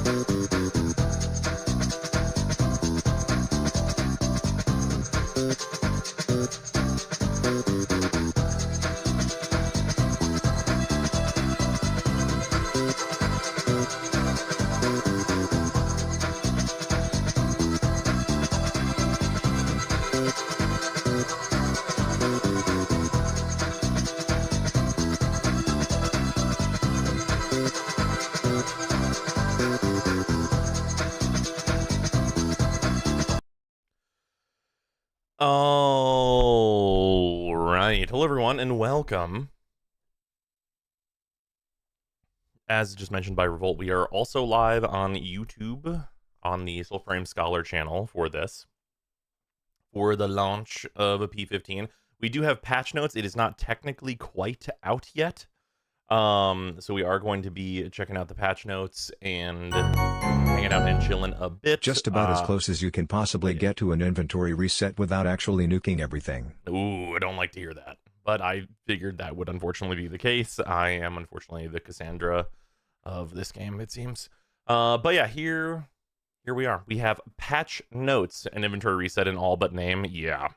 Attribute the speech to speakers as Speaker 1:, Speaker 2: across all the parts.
Speaker 1: All right. Hello, everyone, and welcome. As just mentioned by Revolt, we are also live on YouTube on the Soulframe Scholar channel for this, for the launch of a P15. We do have patch notes. It is not technically quite out yet. So we are going to be checking out the patch notes and hanging out and chilling a bit.
Speaker 2: Just about as close as you can possibly get to an inventory reset without actually nuking everything.
Speaker 1: Ooh, I don't like to hear that. But I figured that would unfortunately be the case. I am unfortunately the Cassandra of this game, it seems. But yeah, here we are. We have patch notes and inventory reset in all but name. Yeah.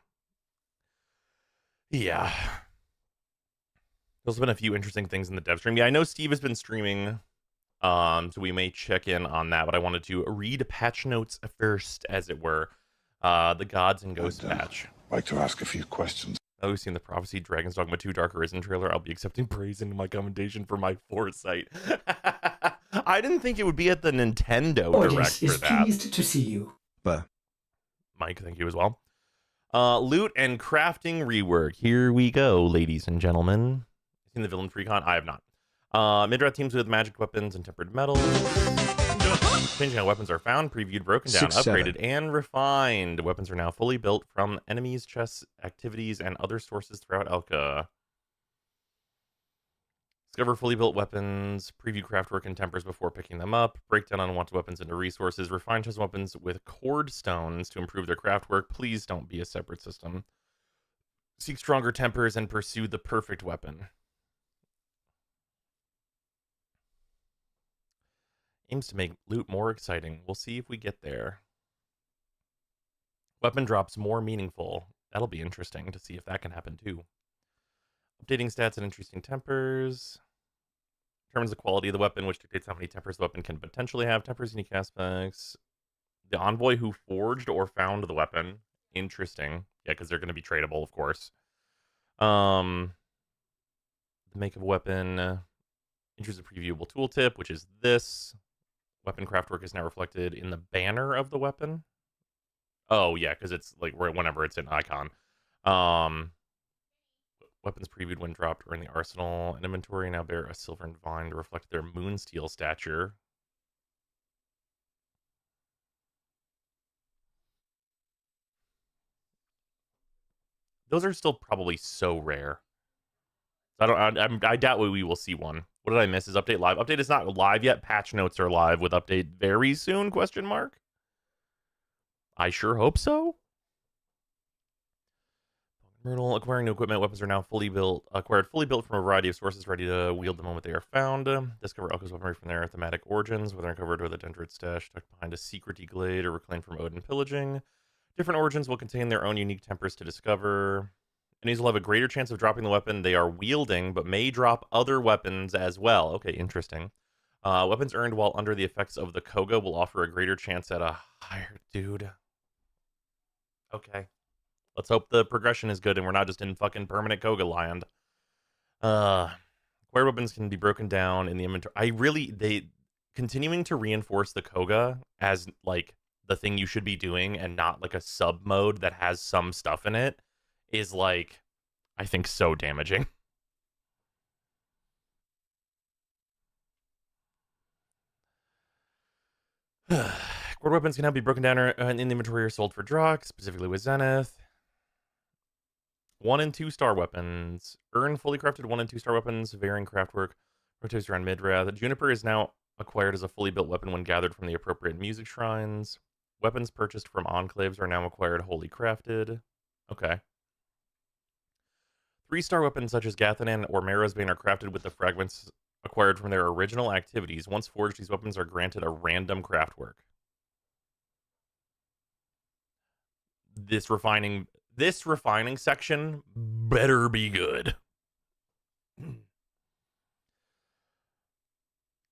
Speaker 1: There's been a few interesting things in the dev stream. Yeah, I know Steve has been streaming, so we may check in on that, but I wanted to read patch notes first, as it were. The Gods and Ghosts patch.
Speaker 3: I'd like to ask a few questions.
Speaker 1: Oh, we've seen the Prophecy, Dragon's Dogma 2, Dark Arisen trailer. I'll be accepting praise into my commendation for my foresight. I didn't think it would be at the Nintendo Direct for that.
Speaker 4: Pleased to see you.
Speaker 1: Mike, thank you as well. Loot and crafting rework. Here we go, ladies and gentlemen. Seen the Villain Freecon? I have not. Mid-rat teams with magic weapons and tempered metals. Changing how weapons are found, previewed, broken down, upgraded, and refined. Weapons are now fully built from enemies, chests, activities, and other sources throughout Elka. Discover fully built weapons, preview craftwork and tempers before picking them up, break down unwanted weapons into resources, refine chest weapons with cord stones to improve their craftwork. Please don't be a separate system. Seek stronger tempers and pursue the perfect weapon. Aims to make loot more exciting. We'll see if we get there. Weapon drops more meaningful. That'll be interesting to see if that can happen too. Updating stats and interesting tempers. Determines the quality of the weapon, which dictates how many tempers the weapon can potentially have. Tempers, unique aspects. The envoy who forged or found the weapon. Interesting. Yeah, because they're going to be tradable, of course. The make of a weapon. Introduce a previewable tooltip, which is this. Weapon craftwork is now reflected in the banner of the weapon. Oh, yeah, because it's like whenever it's an icon. Weapons previewed when dropped or in the arsenal and inventory now bear a silver vine to reflect their moonsteel stature. Those are still probably so rare. I doubt we will see one. What did I miss? Is update live? Update is not live yet. Patch notes are live with update very soon? Question mark. I sure hope so. Myrtle, acquiring new equipment. Weapons are now fully built. Acquired fully built from a variety of sources, ready to wield the moment they are found. Discover Elka's weaponry from their thematic origins, whether uncovered with a dendrite stash tucked behind a secret glade or reclaimed from Odin pillaging. Different origins will contain their own unique tempers to discover. Enemies will have a greater chance of dropping the weapon they are wielding, but may drop other weapons as well. Okay, interesting. Weapons earned while under the effects of the Koga will offer a greater chance at a higher... Dude. Okay. Let's hope the progression is good and we're not just in fucking permanent Koga land. Acquired weapons can be broken down in the inventory. They continuing to reinforce the Koga as, like, the thing you should be doing and not, like, a sub-mode that has some stuff in it is, like, I think so damaging. Acquired weapons can now be broken down in the inventory or sold for Drock, specifically with Zenith. 1 and 2 star weapons. Earn fully crafted 1 and 2 star weapons, varying craftwork. Rotates around mid-wrath. Juniper is now acquired as a fully built weapon when gathered from the appropriate music shrines. Weapons purchased from enclaves are now acquired wholly crafted. Okay. 3-star weapons such as Gathanan or Marrow's Bane are crafted with the fragments acquired from their original activities. Once forged, these weapons are granted a random craftwork. This refining section better be good.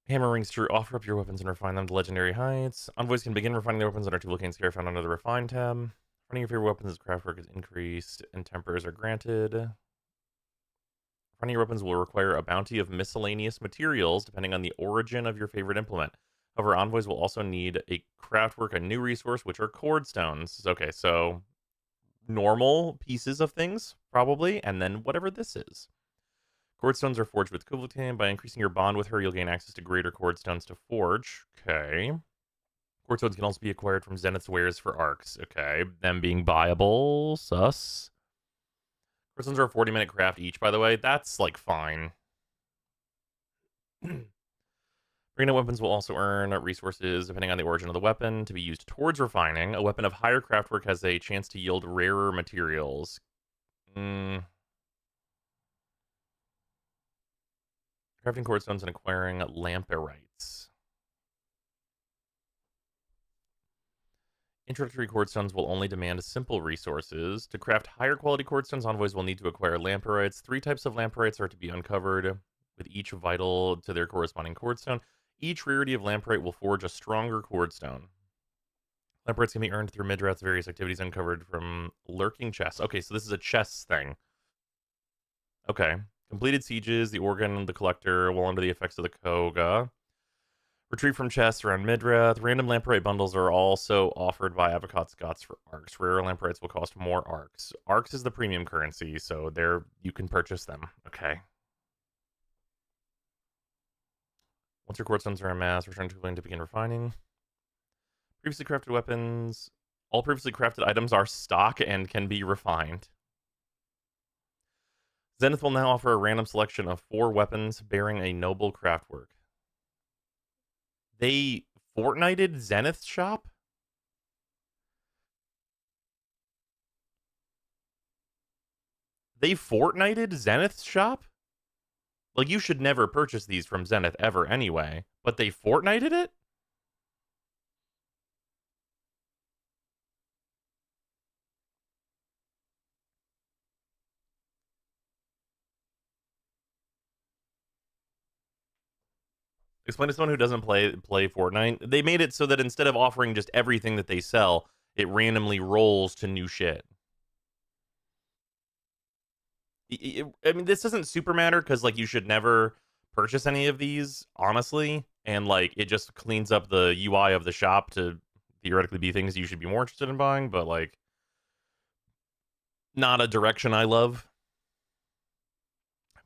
Speaker 1: Hammer rings true. Offer up your weapons and refine them to legendary heights. Envoys can begin refining their weapons on our two volcanoes here found under the refine tab. Refining your favorite weapons as craftwork is increased and tempers are granted. Refining your weapons will require a bounty of miscellaneous materials depending on the origin of your favorite implement. However, envoys will also need a craftwork, a new resource, which are cord stones. Okay, so normal pieces of things, probably, and then whatever this is. Cord stones are forged with Kuvutan. By increasing your bond with her, you'll gain access to greater cord stones to forge. Okay. Cord stones can also be acquired from Zenith's wares for arcs. Okay. Them being buyable. Sus. Cord stones are a 40-minute craft each, by the way. That's, like, fine. Arena weapons will also earn resources depending on the origin of the weapon to be used towards refining. A weapon of higher craftwork has a chance to yield rarer materials. Crafting cord stones and acquiring lamperites. Introductory cord stones will only demand simple resources. To craft higher quality cord stones, envoys will need to acquire lamperites. 3 types of lamperites are to be uncovered, with each vital to their corresponding cord stone. Each rarity of lamperite will forge a stronger cord stone. Lamperites can be earned through Midrath's various activities uncovered from lurking chests. Okay, so this is a chest thing. Okay. Completed sieges, the organ, the collector, while under the effects of the Koga. Retrieve from chests around Midrath. Random lamperite bundles are also offered by Avocot Scots for arcs. Rarer lamperites will cost more arcs. Arcs is the premium currency, so there you can purchase them. Okay. Once your cord stones are amassed, return to Lane to begin refining. Previously crafted weapons. All previously crafted items are stock and can be refined. Zenith will now offer a random selection of 4 weapons bearing a noble craftwork. They Fortnited Zenith's shop? They Fortnited Zenith's shop? Like, you should never purchase these from Zenith ever anyway, but they Fortnited it? Explain to someone who doesn't play Fortnite. They made it so that instead of offering just everything that they sell, it randomly rolls to new shit. I mean, this doesn't super matter because, like, you should never purchase any of these, honestly. And, like, it just cleans up the UI of the shop to theoretically be things you should be more interested in buying, but, like, not a direction I love.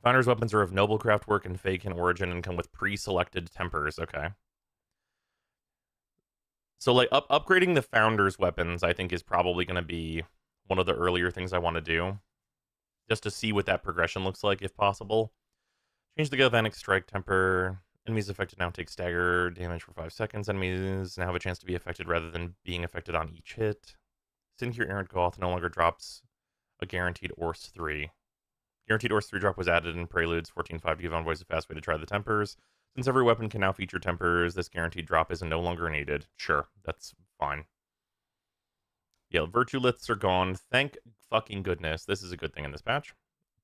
Speaker 1: Founder's weapons are of noble craftwork and fake in origin and come with pre-selected tempers. Okay. So, like, upgrading the Founder's weapons, I think, is probably going to be one of the earlier things I want to do. Just to see what that progression looks like, if possible. Change the Galvanic Strike temper. Enemies affected now take stagger damage for 5 seconds. Enemies now have a chance to be affected rather than being affected on each hit. Syncure Errant Goth no longer drops a guaranteed Ors 3. Guaranteed Ors 3 drop was added in Preludes 14.5 to give envoys a fast way to try the tempers. Since every weapon can now feature tempers, this guaranteed drop is no longer needed. Sure, that's fine. Yeah, Virtuliths are gone. Thank fucking goodness. This is a good thing in this patch.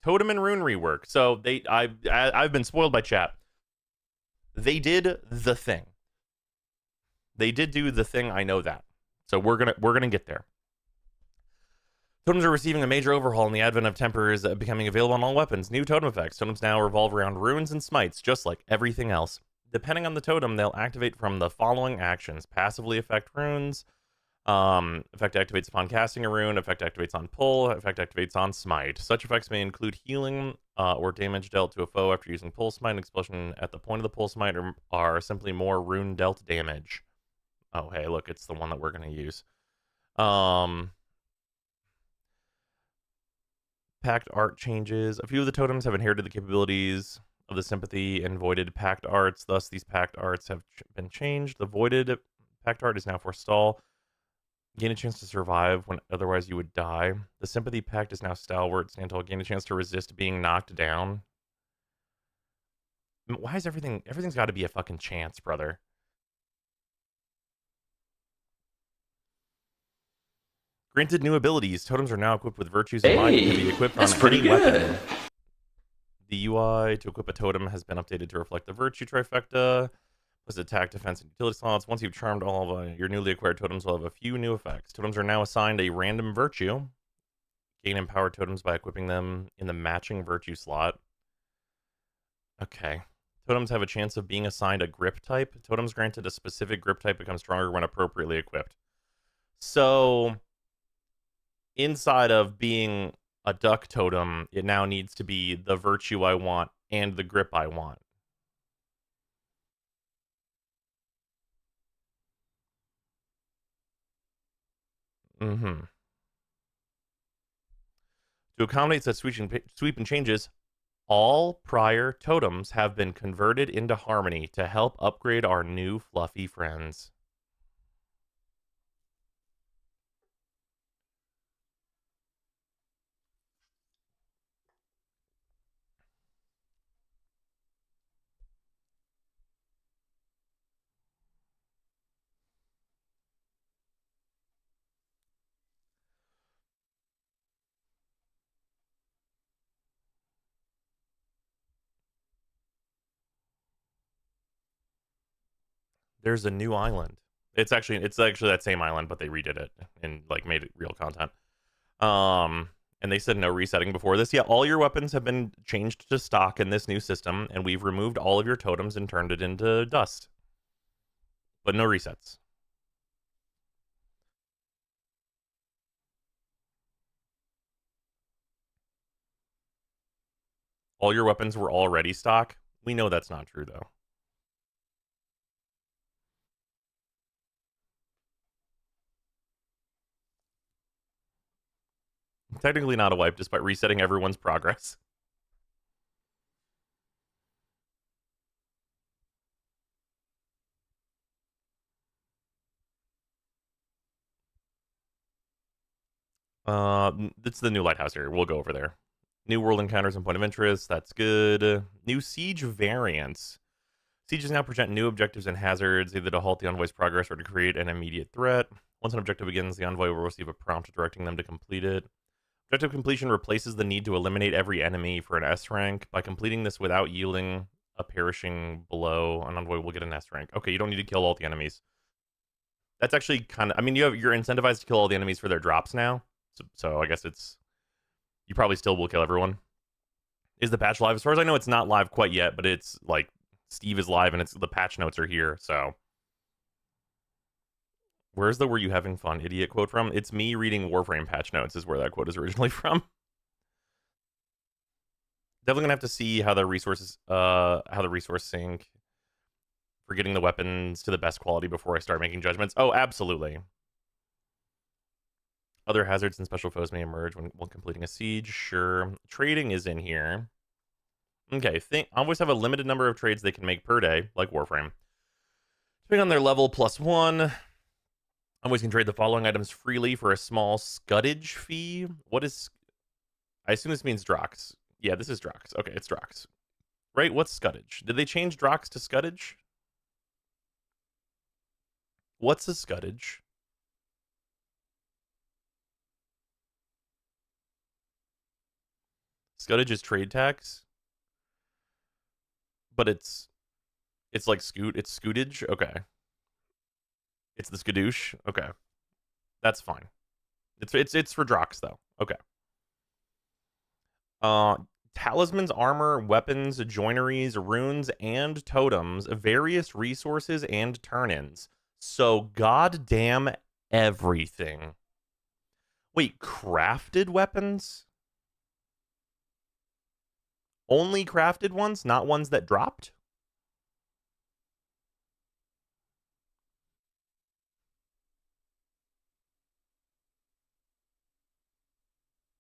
Speaker 1: Totem and Rune rework. So I've been spoiled by chat. They did the thing. They did do the thing. I know that. So we're gonna get there. Totems are receiving a major overhaul in the advent of tempers becoming available on all weapons. New totem effects. Totems now revolve around runes and smites, just like everything else. Depending on the totem, they'll activate from the following actions. Passively affect runes. Effect activates upon casting a rune. Effect activates on pull. Effect activates on smite. Such effects may include healing or damage dealt to a foe after using pull smite and explosion at the point of the pull smite are simply more rune dealt damage. Oh, hey, look, it's the one that we're going to use. Pact art changes. A few of the totems have inherited the capabilities of the sympathy and voided pact arts. Thus, these pact arts have been changed. The voided pact art is now forestall. Gain a chance to survive when otherwise you would die. The sympathy pact is now stalwart. Stand tall. Gain a chance to resist being knocked down. Why is everything's got to be a fucking chance, brother? Granted new abilities. Totems are now equipped with virtues in mind and can be equipped on
Speaker 4: that's pretty
Speaker 1: any
Speaker 4: good.
Speaker 1: weapon. The UI to equip a totem has been updated to reflect the virtue trifecta. Plus attack, defense, and utility slots. Once you've charmed all of your newly acquired totems will have a few new effects. Totems are now assigned a random virtue. Gain empowered totems by equipping them in the matching virtue slot. Okay. Totems have a chance of being assigned a grip type. Totems granted a specific grip type become stronger when appropriately equipped. So, inside of being a duck totem, it now needs to be the virtue I want and the grip I want. Mm-hmm. To accommodate such sweeping changes, all prior totems have been converted into harmony to help upgrade our new fluffy friends. There's a new island. It's actually that same island, but they redid it and like made it real content. And they said no resetting before this. Yeah, all your weapons have been changed to stock in this new system, and we've removed all of your totems and turned it into dust. But no resets. All your weapons were already stock. We know that's not true though. Technically not a wipe, despite resetting everyone's progress. It's the new lighthouse area. We'll go over there. New world encounters and point of interest. That's good. New siege variants. Sieges now present new objectives and hazards, either to halt the envoy's progress or to create an immediate threat. Once an objective begins, the envoy will receive a prompt directing them to complete it. Objective completion replaces the need to eliminate every enemy for an S rank. By completing this without yielding a perishing blow, an envoy will get an S rank. Okay, you don't need to kill all the enemies. That's actually kind of... I mean, you're incentivized to kill all the enemies for their drops now. So I guess it's... You probably still will kill everyone. Is the patch live? As far as I know, it's not live quite yet, but it's like Steve is live and it's the patch notes are here, so... Where's the "were you having fun, idiot" quote from? It's me reading Warframe patch notes is where that quote is originally from. Definitely gonna have to see how the resource sync for getting the weapons to the best quality before I start making judgments. Oh, absolutely. Other hazards and special foes may emerge while completing a siege. Sure. Trading is in here. Okay, envoys have a limited number of trades they can make per day, like Warframe. Depending on their level, +1. Envoys can trade the following items freely for a small scuddage fee. What is... I assume this means Drox. Yeah, this is Drox. Okay, it's Drox. Right, what's scuddage? Did they change Drox to scuddage? What's a scuddage? Scuddage is trade tax? But it's like it's scootage? Okay. It's the skadoosh? Okay. That's fine. It's for Drox though. Okay. Talismans, armor, weapons, joineries, runes, and totems, various resources, and turn-ins. So goddamn everything. Wait, crafted weapons? Only crafted ones, not ones that dropped?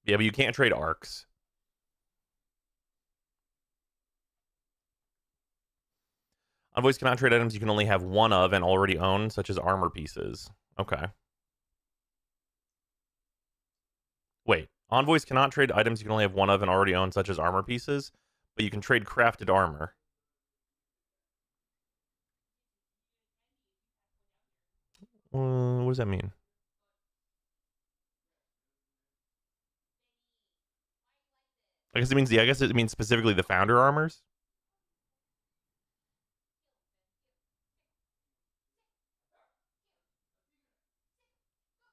Speaker 1: Yeah, but you can't trade arcs. Envoys cannot trade items you can only have one of and already own, such as armor pieces. Okay. Wait, envoys cannot trade items you can only have one of and already own, such as armor pieces, but you can trade crafted armor. What does that mean? I guess it means, yeah, I guess it means specifically the founder armors.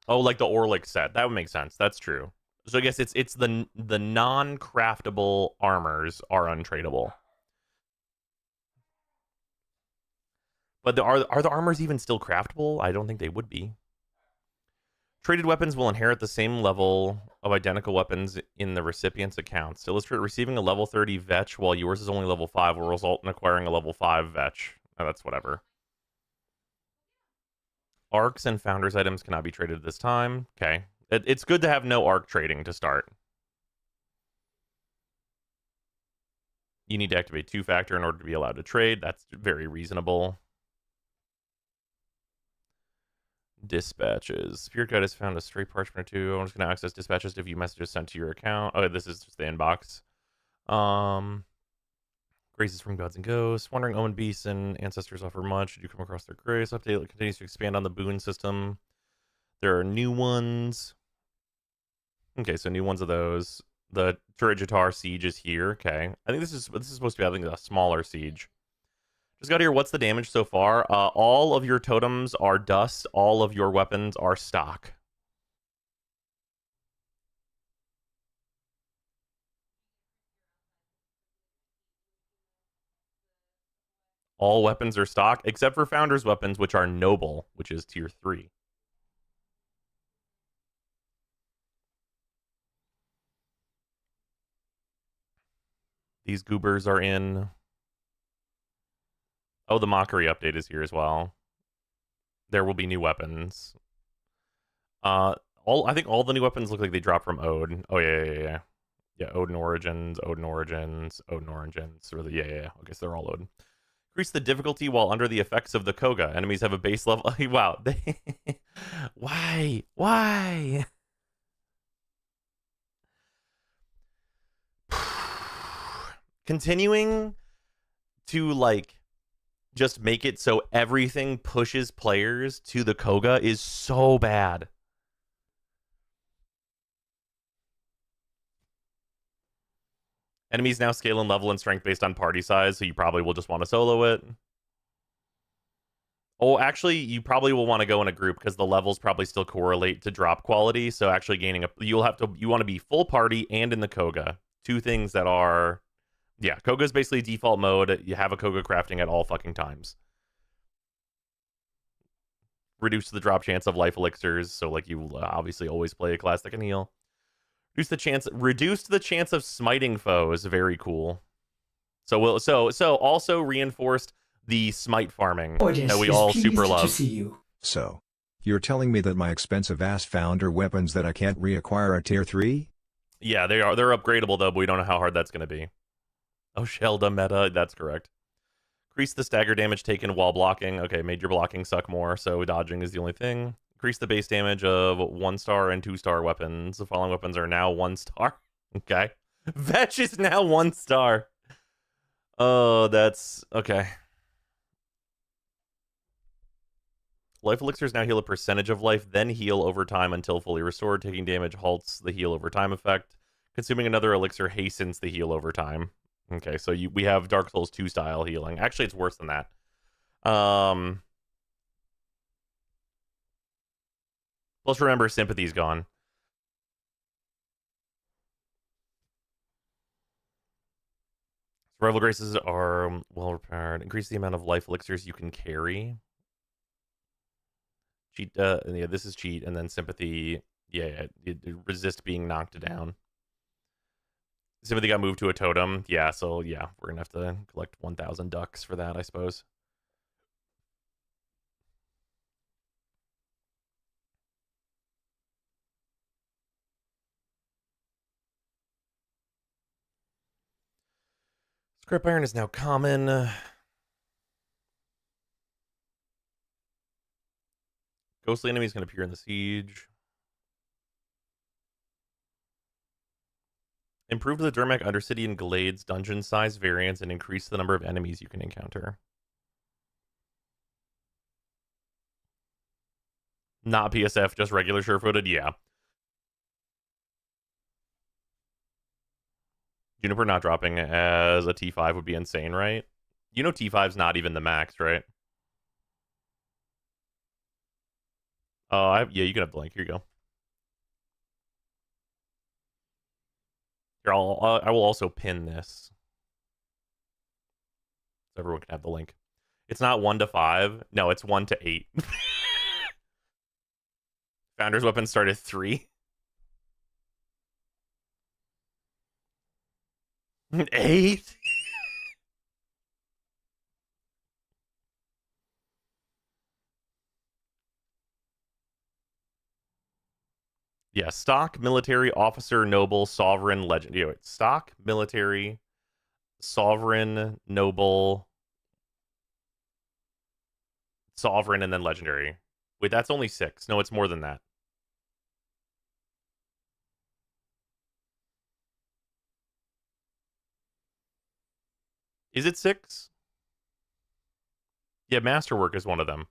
Speaker 1: Oh, like the Orlick set. That would make sense. That's true. So I guess it's the non-craftable armors are untradeable. But are the armors even still craftable? I don't think they would be. Traded weapons will inherit the same level of identical weapons in the recipient's accounts. To illustrate, receiving a level 30 vetch while yours is only level 5 will result in acquiring a level 5 vetch. Oh, that's whatever. Arcs and founders items cannot be traded at this time. Okay. It's good to have no arc trading to start. You need to activate two-factor in order to be allowed to trade. That's very reasonable. Dispatches. Spirit Guide has found a stray parchment or two. I'm just going to access dispatches to view messages sent to your account. Oh, this is just the inbox. Graces from Gods and Ghosts. Wandering Omen Beasts and Ancestors offer much. Did you come across their grace? Update continues to expand on the boon system. There are new ones. Okay, so new ones of those. The Turijitar siege is here. Okay. I think this is supposed to be having a smaller siege. Just got here. What's the damage so far? All of your totems are dust. All of your weapons are stock. All weapons are stock, except for Founder's weapons, which are noble, which is tier 3. These goobers are in. Oh, the Mockery update is here as well. There will be new weapons. I think all the new weapons look like they drop from Ode. Oh, yeah. Yeah, Odin Origins. Or yeah. I guess they're all Ode. Increase the difficulty while under the effects of the Koga. Enemies have a base level. Wow. Why? Continuing to, like, just make it so everything pushes players to the Koga is so bad. Enemies now scale in level and strength based on party size, so you probably will just want to solo it. Oh, actually, you probably will want to go in a group because the levels probably still correlate to drop quality. So actually gaining you want to be full party and in the Koga. Two things that are, yeah, Koga is basically default mode. You have a Koga crafting at all fucking times. Reduce the drop chance of life elixirs. So like you obviously always play a class that can heal. Reduce the chance of smiting foes. Very cool. So also reinforced the smite farming that we all super love.
Speaker 2: So, you're telling me that my expensive-ass founder weapons that I can't reacquire are tier 3?
Speaker 1: Yeah, they're upgradable, though, but we don't know how hard that's going to be. Oh, Shelda meta, that's correct. Increase the stagger damage taken while blocking. Okay, made your blocking suck more, so dodging is the only thing. Increase the base damage of 1-star and 2-star weapons. The following weapons are now 1-star. Okay. Vetch is now 1-star. Oh, that's... okay. Life elixirs now heal a percentage of life, then heal over time until fully restored. Taking damage halts the heal over time effect. Consuming another elixir hastens the heal over time. Okay, so we have Dark Souls 2 style healing. Actually, it's worse than that. Plus, remember, sympathy's gone. Survival graces are well repaired. Increase the amount of life elixirs you can carry. Cheat, yeah, this is cheat, and then sympathy, yeah, resist being knocked down. Sympathy got moved to a totem, yeah, so yeah, we're gonna have to collect 1,000 ducks for that, I suppose. Scrap iron is now common. Ghostly enemies can appear in the siege. Improve the Durmak Undercity and Glades dungeon size variance and increase the number of enemies you can encounter. Not PSF, just regular sure-footed? Yeah. Juniper not dropping as a T5 would be insane, right? You know T5's not even the max, right? Yeah, you can have the link. Here you go. Here, I will also pin this so everyone can have the link. It's not 1 to 5. No, it's 1 to 8. Founder's weapon start at 3. 8? Yeah, stock, military, officer, noble, sovereign, legend. Yeah, wait, stock, military, sovereign, noble, sovereign, and then legendary. Wait, that's only 6. No, it's more than that. Is it 6? Yeah, masterwork is one of them.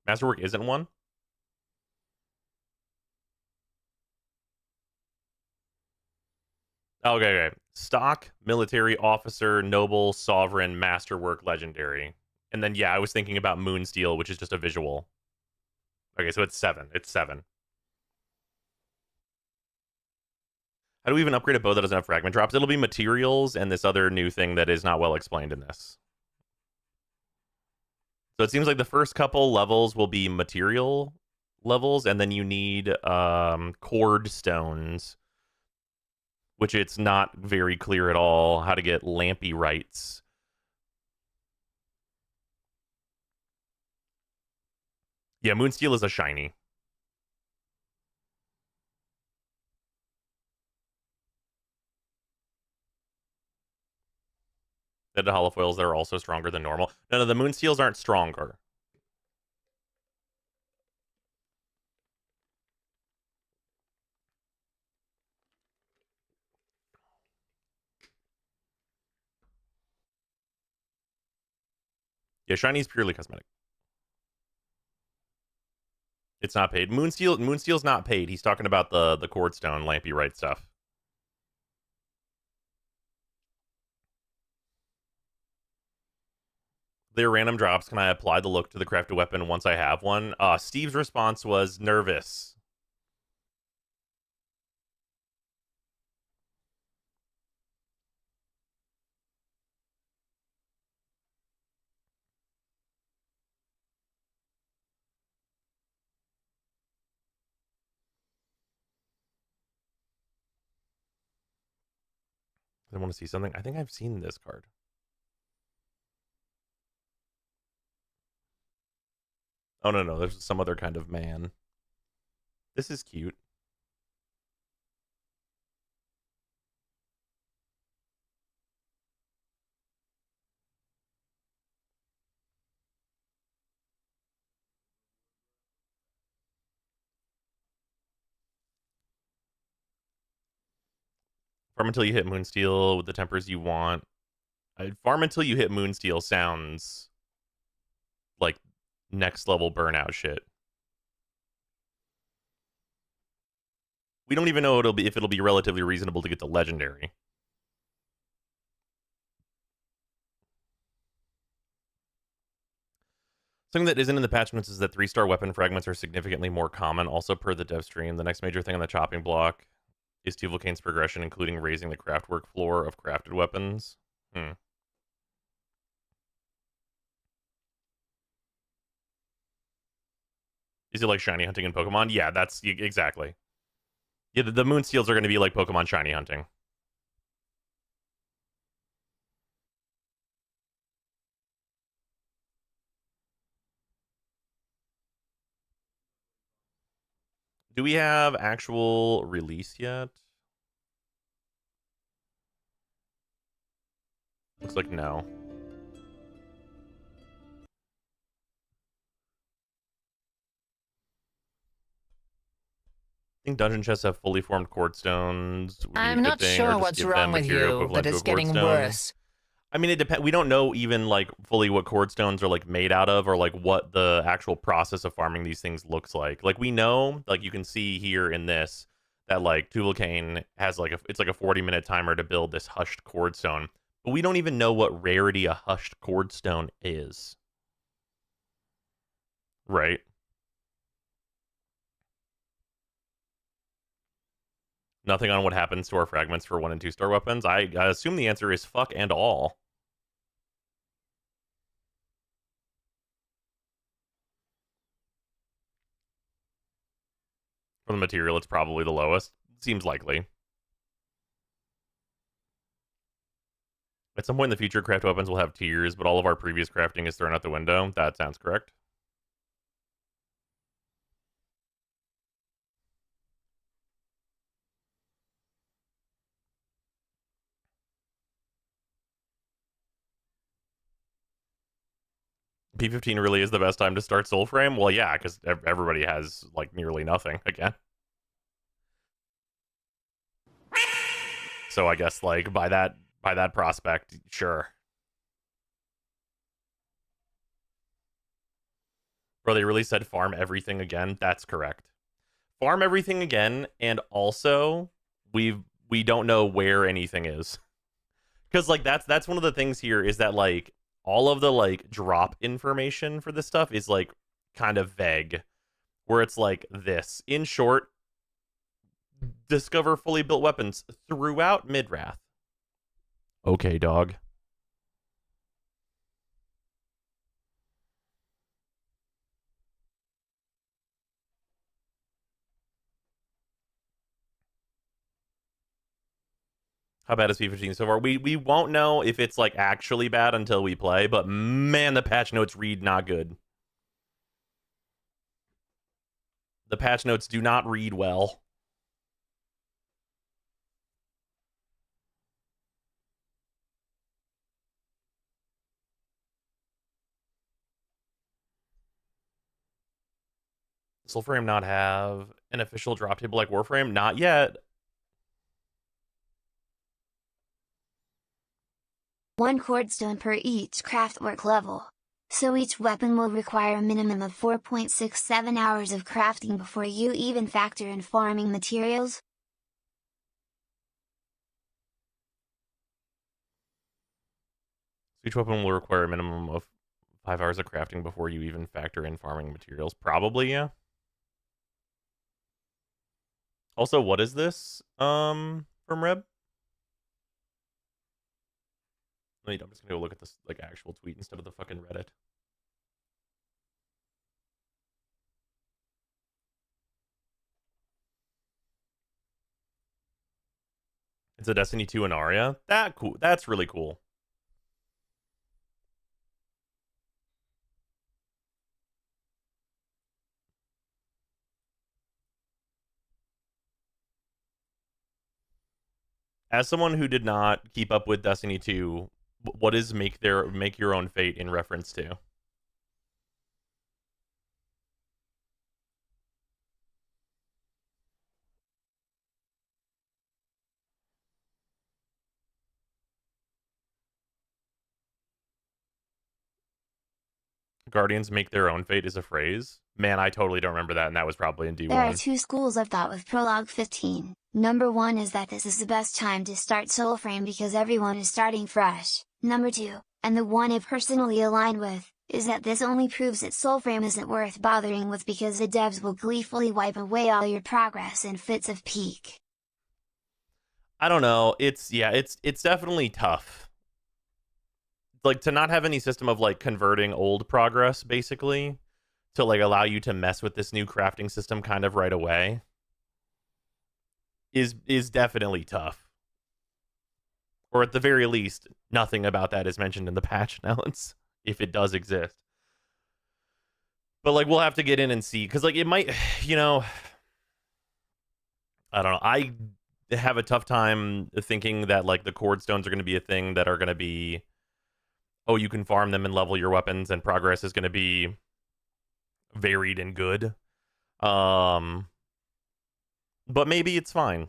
Speaker 1: Masterwork isn't one? Okay. Stock, military, officer, noble, sovereign, masterwork, legendary. And then, yeah, I was thinking about Moonsteel, which is just a visual. Okay, so it's 7. It's 7. How do we even upgrade a bow that doesn't have fragment drops? It'll be materials and this other new thing that is not well explained in this. So it seems like the first couple levels will be material levels, and then you need cord stones, which it's not very clear at all how to get lampy rights. Yeah, Moonsteel is a shiny. The holofoils that are also stronger than normal. No, the Moonsteels aren't stronger. Yeah, shiny is purely cosmetic. It's not paid. Moonsteel's not paid. He's talking about the cordstone lampy right stuff. They're random drops. Can I apply the look to the crafted weapon once I have one? Steve's response was nervous. I want to see something. I think I've seen this card. Oh, no. There's some other kind of man. This is cute. Farm until you hit Moonsteel with the tempers you want. Farm until you hit Moonsteel sounds like next level burnout shit. We don't even know if it'll be relatively reasonable to get the legendary. Something that isn't in the patch notes is that 3-star weapon fragments are significantly more common. Also, per the dev stream, the next major thing on the chopping block is Tuvulcain's progression, including raising the craftwork floor of crafted weapons. Is it like shiny hunting in Pokemon? Yeah, that's exactly. Yeah, the Moonsteels are going to be like Pokemon shiny hunting. Do we have actual release yet? Looks like no. think dungeon chests have fully formed cord stones would be a
Speaker 4: I'm
Speaker 1: good
Speaker 4: not
Speaker 1: thing, or
Speaker 4: sure
Speaker 1: just
Speaker 4: what's
Speaker 1: give them
Speaker 4: wrong with
Speaker 1: material
Speaker 4: you, but
Speaker 1: equivalent to a
Speaker 4: it's
Speaker 1: cord
Speaker 4: getting
Speaker 1: stone.
Speaker 4: worse.
Speaker 1: I mean, it depends. We don't know even like fully what cord stones are like made out of, or like what the actual process of farming these things looks like. Like we know, like you can see here in this, that like Tuvalcane has like it's like a 40-minute timer to build this hushed cord stone, but we don't even know what rarity a hushed cord stone is. Right? Nothing on what happens to our fragments for 1 and 2 star weapons. I assume the answer is fuck and all. For the material, it's probably the lowest. Seems likely. At some point in the future, craft weapons will have tiers, but all of our previous crafting is thrown out the window. That sounds correct. P15 really is the best time to start Soulframe? Well, yeah, because everybody has, like, nearly nothing again. So I guess, like, by that prospect, sure. Bro, they really said farm everything again? That's correct. Farm everything again, and also, we don't know where anything is. Because, like, that's one of the things here, is that, like, all of the, like, drop information for this stuff is, like, kind of vague. Where it's like this. In short, discover fully built weapons throughout Midrath. Okay, dog. How bad is P15 so far? We won't know if it's like actually bad until we play, but man, the patch notes read not good. The patch notes do not read well. Soulframe not have an official drop table like Warframe? Not yet.
Speaker 5: One cordstone per each craftwork level. So each weapon will require a minimum of 4.67 hours of crafting before you even factor in farming materials.
Speaker 1: Each weapon will require a minimum of 5 hours of crafting before you even factor in farming materials. Probably, yeah. Also, what is this? From Reb? Wait, I'm just gonna go look at this like actual tweet instead of the fucking Reddit. It's a Destiny 2 and Aria. That cool. That's really cool. As someone who did not keep up with Destiny 2, what is make your own fate in reference to? Guardians make their own fate is a phrase. Man, I totally don't remember that, and that was probably in D1.
Speaker 5: There are two schools of thought with Prologue 15. Number 1 is that this is the best time to start Soulframe because everyone is starting fresh. Number 2, and the one I personally align with, is that this only proves that Soulframe isn't worth bothering with because the devs will gleefully wipe away all your progress in fits of peak.
Speaker 1: I don't know. It's definitely tough. Like to not have any system of like converting old progress basically to like allow you to mess with this new crafting system kind of right away is definitely tough. Or at the very least, nothing about that is mentioned in the patch notes if it does exist. But like we'll have to get in and see cuz like it might, you know, I don't know. I have a tough time thinking that like the cord stones are going to be a thing that are going to be oh, you can farm them and level your weapons and progress is going to be varied and good. but maybe it's fine.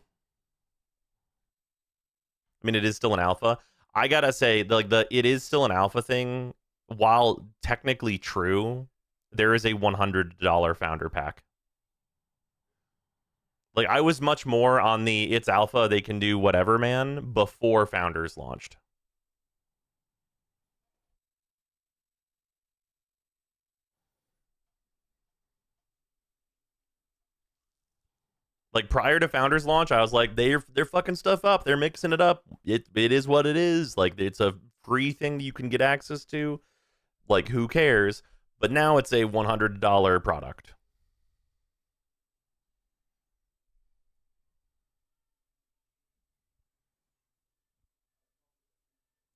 Speaker 1: I mean, it is still an alpha. I gotta say, like the it is still an alpha thing. While technically true, there is a $100 founder pack. Like I was much more on the it's alpha, they can do whatever man before founders launched. Like prior to founders launch, I was like they're fucking stuff up. They're mixing it up. It is what it is. Like it's a free thing you can get access to. Like who cares? But now it's a $100 product.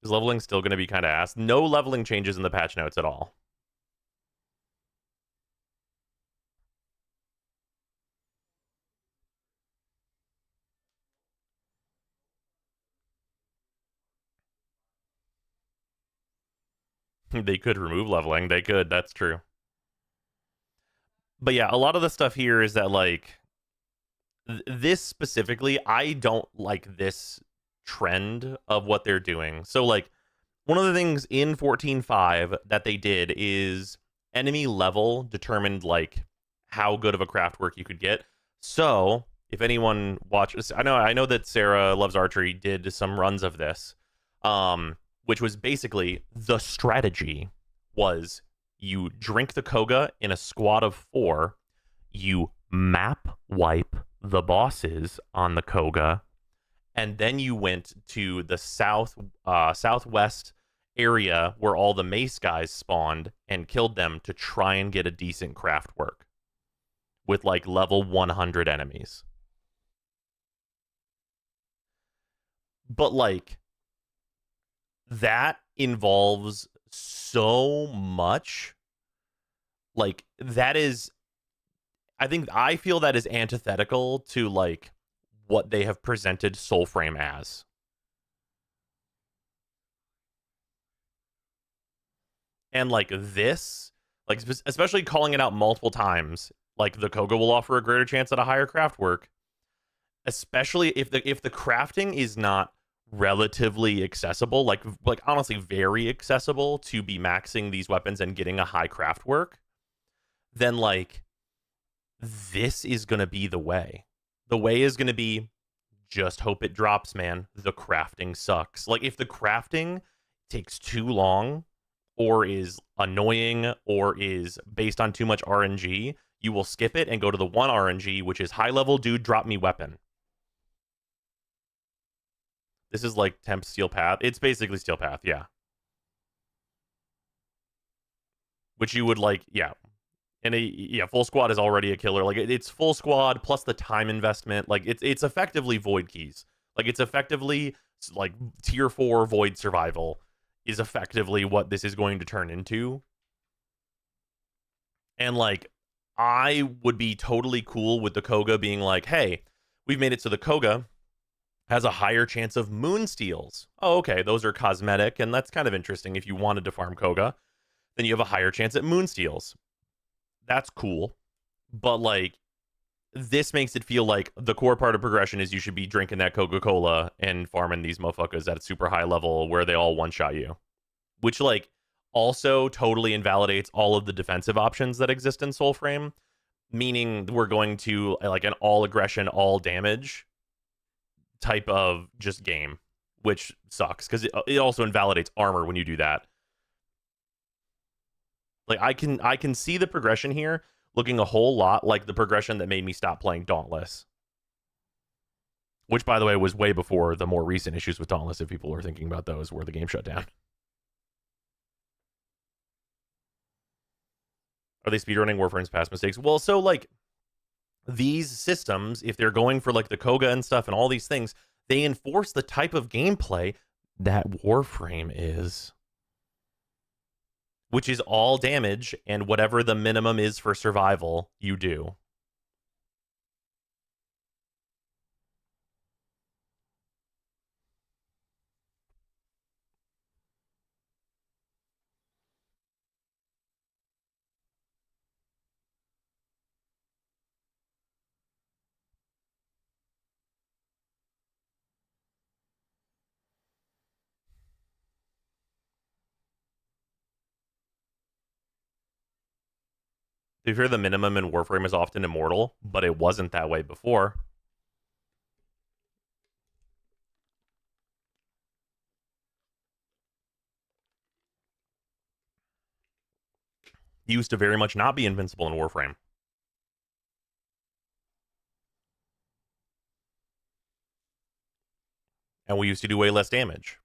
Speaker 1: Is leveling still going to be kind of ass? No leveling changes in the patch notes at all. They could remove leveling. They could. That's true. But yeah, a lot of the stuff here is that like this specifically, I don't like this trend of what they're doing. So like one of the things in 14.5 that they did is enemy level determined like how good of a craft work you could get. So if anyone watches, I know that Sarah Loves Archery did some runs of this, which was basically the strategy was you drink the Koga in a squad of 4, you map wipe the bosses on the Koga, and then you went to the southwest area where all the mace guys spawned and killed them to try and get a decent craft work with like level 100 enemies. But like that involves so much. Like that is I feel that is antithetical to like what they have presented Soulframe as. And like this, like especially calling it out multiple times, like the Koga will offer a greater chance at a higher craft work, especially if the crafting is not relatively accessible, like honestly very accessible to be maxing these weapons and getting a high craft work, then like this is going to be the way. The way is going to be just hope it drops, man. The crafting sucks. Like if the crafting takes too long or is annoying or is based on too much RNG, you will skip it and go to the one RNG, which is high level dude, drop me weapon. This is like temp steel path. It's basically steel path, yeah. Which you would like, yeah. And full squad is already a killer. Like it's full squad plus the time investment. Like it's effectively void keys. Like it's effectively like tier 4 void survival is effectively what this is going to turn into. And like I would be totally cool with the Koga being like, hey, we've made it so the Koga has a higher chance of moon steals. Oh, okay, those are cosmetic, and that's kind of interesting. If you wanted to farm Koga, then you have a higher chance at moon steals. That's cool. But like this makes it feel like the core part of progression is you should be drinking that Coca-Cola and farming these motherfuckers at a super high level where they all one-shot you. Which like also totally invalidates all of the defensive options that exist in Soulframe, meaning we're going to like an all aggression, all damage type of just game, which sucks because it also invalidates armor when you do that. Like I can see the progression here looking a whole lot like the progression that made me stop playing Dauntless. Which, by the way, was way before the more recent issues with Dauntless, if people are thinking about those, where the game shut down. Are they speedrunning Warframe's past mistakes? Well, so, like, these systems, if they're going for, like, the Koga and stuff and all these things, they enforce the type of gameplay that Warframe is. Which is all damage, and whatever the minimum is for survival, you do. To be fair, the minimum in Warframe is often immortal, but it wasn't that way before. You used to very much not be invincible in Warframe. And we used to do way less damage.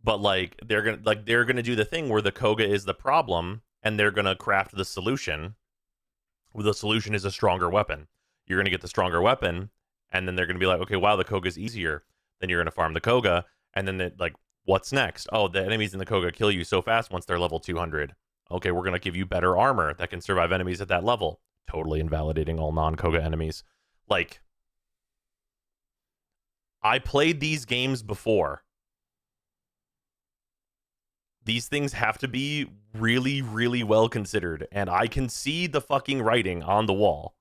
Speaker 1: But like they're gonna do the thing where the Koga is the problem, and they're gonna craft the solution. The solution is a stronger weapon. You're gonna get the stronger weapon, and then they're gonna be like, okay, wow, the Koga's easier. Then you're gonna farm the Koga, and then like, what's next? Oh, the enemies in the Koga kill you so fast once they're level 200. Okay, we're gonna give you better armor that can survive enemies at that level. Totally invalidating all non-Koga enemies. Like, I played these games before. These things have to be really, really well considered, and I can see the fucking writing on the wall.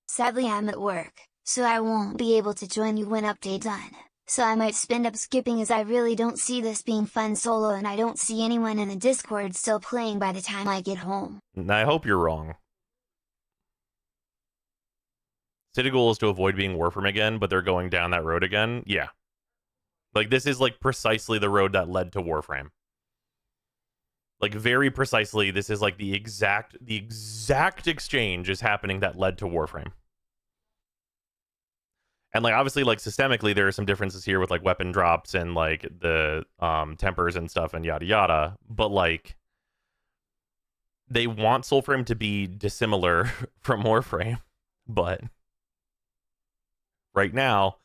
Speaker 5: Sadly I'm at work, so I won't be able to join you when update's done, so I might spend up skipping as I really don't see this being fun solo and I don't see anyone in the Discord still playing by the time I get home.
Speaker 1: And I hope you're wrong. City goal is to avoid being Warframe again, but they're going down that road again. Yeah. Like, this is, like, precisely the road that led to Warframe. Like, very precisely, this is, like, the exact exchange is happening that led to Warframe. And, like, obviously, like, systemically, there are some differences here with, like, weapon drops and, like, the tempers and stuff and yada yada. But, like, they want Soulframe to be dissimilar from Warframe. But right now,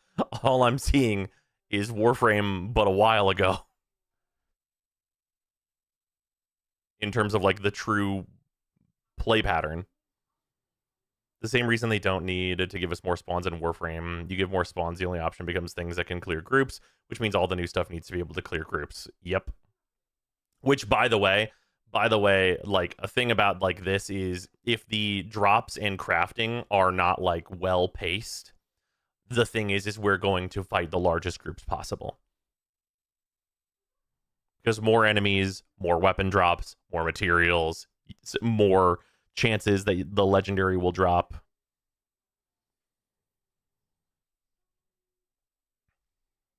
Speaker 1: all I'm seeing is Warframe but a while ago. In terms of, like, the true play pattern. The same reason they don't need to give us more spawns in Warframe. You give more spawns, the only option becomes things that can clear groups, which means all the new stuff needs to be able to clear groups. Yep. Which, by the way, like, a thing about, like, this is if the drops and crafting are not, like, well paced, the thing is we're going to fight the largest groups possible. Because more enemies, more weapon drops, more materials, more chances that the legendary will drop.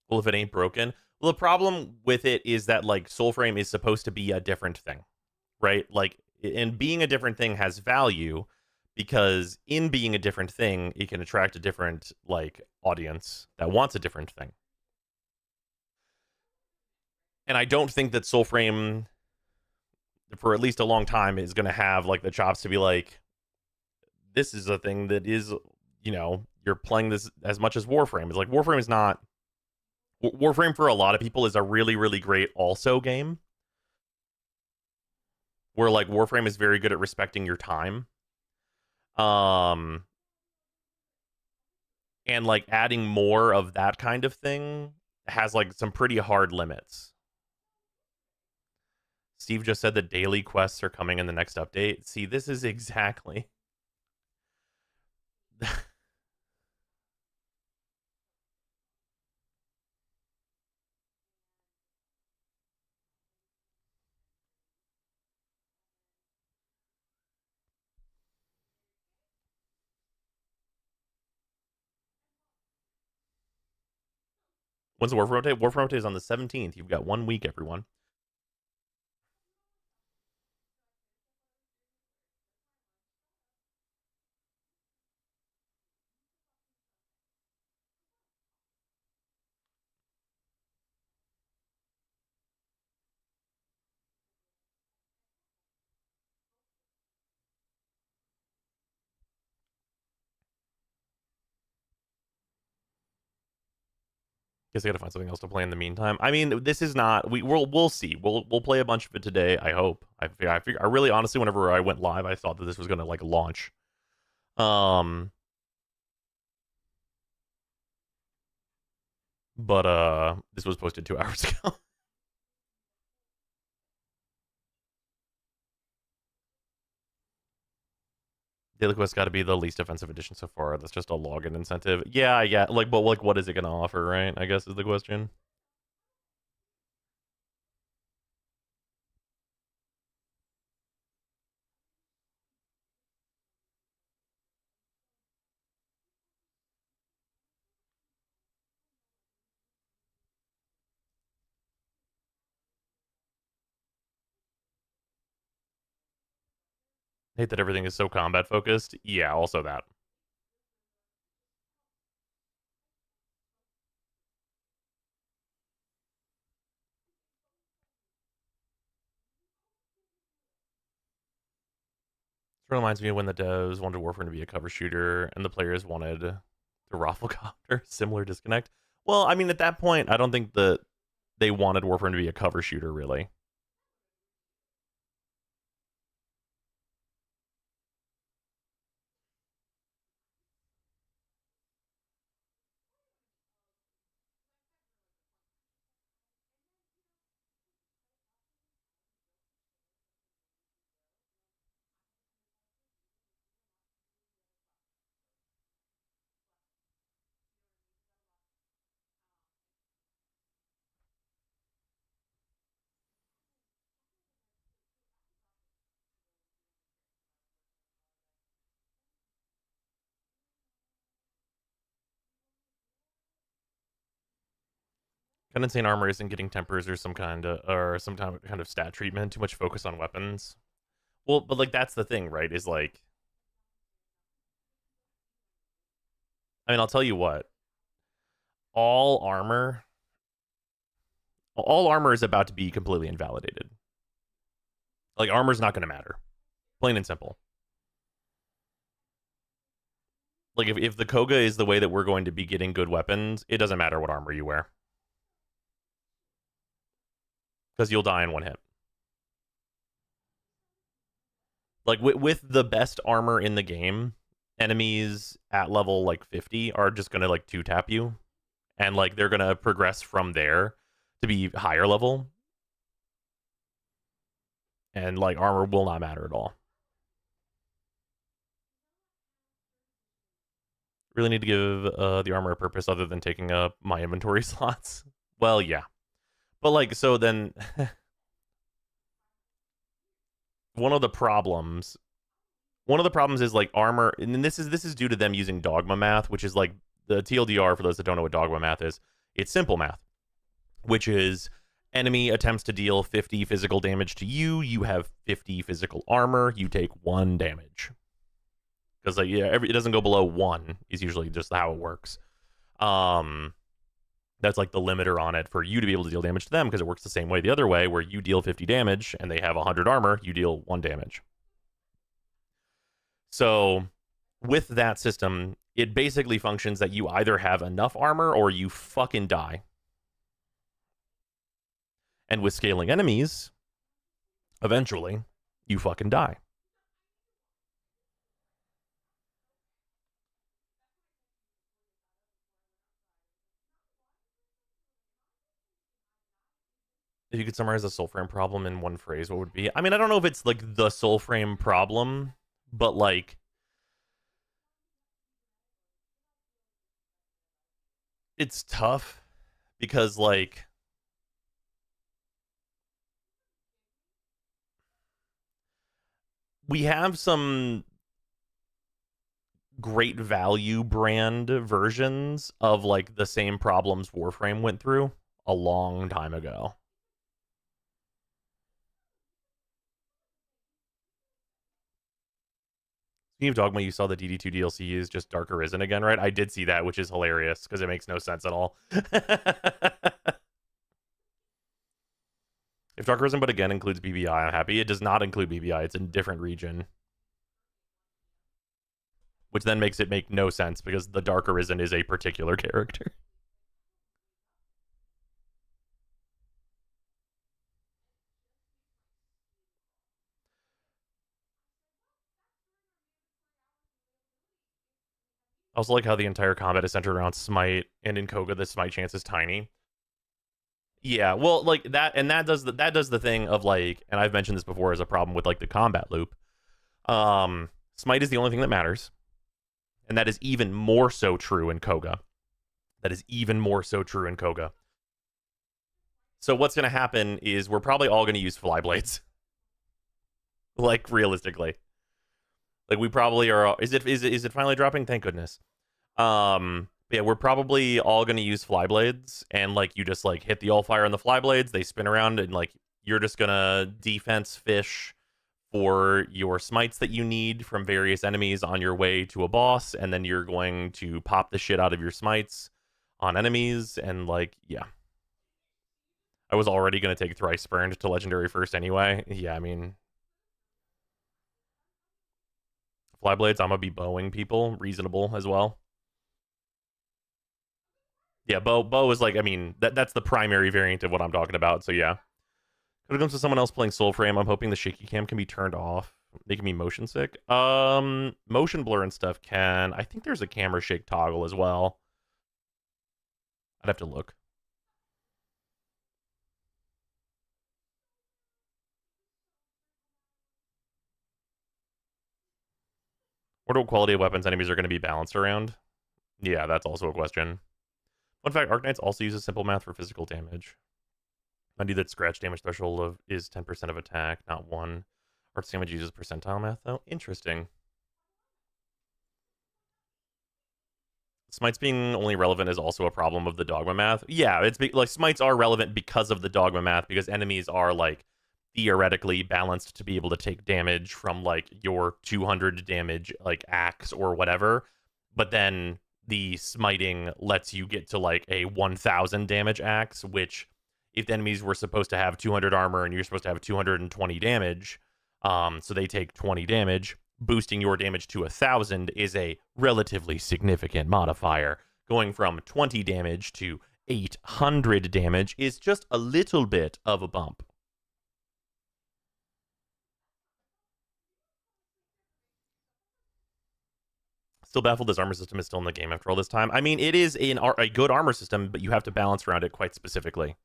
Speaker 1: Well, if it ain't broken. Well, the problem with it is that, like, Soulframe is supposed to be a different thing, right? Like, and being a different thing has value because in being a different thing, it can attract a different, like, audience that wants a different thing. And I don't think that Soulframe, for at least a long time, is going to have, like, the chops to be like, this is a thing that is, you know, you're playing this as much as Warframe. It's like, Warframe is not... Warframe, for a lot of people, is a really, really great also game. Where, like, Warframe is very good at respecting your time. And, like, adding more of that kind of thing has, like, some pretty hard limits. Steve just said that daily quests are coming in the next update. See, this is exactly... When's the Warframe update? Warframe update is on the 17th. You've got 1 week, everyone. Guess I gotta find something else to play in the meantime. I mean, this is not... We'll see. We'll play a bunch of it today, I hope. I really, honestly, whenever I went live, I thought that this was gonna, like, launch. But this was posted 2 hours ago. Daily Quest got to be the least offensive edition so far. That's just a login incentive. Yeah. Like, but like, what is it gonna offer? Right? I guess is the question. Hate that everything is so combat focused. Yeah, also that. This reminds me of when the devs wanted Warframe to be a cover shooter and the players wanted the Rafflecopter. Similar disconnect. Well, I mean, at that point, I don't think that they wanted Warframe to be a cover shooter, really. Condensing armor isn't getting tempers or some kind of stat treatment. Too much focus on weapons. Well, but like that's the thing, right? Is like, I mean, I'll tell you what. All armor is about to be completely invalidated. Like armor's not going to matter. Plain and simple. Like if the Koga is the way that we're going to be getting good weapons, it doesn't matter what armor you wear. Because you'll die in one hit. Like with the best armor in the game, enemies at level like 50 are just gonna like 2-tap you, and like they're gonna progress from there to be higher level, and like armor will not matter at all. Really need to give the armor a purpose other than taking up my inventory slots. Well, yeah, but like so then. One of the problems is like armor, and this is due to them using dogma math, which is like the TLDR. For those that don't know what dogma math is, it's simple math, which is enemy attempts to deal 50 physical damage to you. You have 50 physical armor. You take 1 damage, because like it doesn't go below 1 is usually just how it works. That's like the limiter on it for you to be able to deal damage to them, because it works the same way the other way, where you deal 50 damage and they have 100 armor, you deal 1 damage. So with that system, it basically functions that you either have enough armor or you fucking die. And with scaling enemies, eventually, you fucking die. If you could summarize the Soulframe problem in one phrase, what would it be? I mean, I don't know if it's like the Soulframe problem, but like it's tough because like we have some great value brand versions of like the same problems Warframe went through a long time ago. Speaking of Dogma, you saw the DD2 DLC is just Dark Arisen again, right? I did see that, which is hilarious because it makes no sense at all. If Dark Arisen, but again, includes BBI, I'm happy. It does not include BBI. It's in a different region. Which then makes it make no sense because the Dark Arisen is a particular character. I also like how the entire combat is centered around Smite, and in Koga, the Smite chance is tiny. Yeah, well, like that, and that does the thing of like, and I've mentioned this before as a problem with like the combat loop. Smite is the only thing that matters. And that is even more so true in Koga. That is even more so true in Koga. So what's going to happen is we're probably all going to use Flyblades. Like, realistically. Like, we probably are... Is it finally dropping? Thank goodness. Yeah, we're probably all going to use Flyblades. And, like, you just, like, hit the all-fire on the Flyblades. They spin around, and, like, you're just going to defense fish for your smites that you need from various enemies on your way to a boss. And then you're going to pop the shit out of your smites on enemies. And, like, yeah. I was already going to take Thrice Spurned to Legendary first anyway. Yeah, I mean... Flyblades, I'm going to be bowing people. Reasonable as well. Yeah, bow is like, I mean, that's the primary variant of what I'm talking about, so yeah. When it comes to someone else playing Soulframe, I'm hoping the shaky cam can be turned off, making me motion sick. Motion blur and stuff can. I think there's a camera shake toggle as well. I'd have to look. What quality of weapons enemies are going to be balanced around? Yeah, that's also a question. Fun fact, Arc Knights also uses simple math for physical damage. I knew that scratch damage threshold is 10% of attack, not 1. Arc damage uses percentile math, though. Interesting. Smites being only relevant is also a problem of the dogma math. Yeah, it's like smites are relevant because of the dogma math, because enemies are like theoretically balanced to be able to take damage from like your 200 damage like axe or whatever, but then the smiting lets you get to like a 1000 damage axe, which if the enemies were supposed to have 200 armor and you're supposed to have 220 damage, so they take 20 damage, boosting your damage to 1000 is a relatively significant modifier. Going from 20 damage to 800 damage is just a little bit of a bump. Still baffled this armor system is still in the game after all this time. I mean, it is a good armor system, but you have to balance around it quite specifically.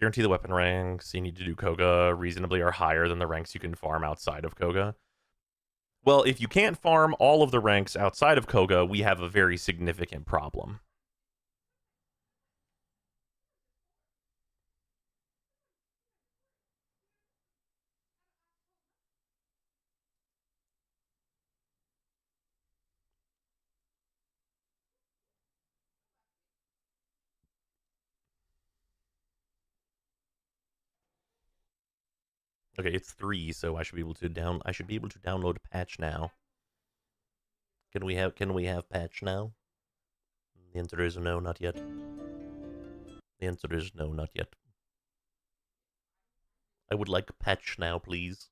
Speaker 1: Guarantee the weapon ranks you need to do Koga reasonably are higher than the ranks you can farm outside of Koga. Well, if you can't farm all of the ranks outside of Koga, we have a very significant problem. Okay, it's 3, so I should be able to download a patch now. Can we have patch now? The answer is no, not yet. The answer is no, not yet. I would like a patch now, please.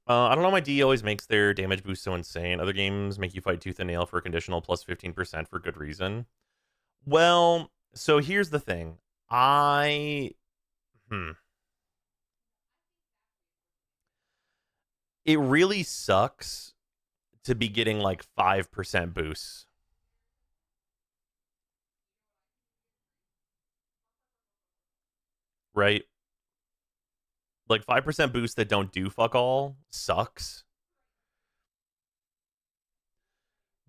Speaker 1: I don't know, my D always makes their damage boost so insane. Other games make you fight tooth and nail for a conditional plus 15% for good reason. Well, so here's the thing. It really sucks to be getting like 5% boosts. Right? Like 5% boosts that don't do fuck all sucks.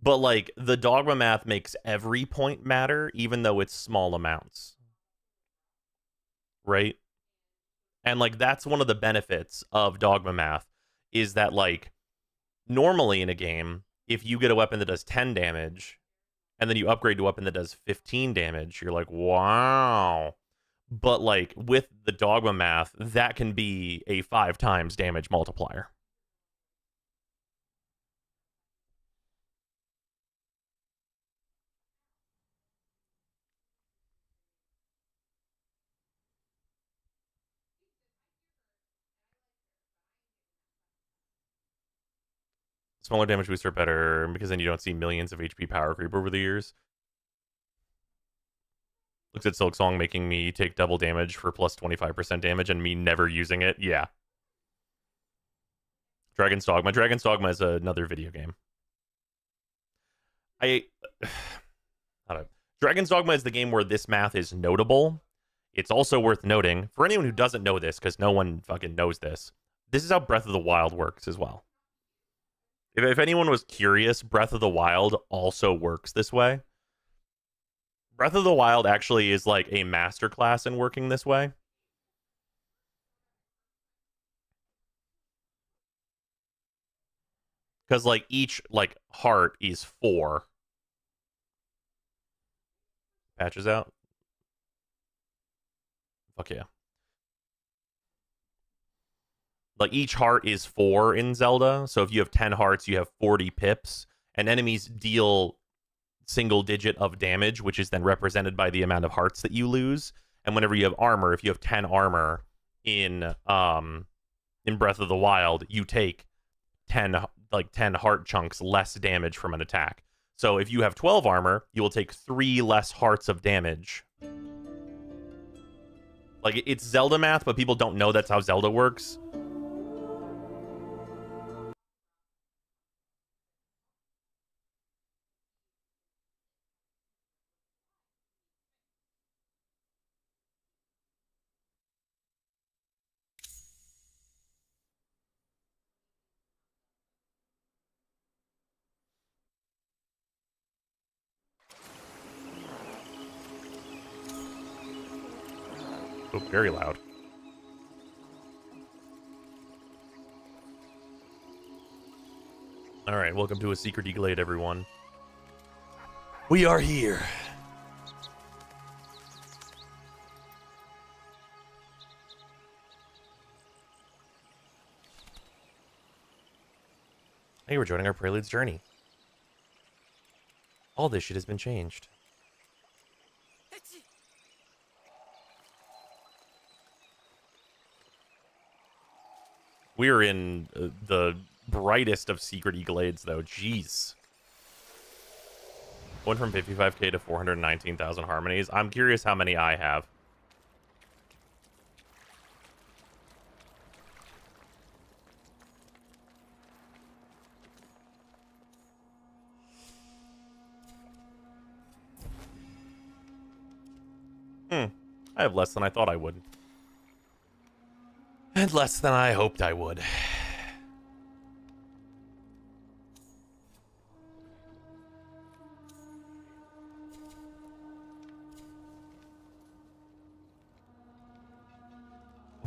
Speaker 1: But like the dogma math makes every point matter, even though it's small amounts. Right? And like that's one of the benefits of dogma math is that like normally in a game, if you get a weapon that does 10 damage and then you upgrade to a weapon that does 15 damage, you're like, wow. But like with the dogma math, that can be a 5 times damage multiplier. Smaller damage boosts are better because then you don't see millions of HP power creep over the years. Looks at Silksong making me take double damage for plus 25% damage and me never using it. Yeah. Dragon's Dogma. Dragon's Dogma is another video game. Dragon's Dogma is the game where this math is notable. It's also worth noting, for anyone who doesn't know this, because no one fucking knows this, this is how Breath of the Wild works as well. If anyone was curious, Breath of the Wild also works this way. Breath of the Wild actually is like a masterclass in working this way. Because like each like heart is 4. Patches out. Fuck yeah. Like each heart is 4 in Zelda. So if you have 10 hearts, you have 40 pips. And enemies deal single digit of damage, which is then represented by the amount of hearts that you lose. And whenever you have armor, if you have 10 armor in Breath of the Wild, you take 10 heart chunks less damage from an attack. So if you have 12 armor, you will take 3 less hearts of damage. Like, it's Zelda math, but people don't know that's how Zelda works. Oh, very loud. All right, welcome to a secret glade, everyone. We are here. Hey, we're joining our Preludes journey. All this shit has been changed. We're in the brightest of secret glades, though. Jeez. Went from 55k to 419,000 harmonies. I'm curious how many I have. I have less than I thought I would. And less than I hoped I would.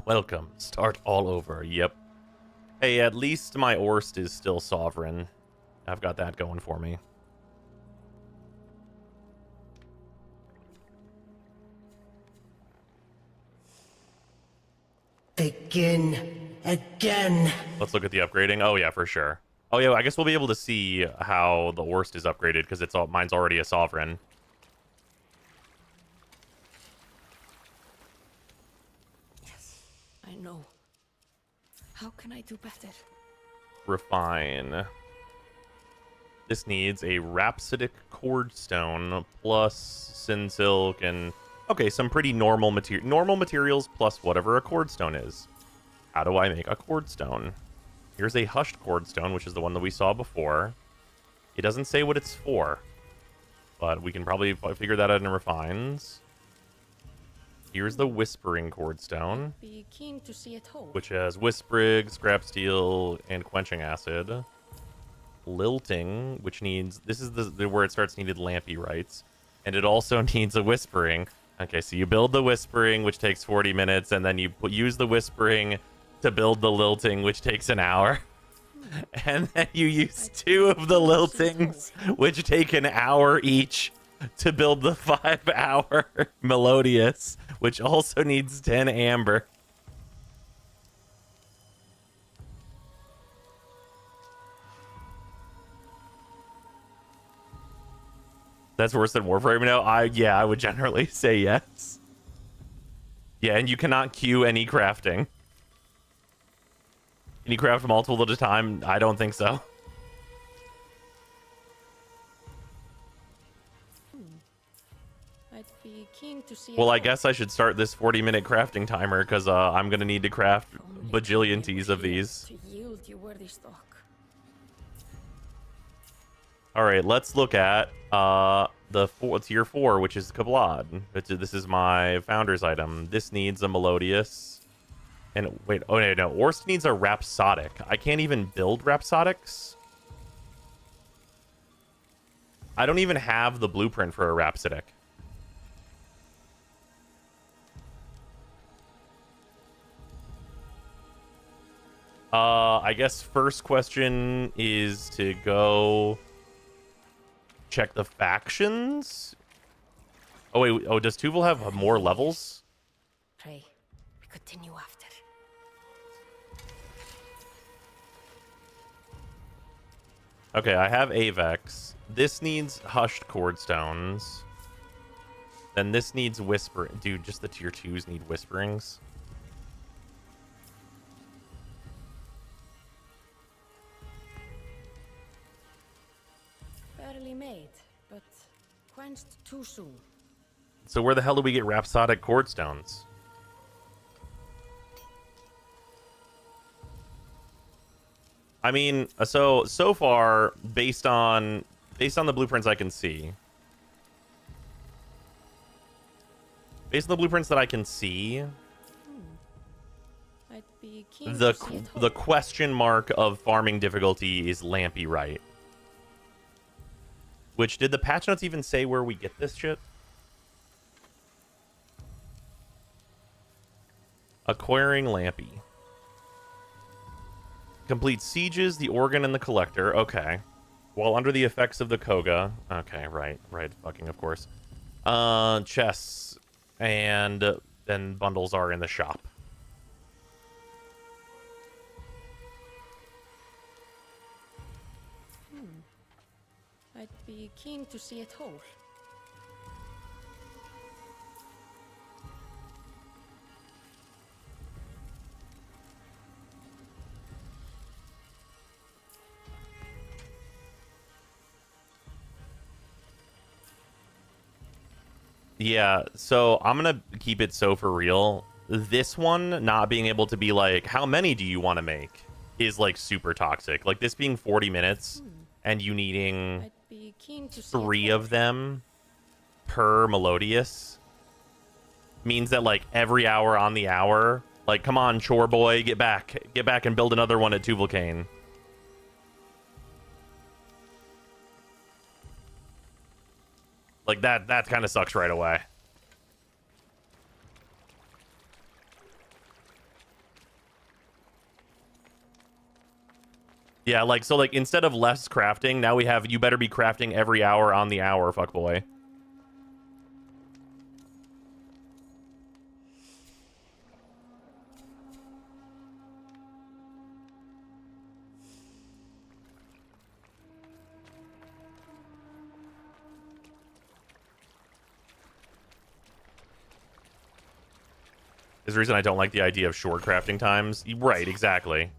Speaker 1: Welcome. Start all over. Yep. Hey, at least my Orst is still sovereign. I've got that going for me.
Speaker 4: Again.
Speaker 1: Let's look at the upgrading. Oh, yeah, for sure. Oh, yeah, I guess we'll be able to see how the Orst is upgraded, because mine's already a sovereign.
Speaker 4: Yes, I know. How can I do better?
Speaker 1: Refine. This needs a Rhapsodic Cordstone plus Sin Silk and... Okay, some pretty normal materials plus whatever a Cordstone is. How do I make a Cordstone? Here's a Hushed Cordstone, which is the one that we saw before. It doesn't say what it's for, but we can probably figure that out in Refines. Here's the Whispering Cordstone,
Speaker 4: Be keen to see it whole.
Speaker 1: which has Whisprig, Scrap Steel, and Quenching Acid. Lilting, which needs... This is the where it starts needed Lampy rights. And it also needs a Whispering. Okay, so you build the Whispering, which takes 40 minutes, and then you use the Whispering to build the Lilting, which takes an hour. And then you use 2 of the Liltings, which take an hour each, to build the 5-hour Melodious, which also needs 10 Amber. That's worse than Warframe now? I would generally say yes. Yeah, and you cannot queue any crafting. Can you craft multiple at a time? I don't think so.
Speaker 4: I'd be keen to see
Speaker 1: Well,
Speaker 4: it
Speaker 1: I
Speaker 4: whole.
Speaker 1: guess I should start this 40-minute crafting timer, because I'm going to need to craft bajillion teas of these.
Speaker 4: To yield you worthy stock.
Speaker 1: All right, let's look at the tier 4, which is Kablad. This is my founder's item. This needs a Melodious. And wait, oh no, Orst needs a Rhapsodic. I can't even build Rhapsodics. I don't even have the blueprint for a Rhapsodic. I guess first question is to go check the factions. Oh wait, oh, does Tuval have more levels?
Speaker 4: Pray, we continue after.
Speaker 1: Okay, I have Avex. This needs Hushed Chordstones. Then this needs Whisper. Dude, just the tier 2s need Whisperings.
Speaker 4: Barely made, but quenched too soon.
Speaker 1: So where the hell do we get Rhapsodic Chordstones? I mean, so far, based on the blueprints I can see, based on the blueprints that I can see,
Speaker 4: I'd be keen to see it
Speaker 1: the
Speaker 4: whole.
Speaker 1: question mark of farming difficulty is Lampy right. Which, did the patch notes even say where we get this shit? Acquiring Lampy. Complete sieges, the organ, and the collector. Okay. While under the effects of the Koga. Okay, right, fucking of course. Chests and then bundles are in the shop.
Speaker 4: I'd be keen to see it whole.
Speaker 1: Yeah, so I'm gonna keep it so for real. This one not being able to be like, how many do you want to make, is like super toxic. Like this being 40 minutes and you needing
Speaker 4: I'd be keen to see
Speaker 1: 3
Speaker 4: it
Speaker 1: of them per Melodious means that like every hour on the hour, like, come on, chore boy, get back and build another one at Tuvalcane. Like that kind of sucks right away. Yeah, like, so like instead of less crafting, now we have you better be crafting every hour on the hour, fuckboy. Is the reason I don't like the idea of short crafting times. Right, exactly.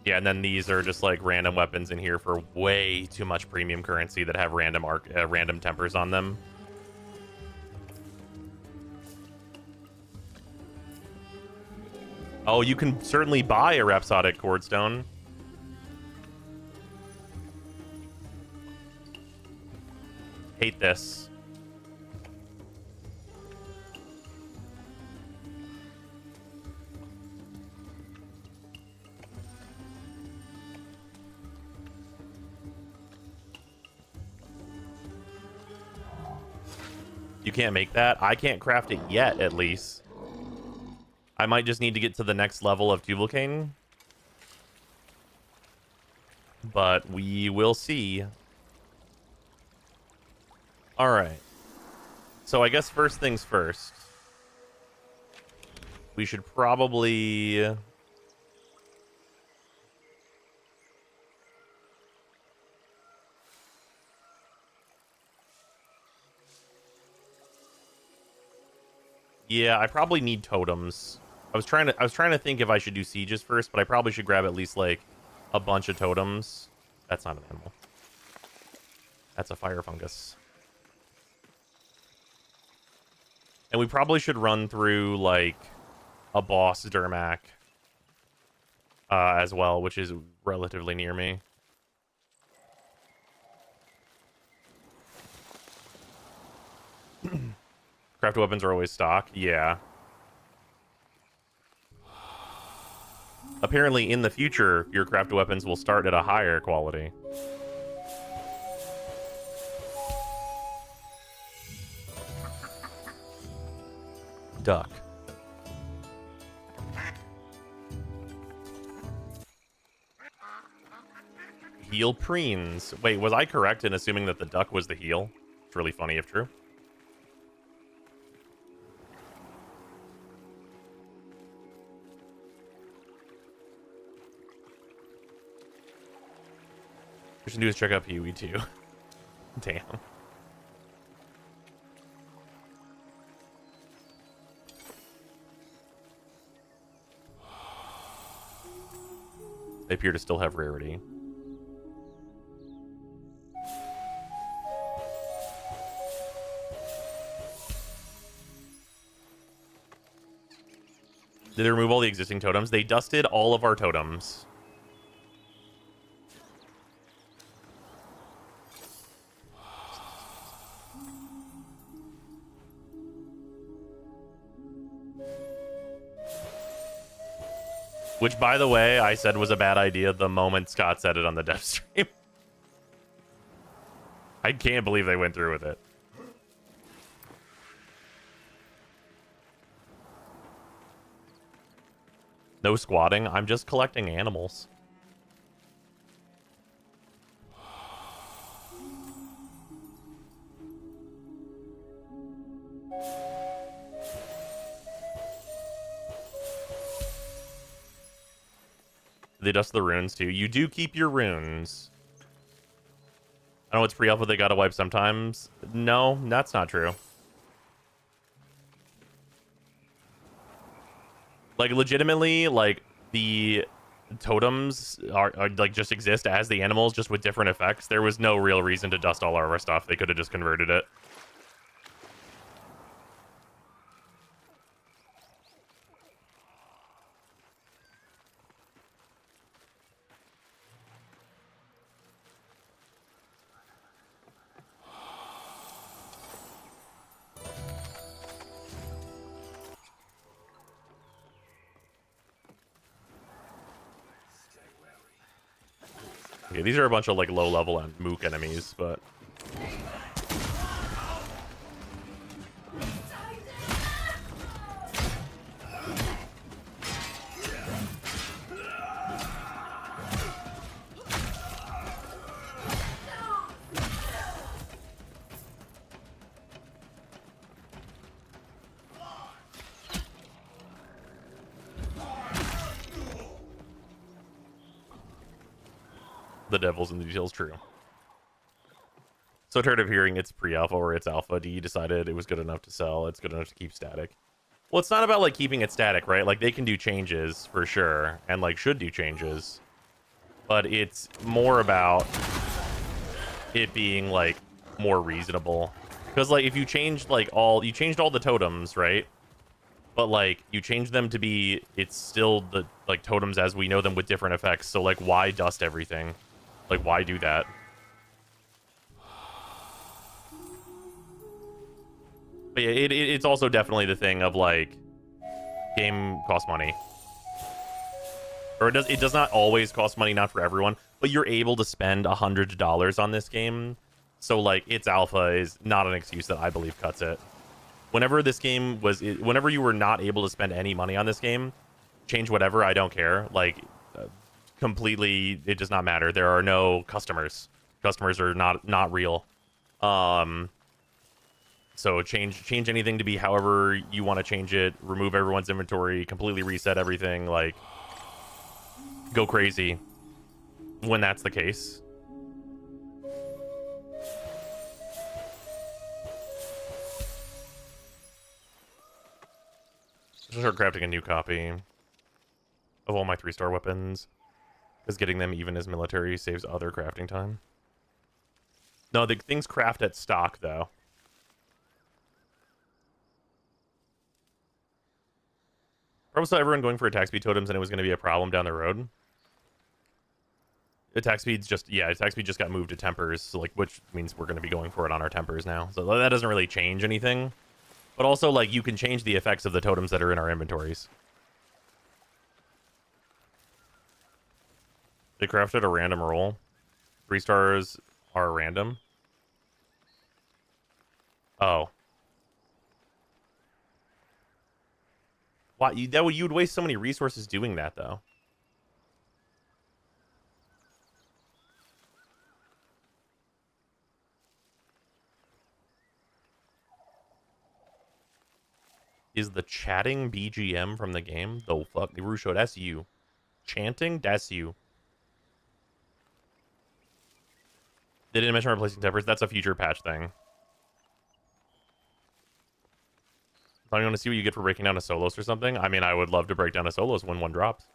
Speaker 1: Yeah, and then these are just like random weapons in here for way too much premium currency that have random random tempers on them. Oh, you can certainly buy a Rhapsodic Chordstone. Hate this. You can't make that? I can't craft it yet, at least. I might just need to get to the next level of Tuvalcane. But we will see. Alright. So I guess first things first. We should probably... Yeah, I probably need totems. I was trying to think if I should do sieges first, but I probably should grab at least like a bunch of totems. That's not an animal. That's a fire fungus. And we probably should run through like a boss Durmak as well, which is relatively near me. Crafted weapons are always stock. Yeah. Apparently, in the future, your crafted weapons will start at a higher quality. Duck. Heal preens. Wait, was I correct in assuming that the duck was the heal? It's really funny if true. We should do is check out Pee-wee too. Damn. They appear to still have rarity. Did they remove all the existing totems? They dusted all of our totems. Which, by the way, I said was a bad idea the moment Scott said it on the dev stream. I can't believe they went through with it. No squatting. I'm just collecting animals. They dust the runes too. You do keep your runes. I know it's pre-alpha, they gotta wipe sometimes. No, that's not true. Like, legitimately, like, the totems are like just exist as the animals, just with different effects. There was no real reason to dust all our stuff. They could have just converted it. Okay, these are a bunch of like low level and mook enemies, but the devil's in the details. True. So tired of hearing it's pre-alpha or it's alpha. D decided it was good enough to sell. It's good enough to keep static. Well, it's not about like keeping it static, right? Like they can do changes for sure, and like should do changes, but it's more about it being like more reasonable. Because like if you changed like you changed all the totems, right? But like you change them to be, it's still the like totems as we know them with different effects. So like why dust everything? Like why do that? But yeah, it's also definitely the thing of like game costs money. Or it does not always cost money, not for everyone, but you're able to spend $100 on this game. So like its alpha is not an excuse that I believe cuts it. Whenever this game was, whenever you were not able to spend any money on this game, change whatever, I don't care. Like, completely, it does not matter. There are no customers. Customers are not real. So change anything to be however you want to change it. Remove everyone's inventory. Completely reset everything. Like, go crazy when that's the case. Start crafting a new copy of all my 3-star weapons, because getting them even as military saves other crafting time. No, the things craft at stock, though. Probably saw everyone going for attack speed totems and it was going to be a problem down the road. Attack speed's just, yeah, attack speed just got moved to tempers, so, like, which means we're going to be going for it on our tempers now. So that doesn't really change anything. But also, like, you can change the effects of the totems that are in our inventories. They crafted a random roll. 3 stars are random. Oh. Why? You would waste so many resources doing that, though. Is the chatting BGM from the game? The fuck? Rusho, that's you. Chanting? That's you. They didn't mention replacing tempers. That's a future patch thing. Thought you want to see what you get for breaking down a Solos or something? I mean, I would love to break down a Solos when one drops.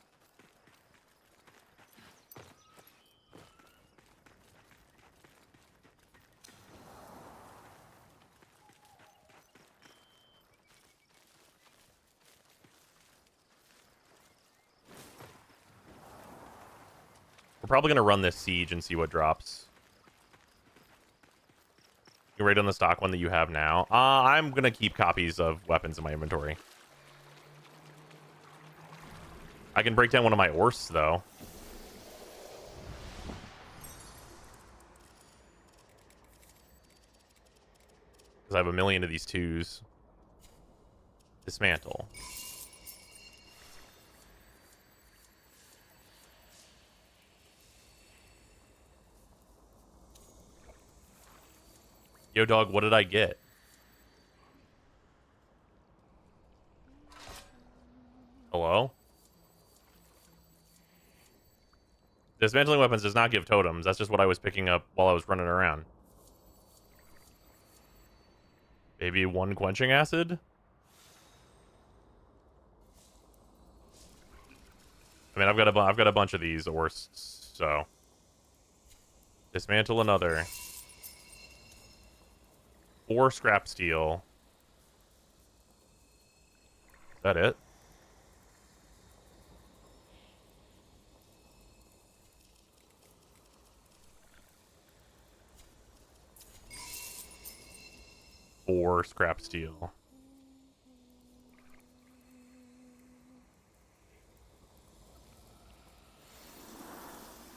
Speaker 1: We're probably going to run this siege and see what drops. You rate on the stock one that you have now. I'm going to keep copies of weapons in my inventory. I can break down one of my Orsts, though. Because I have a million of these 2s. Dismantle. Yo, dog, what did I get? Hello? Dismantling weapons does not give totems. That's just what I was picking up while I was running around. Maybe 1 quenching acid? I mean, I've got a bunch of these Orsts, so dismantle another. 4 scrap steel. Is that it? Four scrap steel.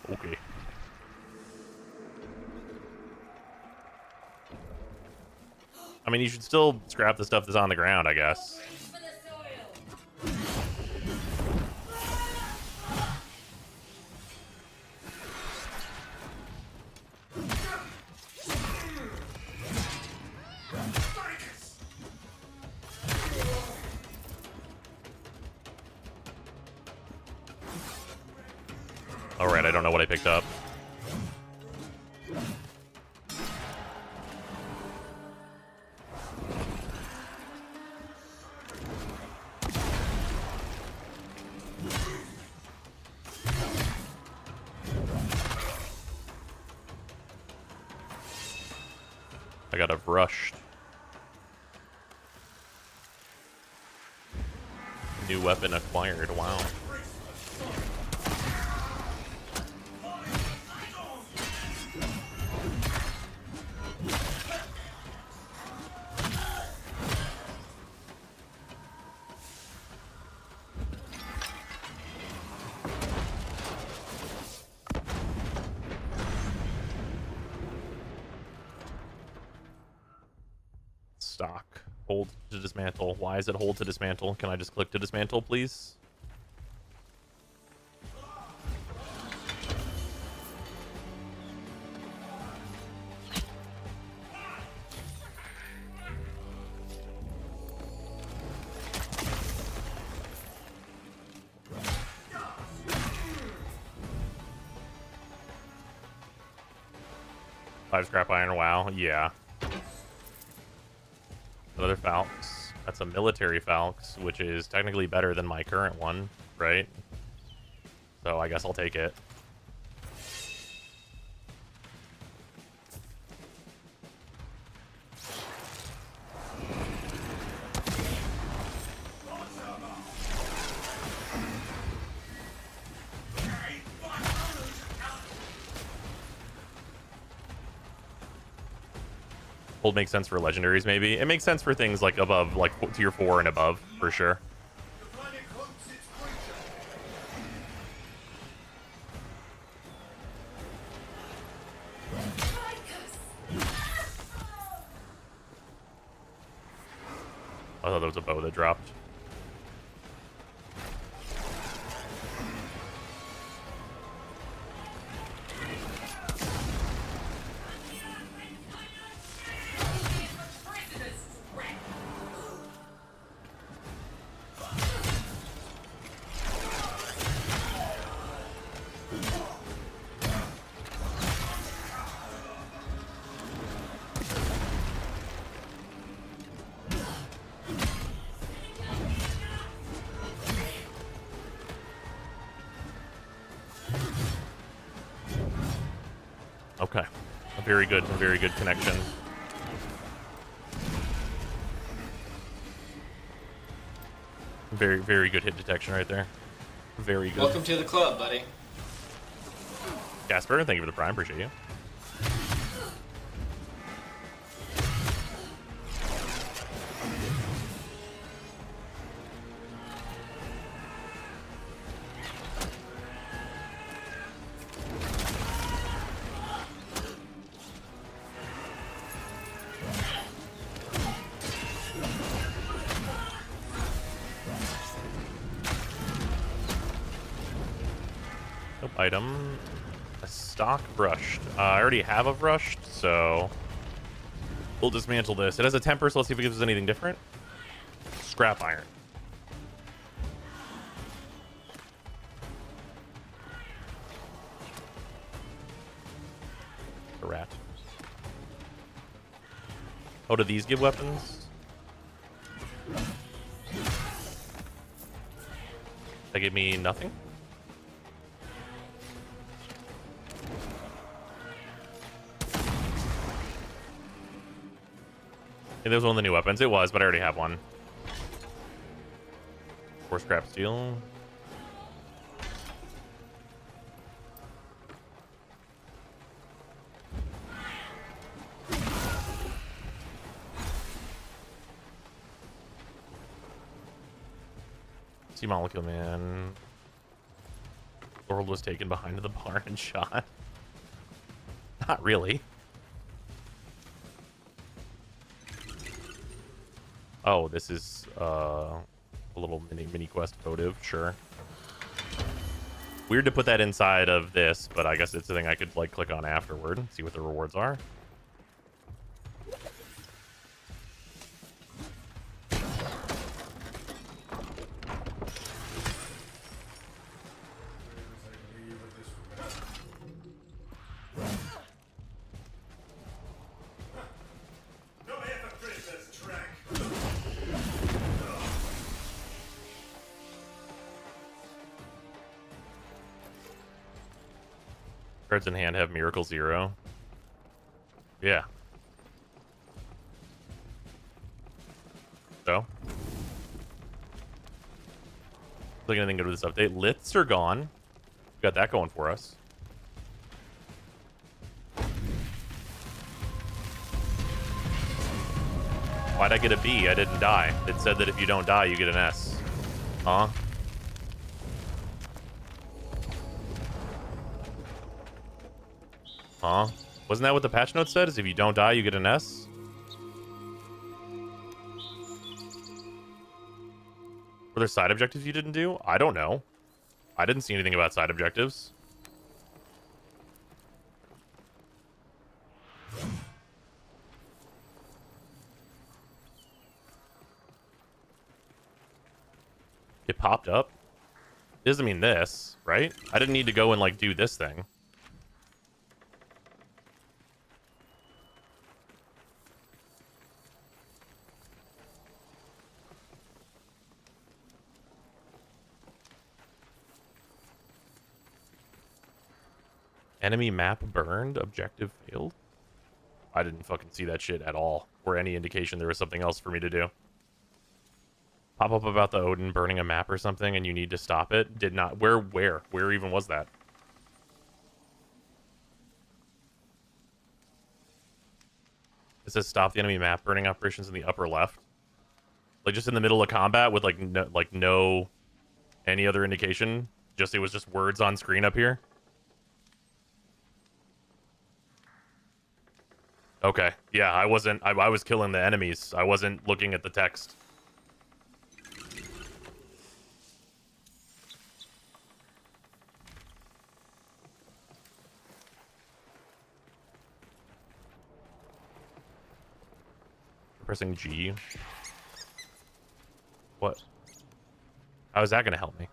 Speaker 1: Okay. I mean, you should still scrap the stuff that's on the ground, I guess. Alright, I don't know what I picked up. I got a rushed. New weapon acquired, wow. Stock. Hold to dismantle. Why is it hold to dismantle? Can I just click to dismantle, please? Five scrap iron, wow, yeah. Another Falx. That's a military Falx, which is technically better than my current one, right? So I guess I'll take it. Hold makes sense for legendaries, maybe. It makes sense for things like above, like tier 4 and above, for sure. I thought there was a bow that dropped. Okay. A very good connection. Very good hit detection right there. Very good.
Speaker 6: Welcome to the club, buddy.
Speaker 1: Casper, thank you for the prime. Appreciate you. Nope, item. A stock brushed. I already have a brushed, so we'll dismantle this. It has a temper, so let's see if it gives us anything different. Scrap iron. A rat. Oh, do these give weapons? That gave me nothing? Yeah, there's one of the new weapons. It was, but I already have one. 4 scrap steel. Sea Molecule Man. World was taken behind the bar and shot. Not really. Oh, this is a little mini quest votive, sure. Weird to put that inside of this, but I guess it's a thing I could like click on afterward and see what the rewards are. Cards in hand have Miracle Zero. Yeah. So? Look anything good with this update. Liths are gone. Got that going for us. Why'd I get a B? I didn't die. It said that if you don't die, you get an S. Huh? Huh? Wasn't that what the patch note said? Is if you don't die, you get an S? Were there side objectives you didn't do? I don't know. I didn't see anything about side objectives. It popped up? It doesn't mean this, right? I didn't need to go and, like, do this thing. Enemy map burned. Objective failed. I didn't fucking see that shit at all. Or any indication there was something else for me to do. Pop up about the Odin burning a map or something and you need to stop it. Did not. Where even was that? It says stop the enemy map burning operations in the upper left. Like just in the middle of combat with like no any other indication. Just it was just words on screen up here. Okay. Yeah, I wasn't I was killing the enemies. I wasn't looking at the text. Pressing G. What? How is that going to help me?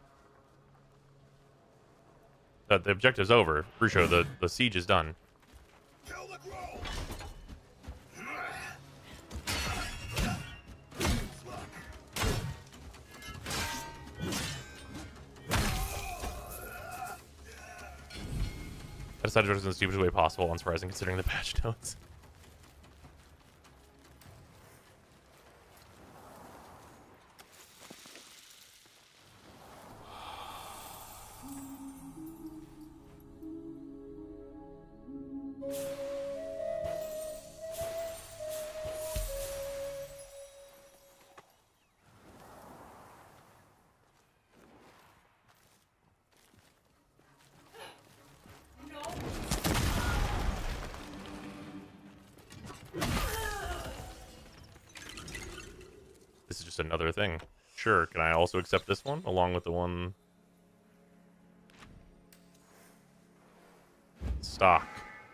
Speaker 1: The objective's over. Pretty sure the siege is done. I decided to do it in the stupidest way possible, unsurprising considering the patch notes. This is just another thing. Sure, can I also accept this one along with the one stock?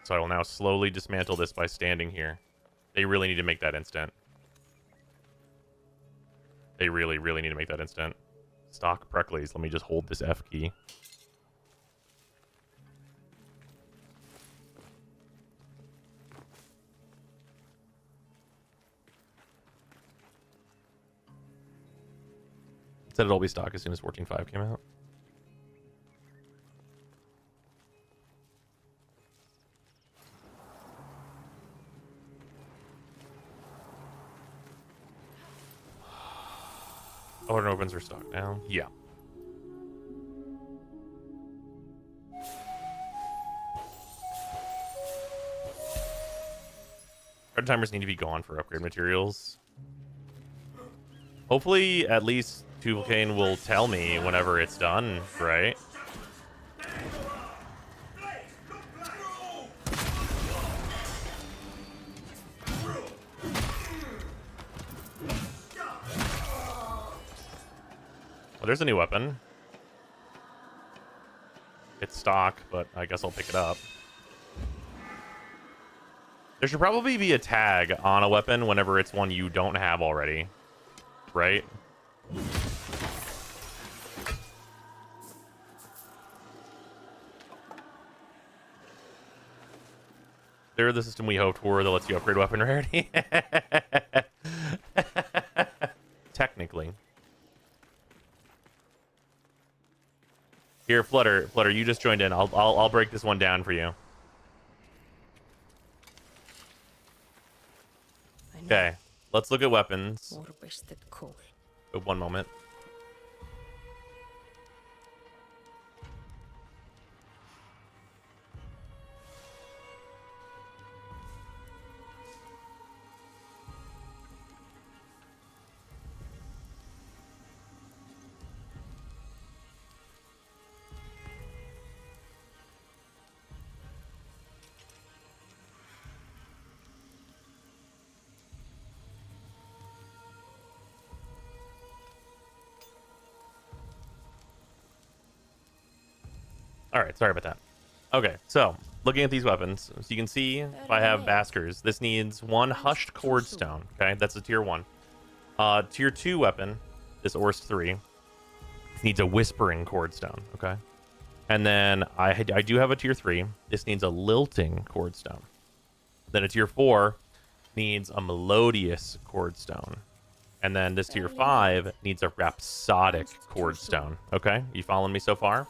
Speaker 1: So I will now slowly dismantle this by standing here. They really need to make that instant. They really, really need to make that instant. Stock Precles. Let me just hold this F key. Said it'll be stock as soon as 14.5 came out. Order opens are stock now. Yeah. Red timers need to be gone for upgrade materials. Hopefully, at least Tuvalcane will tell me whenever it's done, right? Well, there's a new weapon. It's stock, but I guess I'll pick it up. There should probably be a tag on a weapon whenever it's one you don't have already, right? They're the system we hoped for that lets you upgrade weapon rarity. Technically. Here, Flutter, you just joined in. I'll break this one down for you. Okay, let's look at weapons.
Speaker 4: War-wasted coal.
Speaker 1: One moment. All right, sorry about that. Okay, so looking at these weapons, so you can see if I have Baskers, this needs one Hushed Cordstone. Okay, that's a tier 1. Tier 2 weapon, this Orst 3, needs a Whispering Cordstone. Okay, and then I do have a tier 3. This needs a Lilting Cordstone. Then a tier 4 needs a Melodious Cordstone. And then this tier 5 needs a Rhapsodic Cordstone. Okay, you following me so far?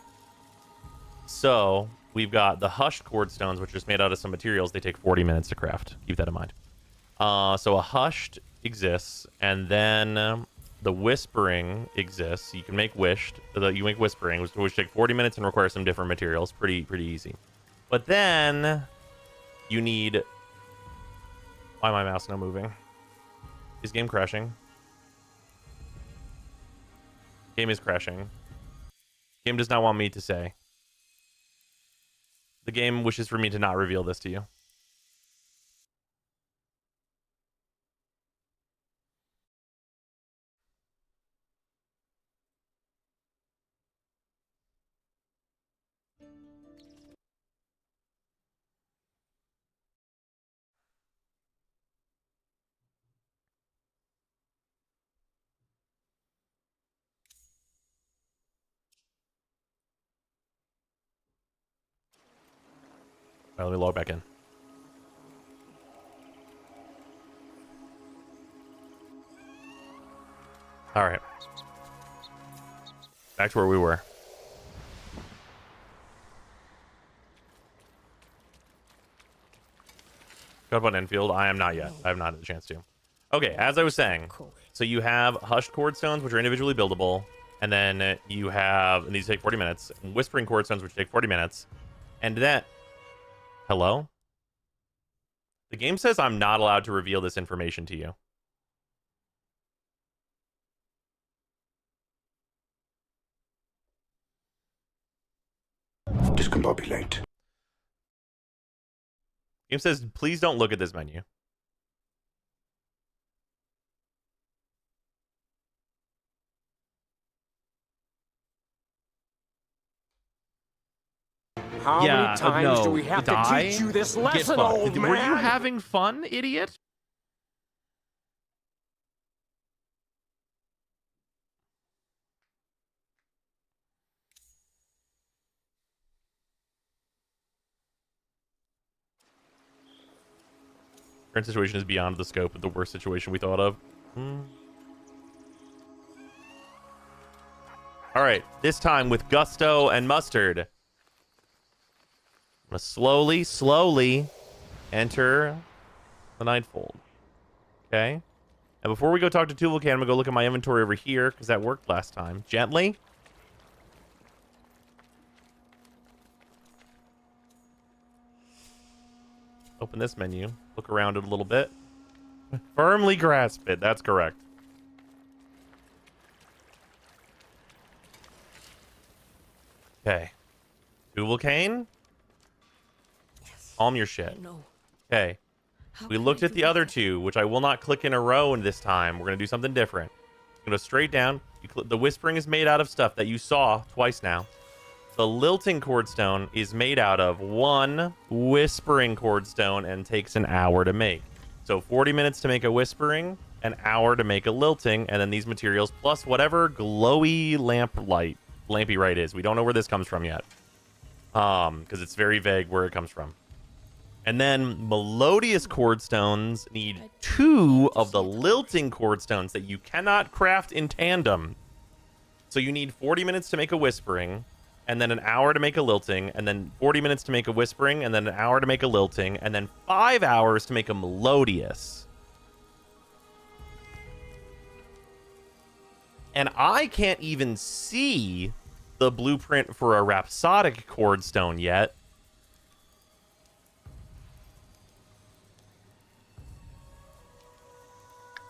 Speaker 1: So we've got the Hushed Cordstones, which are just made out of some materials. They take 40 minutes to craft. Keep that in mind. So a Hushed exists, and then the Whispering exists. You can make Wished. You make Whispering, which take 40 minutes and requires some different materials. Pretty easy. But then you need Why my mouse not moving? Is game crashing? Game is crashing. Game does not want me to say. The game wishes for me to not reveal this to you. All right, let me log back in. All right. Back to where we were. Got about Enfield? I am not yet. I have not had a chance to. Okay, as I was saying, so you have Hushed Chord Stones, which are individually buildable, and then you have, and these take 40 minutes, and Whispering Chord Stones, which take 40 minutes, and that... Hello? The game says I'm not allowed to reveal this information to you.
Speaker 3: Discombobulate.
Speaker 1: Game says, please don't look at this menu.
Speaker 6: How many times do we have to teach you this lesson, old man?
Speaker 1: Were you having fun, idiot? Current situation is beyond the scope of the worst situation we thought of. All right, this time with Gusto and Mustard. I'm gonna slowly enter the Nightfold. Okay. And before we go talk to Tuvulcan, I'm gonna go look at my inventory over here because that worked last time. Gently. Open this menu. Look around it a little bit. Firmly grasp it. That's correct. Okay. Tuvulcan? Calm your shit. Okay. We looked at the other two, which I will not click in a row this time. We're going to do something different. I'm going to go straight down. The Whispering is made out of stuff that you saw twice now. The Lilting Chordstone is made out of one Whispering Chordstone and takes an hour to make. So 40 minutes to make a Whispering, an hour to make a Lilting, and then these materials plus whatever glowy lampy is. We don't know where this comes from yet. Because it's very vague where it comes from. And then Melodious Chordstones need 2 of the Lilting Chordstones that you cannot craft in tandem. So you need 40 minutes to make a Whispering, and then an hour to make a Lilting, and then 40 minutes to make a Whispering, and then an hour to make a Lilting, and then 5 hours to make a Melodious. And I can't even see the blueprint for a Rhapsodic Chordstone yet.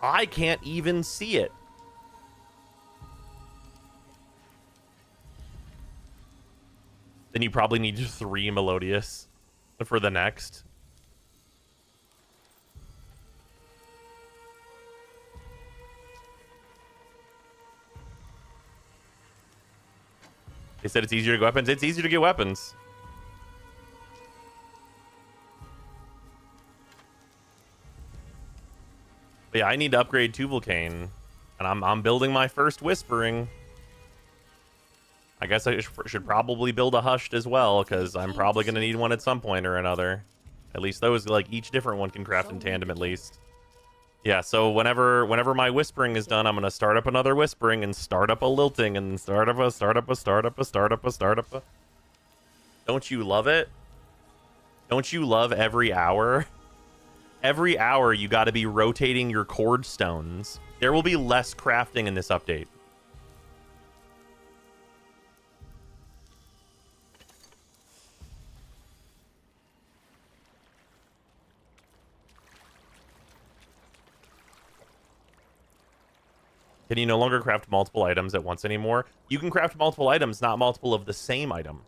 Speaker 1: I can't even see it. Then you probably need 3 Melodious for the next. They said it's easier to get weapons. It's easier to get weapons. But yeah, I need to upgrade Tuvulcan. And I'm building my first Whispering. I guess I should probably build a Hushed as well, because I'm probably going to need one at some point or another. At least those, like, each different one can craft in tandem at least. Yeah, so whenever my Whispering is done, I'm going to start up another Whispering and start up a Lilting and start up a... Don't you love it? Don't you love every hour? Every hour, you got to be rotating your chord stones. There will be less crafting in this update. Can you no longer craft multiple items at once anymore? You can craft multiple items, not multiple of the same item.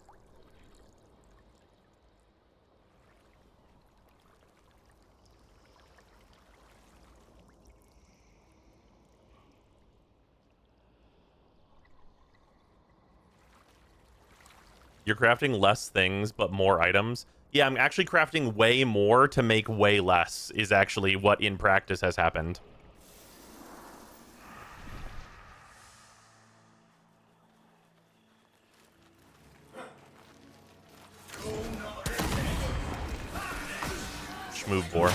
Speaker 1: You're crafting less things, but more items. Yeah, I'm actually crafting way more to make way less, is actually what in practice has happened. Schmoove boar.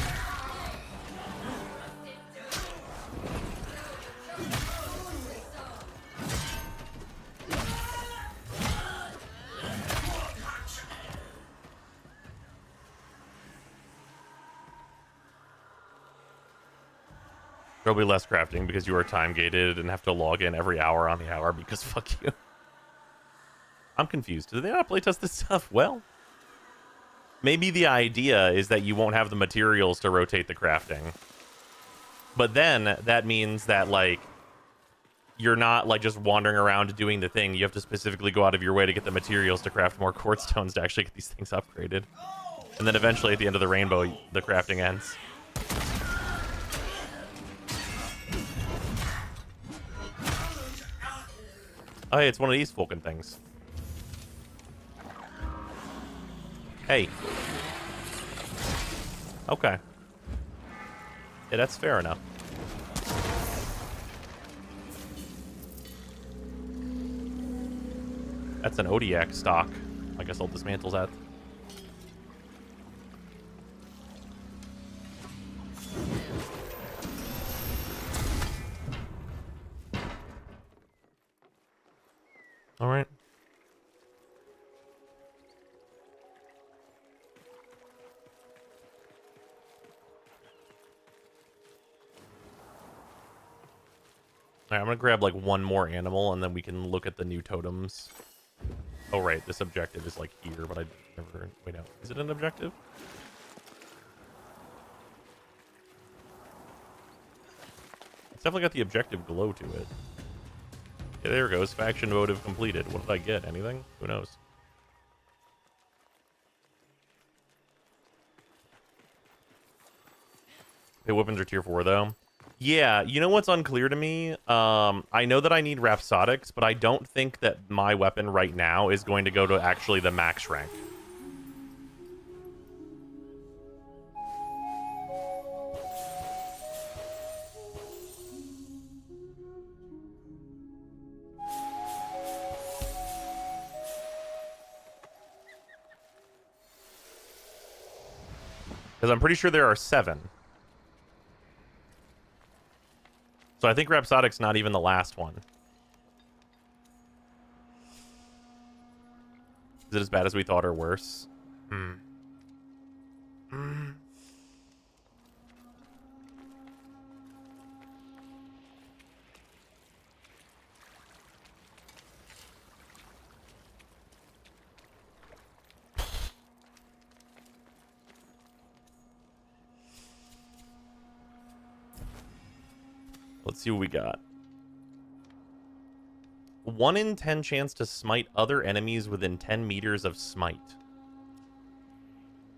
Speaker 1: There'll be less crafting because you are time gated and have to log in every hour on the hour because fuck you. I'm confused. Do they not playtest this stuff? Well, maybe the idea is that you won't have the materials to rotate the crafting. But then that means that, like, you're not, like, just wandering around doing the thing. You have to specifically go out of your way to get the materials to craft more quartz stones to actually get these things upgraded. And then eventually at the end of the rainbow, the crafting ends. Oh, hey, it's one of these fucking things. Hey. Okay. Yeah, that's fair enough. That's an Odiac stock. I guess I'll dismantle that. All right. All right, I'm gonna grab like one more animal, and then we can look at the new totems. Oh right, this objective is like here, but I never. Wait, no, is it an objective? It's definitely got the objective glow to it. Yeah, there it goes. Faction motive completed. What did I get? Anything? Who knows? Okay, weapons are tier 4 though. Yeah, you know what's unclear to me? I know that I need Rhapsodics, but I don't think that my weapon right now is going to go to actually the max rank. Because I'm pretty sure there are 7. So I think Rhapsodic's not even the last one. Is it as bad as we thought or worse? Let's see what we got. 1 in 10 chance to smite other enemies within 10 meters of smite.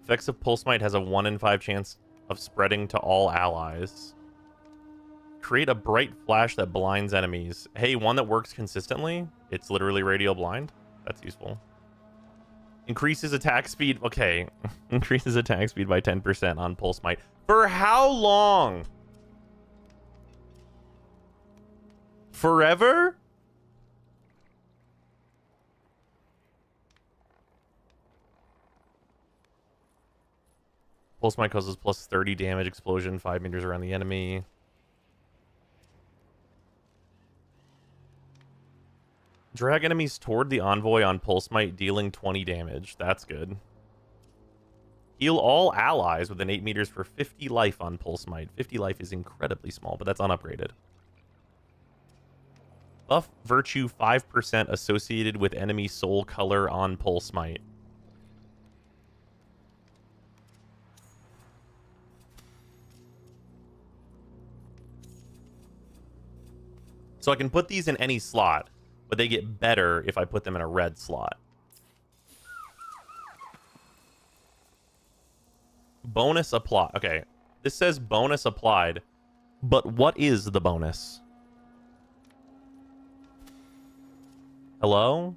Speaker 1: Effects of Pulse Smite has a 1 in 5 chance of spreading to all allies. Create a bright flash that blinds enemies. Hey, one that works consistently? It's literally radial blind? That's useful. Increases attack speed. Okay. Increases attack speed by 10% on Pulse Smite. For how long? Forever? Pulse Smite causes plus 30 damage explosion 5 meters around the enemy. Drag enemies toward the envoy on Pulse Smite, dealing 20 damage. That's good. Heal all allies within 8 meters for 50 life on Pulse Smite. 50 life is incredibly small, but that's unupgraded. Buff Virtue 5% associated with enemy soul color on Pulse Smite. So I can put these in any slot, but they get better if I put them in a red slot. Bonus apply. Okay, this says bonus applied, but what is the bonus? Hello?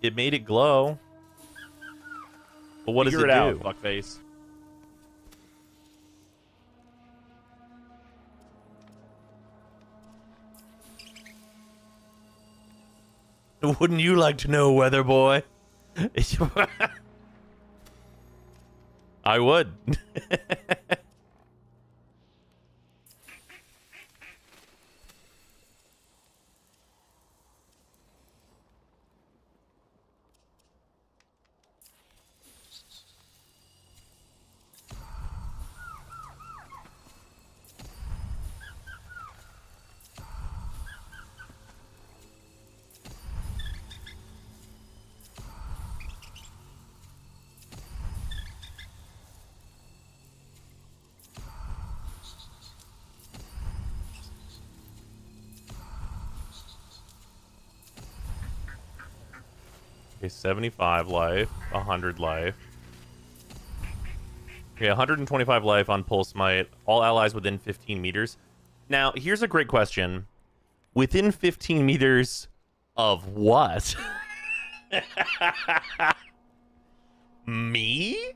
Speaker 1: It made it glow. But what
Speaker 6: Figure
Speaker 1: does it
Speaker 6: it
Speaker 1: do?
Speaker 6: out, fuckface.
Speaker 1: Wouldn't you like to know, weather boy? I would. Okay, 75 life, 100 life. Okay, 125 life on Pulse Might. All allies within 15 meters. Now, here's a great question. Within 15 meters of what? Me?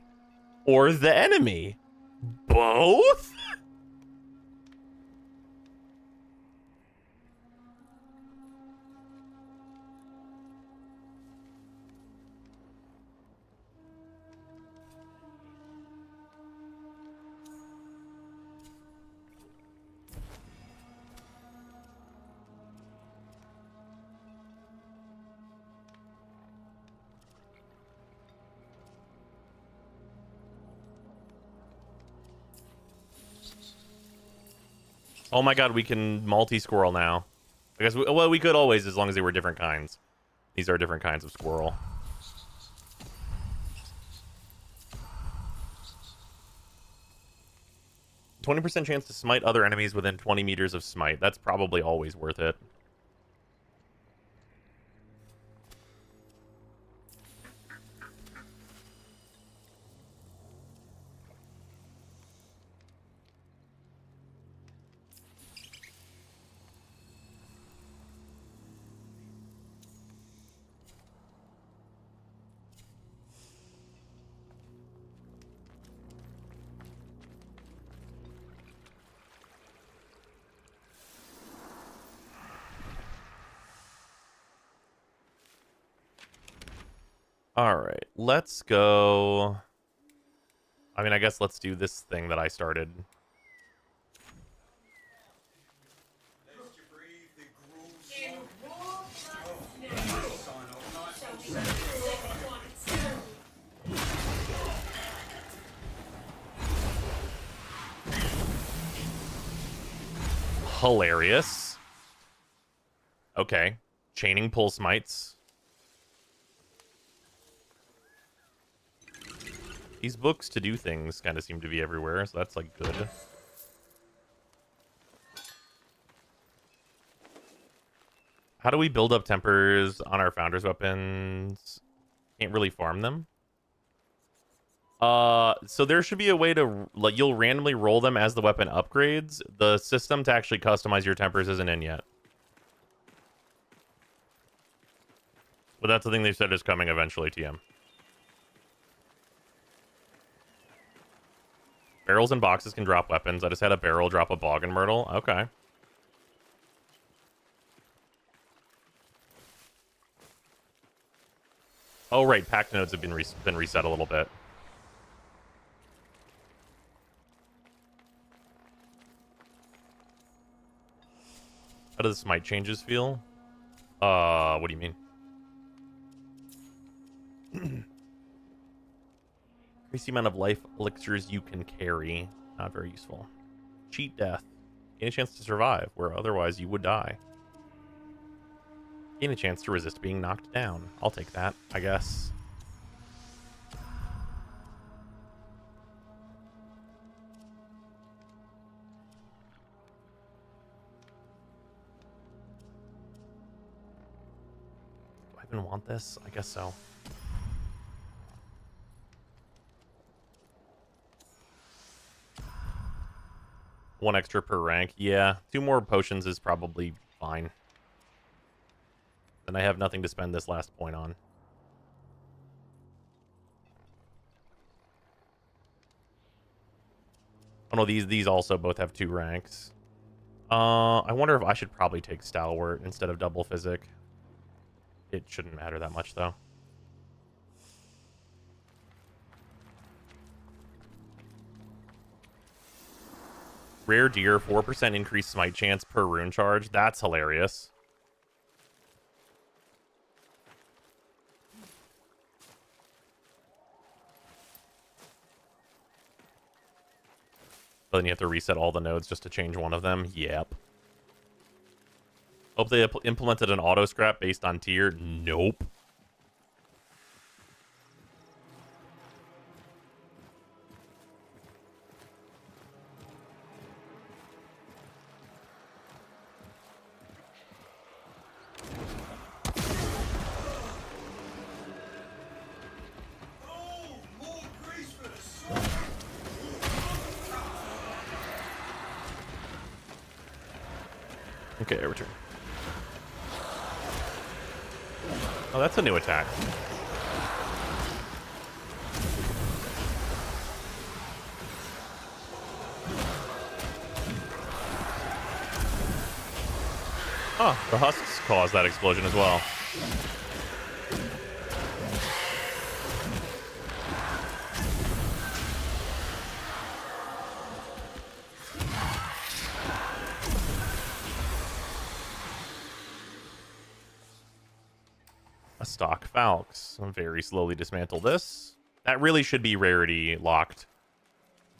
Speaker 1: Or the enemy? Both? Oh my god, we can multi-squirrel now. I guess, well, we could always, as long as they were different kinds. These are different kinds of squirrel. %20 chance to smite other enemies within 20 meters of smite. That's probably always worth it. All right, let's go. I mean, I guess let's do this thing that I started. Hilarious. Okay, chaining pulse mites. These books to do things kind of seem to be everywhere, so that's, like, good. How do we build up tempers on our founder's weapons? Can't really farm them. So there should be a way to, like, you'll randomly roll them as the weapon upgrades. The system to actually customize your tempers isn't in yet. But that's the thing they said is coming eventually, TM. Barrels and boxes can drop weapons. I just had a barrel drop a bog and myrtle. Okay. Oh, right. Pact nodes have been reset a little bit. How do the smite changes feel? What do you mean? Increase the amount of life elixirs you can carry. Not very useful. Cheat death. Gain a chance to survive, where otherwise you would die. Gain a chance to resist being knocked down. I'll take that, I guess. even want this? I guess so. One extra per rank. Yeah, 2 more potions is probably fine. Then I have nothing to spend this last point on. Oh no, these also both have 2 ranks. I wonder if I should probably take Stalwart instead of Double Physic. It shouldn't matter that much, though. Rare Deer, 4% increased smite chance per rune charge. That's hilarious. But then you have to reset all the nodes just to change one of them. Yep. Hope they implemented an auto scrap based on tier. Nope. Okay, return. Oh, that's a new attack. Oh, the husks caused that explosion as well. A stock Falx. Very slowly dismantle this. That really should be rarity locked.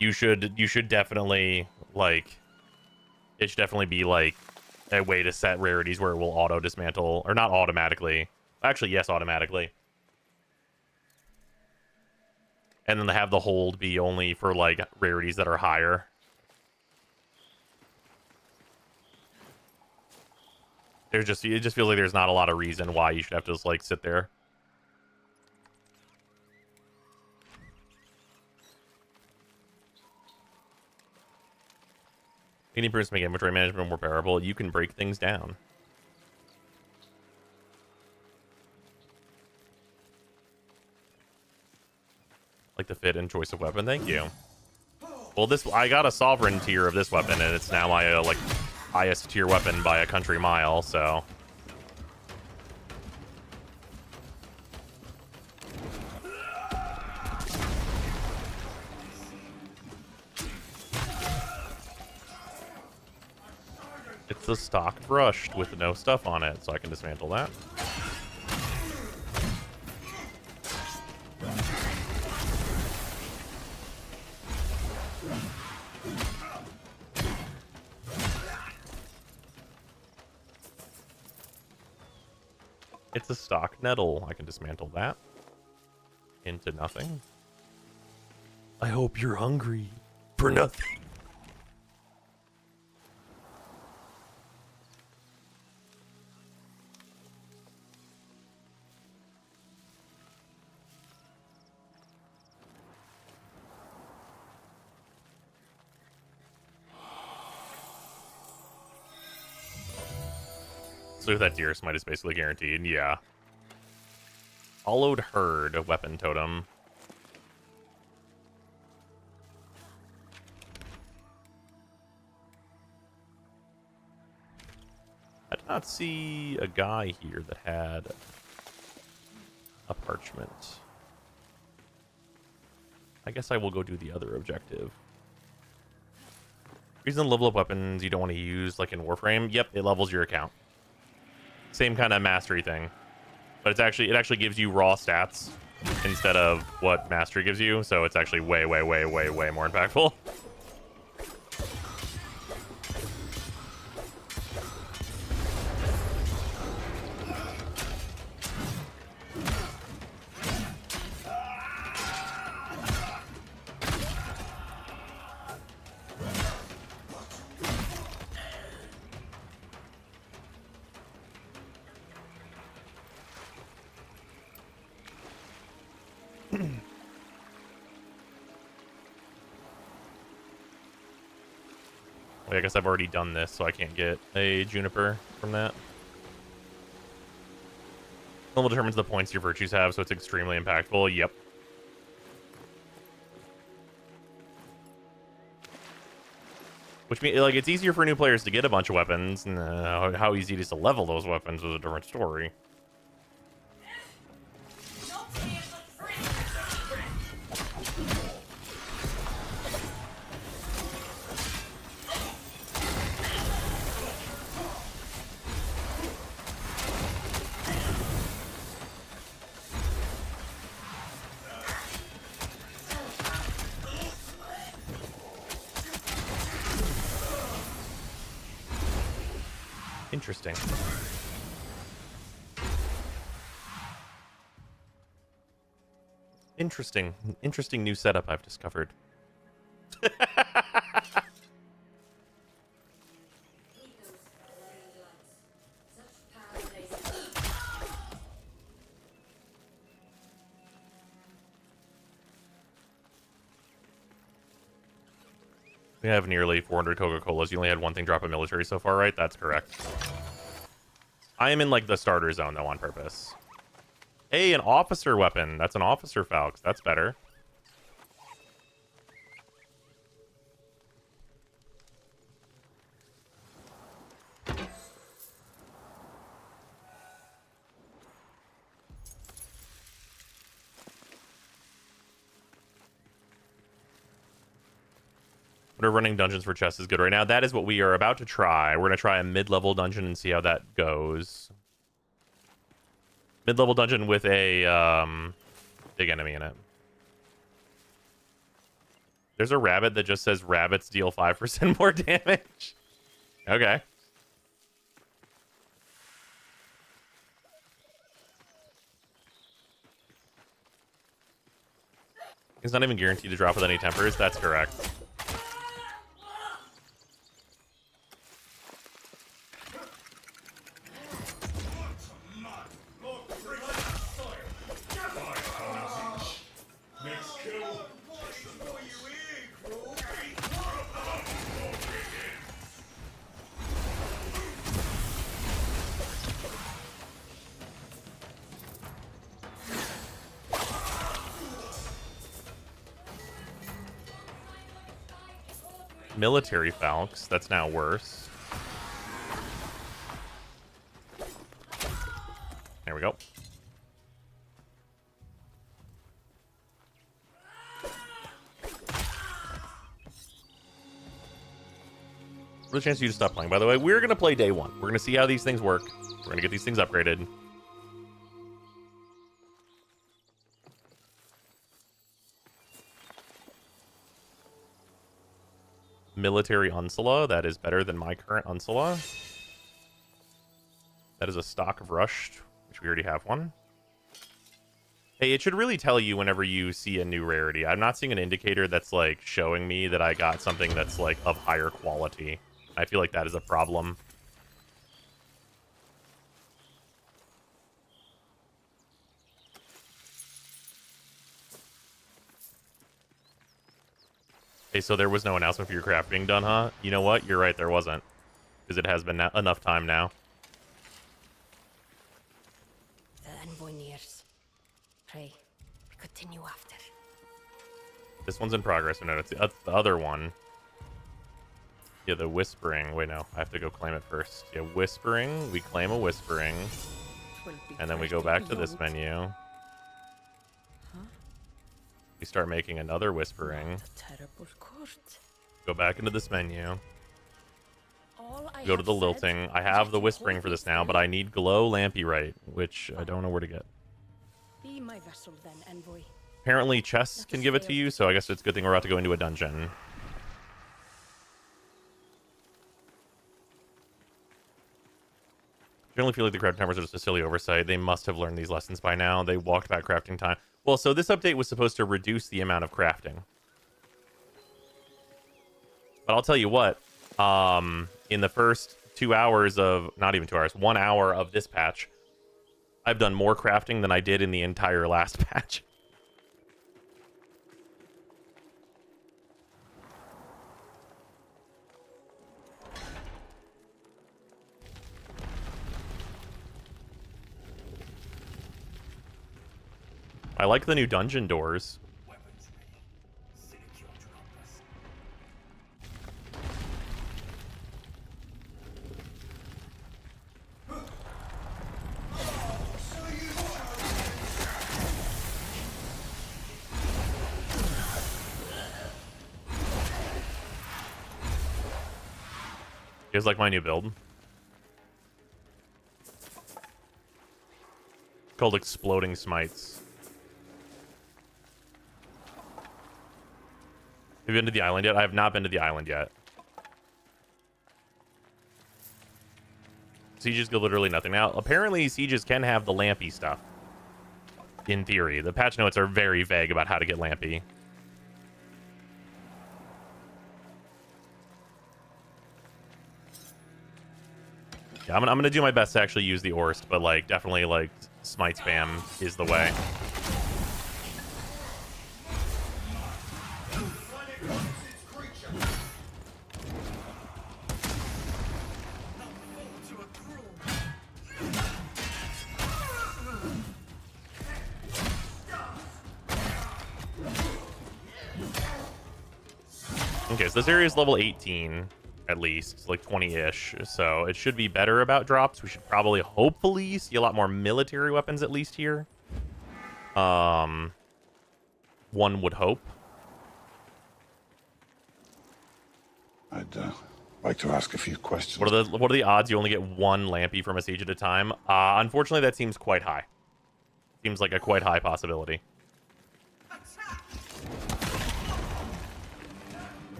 Speaker 1: You should definitely, like, it should definitely be like a way to set rarities where it will auto dismantle, or not automatically. Actually, yes, automatically. And then have the hold be only for like rarities that are higher. It just feels like there's not a lot of reason why you should have to just like sit there. Any improvements to make inventory management more bearable. You can break things down. Like the fit and choice of weapon. Thank you. Well, I got a sovereign tier of this weapon, and it's now my like highest tier weapon by a country mile. So. It's a stock brushed with no stuff on it, so I can dismantle that. It's a stock nettle. I can dismantle that. Into nothing. I hope you're hungry for nothing. So that deer smite is basically guaranteed, yeah. Hollowed Herd, a weapon totem. I did not see a guy here that had a parchment. I guess I will go do the other objective. Reason level up weapons you don't want to use, like in Warframe. Yep, it levels your account. Same kind of mastery thing, but it actually gives you raw stats instead of what mastery gives you, so it's actually way more impactful. I guess I've already done this, so I can't get a Juniper from that. Level determines the points your virtues have, so it's extremely impactful. Yep. Which means, like, it's easier for new players to get a bunch of weapons, and how easy it is to level those weapons is a different story. Interesting. Interesting new setup I've discovered. We have nearly 400 Coca-Colas. You only had one thing drop a military so far, right? That's correct. I am in, like, the starter zone, though, on purpose. Hey, an officer weapon. That's an officer Falx. That's better. Running dungeons for chests is good right now. That is what we are about to try. We're going to try a mid-level dungeon and see how that goes. Mid-level dungeon with a big enemy in it. There's a rabbit that just says rabbits deal 5% more damage. Okay. It's not even guaranteed to drop with any tempers. That's correct. Military Falx. That's now worse. There we go. For the chance for you to stop playing, by the way, we're going to play day one. We're going to see how these things work. We're going to get these things upgraded. Military Unsula. That is better than my current Unsula. That is a stock of Rushed, which we already have one. Hey, it should really tell you whenever you see a new rarity. I'm not seeing an indicator that's, like, showing me that I got something that's, like, of higher quality. I feel like that is a problem. Hey, so there was no announcement for your craft being done, huh? You know what? You're right, there wasn't. Because it has been enough time now.
Speaker 4: The envoy nears. Pray, we continue after.
Speaker 1: This one's in progress. No, it's the other one. Yeah, the Whispering. Wait, no. I have to go claim it first. Yeah, Whispering. We claim a Whispering. And then we go back to this menu. We start making another Whispering. Go back into this menu. Go to the Lilting. I have the Whispering for this now, but I need Glow Lampyrite, which I don't know where to get.
Speaker 4: Be my vessel then, envoy.
Speaker 1: Apparently chests can give it to you, so I guess it's a good thing we're about to go into a dungeon. I generally feel like the crafting timers are just a silly oversight. They must have learned these lessons by now. They walked back crafting time. Well, so this update was supposed to reduce the amount of crafting. But I'll tell you what, in the first 2 hours of, not even 2 hours, 1 hour of this patch, I've done more crafting than I did in the entire last patch. I like the new dungeon doors. You guys like my new build? Called Exploding Smites. Have you been to the island yet? I have not been to the island yet. Sieges go literally nothing. Now, apparently sieges can have the lampy stuff. In theory. The patch notes are very vague about how to get lampy. Yeah, I'm gonna do my best to actually use the Orst, but like definitely like smite spam is the way. Okay, so this area is level 18. At least, like 20-ish, so it should be better about drops. We should probably, hopefully, see a lot more military weapons at least here. One would hope.
Speaker 3: I'd like to ask a few questions.
Speaker 1: What are the odds you only get one lampy from a siege at a time? Unfortunately, that seems quite high. Seems like a quite high possibility.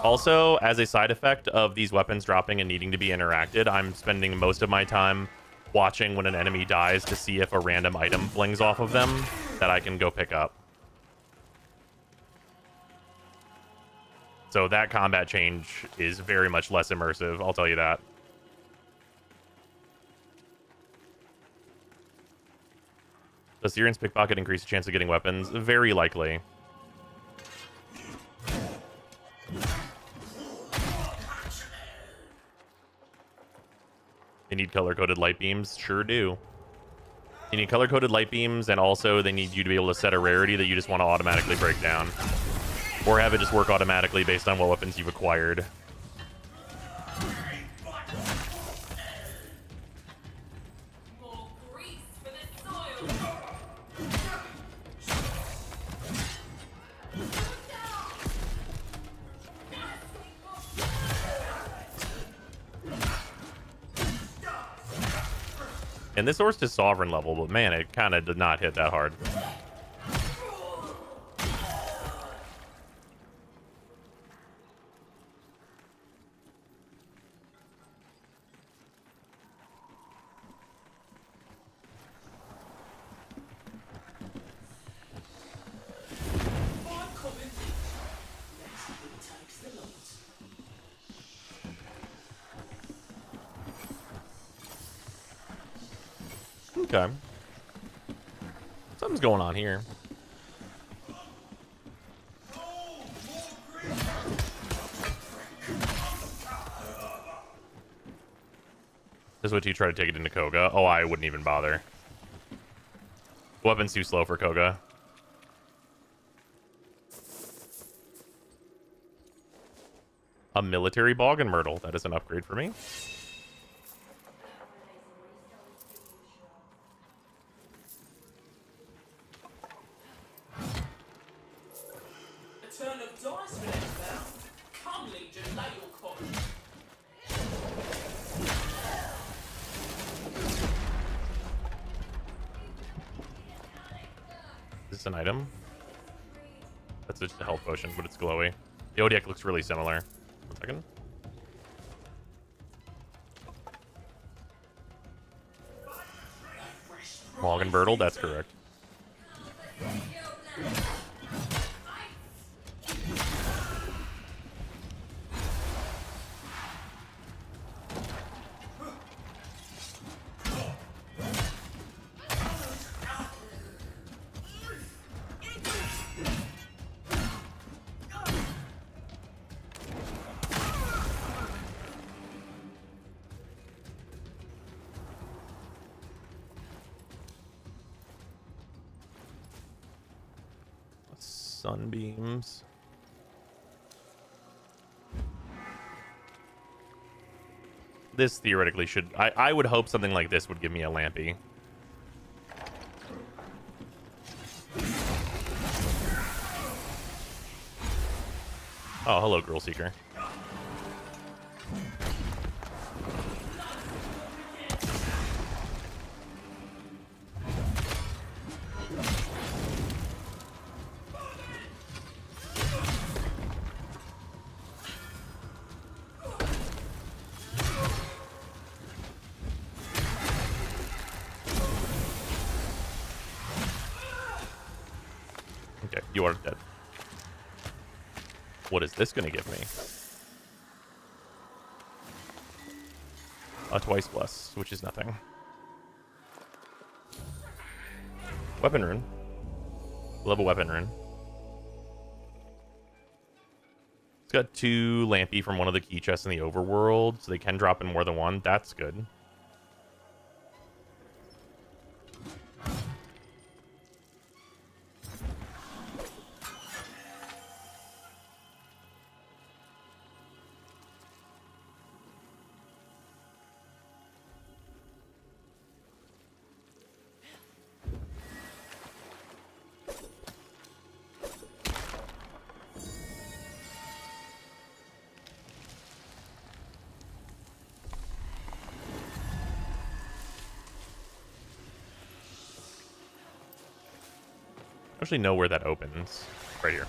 Speaker 1: Also, as a side effect of these weapons dropping and needing to be interacted, I'm spending most of my time watching when an enemy dies to see if a random item flings off of them that I can go pick up. So that combat change is very much less immersive, I'll tell you that. Does Syrian's pickpocket increase the chance of getting weapons? Very likely. They need color-coded light beams? Sure do. You need color-coded light beams, and also they need you to be able to set a rarity that you just want to automatically break down. Or have it just work automatically based on what weapons you've acquired. And this Orst is sovereign level, but man, it kind of did not hit that hard. Okay. Something's going on here. This is what you try to take it into Koga. Oh, I wouldn't even bother. Weapon's too slow for Koga. A military bog and myrtle. That is an upgrade for me. Is this an item? That's just a health potion, but it's glowy. The Odiak looks really similar. 1 second. Morgenbertle, that's correct. Sunbeams. This theoretically should... I would hope something like this would give me a Lampy. Oh, hello, Girl Seeker. Okay, you are dead. What is this going to give me? A twice bless, which is nothing. Weapon rune. Love a weapon rune. It's got 2 Lampy from one of the key chests in the overworld, so they can drop in more than one. That's good. I actually know where that opens. Right here.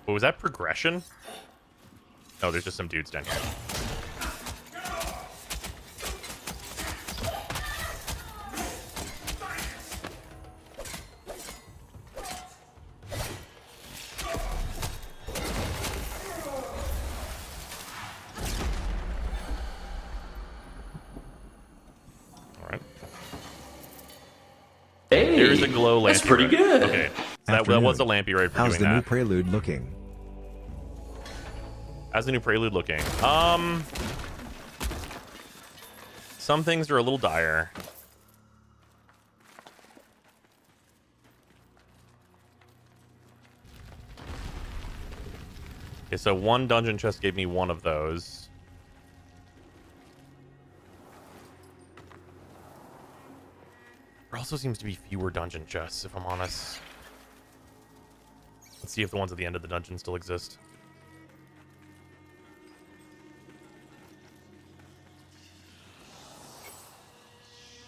Speaker 1: What was that, progression? Oh, there's just some dudes down here.
Speaker 6: Hey,
Speaker 1: there's a glow lampy.
Speaker 6: That's pretty
Speaker 1: right.
Speaker 6: good.
Speaker 1: Okay, so that was a lampy right for
Speaker 2: How's
Speaker 1: doing
Speaker 2: the
Speaker 1: that.
Speaker 2: new Prelude looking?
Speaker 1: How's the new Prelude looking? Some things are a little dire. Okay, so one dungeon chest gave me one of those. There also seems to be fewer dungeon chests, if I'm honest. Let's see if the ones at the end of the dungeon still exist.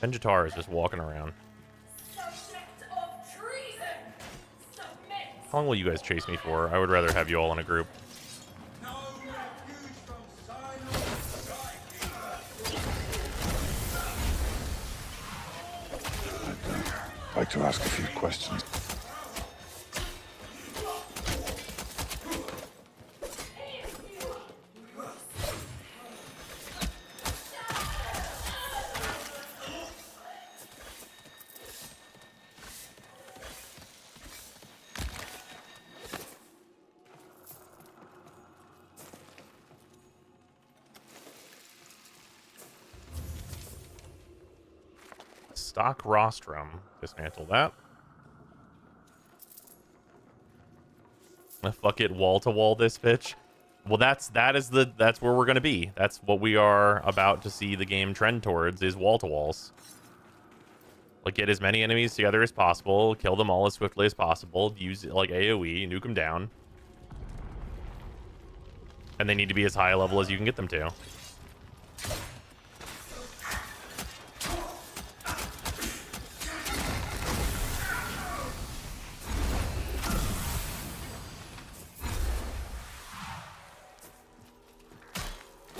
Speaker 1: Vengetar is just walking around. How long will you guys chase me for? I would rather have you all in a group.
Speaker 3: I'd like to ask a few questions.
Speaker 1: Stock rostrum. Dismantle that. Fuck it, wall to wall this bitch. Well, that's where we're gonna be. That's what we are about to see the game trend towards, is wall to walls. Like, get as many enemies together as possible, kill them all as swiftly as possible, use like AoE, nuke them down. And they need to be as high a level as you can get them to.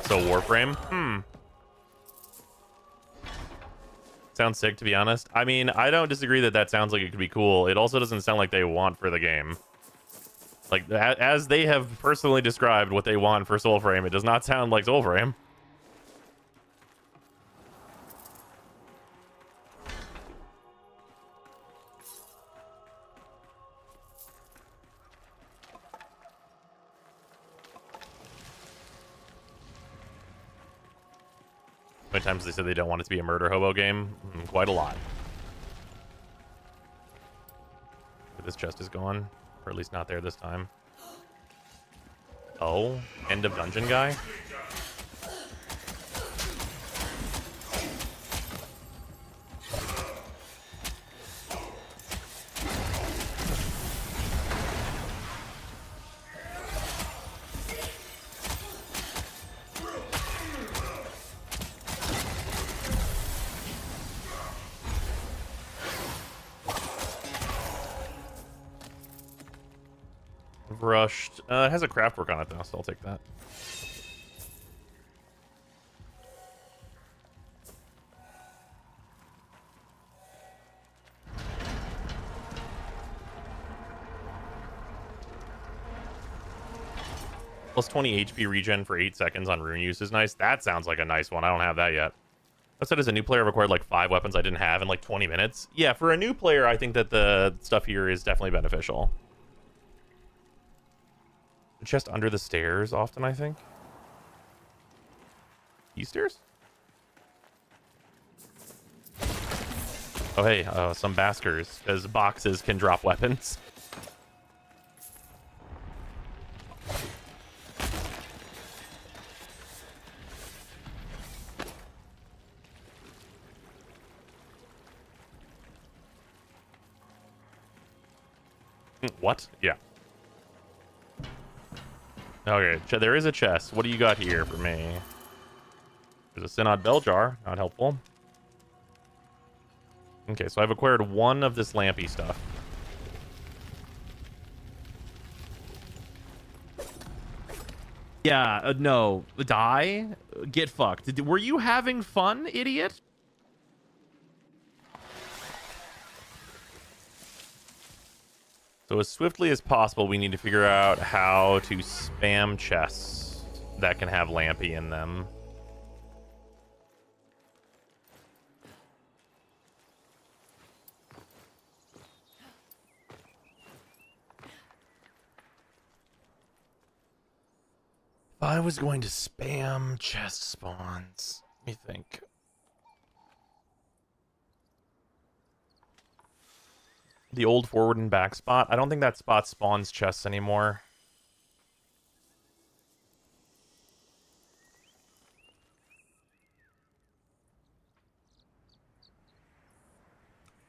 Speaker 1: So Warframe? Sounds sick, to be honest. I mean, I don't disagree that that sounds like it could be cool. It also doesn't sound like they want for the game. Like, as they have personally described what they want for Soulframe, it does not sound like Soulframe. many times they said they don't want it to be a murder hobo game? Quite a lot. This chest is gone. Or at least not there this time. Oh, end of dungeon guy? Rushed. It has a craft work on it though, so I'll take that. Plus 20 HP regen for 8 seconds on rune use is nice. That sounds like a nice one. I don't have that yet. I said as a new player, I've acquired like 5 weapons I didn't have in like 20 minutes. Yeah, for a new player, I think that the stuff here is definitely beneficial. Chest under the stairs often, I think. These stairs? Oh, hey, some baskers, because boxes can drop weapons. What? Yeah. Okay, there is a chest. What do you got here for me? There's a Synod bell jar. Not helpful. Okay, so I've acquired 1 of this lampy stuff. Yeah, no. Die? Get fucked. Were you having fun, idiot? So as swiftly as possible, we need to figure out how to spam chests that can have Lampy in them. If I was going to spam chest spawns, let me think. The old forward and back spot. I don't think that spot spawns chests anymore.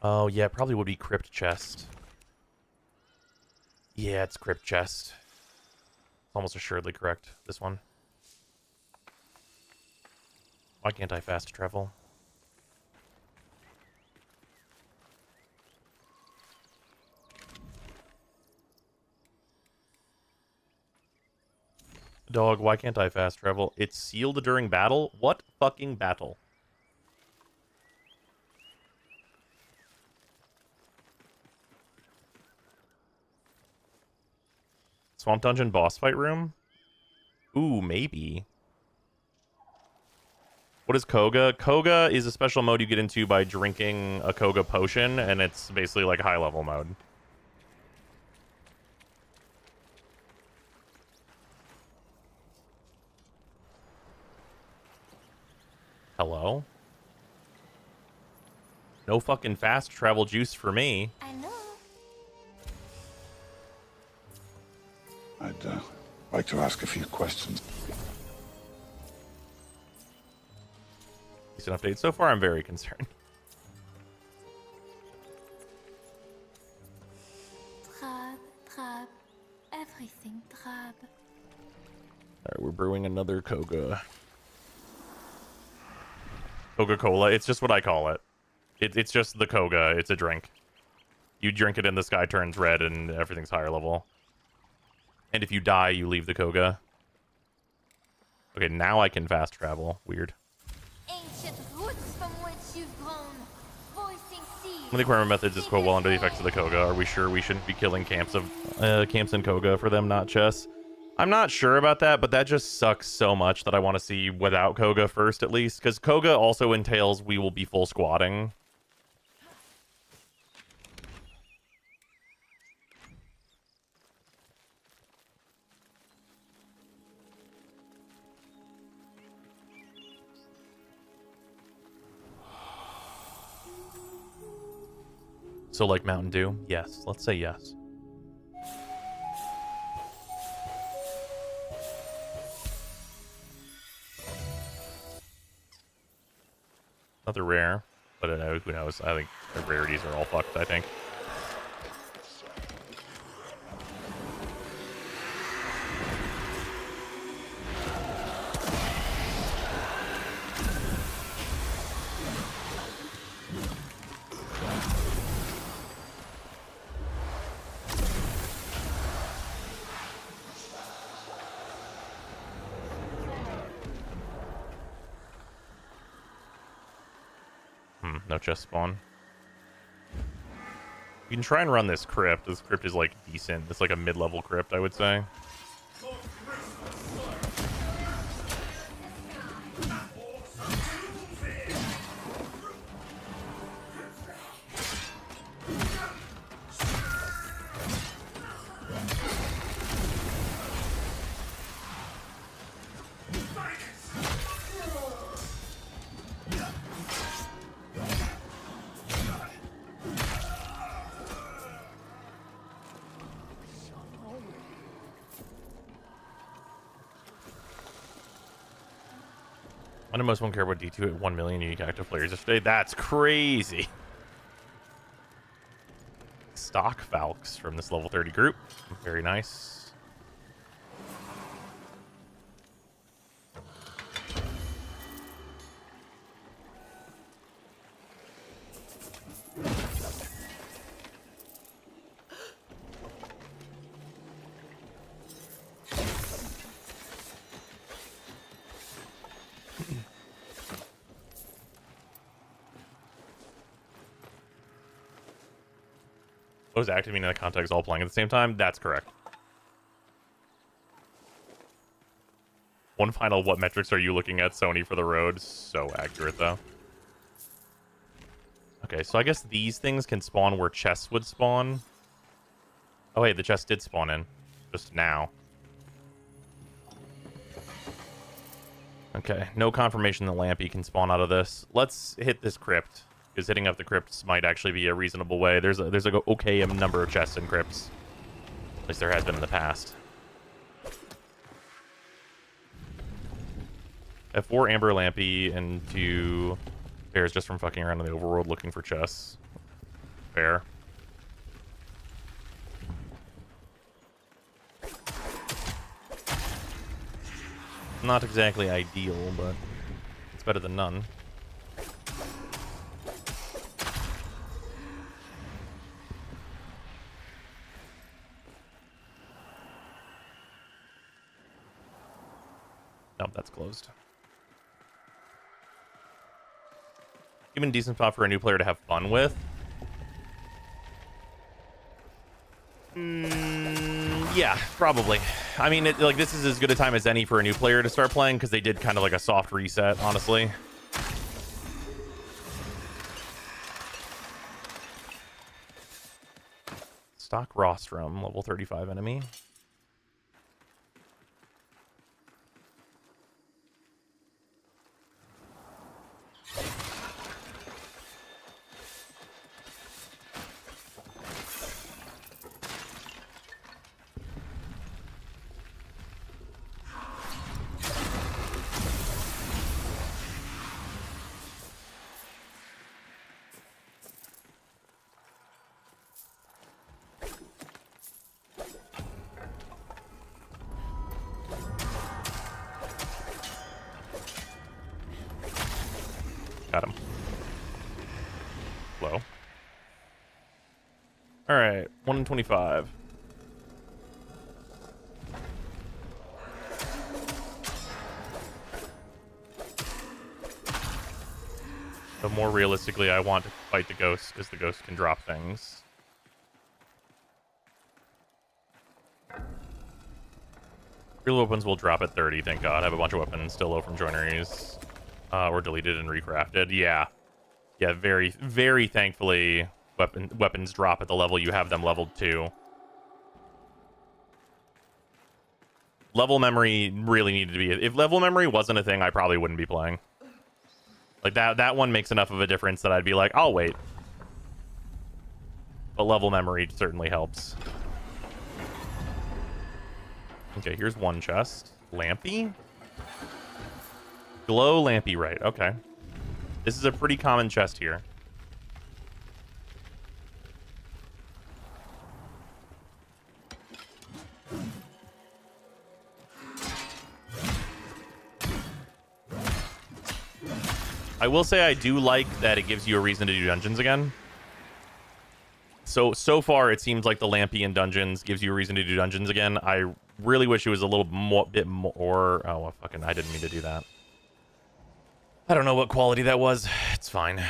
Speaker 1: Oh, yeah, it probably would be crypt chest. Yeah, it's crypt chest. Almost assuredly correct, this one. Why can't I fast travel? Dog, why can't I fast travel? It's sealed during battle? What fucking battle? Swamp Dungeon boss fight room? Ooh, maybe. What is Koga? Koga is a special mode you get into by drinking a Koga potion, and it's basically like high level mode. Hello? No fucking fast travel juice for me.
Speaker 5: I know.
Speaker 3: I'd like to ask a few questions.
Speaker 1: Decent update. So far, I'm very concerned.
Speaker 5: Drab, everything drab.
Speaker 1: Alright, we're brewing another Koga. Coca-Cola. It's just what I call it. It's just the Koga. It's a drink. You drink it and the sky turns red and everything's higher level. And if you die, you leave the Koga. Okay, now I can fast travel. Weird.
Speaker 5: Ancient roots from which you've grown, voicing seeds.
Speaker 1: One of the requirement methods is quote well under the effects of the Koga. Are we sure we shouldn't be killing camps in Koga for them, not chests? I'm not sure about that, but that just sucks so much that I want to see without Koga first, at least. Because Koga also entails we will be full squatting. also like Mountain Dew? Yes, let's say yes. Another rare, but who knows? I think the rarities are all fucked, I think. No chest spawn. You can try and run this crypt. This crypt is like decent. It's like a mid-level crypt, I would say. I know most won't care about D2 at 1 million unique active players yesterday. That's crazy. Stock Falks from this level 30 group. Very nice. Those activating in the context all playing at the same time? That's correct. One final, what metrics are you looking at, Sony, for the road? So accurate, though. Okay, so I guess these things can spawn where chests would spawn. Oh, wait, the chest did spawn in. Just now. Okay, no confirmation that Lampy can spawn out of this. Let's hit this crypt. Because hitting up the crypts might actually be a reasonable way. There's like an okay number of chests in crypts. At least there has been in the past. I have 4 Amber Lampy and 2 bears just from fucking around in the overworld looking for chests. Fair. Not exactly ideal, but it's better than none. Nope, that's closed. Even a decent spot for a new player to have fun with. Yeah, probably. I mean, like this is as good a time as any for a new player to start playing because they did kind of like a soft reset, honestly. Stock rostrum, level 35 enemy. Got him. Low. Alright, 1 in 25. But more realistically, I want to fight the ghost because the ghost can drop things. Real weapons will drop at 30, thank God. I have a bunch of weapons still low from joineries. Or deleted and recrafted. Yeah. Yeah, very, very thankfully, weapons drop at the level you have them leveled to. Level memory really needed to be... If level memory wasn't a thing, I probably wouldn't be playing. Like, that one makes enough of a difference that I'd be like, I'll wait. but level memory certainly helps. Okay, here's one chest. Lampy? Glow Lampy, right. Okay. This is a pretty common chest here. I will say I do like that it gives you a reason to do dungeons again. So far, it seems like the Lampy in dungeons gives you a reason to do dungeons again. I really wish it was a little bit more... Oh, well, fucking, I didn't mean to do that. I don't know what quality that was. It's fine.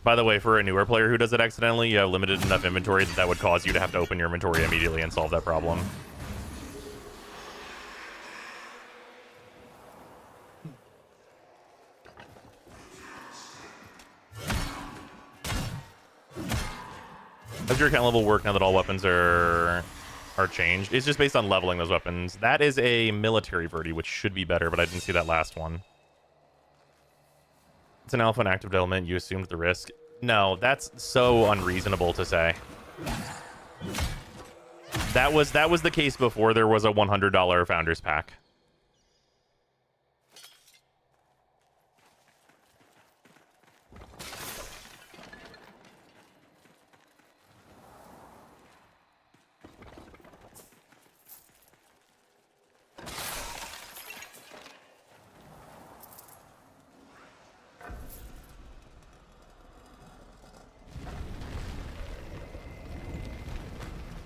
Speaker 1: By the way, for a newer player who does it accidentally, you have limited enough inventory that would cause you to have to open your inventory immediately and solve that problem. How's your account level work now that all weapons are changed? It's just based on leveling those weapons. That is a military verdi, which should be better, but I didn't see that last one. It's an alpha and active element. You assumed the risk. No, that's so unreasonable to say. That was the case before there was a $100 Founders Pack.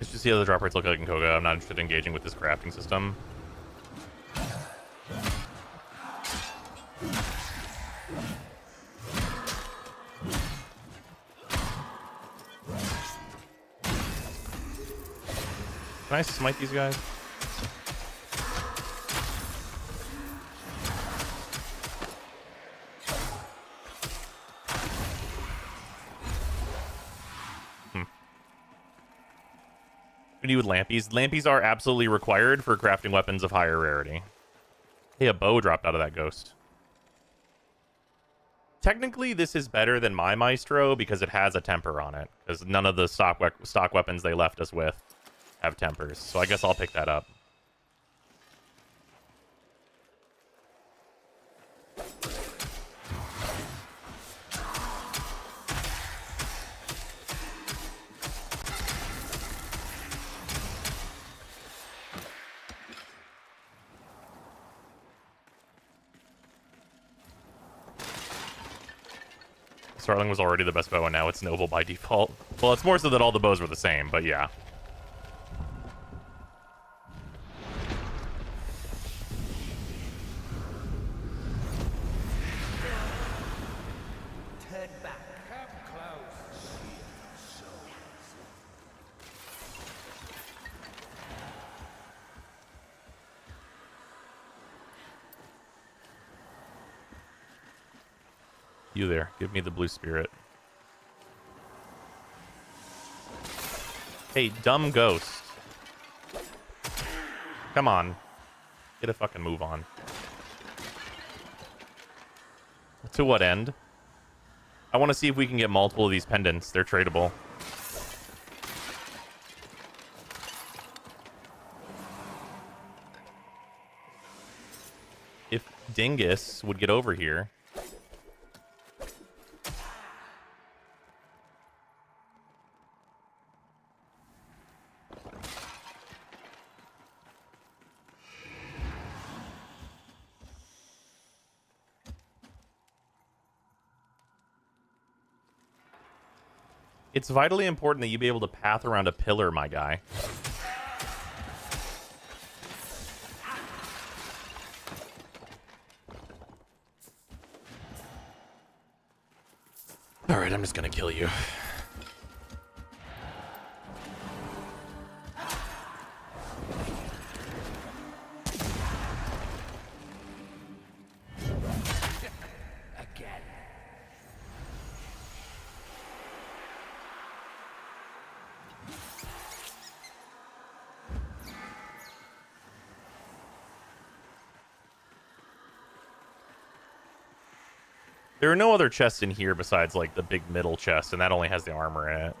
Speaker 1: Let's just see how the drop rates look like in Koga. I'm not interested in engaging with this crafting system. Can I smite these guys? We do with lampies. Lampies are absolutely required for crafting weapons of higher rarity. Hey, a bow dropped out of that ghost. Technically, this is better than my Maestro because it has a temper on it. Because none of the stock weapons they left us with have tempers. So I guess I'll pick that up. Starling was already the best bow, and now it's noble by default. Well, it's more so that all the bows were the same, but yeah. You there. Give me the blue spirit. Hey, dumb ghost. Come on. Get a fucking move on. To what end? I want to see if we can get multiple of these pendants. They're tradable. If Dingus would get over here... It's vitally important that you be able to path around a pillar, my guy. Alright, I'm just gonna kill you. There are no other chests in here besides, like, the big middle chest, and that only has the armor in it.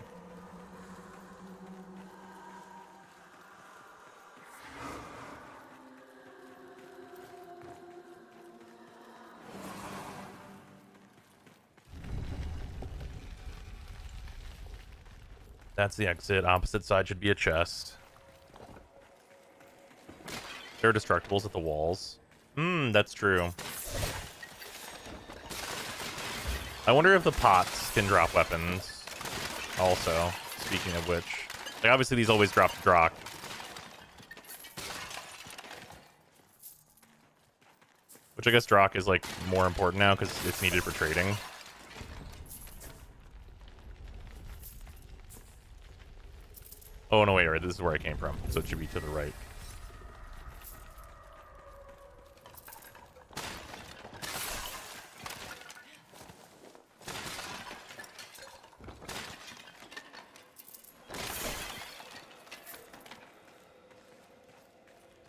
Speaker 1: That's the exit. Opposite side should be a chest. There are destructibles at the walls. That's true. I wonder if the pots can drop weapons. Also, speaking of which. Like, obviously these always drop Drock. Which I guess Drock is, like, more important now because it's needed for trading. Oh, no, wait, right, this is where I came from, so it should be to the right.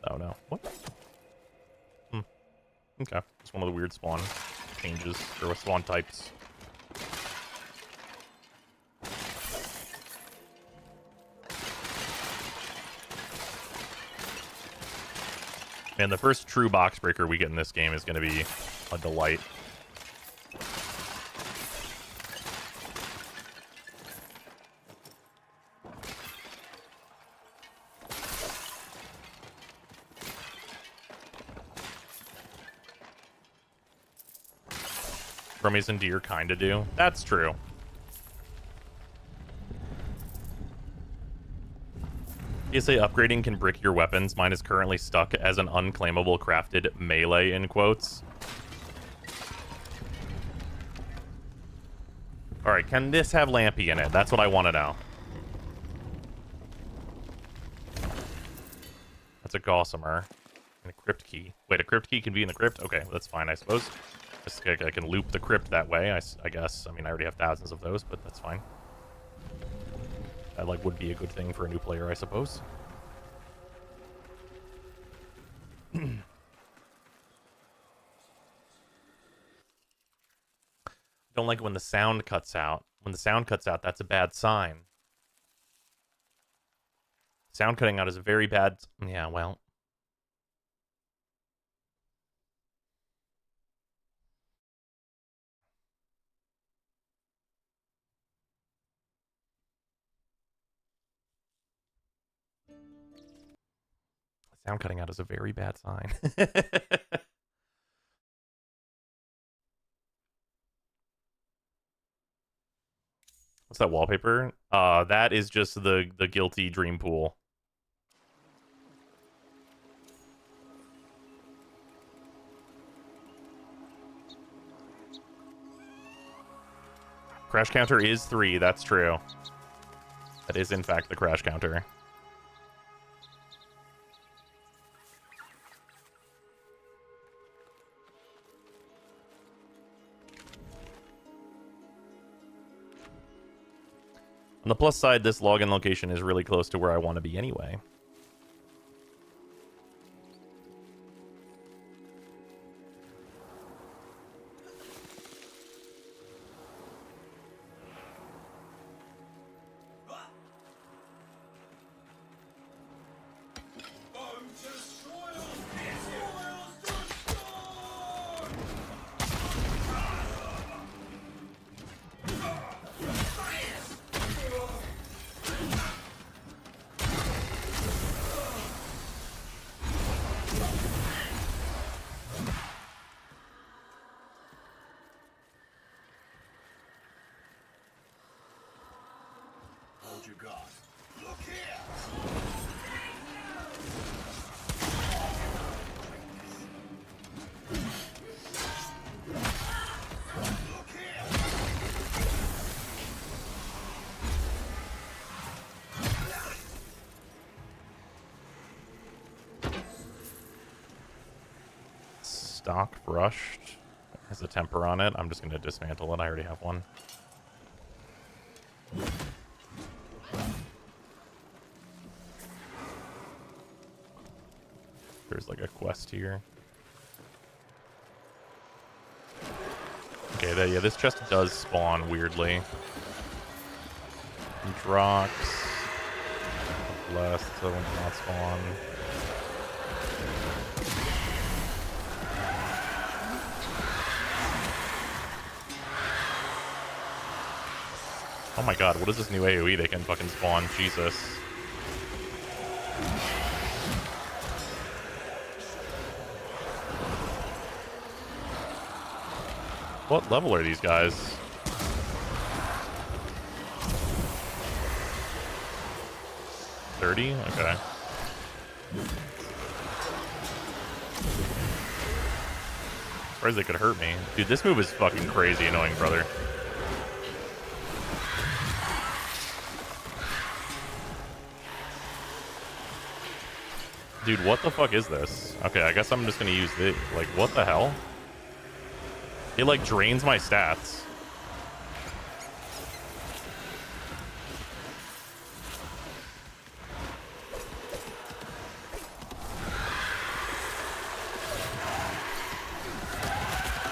Speaker 1: Oh, no. What? Okay. It's one of the weird spawn changes, or spawn types. Man, the first true box breaker we get in this game is going to be a delight. Brummies and deer kind of do. That's true. PSA upgrading can brick your weapons. Mine is currently stuck as an unclaimable crafted melee, in quotes. Alright, can this have Lampy in it? That's what I want to know. That's a Gossamer. And a crypt key. Wait, a crypt key can be in the crypt? Okay, that's fine, I suppose. I can loop the crypt that way, I guess. I mean, I already have thousands of those, but that's fine. That, like, would be a good thing for a new player, I suppose. Don't like it when the sound cuts out. When the sound cuts out, that's a bad sign. Sound cutting out is a very bad... Yeah, well... Sound cutting out is a very bad sign. What's that wallpaper? That is just the guilty dream pool. Crash counter is 3, that's true. That is in fact the crash counter. On the plus side, this login location is really close to where I want to be anyway. Stock brushed has a temper on it. I'm just going to dismantle it. I already have one. There's like a quest here. Okay, Okay, yeah, this chest does spawn weirdly. Drox. Last, so it will not spawn. Oh my god, what is this new AoE they can fucking spawn? Jesus. What level are these guys? 30? Okay. Surprised they could hurt me. Dude, this move is fucking crazy annoying, brother. Dude, what the fuck is this? Okay, I guess I'm just gonna use this. Like, what the hell? It, like, drains my stats.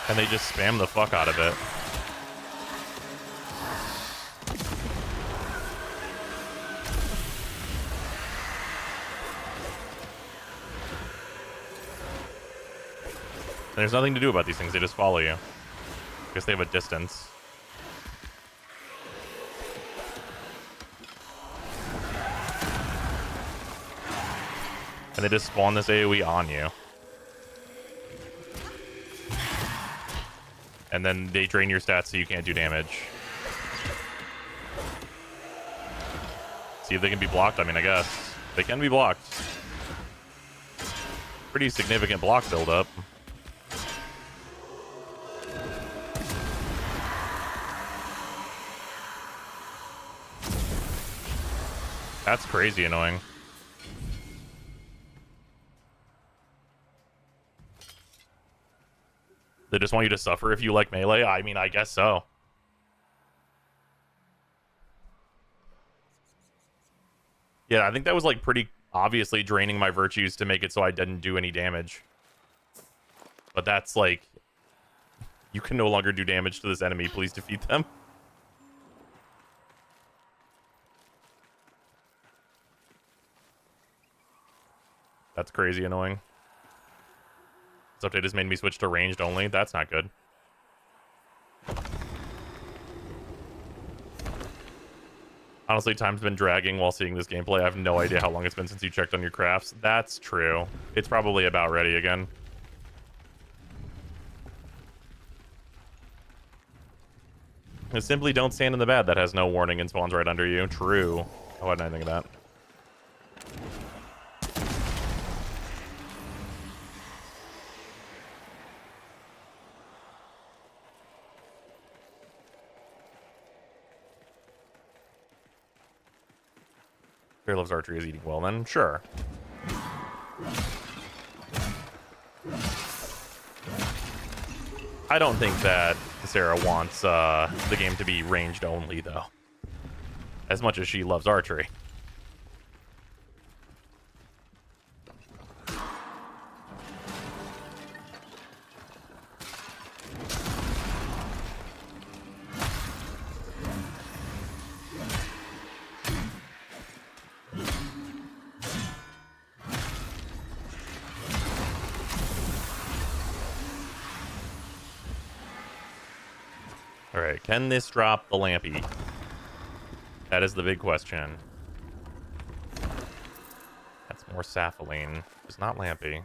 Speaker 1: And they just spam the fuck out of it. And there's nothing to do about these things, they just follow you. I guess they have a distance. And they just spawn this AoE on you. And then they drain your stats so you can't do damage. See if they can be blocked. I mean, I guess. They can be blocked. Pretty significant block buildup. That's crazy annoying. They just want you to suffer if you like melee? I mean, I guess so. Yeah, I think that was like pretty obviously draining my virtues to make it so I didn't do any damage. But that's like, you can no longer do damage to this enemy. Please defeat them. That's crazy annoying. This update has made me switch to ranged only. That's not good. Honestly, time's been dragging while seeing this gameplay. I have no idea how long it's been since you checked on your crafts. That's true. It's probably about ready again. And simply don't stand in the bed that has no warning and spawns right under you. True. Oh, I didn't think of that. Fear loves archery is eating well, then sure. I don't think that Sarah wants the game to be ranged only, though. As much as she loves archery. Alright, can this drop the Lampy? That is the big question. That's more Sapphilene. It's not Lampy.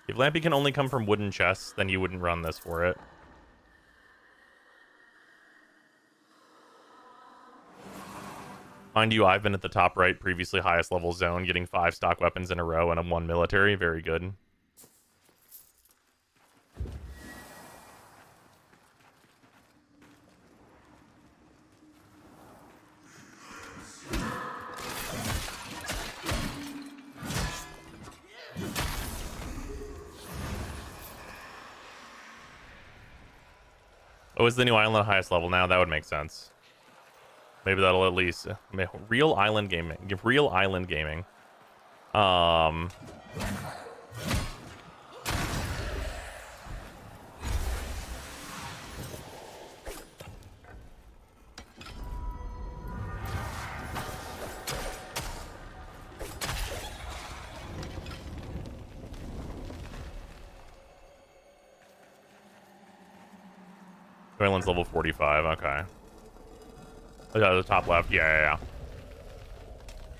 Speaker 1: If Lampy can only come from wooden chests, then you wouldn't run this for it. Mind you, I've been at the top right, previously highest level zone, getting 5 stock weapons in a row and a 1 military. Very good. Oh, is the new island highest level now? That would make sense. Maybe that'll at least real island gaming. Real island gaming. Quinlan's level 45. Okay. Oh, yeah, the top left. Yeah.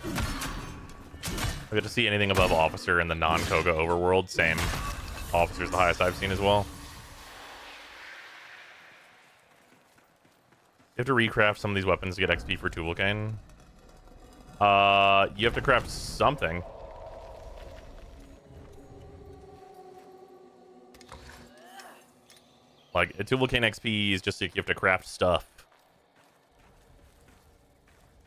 Speaker 1: I get to see anything above officer in the non-Koga overworld. Same. Officer's the highest I've seen as well. You have to recraft some of these weapons to get XP for Tuvalcane. You have to craft something. Like, Tuvalcane XP is just like you have to craft stuff.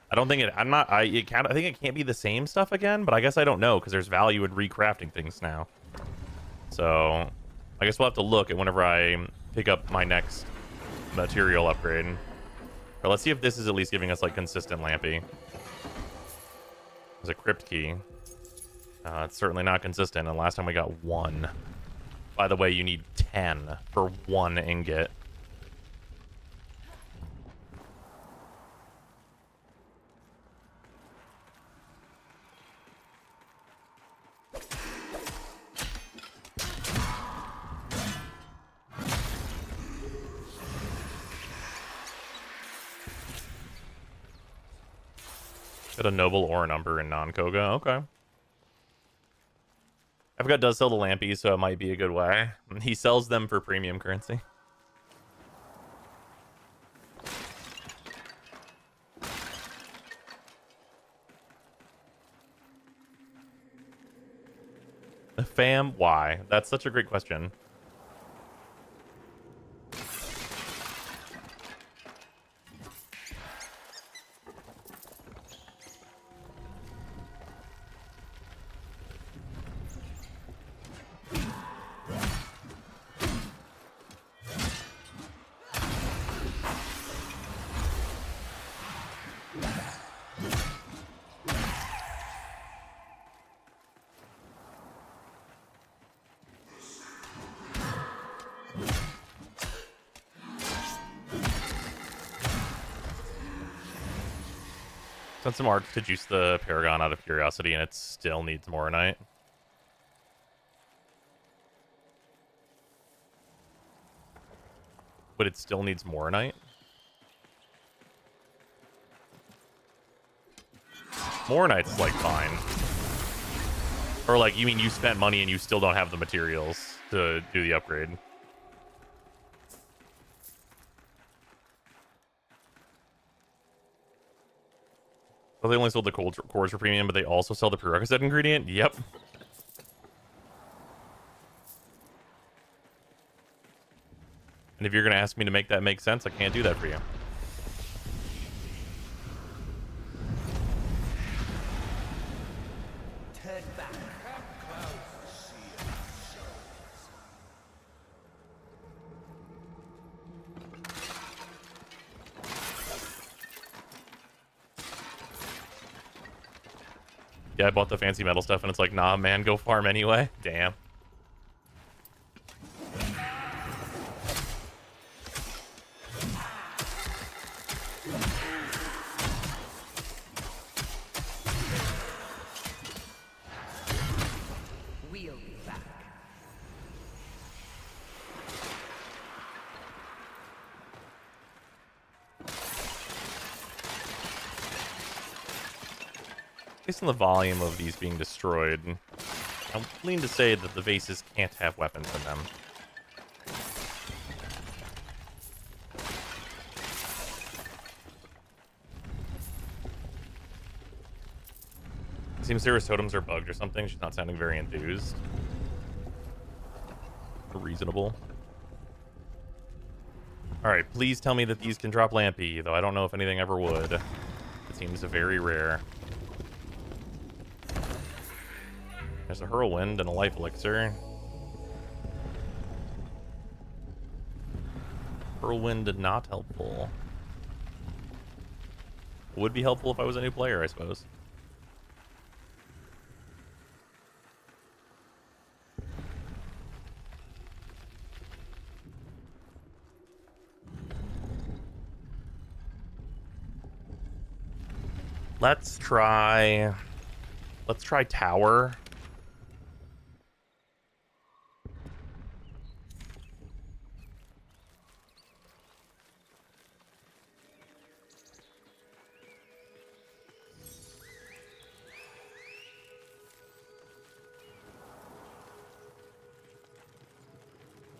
Speaker 1: I don't think it. I'm not. I think it can't be the same stuff again, but I guess I don't know because there's value in recrafting things now. So, I guess we'll have to look at whenever I pick up my next material upgrade. But let's see if this is at least giving us like consistent Lampy. There's a crypt key. It's certainly not consistent. And last time we got 1. By the way, you need 10 for 1 ingot. Got a noble ore number in non-Koga. Okay. I forgot does sell the Lampies, so it might be a good way. He sells them for premium currency. Fam, why? That's such a great question. Sent some art to juice the Paragon out of curiosity, and it still needs Moronite. But it still needs Moronite? Moronite's, like, fine. Or, like, you mean you spent money and you still don't have the materials to do the upgrade? Well, they only sold the cores for premium, but they also sell the prerequisite ingredient? Yep. And if you're going to ask me to make that make sense, I can't do that for you. Yeah, I bought the fancy metal stuff, and it's like, nah, man, go farm anyway. Damn.
Speaker 4: We'll be back.
Speaker 1: Based on the volume of these being destroyed, I'm leaning to say that the vases can't have weapons in them. It seems Sarah's totems are bugged or something. She's not sounding very enthused. Reasonable. Alright, please tell me that these can drop Lampy, though I don't know if anything ever would. It seems very rare. There's a Whirlwind and a Life Elixir. Whirlwind not helpful. Would be helpful if I was a new player, I suppose. Let's try Tower.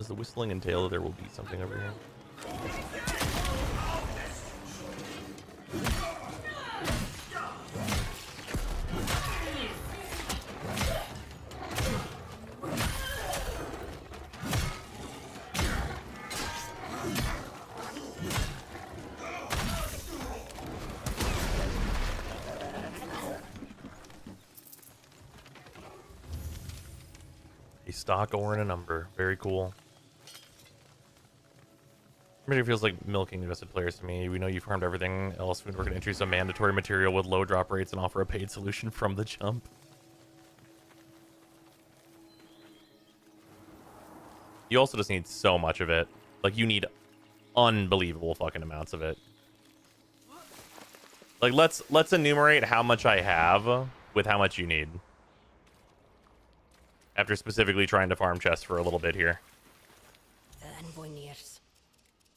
Speaker 1: Does the whistling entail there will be something over here? A stock ore and a number. Very cool. It feels like milking invested players to me. We know you farmed everything else. We're going to introduce a mandatory material with low drop rates and offer a paid solution from the jump. You also just need so much of it. Like, you need unbelievable fucking amounts of it. Like, let's enumerate how much I have with how much you need. After specifically trying to farm chests for a little bit here.
Speaker 4: The envoy nears.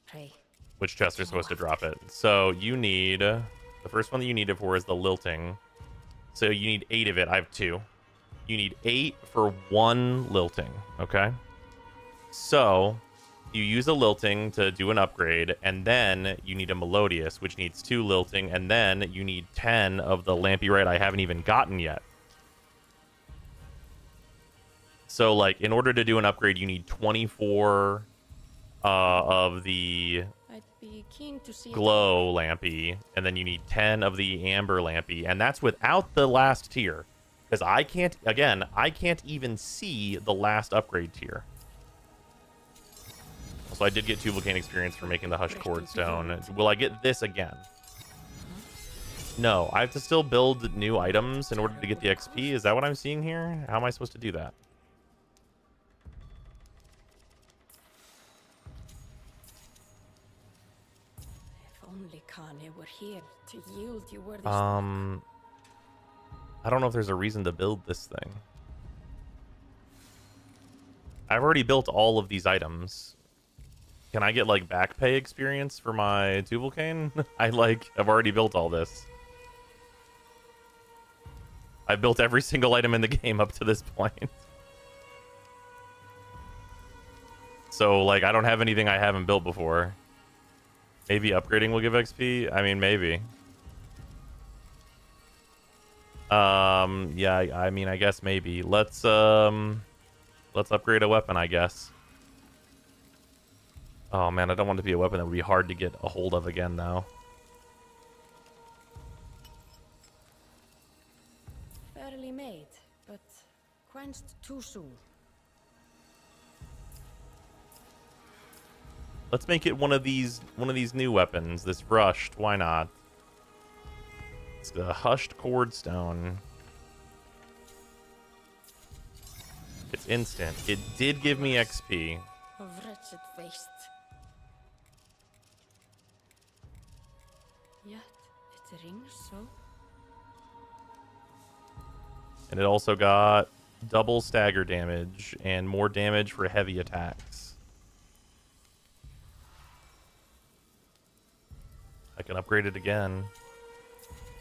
Speaker 4: Pray.
Speaker 1: Which chests are supposed to drop it. So you need... the first one that you need it for is the lilting. So you need 8 of it. I have 2. You need 8 for 1 lilting. Okay? So you use a lilting to do an upgrade, and then you need a melodious, which needs 2 lilting, and then you need 10 of the lampyrite I haven't even gotten yet. So, like, in order to do an upgrade, you need 24 of the
Speaker 4: I'd be keen to see
Speaker 1: glow lampy, and then you need 10 of the amber lampy, and that's without the last tier. Because I can't even see the last upgrade tier. So I did get 2 volcanic experience for making the hushed cord stone. Will I get this again? No, I have to still build new items in order to get the XP. Is that what I'm seeing here? How am I supposed to do that?
Speaker 4: If only Kane were here to yield you worthy.
Speaker 1: I don't know if there's a reason to build this thing. I've already built all of these items. Can I get, like, back pay experience for my 2 Vulcane? I've already built all this. I've built every single item in the game up to this point. So, like, I don't have anything I haven't built before. Maybe upgrading will give XP? I mean, maybe. Yeah, I mean, I guess maybe. Let's upgrade a weapon, I guess. Oh, man, I don't want it to be a weapon that would be hard to get a hold of again, though.
Speaker 4: Fairly made, but quenched too soon.
Speaker 1: Let's make it one of these new weapons. This rushed, why not? It's the hushed cord stone. It's instant. It did give me XP.
Speaker 4: Of wretched waste. Yet it rings so.
Speaker 1: And it also got double stagger damage and more damage for heavy attacks. I can upgrade it again.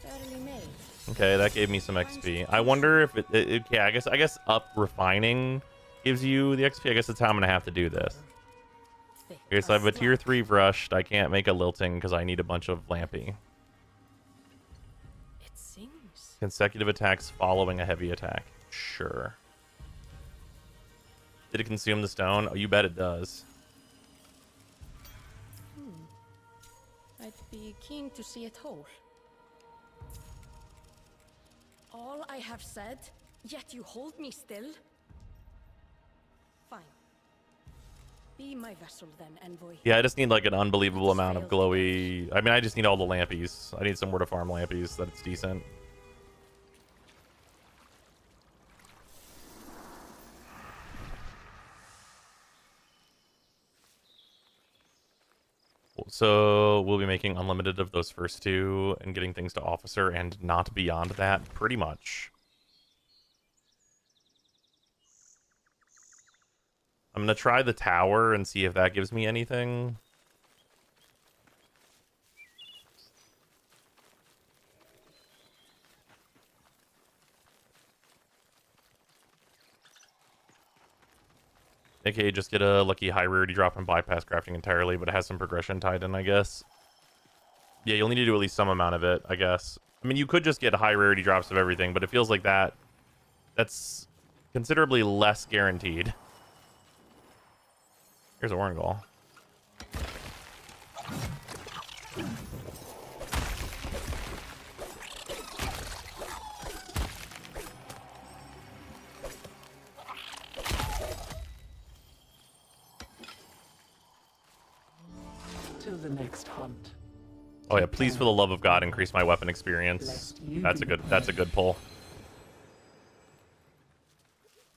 Speaker 4: Fairly made.
Speaker 1: Okay, that gave me some XP. I wonder if yeah, I guess up refining gives you the XP. I guess that's how I'm gonna have to do this. Okay, so I have a tier 3 brushed. I can't make a lilting because I need a bunch of lampy.
Speaker 4: It sings.
Speaker 1: Consecutive attacks following a heavy attack. Sure. Did it consume the stone? Oh, you bet it does.
Speaker 4: I'd be keen to see it whole. All I have said, yet you hold me still? Fine. Be my vessel then, envoy.
Speaker 1: Yeah, I just need like an unbelievable amount of glowy... I mean, I just need all the lampies. I need somewhere to farm lampies that it's decent. So we'll be making unlimited of those first 2 and getting things to officer and not beyond that, pretty much. I'm going to try the tower and see if that gives me anything. AKA just get a lucky high rarity drop and bypass crafting entirely, but it has some progression tied in, I guess. Yeah, you'll need to do at least some amount of it, I guess. I mean, you could just get high rarity drops of everything, but it feels like that's considerably less guaranteed. Here's a Warngall.
Speaker 6: Till the next hunt.
Speaker 1: Oh yeah, please for the love of God increase my weapon experience. That's a good pull.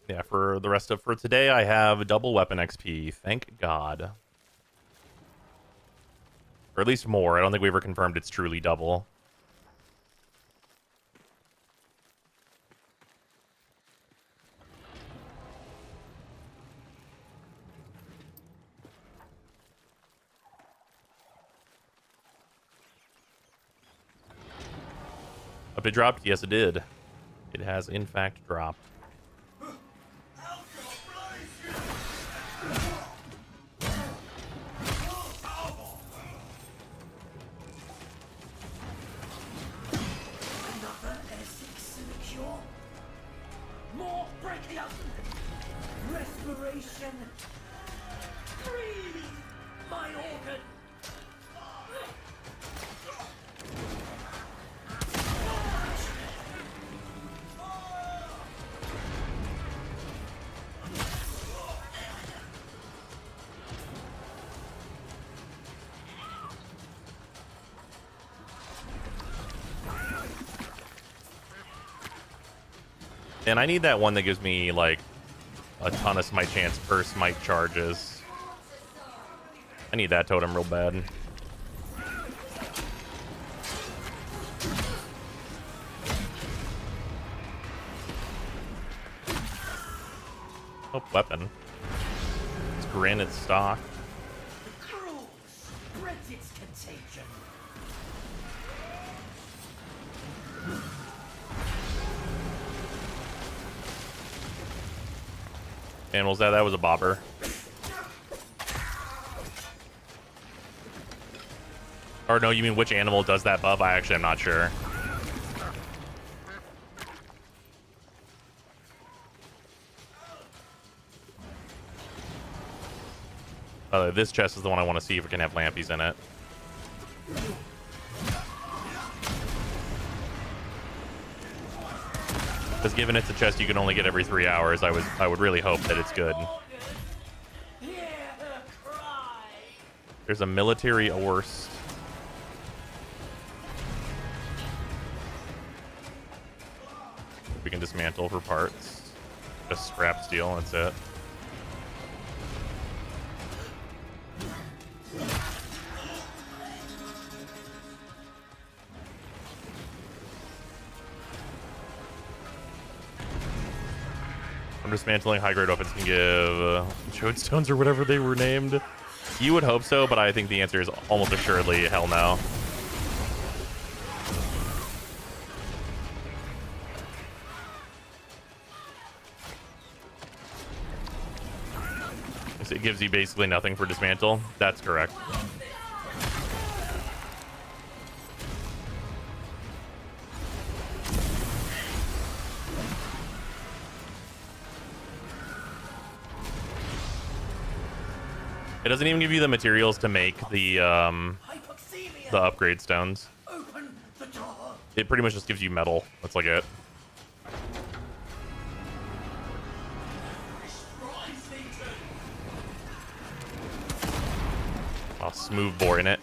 Speaker 1: Yeah, for today I have double weapon XP. Thank God. Or at least more. I don't think we ever confirmed it's truly double. Up it dropped? Yes, it did. It has in fact dropped.
Speaker 7: More breaking up. Respiration. Breathe, my organ.
Speaker 1: And I need that one that gives me, like, a ton of smite chance per smite charges. I need that totem real bad. Oh, weapon. It's granite stock.
Speaker 7: The cruel spreads its contagion.
Speaker 1: And was that was a bobber. Or no, you mean which animal does that buff? I actually am not sure. This chest is the one I want to see if it can have lampies in it. Because given it's a chest you can only get every 3 hours, I would really hope that it's good. There's a military Orst. We can dismantle for parts. Just scrap steel, that's it. Dismantling high-grade weapons can give Chodestones or whatever they were named. You would hope so, but I think the answer is almost assuredly hell no. It gives you basically nothing for dismantle. That's correct. It doesn't even give you the materials to make the upgrade stones. It pretty much just gives you metal. That's like it. Oh, smooth bore in it.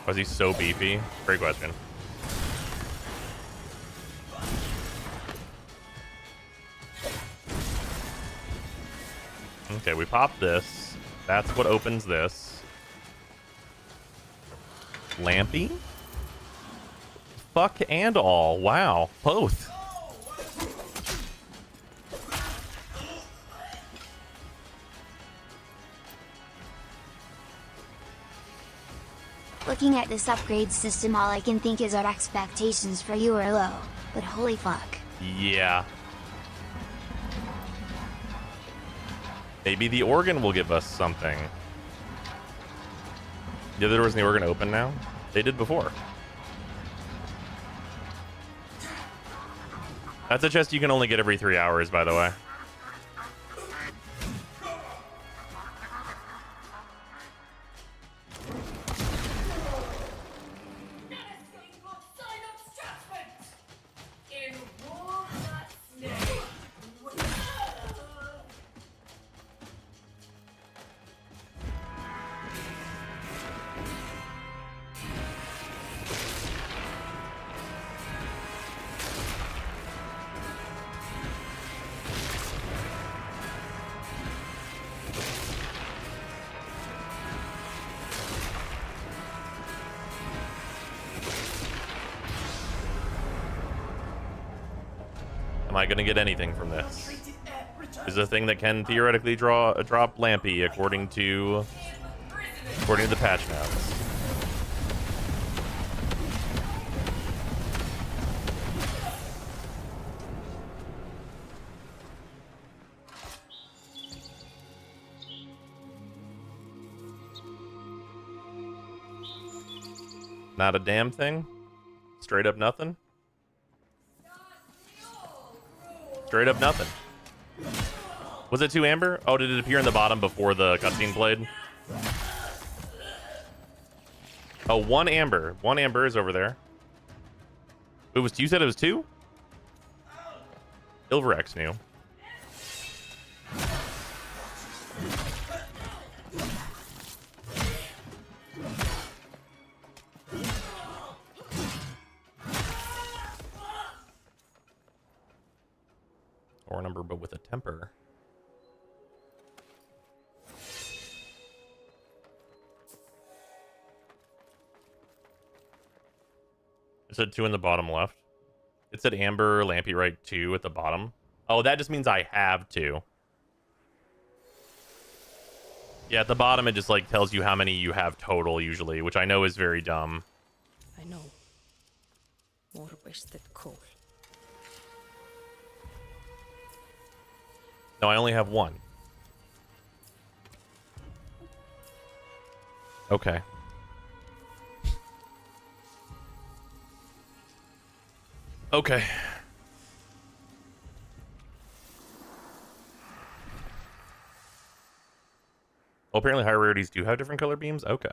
Speaker 1: Was he so beefy? Great question. Okay, we pop this. That's what opens this. Lampy? Fuck and all. Wow. Both.
Speaker 5: Looking at this upgrade system, all I can think is our expectations for you are low, but holy fuck.
Speaker 1: Yeah. Maybe the organ will give us something. The other doors in the organ open now? They did before. That's a chest you can only get every 3 hours, by the way. Am I going to get anything from this? Is a thing that can theoretically drop Lampy according to the patch notes. Not a damn thing? Straight up nothing? Straight up nothing. Was it 2 amber? Oh, did it appear in the bottom before the cutscene played? Oh, 1 amber. 1 amber is over there. It was 2? You said it was 2? Ilverex knew. Or number, but with a temper. It said 2 in the bottom left. It said amber, Lampy right 2 at the bottom. Oh, that just means I have 2. Yeah, at the bottom it just like tells you how many you have total usually, which I know is very dumb.
Speaker 4: I know. More wasted coal.
Speaker 1: No, I only have 1. Okay. Okay. Well, apparently higher rarities do have different color beams. Okay.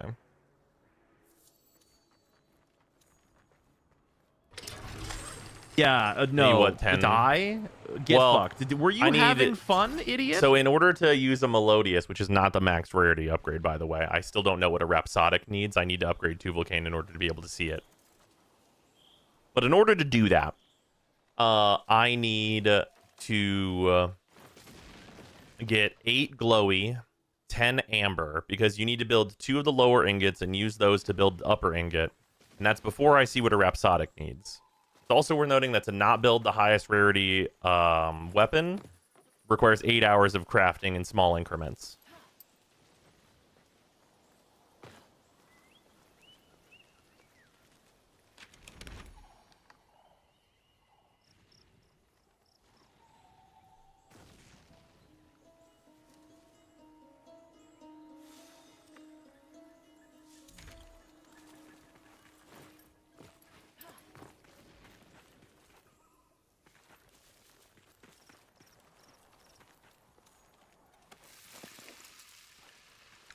Speaker 6: Yeah, no.
Speaker 1: What, 10?
Speaker 6: Die? Get fucked. Were you having fun, idiot?
Speaker 1: So in order to use a Melodious, which is not the max rarity upgrade, by the way, I still don't know what a Rhapsodic needs. I need to upgrade to Volcane in order to be able to see it. But in order to do that, I need to get 8 glowy, 10 amber, because you need to build 2 of the lower ingots and use those to build the upper ingot. And that's before I see what a Rhapsodic needs. It's also worth noting that to not build the highest rarity weapon requires 8 hours of crafting in small increments.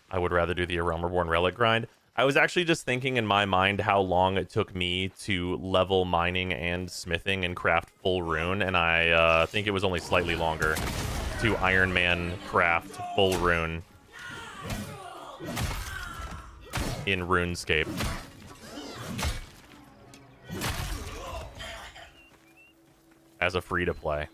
Speaker 1: I would rather do the Realm Reborn Relic grind. I was actually just thinking in my mind how long it took me to level mining and smithing and craft full rune, and I think it was only slightly longer to Iron Man craft full rune in RuneScape. As a free-to-play.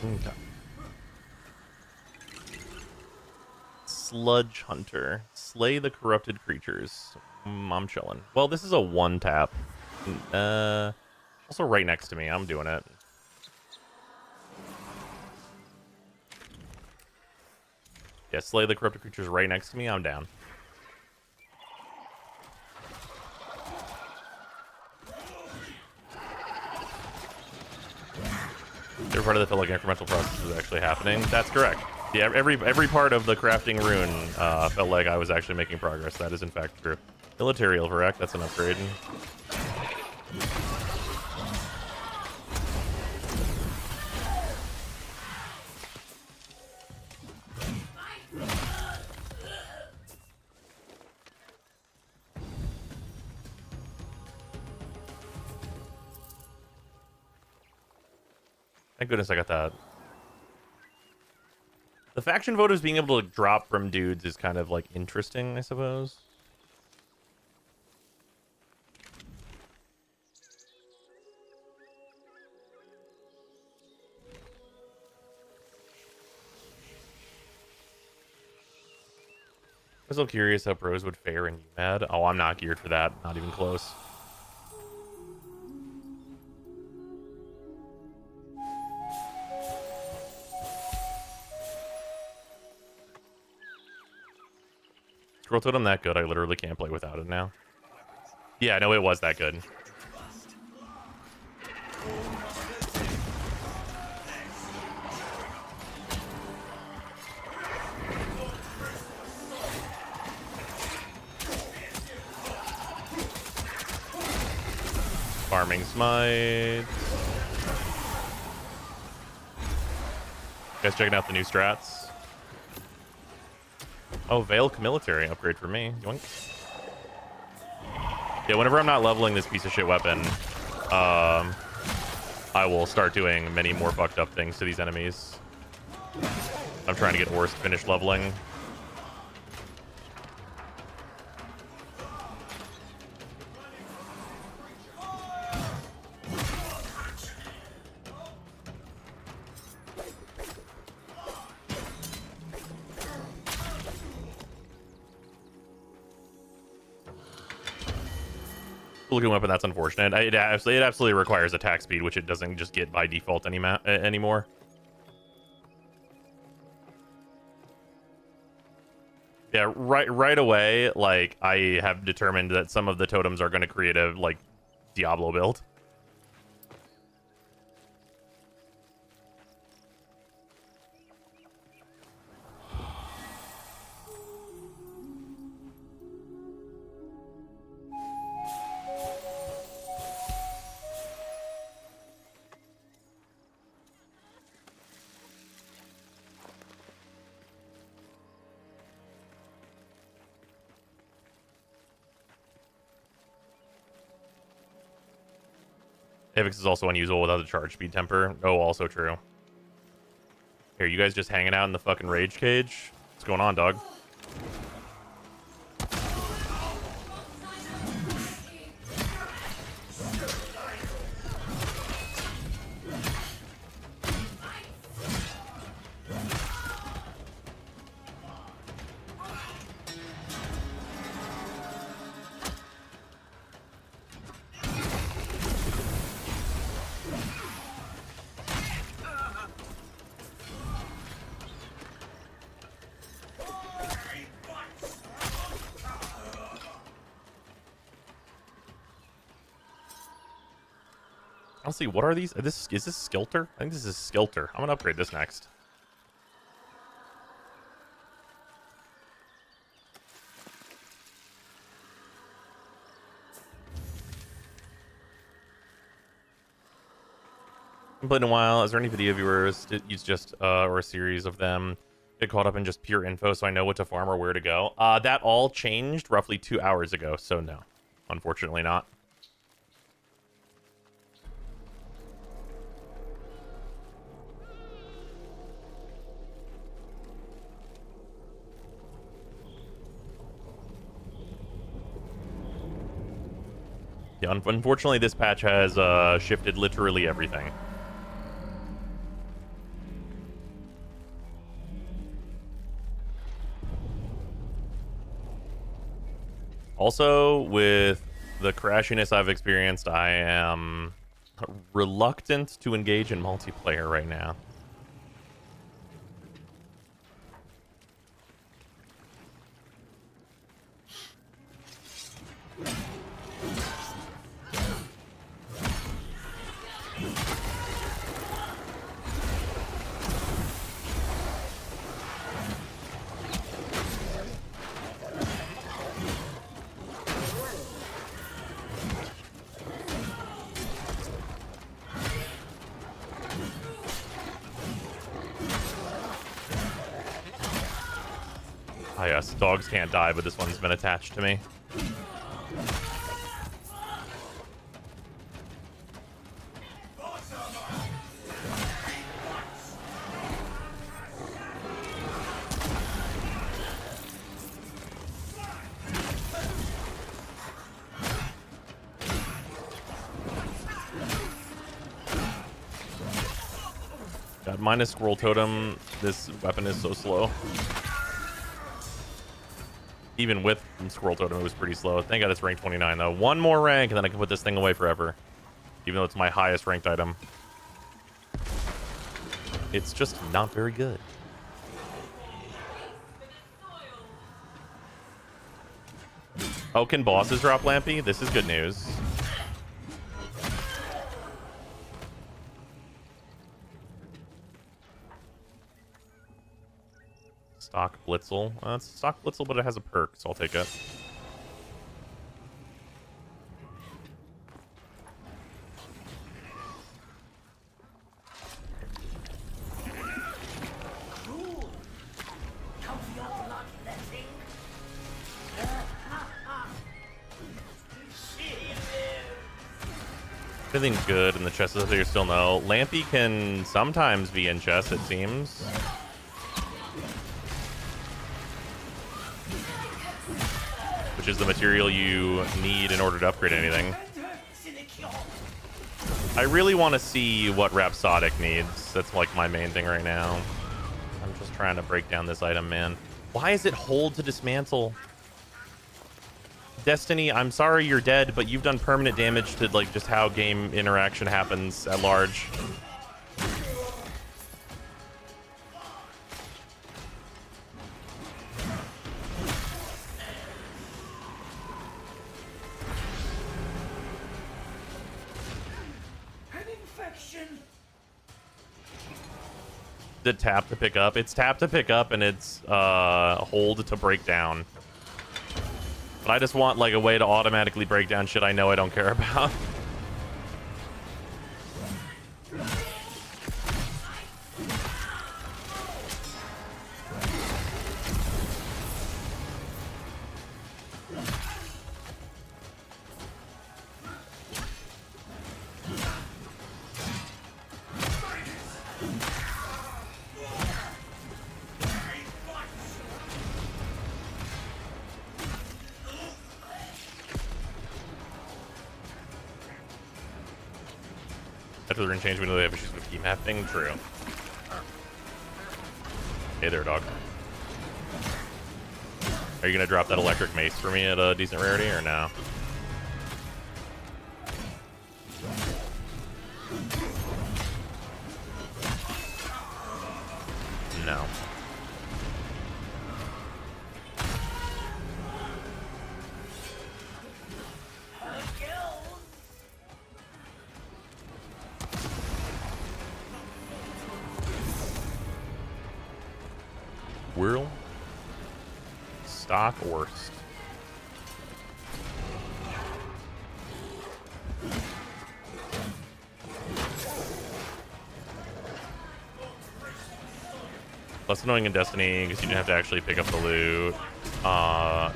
Speaker 1: Okay. Sludge Hunter. Slay the corrupted creatures. I'm chilling. Well, this is a one tap. Also right next to me. I'm doing it. Yeah, slay the corrupted creatures right next to me. I'm down. Every part of the felt like incremental process was actually happening. That's correct. Yeah, every part of the crafting rune felt like I was actually making progress. That is in fact true. Military Overrack, that's an upgrade. Thank goodness I got that. The faction voters being able to drop from dudes is kind of like interesting, I suppose. I was so curious how pros would fare in UMAD. Oh, I'm not geared for that. Not even close. Scroll Totem that good, I literally can't play without it now. Yeah, no, it was that good. Farming Smite. Guys checking out the new strats? Oh, Veil Military upgrade for me. Yoink. Yeah, whenever I'm not leveling this piece of shit weapon, I will start doing many more fucked up things to these enemies. I'm trying to get Ors to finish leveling. Looking weapon, that's unfortunate. It absolutely requires attack speed, which it doesn't just get by default anymore. Yeah, right away, like, I have determined that some of the totems are going to create a, like, Diablo build. Avix is also unusable without the charge speed temper. Oh, also true. Here, you guys just hanging out in the fucking rage cage? What's going on, dog? Honestly, what are these? Is this Skilter? I think this is Skilter. I'm gonna upgrade this next. Been playing a while. Is there any video viewers use just or a series of them get caught up in just pure info so I know what to farm or where to go? That all changed roughly 2 hours ago, so no, unfortunately not. Yeah, unfortunately, this patch has shifted literally everything. Also, with the crashiness I've experienced, I am reluctant to engage in multiplayer right now. Oh yes, dogs can't die, but this one's been attached to me. God, minus Scroll Totem, this weapon is so slow. Even with Scroll Totem, it was pretty slow. Thank God it's rank 29, though. One more rank, and then I can put this thing away forever. Even though it's my highest ranked item. It's just not very good. Oh, can bosses drop Lampy? This is good news. Stock Blitzel. It's stock Blitzel, but it has a perk, so I'll take it. Anything good in the chest that you still know. Lampy can sometimes be in chest, it seems. Which is the material you need in order to upgrade anything. I really want to see what Rhapsodic needs. That's like my main thing right now. I'm just trying to break down this item, man. Why is it hold to dismantle? Destiny, I'm sorry you're dead, but you've done permanent damage to like just how game interaction happens at large.
Speaker 7: An infection.
Speaker 1: The tap to pick up. It's tap to pick up and it's hold to break down. But I just want like a way to automatically break down shit I know I don't care about. After the change, we know they have issues with key mapping. True. Hey there, dog. Are you gonna drop that electric mace for me at a decent rarity or no? No. Whirl. Stock worst. Less annoying in Destiny because you didn't have to actually pick up the loot.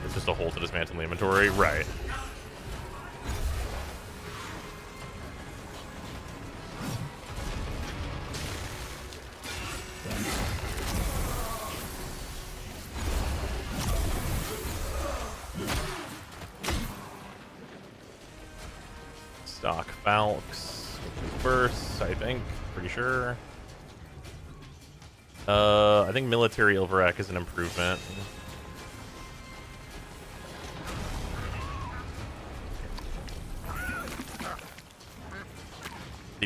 Speaker 1: It's just a hole to dismantle the inventory. Right. Stock Falx, which is first, I think. Pretty sure. I think Military Ilverak is an improvement.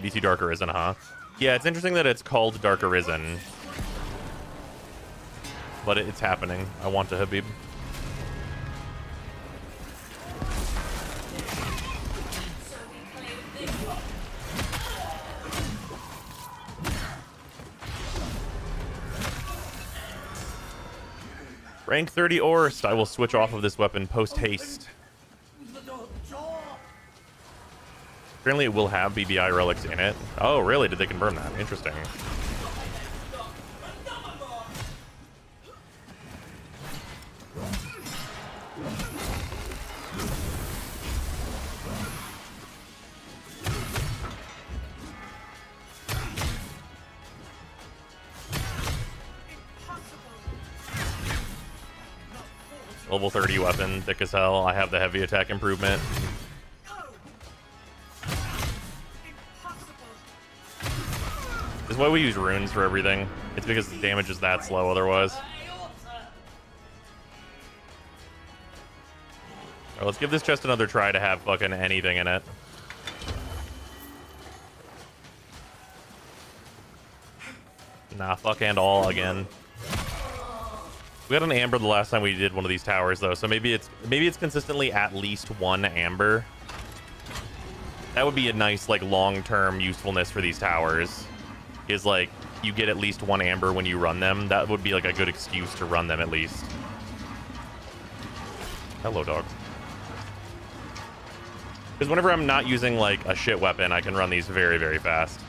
Speaker 1: CDC Dark Arisen, huh? Yeah, it's interesting that it's called Dark Arisen. But it's happening. I want to, Habib. Rank 30 Orst. I will switch off of this weapon post-haste. Apparently it will have BBI relics in it. Oh, really? Did they confirm that? Interesting. Level 30 weapon, thick as hell. I have the heavy attack improvement. This is why we use runes for everything. It's because the damage is that slow otherwise. Alright, let's give this chest another try to have fucking anything in it. Nah, fuck and all again. We got an amber the last time we did one of these towers though, so maybe it's consistently at least one amber. That would be a nice like long-term usefulness for these towers. Is like you get at least one amber when you run them. That would be like a good excuse to run them at least. Hello, dog. Because whenever I'm not using like a shit weapon, I can run these very, very fast.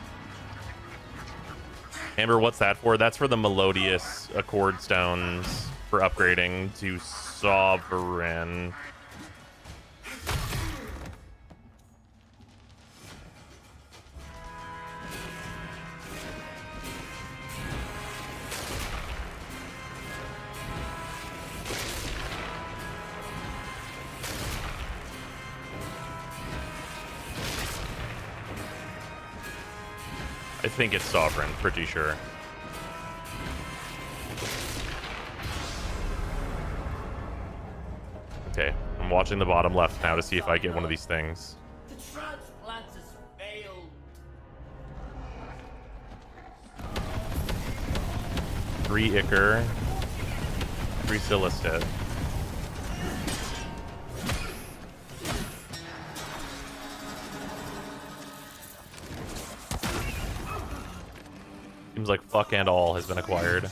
Speaker 1: Amber, what's that for? That's for the melodious accord stones for upgrading to Sovereign. I think it's Sovereign, pretty sure. Okay, I'm watching the bottom left now to see if I get one of these things.
Speaker 7: The transplant has failed.
Speaker 1: 3 Ichor, 3 Silistit. Seems like fuck and all has been acquired.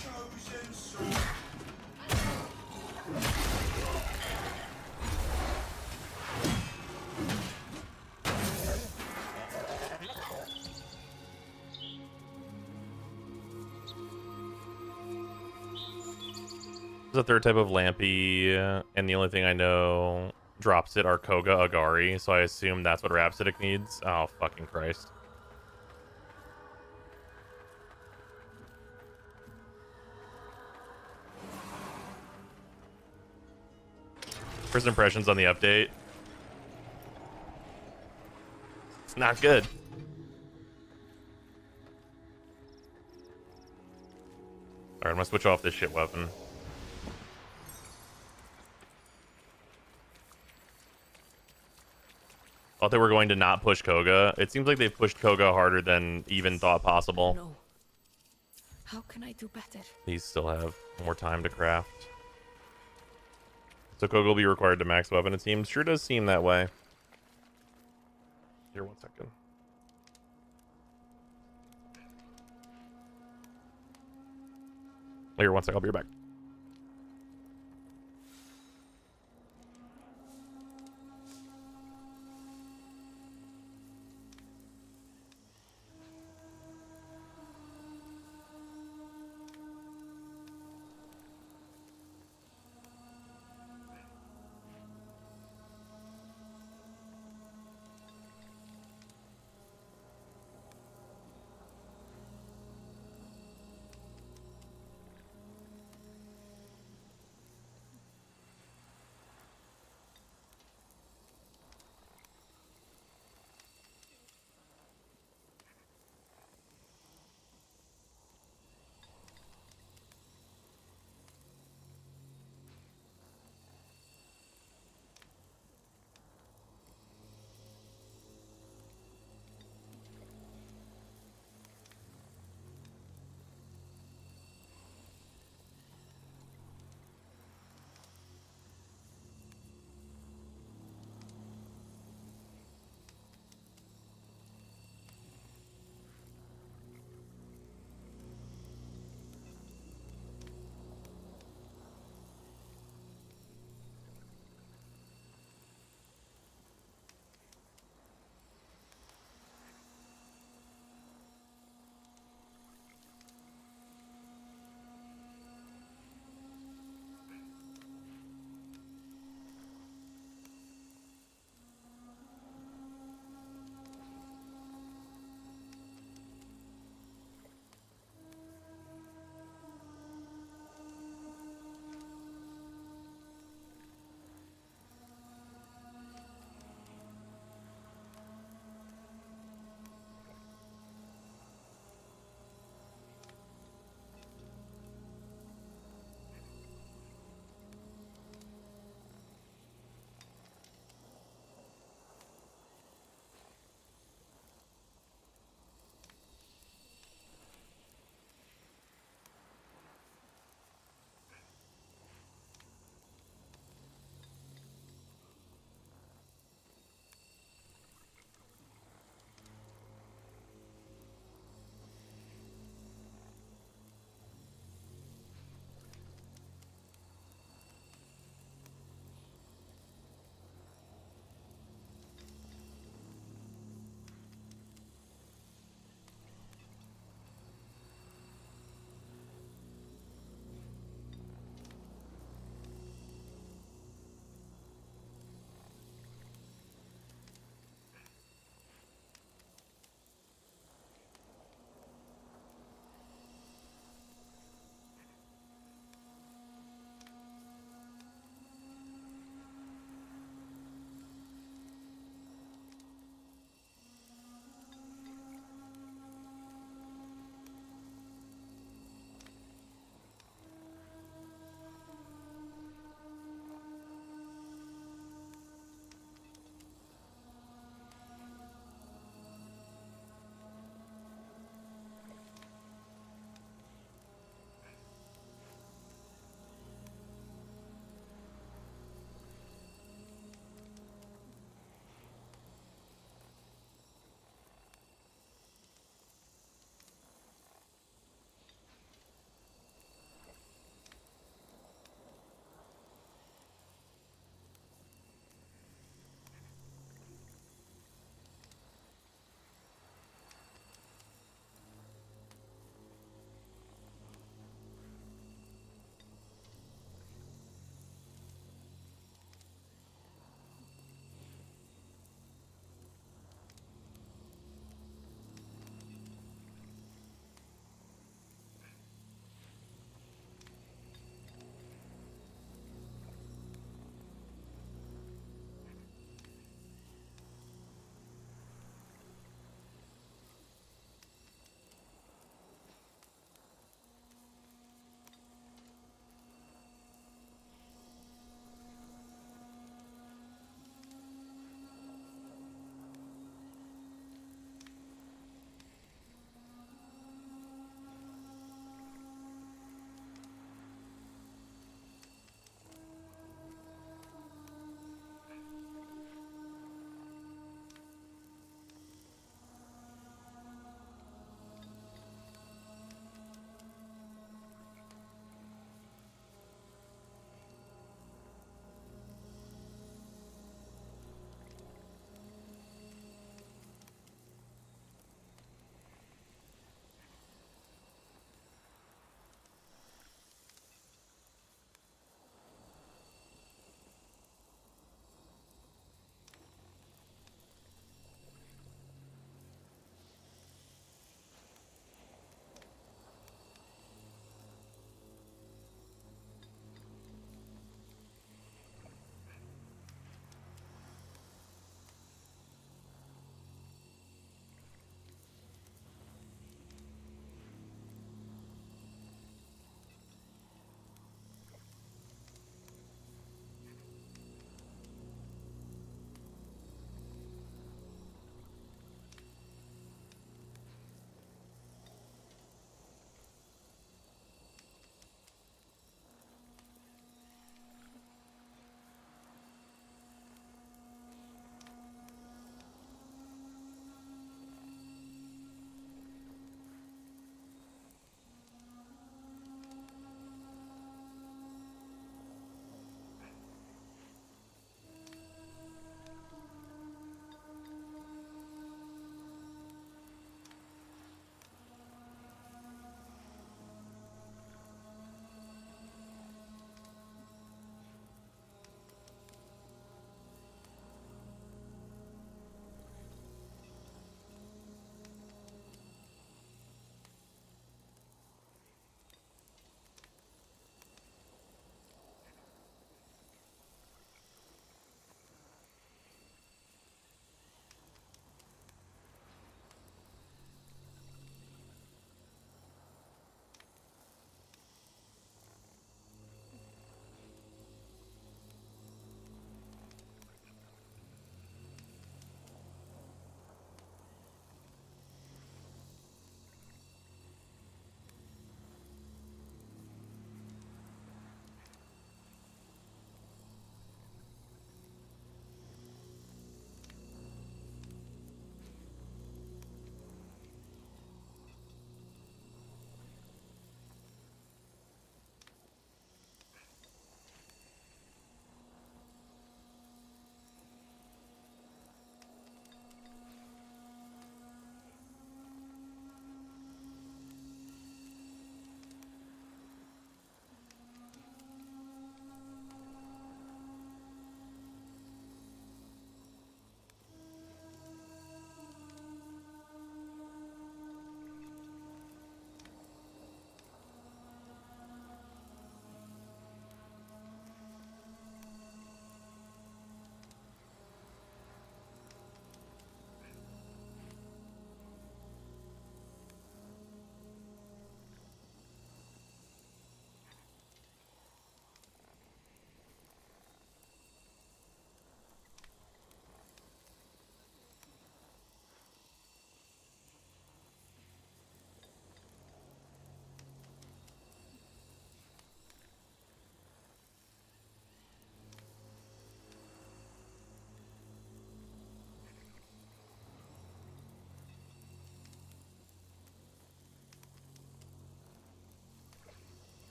Speaker 1: There's a third type of Lampy, and the only thing I know drops it are Koga Agari, so I assume that's what Rhapsodic needs. Oh, fucking Christ. First impressions on the update. It's not good. Alright, I'm gonna switch off this shit weapon. Thought they were going to not push Koga. It seems like they've pushed Koga harder than even thought possible.
Speaker 4: No. How can I do better?
Speaker 1: These still have more time to craft. So Koga will be required to max weapon, it seems. Sure does seem that way. Here, 1 second. Here, 1 second, I'll be right back.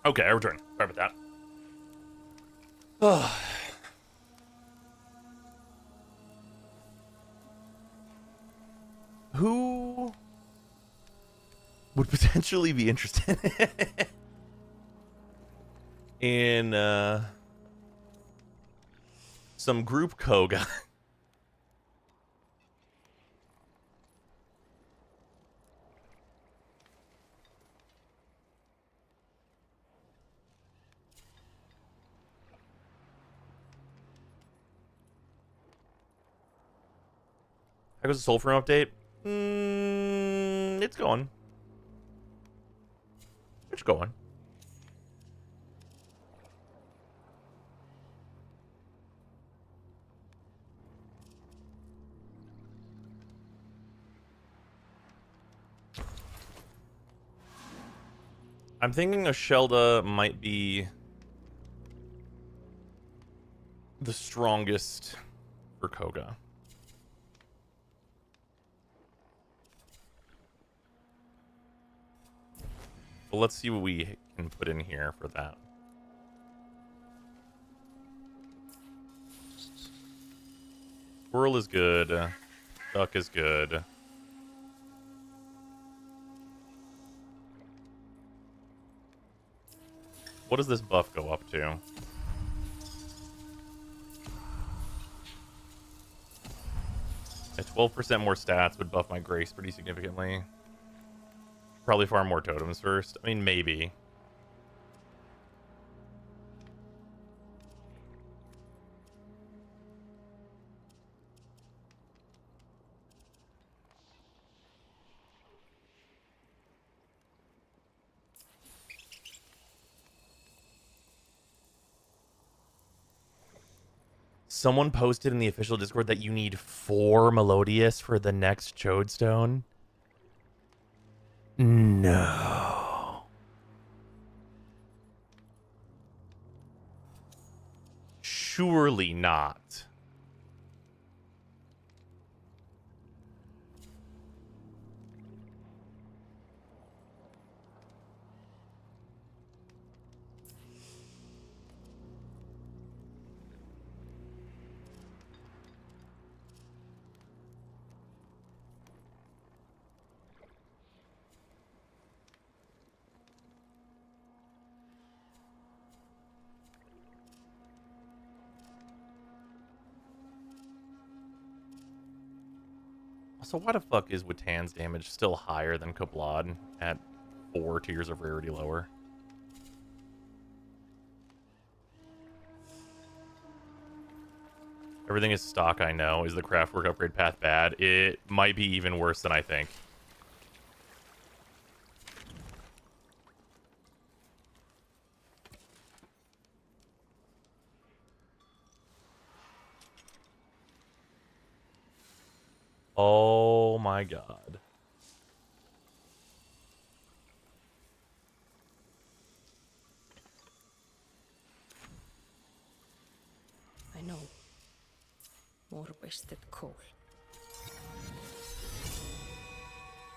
Speaker 1: Okay, I return. Sorry about that. Who would potentially be interested in some group Koga? How goes the Soulframe update? It's going. It's going. I'm thinking a Shelda might be the strongest for Koga. Well, let's see what we can put in here for that. Squirrel is good. Duck is good. What does this buff go up to? At 12% more stats would buff my grace pretty significantly. Probably farm more totems first. I mean, maybe. Someone posted in the official Discord that you need 4 Melodious for the next Chodestone. No. Surely not. So why the fuck is Witan's damage still higher than Koblad at 4 tiers of rarity lower? Everything is stock, I know. Is the Craftwork upgrade path bad? It might be even worse than I think. Oh my god.
Speaker 4: I know. More wasted coal.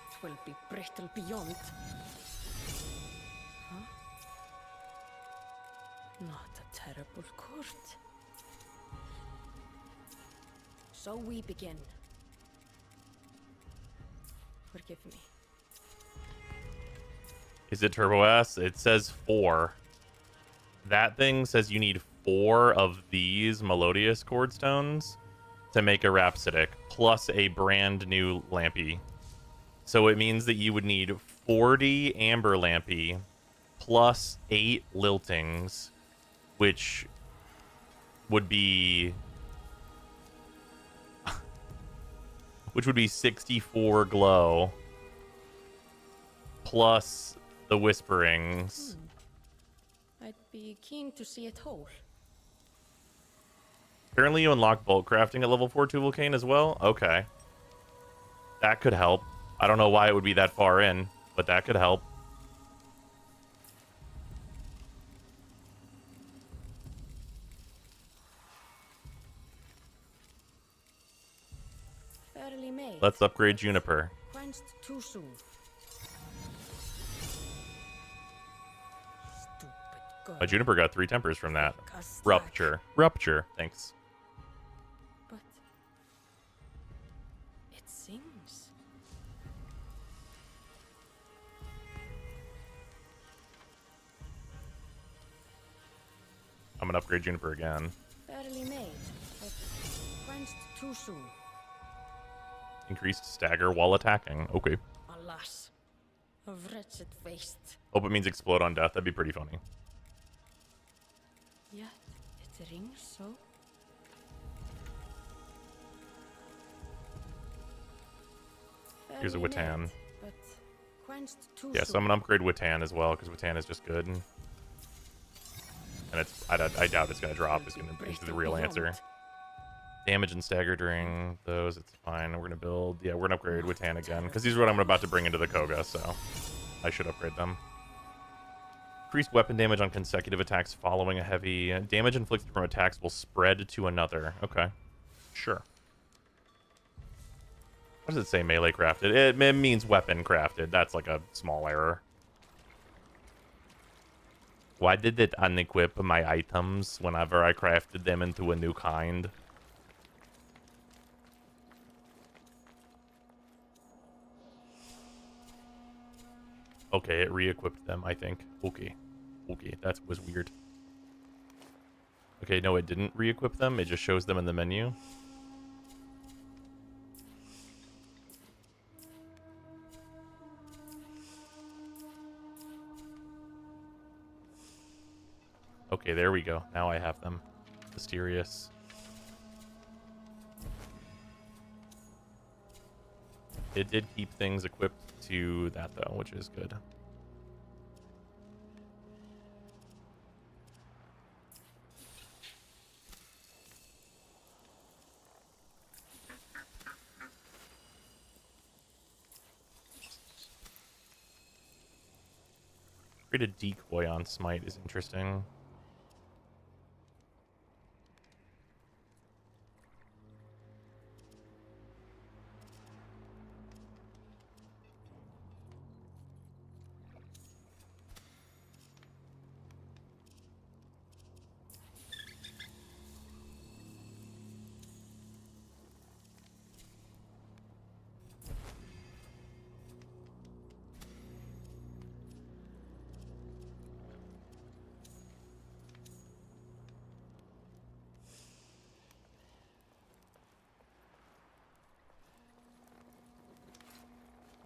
Speaker 4: It will be brittle beyond. Huh? Not a terrible court. So we begin. Forgive me.
Speaker 1: Is it Turbo S? It says 4. That thing says you need 4 of these Melodious Chord Stones to make a Rhapsodic, plus a brand new Lampy. So it means that you would need 40 Amber Lampy, plus 8 Liltings, which would be... which would be 64 Glow, plus the Whisperings.
Speaker 4: I'd be keen to see it whole.
Speaker 1: Apparently you unlock bulk crafting at level 4 Tuvalcane as well? Okay. That could help. I don't know why it would be that far in, but that could help.
Speaker 4: Barely made.
Speaker 1: Let's upgrade Juniper.
Speaker 4: Quenched too soon. Stupid.
Speaker 1: My Juniper got 3 tempers from that.
Speaker 4: Cast
Speaker 1: Rupture. Rupture. Thanks.
Speaker 4: But it sings.
Speaker 1: I'm gonna upgrade Juniper again.
Speaker 4: Barely made, but quenched too soon.
Speaker 1: Increased stagger while attacking. Okay.
Speaker 4: Alas, a wretched waste.
Speaker 1: Hope it means explode on death. That'd be pretty funny.
Speaker 4: Yet it rings so.
Speaker 1: Here's a
Speaker 4: Barely
Speaker 1: Watan.
Speaker 4: made, but quenched too
Speaker 1: Yeah, so
Speaker 4: soon.
Speaker 1: I'm gonna upgrade Watan as well, because Watan is just good. And it's I doubt it's gonna drop. It's gonna be the real answer. Damage and stagger during those, it's fine. We're gonna build. Yeah, we're gonna upgrade Watan again, because these are what I'm about to bring into the Koga, so I should upgrade them. Increased weapon damage on consecutive attacks following a heavy. Damage inflicted from attacks will spread to another. Okay. Sure. What does it say melee crafted? It means weapon crafted. That's like a small error. Why did it unequip my items whenever I crafted them into a new kind? Okay, it re-equipped them, I think. Okay. Okay, that was weird. Okay, no, it didn't re-equip them. It just shows them in the menu. Okay, there we go. Now I have them. Mysterious. It did keep things equipped to that, though, which is good. Create a decoy on Smite is interesting.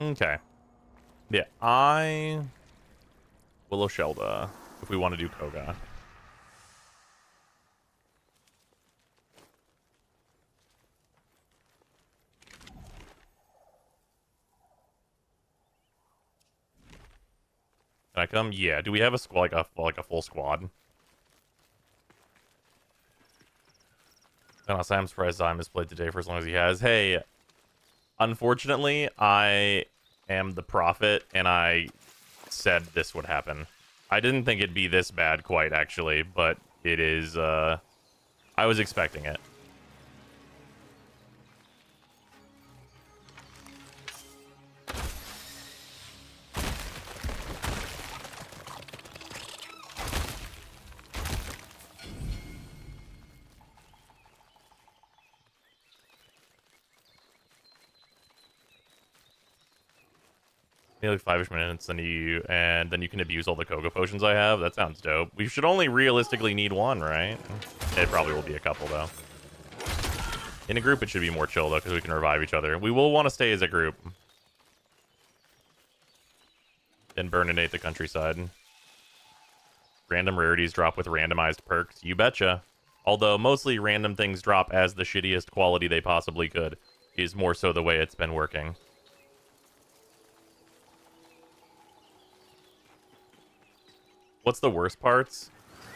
Speaker 1: Okay. Yeah, I Willow Shelda if we want to do Koga. Can I come? Yeah. Do we have a squad like a full squad? And I'm surprised Zyme has played today for as long as he has. Hey, unfortunately, I am the prophet, and I said this would happen. I didn't think it'd be this bad quite, actually, but it is, I was expecting it. Maybe like 5-ish minutes, then you can abuse all the Koga potions I have. That sounds dope. We should only realistically need one, right? It probably will be a couple though. In a group, it should be more chill though, because we can revive each other. We will want to stay as a group. Then burninate the countryside. Random rarities drop with randomized perks. You betcha. Although mostly random things drop as the shittiest quality they possibly could. Is more so the way it's been working. What's the worst parts?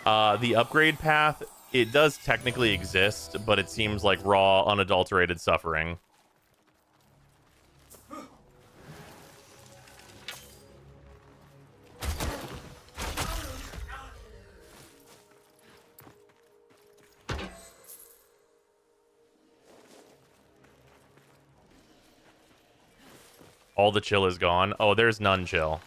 Speaker 1: The upgrade path, it does technically exist, but it seems like raw, unadulterated suffering. All the chill is gone. Oh, there's none chill.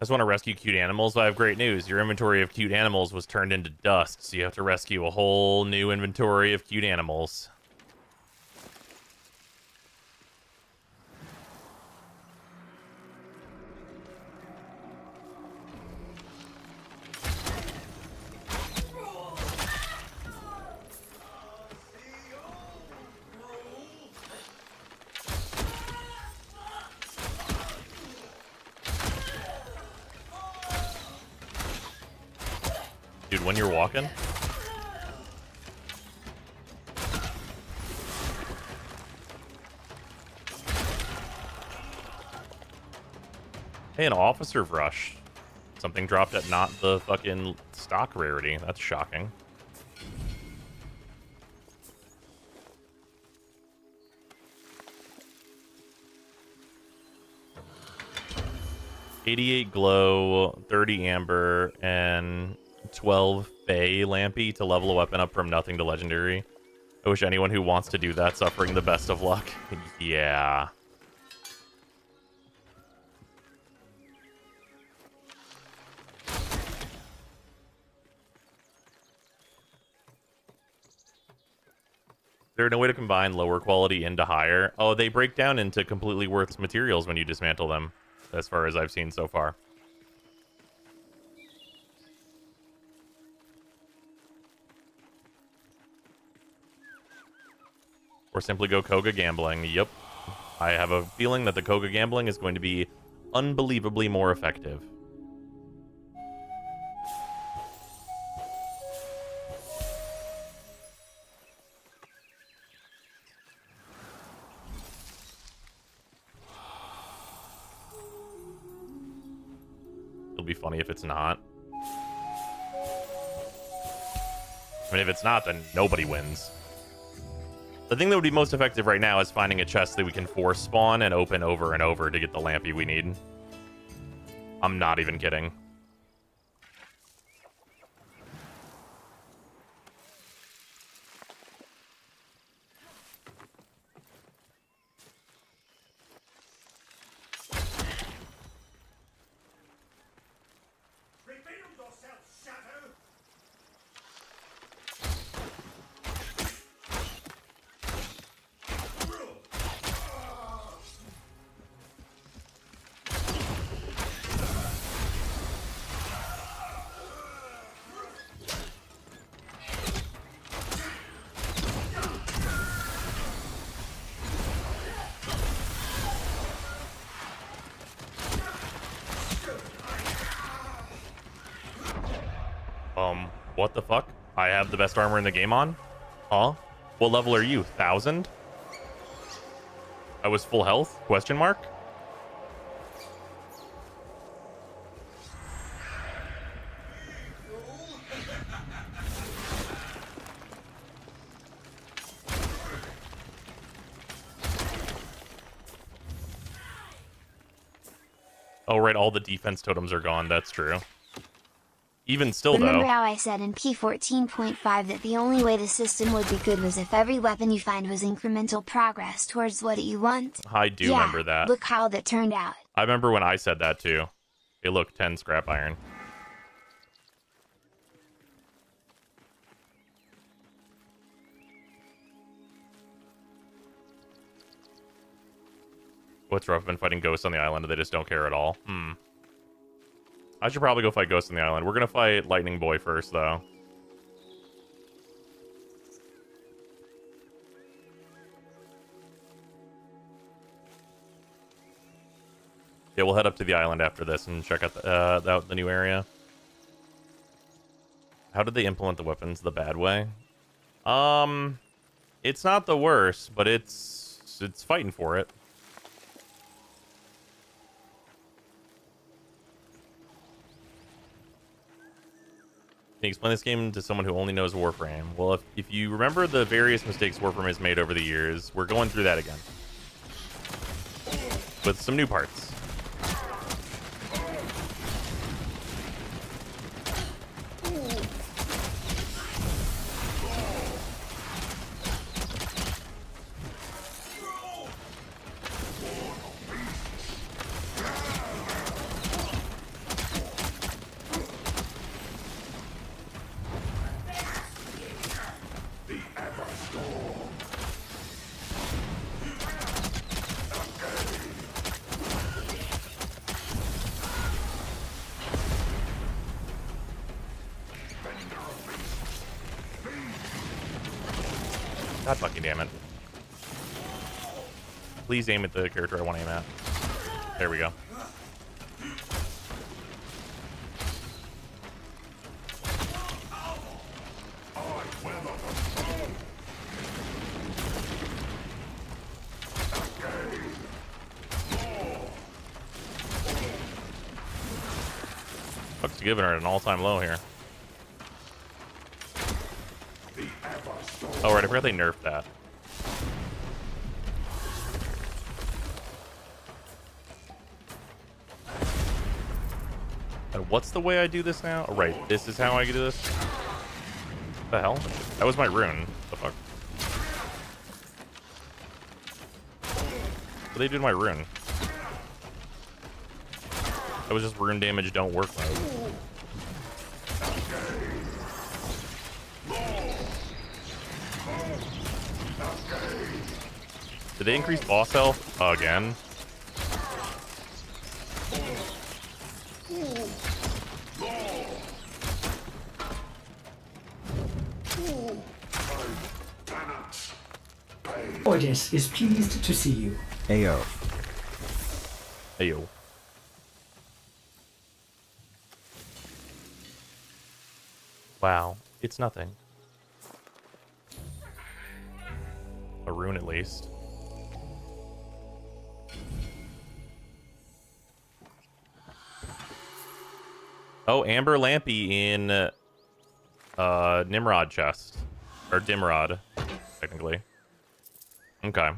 Speaker 1: just want to rescue cute animals. I have great news. Your inventory of cute animals was turned into dust, so you have to rescue a whole new inventory of cute animals. Dude, when you're walking. Hey, an officer's rush. Something dropped at not the fucking stock rarity. That's shocking. $88 glow, 30 amber, and 12 Fey Lampy to level a weapon up from nothing to legendary. I wish anyone who wants to do that suffering the best of luck. Yeah. Is there no way to combine lower quality into higher? Oh, they break down into completely worthless materials when you dismantle them, as far as I've seen so far. Or simply go Koga gambling. Yep. I have a feeling that the Koga gambling is going to be unbelievably more effective. It'll be funny if it's not. I mean, if it's not, then nobody wins. The thing that would be most effective right now is finding a chest that we can force spawn and open over and over to get the Lampy we need. I'm not even kidding. What the fuck? I have the best armor in the game on? Huh? What level are you? 1000? I was full health? Question mark? Oh, right, all the defense totems are gone. That's true. Even still,
Speaker 5: Remember
Speaker 1: though...
Speaker 5: how I said in P14.5 that the only way the system would be good was if every weapon you find was incremental progress towards what you want?
Speaker 1: I do remember that.
Speaker 5: Look how that turned out.
Speaker 1: I remember when I said that, too. Hey, look, 10 scrap iron. What's rough? I've been fighting ghosts on the island and they just don't care at all. I should probably go fight ghosts on the island. We're gonna fight Lightning Boy first, though. Yeah, we'll head up to the island after this and check out the new area. How did they implement the weapons the bad way? It's not the worst, but it's fighting for it. Can you explain this game to someone who only knows Warframe? Well, if you remember the various mistakes Warframe has made over the years, we're going through that again. With some new parts. God fucking damn it. Please aim at the character I want to aim at. There we go. Fuck's giving her an all-time low here. Oh, right, I forgot they nerfed that. And what's the way I do this now? Oh, right, this is how I do this? What the hell? That was my rune. What the fuck? What do they do to my rune? That was just rune damage don't work mode. Did they increase boss health again?
Speaker 8: Audience is pleased to see you.
Speaker 2: Ayo.
Speaker 1: Ayo. Wow, it's nothing. A rune at least. Oh, Amber Lampy in Nimrod chest. Or Dimrod, technically. Okay.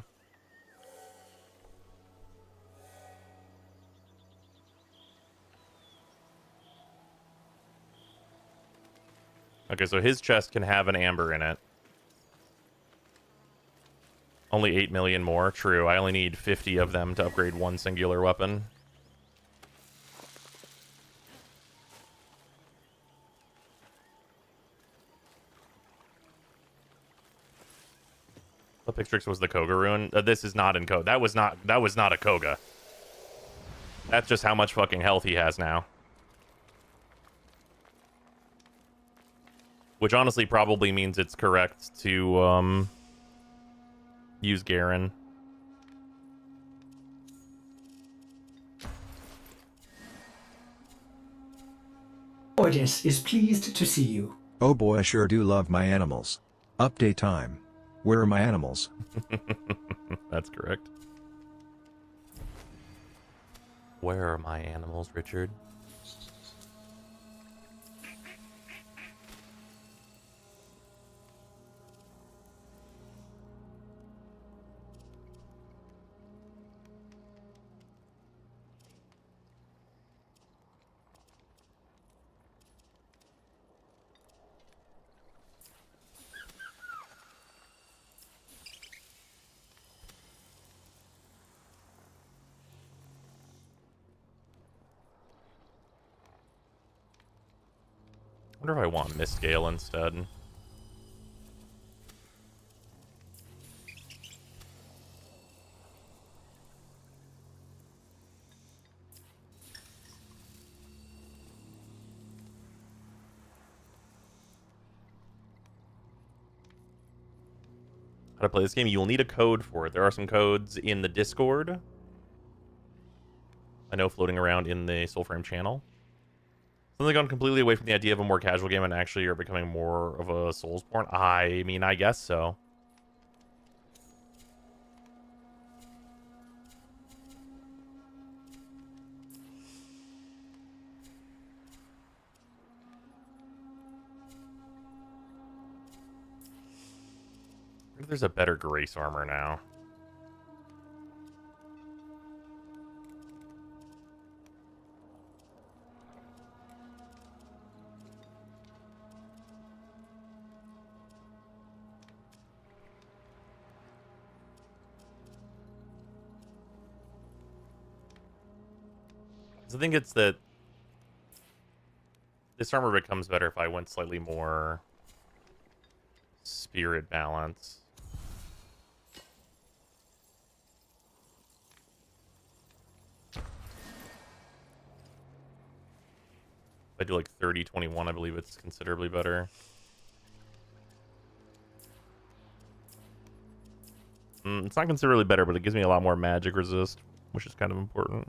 Speaker 1: Okay, so his chest can have an amber in it. Only 8 million more. True, I only need 50 of them to upgrade one singular weapon. The Pictrix was the Koga rune. This is not in Koga. That was not a Koga. That's just how much fucking health he has now. Which honestly probably means it's correct to use Garen.
Speaker 8: Audience is pleased to see you.
Speaker 2: Oh boy, I sure do love my animals. Update time. Where are my animals?
Speaker 1: That's correct. Where are my animals, Richard? I wonder if I want Mistgale instead. How to play this game? You will need a code for it. There are some codes in the Discord. I know, floating around in the Soulframe channel. Something gone completely away from the idea of a more casual game and actually are becoming more of a Soulsborne? I mean, I guess so. I wonder if there's a better Grace armor now. I think it's that this armor becomes better if I went slightly more spirit balance. If I do like 30-21, I believe it's considerably better. It's not considerably better, but it gives me a lot more magic resist, which is kind of important.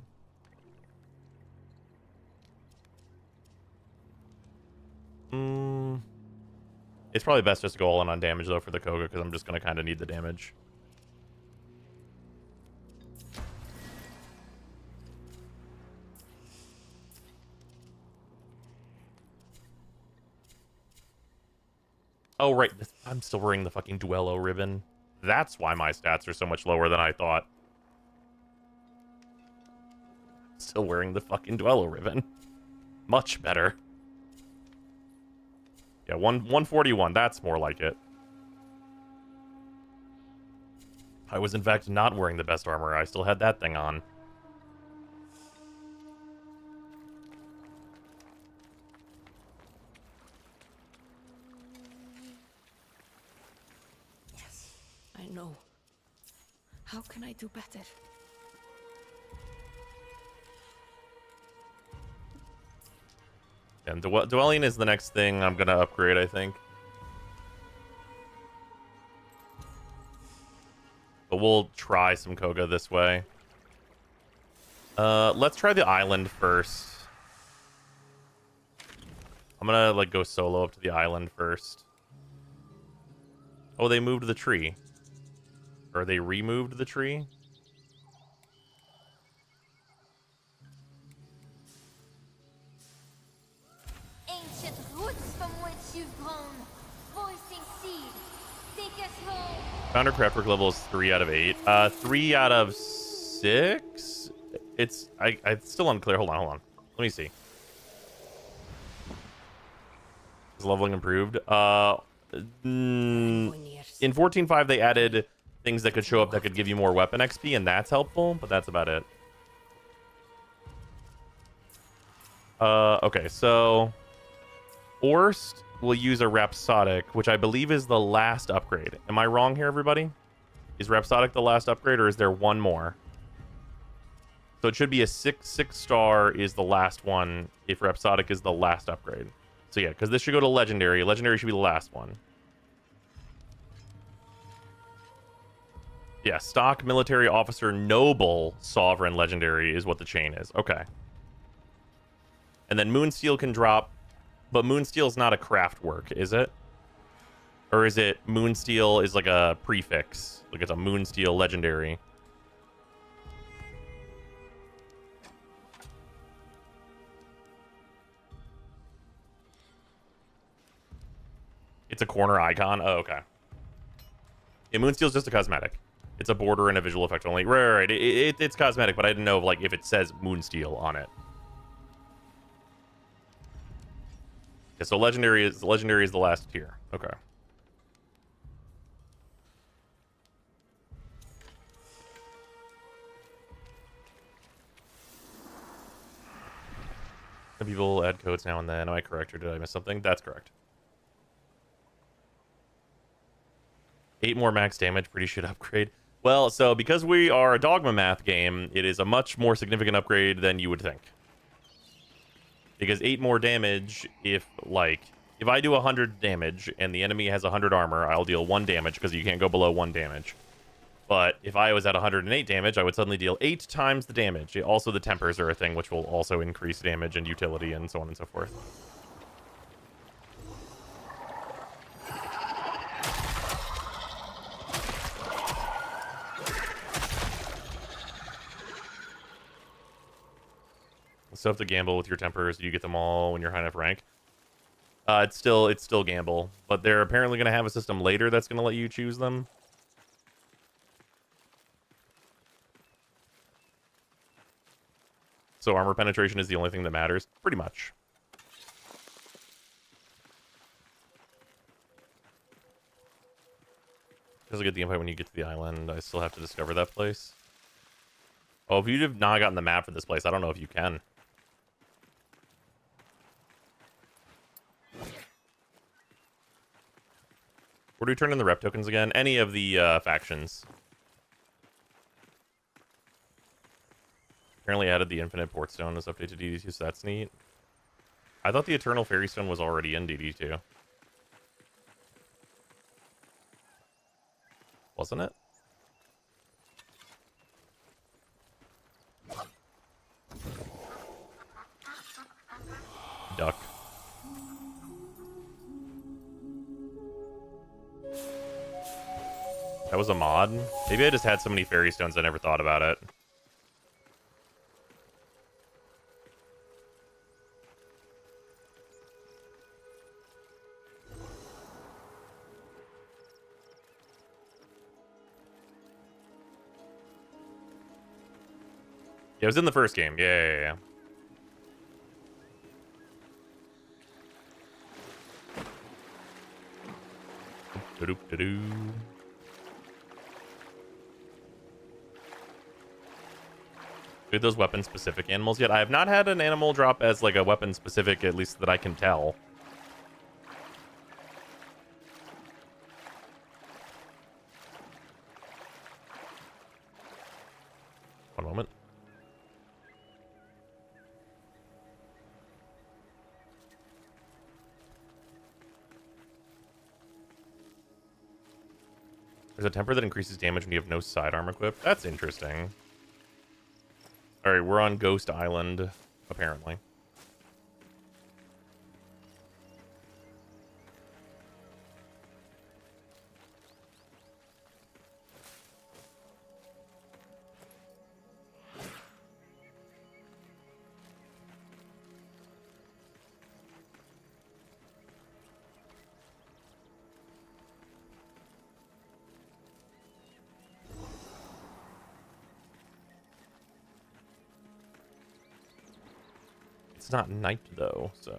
Speaker 1: It's probably best just to go all in on damage, though, for the Koga, because I'm just going to kind of need the damage. Oh, right. I'm still wearing the fucking Duello ribbon. That's why my stats are so much lower than I thought. Still wearing the fucking Duello ribbon. Much better. Yeah, 141. That's more like it. I was, in fact, not wearing the best armor. I still had that thing on.
Speaker 4: Yes, I know. How can I do better?
Speaker 1: And Dwelling is the next thing I'm going to upgrade, I think. But we'll try some Koga this way. Let's try the island first. I'm gonna, like, go solo up to the island first. Oh, they moved the tree. Or they removed the tree?
Speaker 9: Ancient roots from which you've grown, voicing seed, take us home.
Speaker 1: Founder craftwork level is 3 out of 8. 3 out of 6? It's still unclear. Hold on. Let me see. Is leveling improved? In 14.5 they added things that could show up that could give you more weapon XP, and that's helpful, but that's about it. Okay, so Orst will use a Rhapsodic, which I believe is the last upgrade. Am I wrong here, everybody? Is Rhapsodic the last upgrade, or is there one more? So it should be a 6-star is the last one if Rhapsodic is the last upgrade. So yeah, because this should go to Legendary. Legendary should be the last one. Yeah, stock, military, officer, noble, sovereign, legendary is what the chain is. Okay. And then Moonsteel can drop, but Moonsteel's not a craft work, is it? Or is it Moonsteel is like a prefix? Like it's a Moonsteel legendary. It's a corner icon? Oh, okay. Yeah, Moonsteel's just a cosmetic. It's a border and a visual effect only. Right. It's cosmetic, but I didn't know like if it says Moonsteel on it. Okay, so legendary is the last tier. Okay. Some people add codes now and then. Am I correct, or did I miss something? That's correct. 8 more max damage, pretty shit upgrade. Well, so because we are a dogma math game, it is a much more significant upgrade than you would think. Because 8 more damage, if I do 100 damage and the enemy has 100 armor, I'll deal 1 damage because you can't go below 1 damage. But if I was at 108 damage, I would suddenly deal 8 times the damage. Also, the tempers are a thing, which will also increase damage and utility and so on and so forth. Still have to gamble with your tempers. Do you get them all when you're high enough rank? It's still gamble, but they're apparently going to have a system later that's going to let you choose them. So armor penetration is the only thing that matters, pretty much. Because I get the invite when you get to the island. I still have to discover that place. Oh, if you'd have not gotten the map for this place, I don't know if you can. Where do we turn in the rep tokens again? Any of the factions. Apparently added the infinite port stone as update to DD2, so that's neat. I thought the eternal fairy stone was already in DD2. Wasn't it? That was a mod? Maybe I just had so many fairy stones I never thought about it. Yeah, it was in the first game. Yeah. Do-do-do-do. Do those weapon-specific animals yet? I have not had an animal drop as like a weapon-specific, at least that I can tell. One moment. There's a temper that increases damage when you have no sidearm equipped. That's interesting. Alright, we're on Ghost Island, apparently. It's not night though, so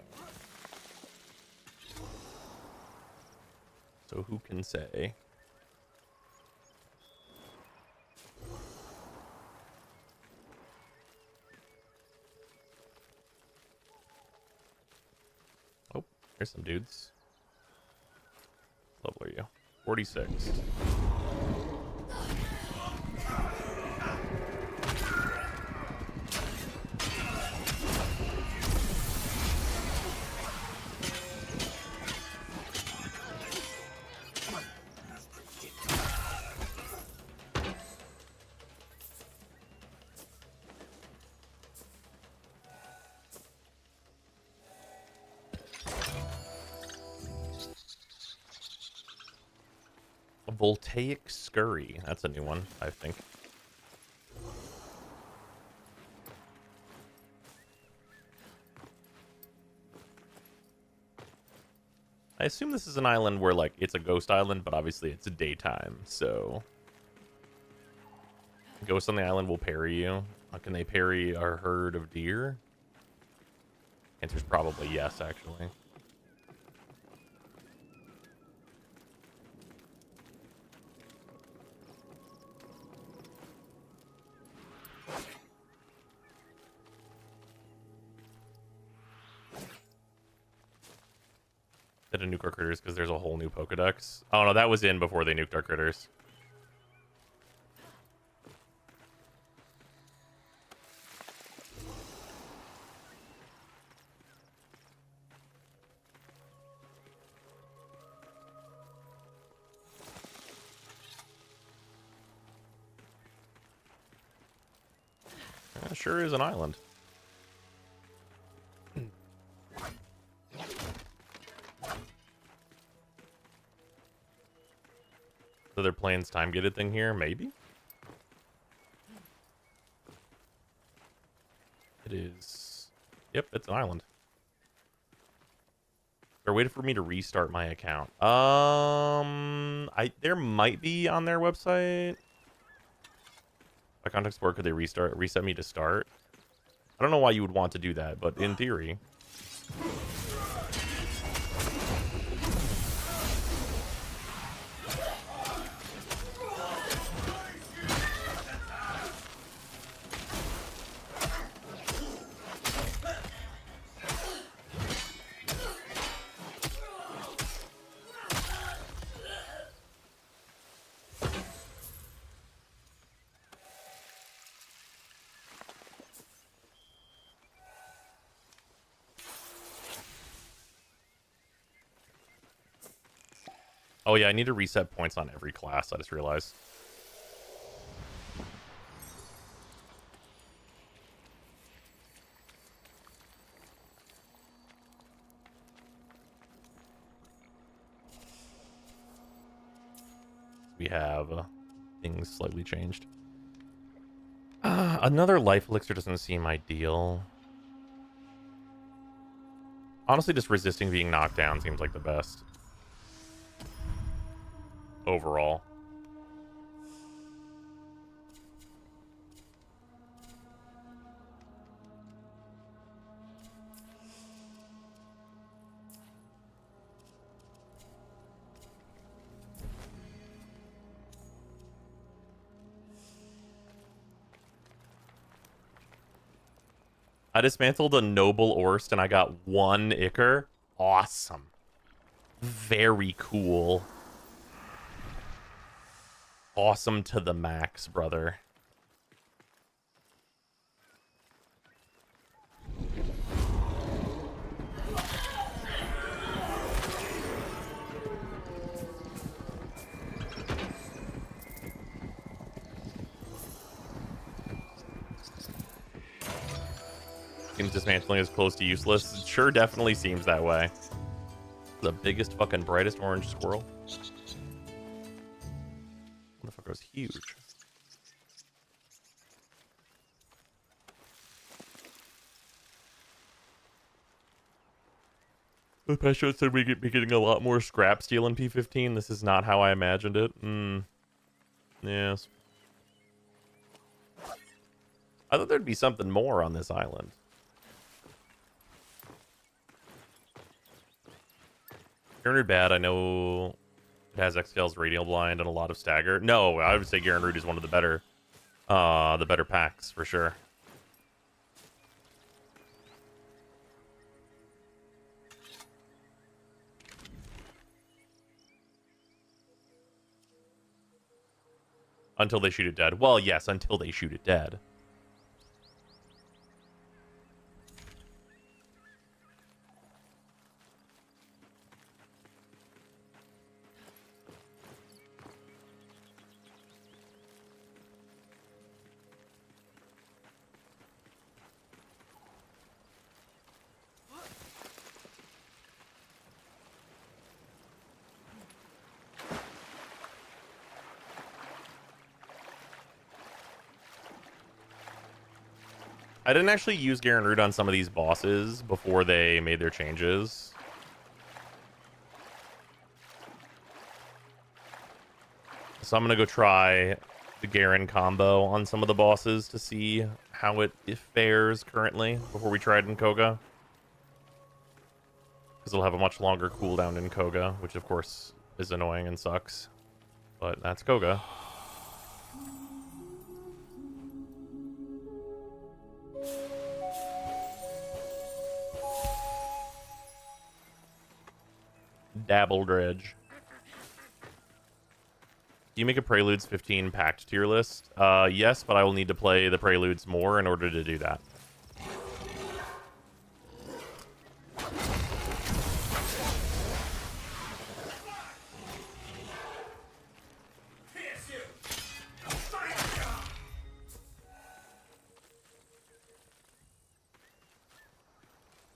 Speaker 1: who can say? Oh, there's some dudes. What level are you? 46. A voltaic scurry. That's a new one, I think. I assume this is an island where, like, it's a ghost island, but obviously it's a daytime, so... Ghosts on the island will parry you. Can they parry a herd of deer? Answer's probably yes, actually. Did a nuke our critters because there's a whole new Pokedex. Oh no, that was in before they nuked our critters. Yeah, sure is an island. So they're playing this time-gated thing here? Maybe? It is... Yep, it's an island. They're waiting for me to restart my account. There might be on their website. My contact support, could they reset me to start? I don't know why you would want to do that, but in theory... Oh yeah, I need to reset points on every class, I just realized. we have things slightly changed. Another life elixir doesn't seem ideal. Honestly, just resisting being knocked down seems like the best. Overall. I dismantled a Noble Orst and I got 1 Ichor. Awesome. Very cool. Awesome to the max, brother. Seems dismantling is close to useless. It sure definitely seems that way. The biggest fucking brightest orange squirrel. Motherfucker was huge. The patch said we'd be getting a lot more scrap steel in P15. This is not how I imagined it. Yes. I thought there'd be something more on this island. Gernrud bad. I know it has Xcal's Radial Blind and a lot of stagger. No, I would say Gernrud is one of the better packs for sure. Until they shoot it dead. Well, yes, until they shoot it dead. I didn't actually use Gernrud on some of these bosses before they made their changes. So I'm going to go try the Garen combo on some of the bosses to see how it fares currently before we try it in Koga. Because it'll have a much longer cooldown in Koga, which of course is annoying and sucks. But that's Koga. Dabble Dredge. Do you make a Preludes 15 packed tier list? Yes, but I will need to play the Preludes more in order to do that.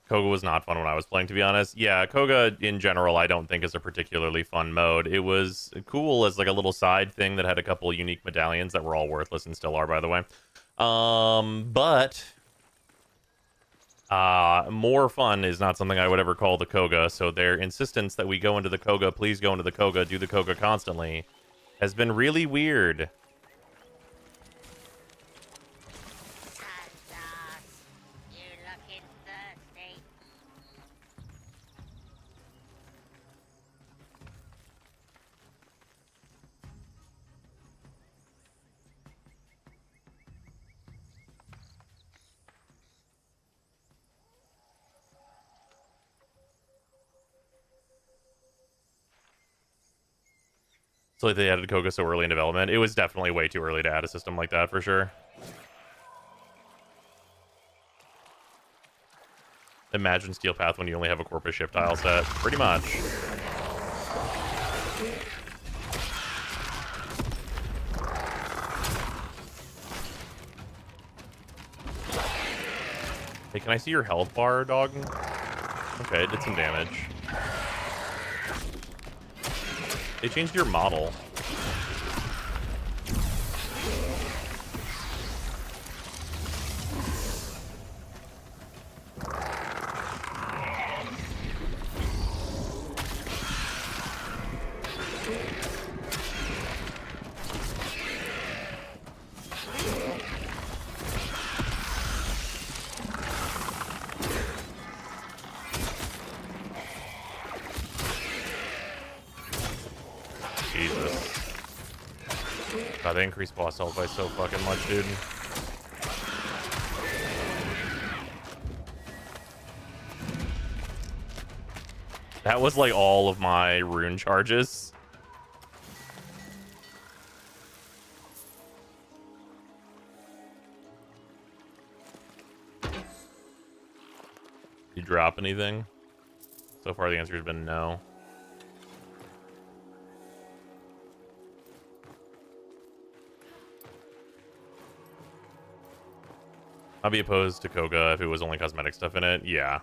Speaker 1: Koga was not fun when I was playing, to be honest. Yeah, Koga in general I don't think is a particularly fun mode. It was cool as like a little side thing that had a couple unique medallions that were all worthless and still are, by the way. But more fun is not something I would ever call the Koga, so their insistence that we go into the Koga, please go into the Koga, do the Koga constantly, has been really weird. So like they added Koga so early in development. It was definitely way too early to add a system like that for sure. Imagine Steel Path when you only have a Corpus ship tile set. Pretty much. Hey, can I see your health bar, dog? Okay, it did some damage. They changed your model. God, they increased boss health by so fucking much, dude. That was like all of my rune charges. You drop anything? So far, the answer has been no. I'd be opposed to Koga if it was only cosmetic stuff in it. Yeah.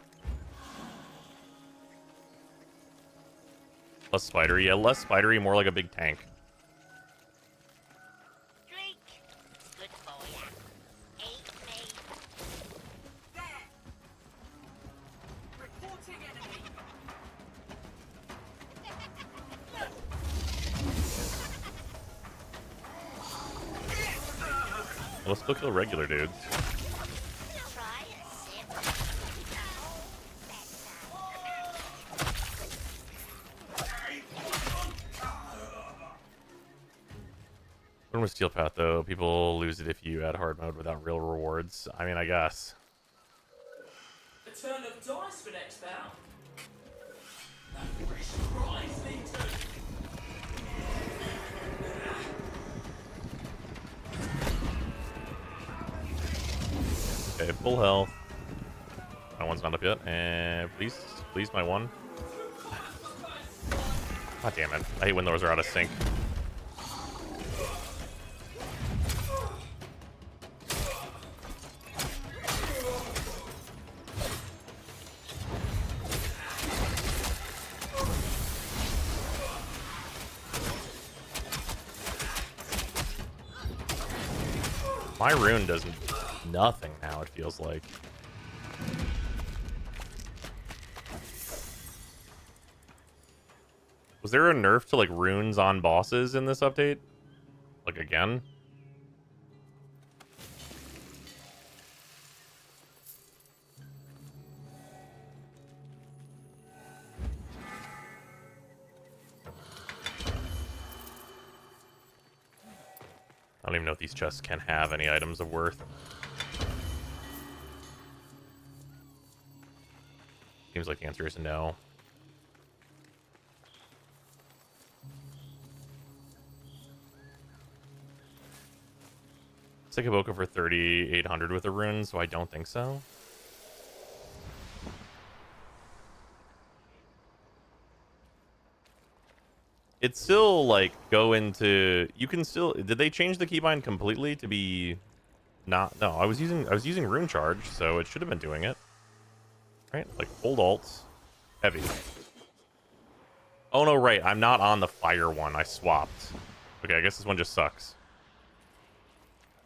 Speaker 1: Less spidery. Yeah, less spidery, more like a big tank.
Speaker 9: Drink. Good for ya. Ain't me. There. Reporting enemy.
Speaker 1: Let's still kill regular dudes.
Speaker 9: Try a sip.
Speaker 1: When with Steel Path, though, people lose it if you add hard mode without real rewards. I mean, I guess.
Speaker 7: A turn of dice for next bout. Surprisingly too.
Speaker 1: Okay, full health. My one's not up yet. And please, my one. God damn it. I hate when those are out of sync. My rune does nothing now, it feels like. Was there a nerf to, like, runes on bosses in this update? Like, again? I don't even know if these chests can have any items of worth. Seems like the answer is no. It's like a Boca for 3,800 with a rune, so I don't think so. It's still like go into. You can still. Did they change the keybind completely to be not? No, I was using rune charge, so it should have been doing it. Right, like hold alt, heavy. Oh no, right. I'm not on the fire one. I swapped. Okay, I guess this one just sucks.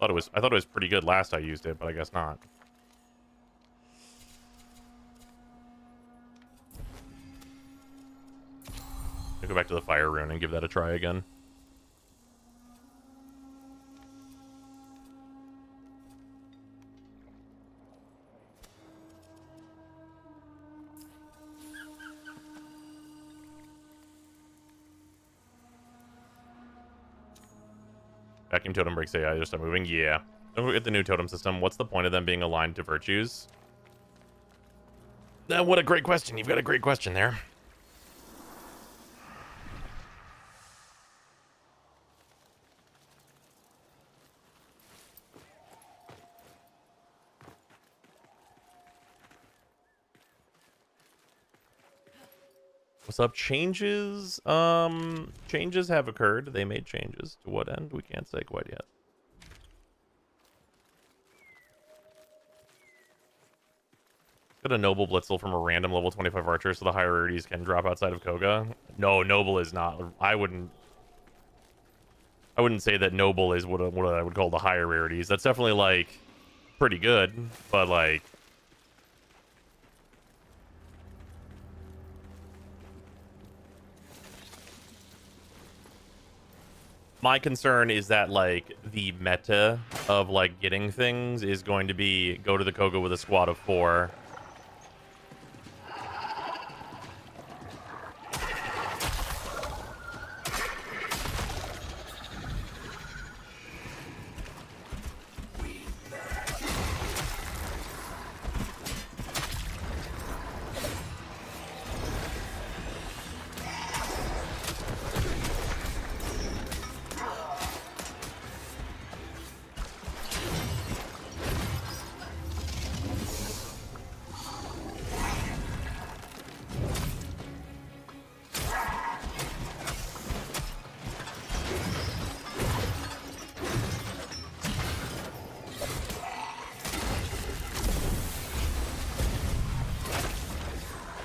Speaker 1: I thought it was pretty good last I used it, but I guess not. I'll go back to the fire rune and give that a try again. Vacuum totem breaks AI just start moving. Yeah. Don't get the new totem system. What's the point of them being aligned to virtues? What a great question. You've got a great question there. What's up? Changes? Changes have occurred. They made changes. To what end? We can't say quite yet. Got a Noble Blitzel from a random level 25 archer, so the higher rarities can drop outside of Koga. No, Noble is not. I wouldn't say that Noble is what I would call the higher rarities. That's definitely, like, pretty good, but, like... My concern is that, like, the meta of, like, getting things is going to be go to the Koga with a squad of 4.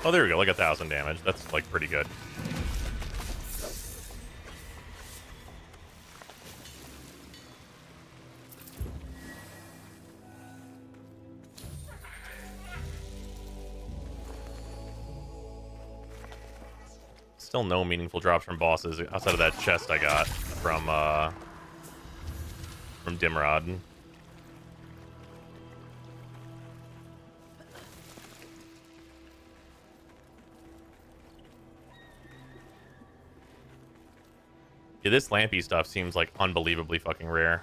Speaker 1: Oh, there we go, like 1,000 damage. That's, like, pretty good. Still no meaningful drops from bosses outside of that chest I got from Dimrod. Yeah, this lampy stuff seems like unbelievably fucking rare.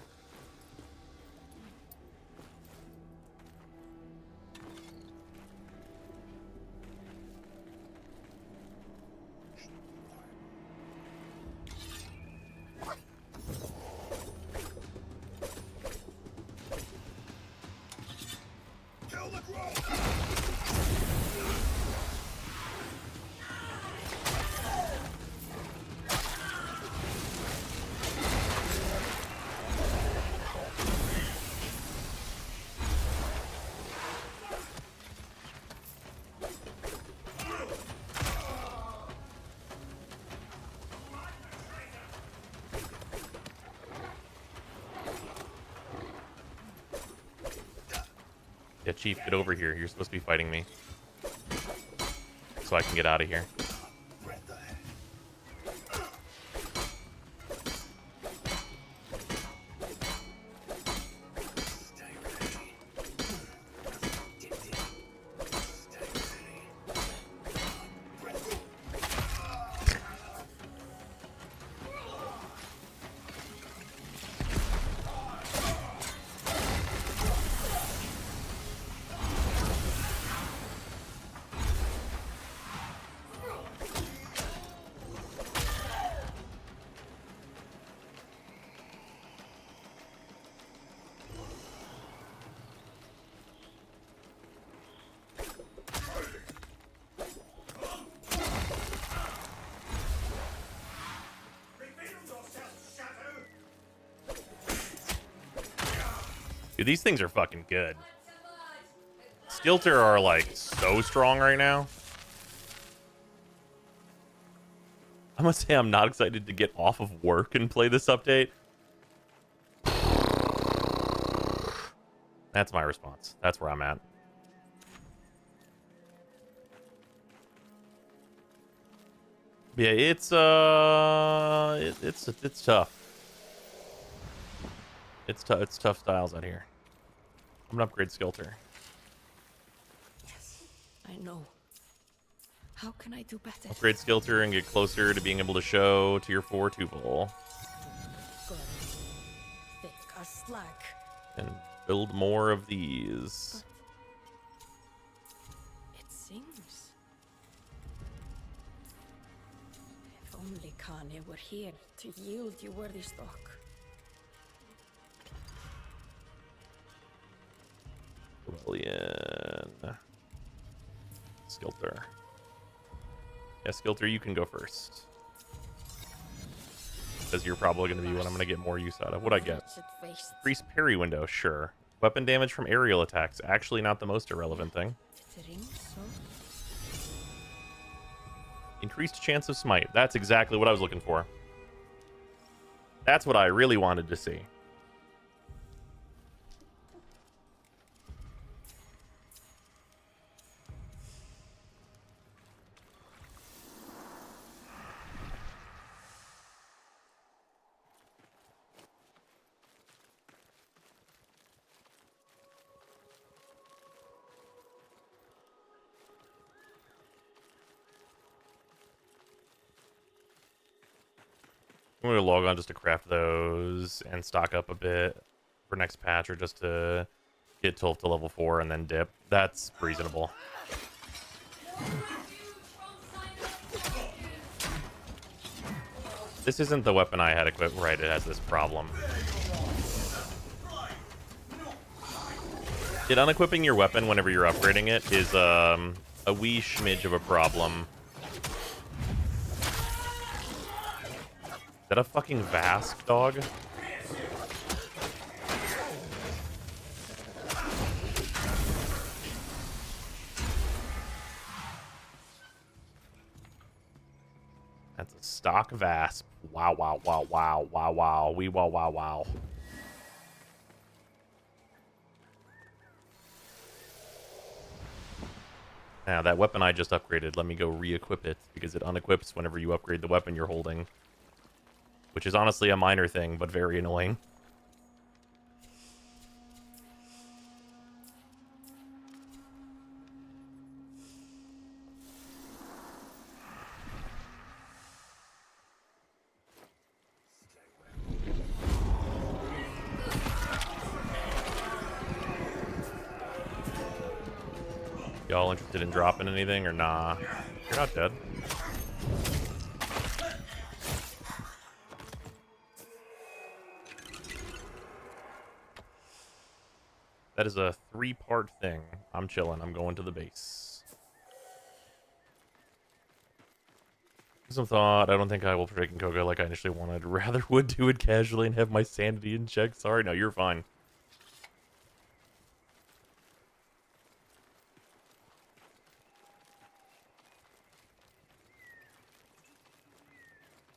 Speaker 1: Yeah, Chief, get over here. You're supposed to be fighting me. So I can get out of here. Dude, these things are fucking good. Skilter are, like, so strong right now. I must say I'm not excited to get off of work and play this update. That's my response. That's where I'm at. Yeah, it's tough. It's tough styles out here. I'm gonna upgrade Skilter.
Speaker 4: Yes, I know. How can I do better?
Speaker 1: Upgrade Skilter and get closer to being able to show Tier 4 Tupel.
Speaker 4: Good. Thick as slack.
Speaker 1: And build more of these.
Speaker 4: It seems. If only Kane were here to yield you worthy stock.
Speaker 1: Rebellion. Skilter. Yeah, Skilter, you can go first. Because you're probably going to be what I'm going to get more use out of. What'd I get? Increased parry window, sure. Weapon damage from aerial attacks. Actually not the most irrelevant thing. Increased chance of smite. That's exactly what I was looking for. That's what I really wanted to see. I'm going to log on just to craft those and stock up a bit for next patch, or just to get 12 to level 4 and then dip. That's reasonable. This isn't the weapon I had equipped, right? It has this problem. Unequipping your weapon whenever you're upgrading it is a wee schmidge of a problem. Is that a fucking Vask, dog? Stock Vasp. Wow, wow, wow, wow, wow, wow. Wee wow, wow, wow. Now, that weapon I just upgraded, let me go re-equip it, because it unequips whenever you upgrade the weapon you're holding. Which is honestly a minor thing, but very annoying. Y'all interested in dropping anything, or nah? You're not dead. That is a 3-part thing. I'm chilling. I'm going to the base. Some thought. I don't think I will partake in Koga like I initially wanted. Rather would do it casually and have my sanity in check. Sorry, no, you're fine.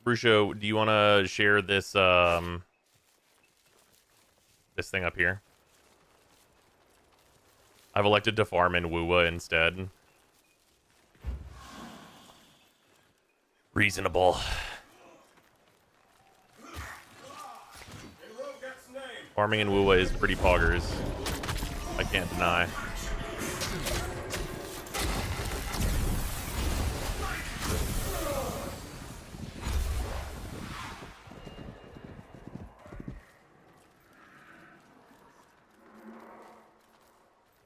Speaker 1: Brusho, do you want to share this this thing up here? I've elected to farm in Wuwa instead. Reasonable. Farming in Wuwa is pretty poggers. I can't deny.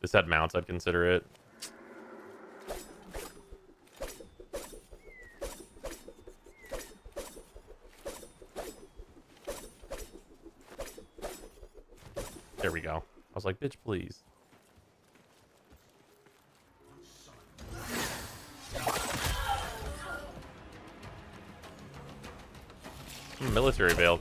Speaker 1: This had mounts, I'd consider it. There we go. I was like, bitch, please. Military Valk.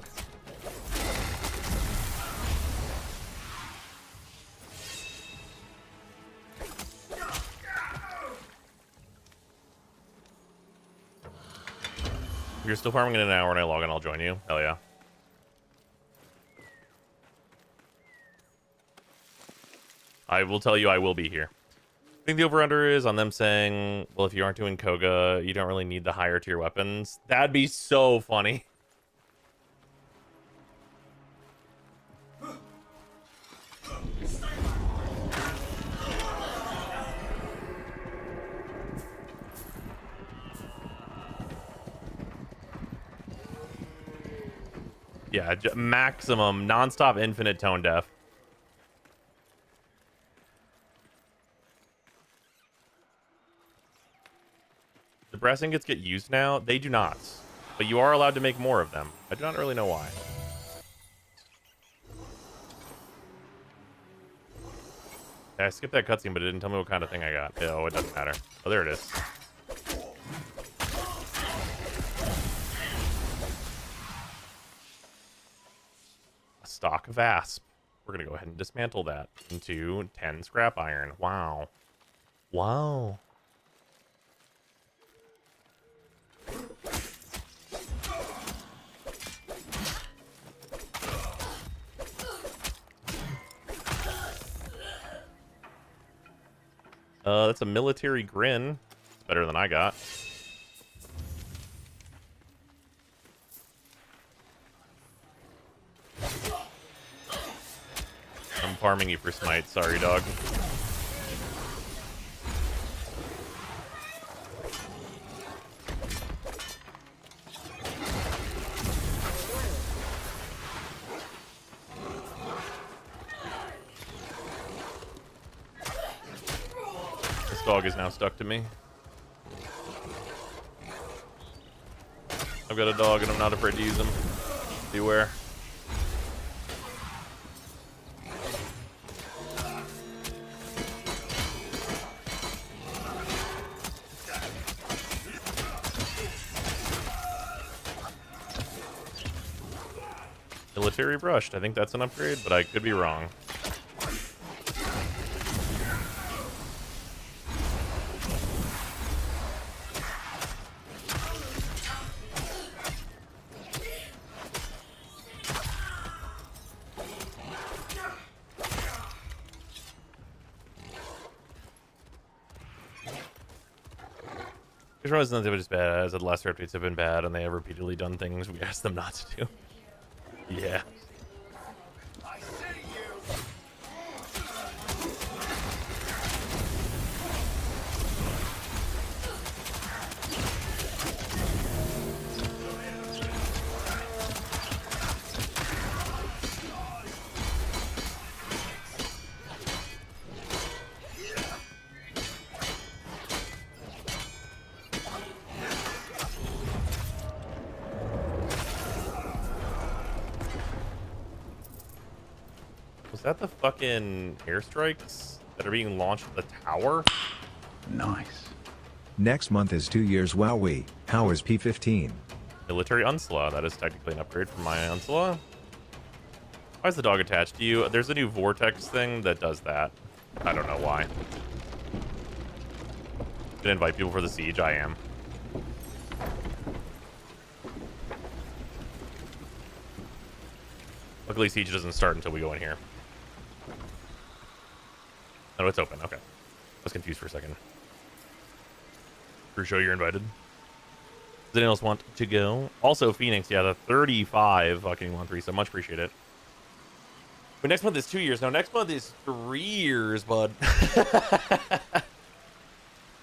Speaker 1: If you're still farming in an hour and I log in, I'll join you. Hell yeah. I will tell you I will be here. I think the over-under is on them saying, well, if you aren't doing Koga, you don't really need the higher tier weapons. That'd be so funny. Yeah, maximum, non-stop, infinite tone deaf. The brass ingots get used now? They do not. But you are allowed to make more of them. I do not really know why. I skipped that cutscene, but it didn't tell me what kind of thing I got. Oh, it doesn't matter. Oh, there it is. A stock of asp. We're going to go ahead and dismantle that into 10 scrap iron. Wow. Wow. That's a military grin. It's better than I got. I'm farming you for smite. Sorry, dog. Dog is now stuck to me. I've got a dog and I'm not afraid to use him. Beware. Military brushed. I think that's an upgrade, but I could be wrong. Which one isn't as bad as the last updates have been bad, and they have repeatedly done things we asked them not to do. Yeah. Was that the fucking airstrikes that are being launched at the tower?
Speaker 3: Nice.
Speaker 2: Next month is 2 years. Wowee. How is P15?
Speaker 1: Military Unslaw. That is technically an upgrade from my Unslaw. Why is the dog attached to you? There's a new Vortex thing that does that. I don't know why. Gonna invite people for the siege? I am. Luckily, siege doesn't start until we go in here. Oh, it's open. Okay. I was confused for a second. For sure, you're invited. Does anyone else want to go? Also, Phoenix, yeah, the 35 fucking 1-3, so much appreciate it. But next month is 2 years. No, next month is 3 years, bud. As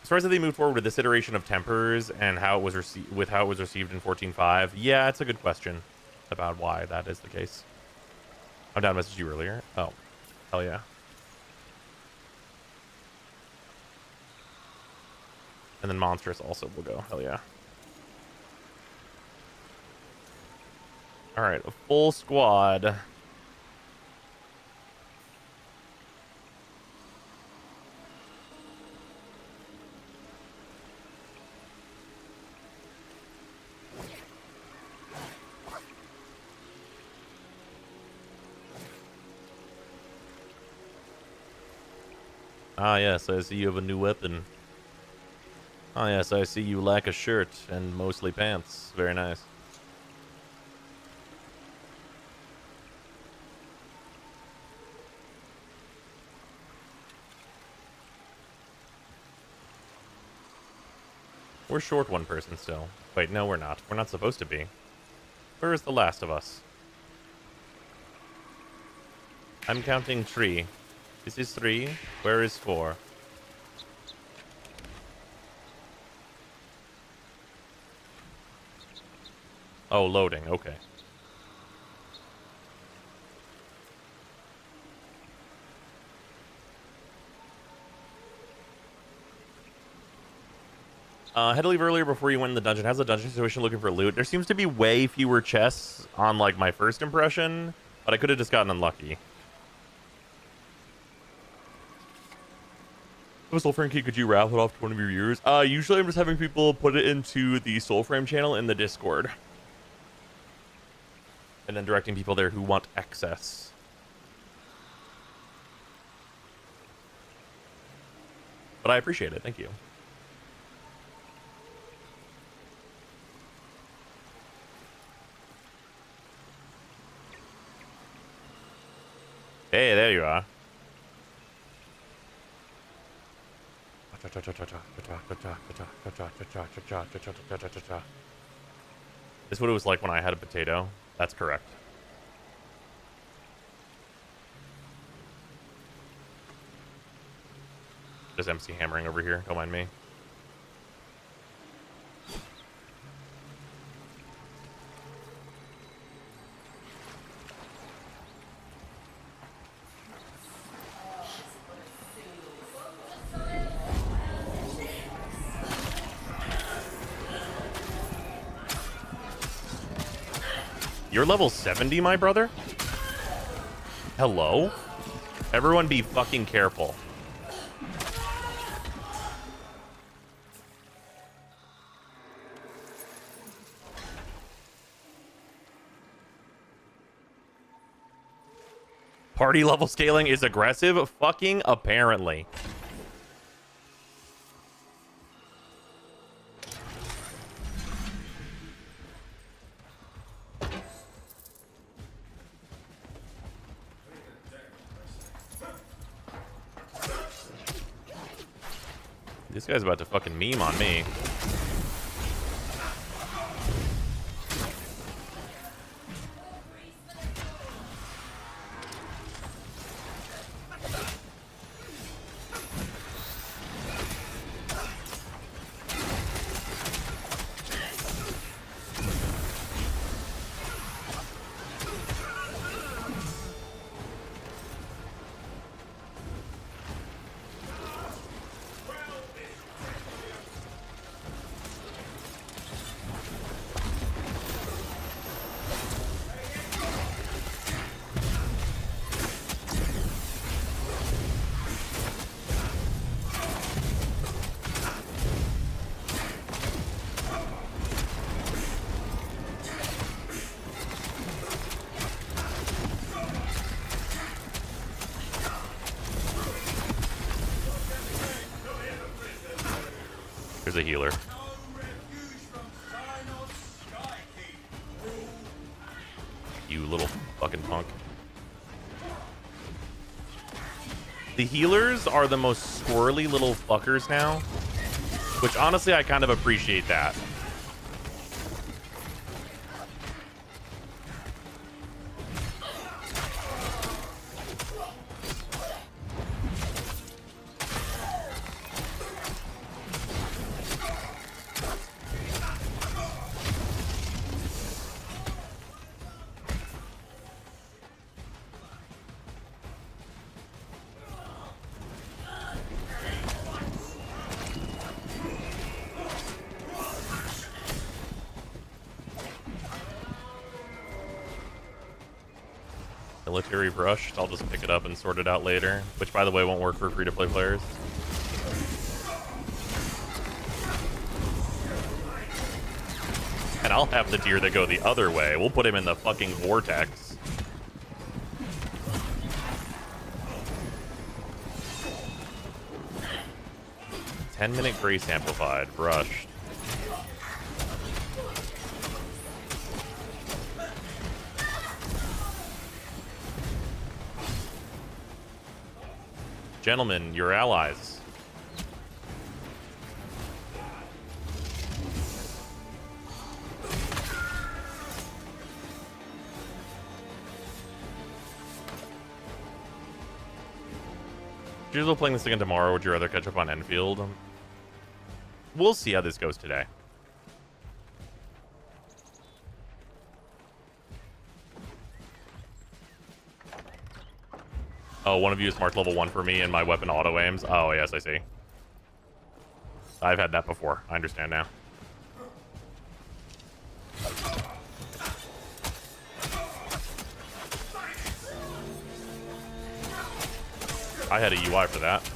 Speaker 1: far as that they moved forward with this iteration of Tempers and how it was received in 14.5, yeah, it's a good question about why that is the case. I'm down to message you earlier. Oh, hell yeah. And then Monstrous also will go. Hell yeah. All right, a full squad. Ah, yes, I see you have a new weapon. Ah, yes, I see you lack a shirt and mostly pants. Very nice. We're short one person still. Wait, no, we're not. We're not supposed to be. Where is the last of us? I'm counting 3. This is 3. Where is 4? Oh, loading. Okay. Had to leave earlier before you went in the dungeon. How's the dungeon situation looking for loot? There seems to be way fewer chests on, like, my first impression, but I could have just gotten unlucky. A Soulframe key, could you raffle it off to one of your viewers? Usually I'm just having people put it into the Soulframe channel in the Discord. And then directing people there who want access. But I appreciate it, thank you. Hey, there you are. This is what it was like when I had a potato. That's correct. Just MC hammering over here. Don't mind me. You're level 70, my brother? Hello? Everyone be fucking careful. Party level scaling is aggressive? Fucking apparently. This guy's about to fucking meme on me. There's a healer. You little fucking punk. The healers are the most squirrely little fuckers now, which honestly I kind of appreciate that. Military brush. I'll just pick it up and sort it out later, which by the way won't work for free-to-play players. And I'll have the deer that go the other way. We'll put him in the fucking vortex. "10-minute grace amplified, brushed." Gentlemen, your allies. If you're playing this again tomorrow, would you rather catch up on Enfield? We'll see how this goes today. Oh, one of you is marked level 1 for me and my weapon auto aims. Oh, yes, I see. I've had that before. I understand now. I had a UI for that.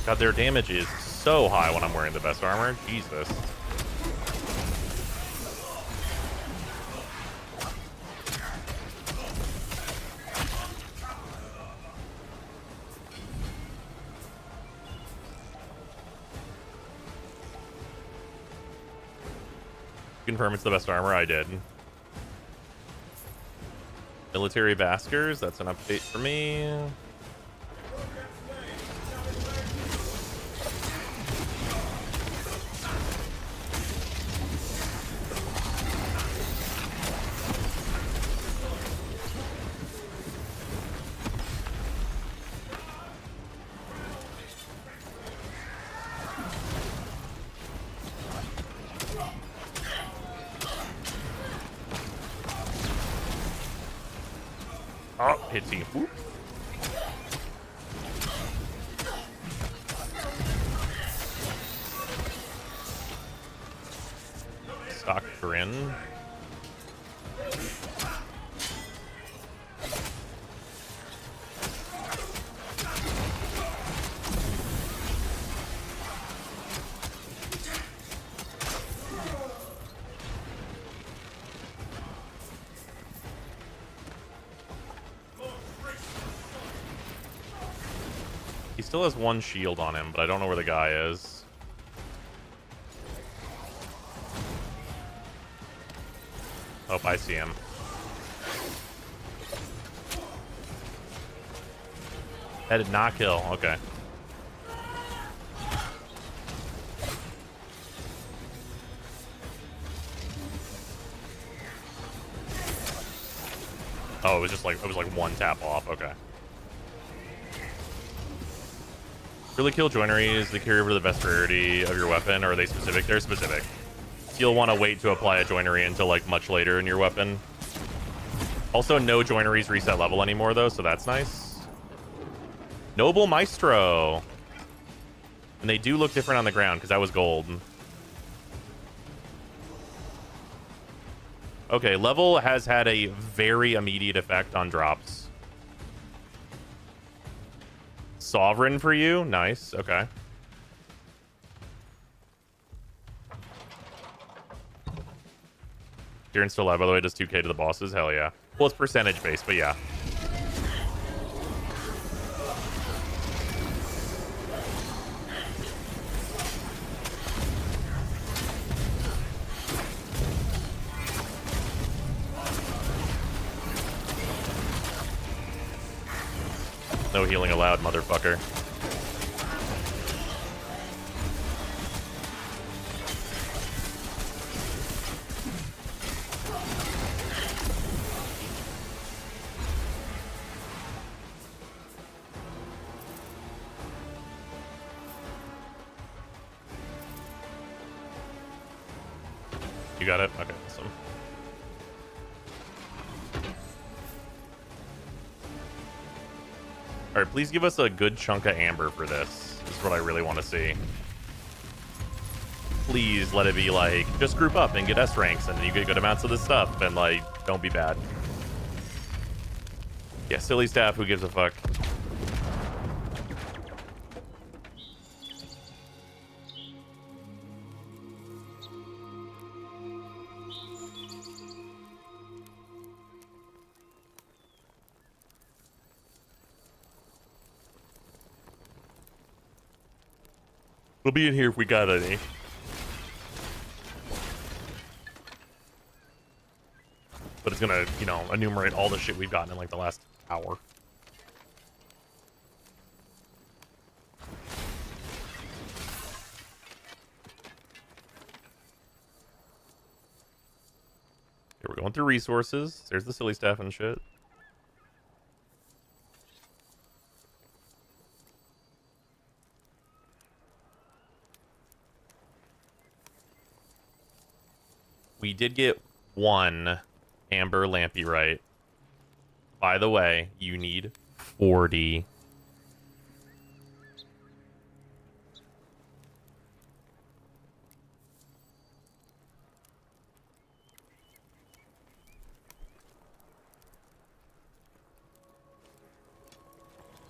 Speaker 1: God, their damage is so high when I'm wearing the best armor. Jesus. Confirm it's the best armor. I did. Military Baskers. That's an update for me. Oh, hit team. Whoop. Stock grin. He still has one shield on him, but I don't know where the guy is. Oh, I see him. That did not kill. Okay. Oh, it was like one tap off. Okay. Really kill joineries, they carry over to the best rarity of your weapon, or are they specific? They're specific. You'll want to wait to apply a joinery until like much later in your weapon. Also, no joineries reset level anymore, though, so that's nice. Noble Maestro. And they do look different on the ground, because that was gold. Okay, level has had a very immediate effect on drops. Sovereign for you? Nice, okay. You're still alive, by the way, does 2k to the bosses? Hell yeah. Well, it's percentage based, but yeah. No healing allowed, motherfucker. You got it? Okay, awesome. Alright, please give us a good chunk of amber for this. This is what I really want to see. Please let it be like, just group up and get S ranks and you get good amounts of this stuff and like, don't be bad. Yeah, silly staff, who gives a fuck? We'll be in here if we got any. But it's gonna, you know, enumerate all the shit we've gotten in like the last hour. Here we're going through resources. There's the silly staff and shit. We did get one amber lampyrite. By the way, you need 40.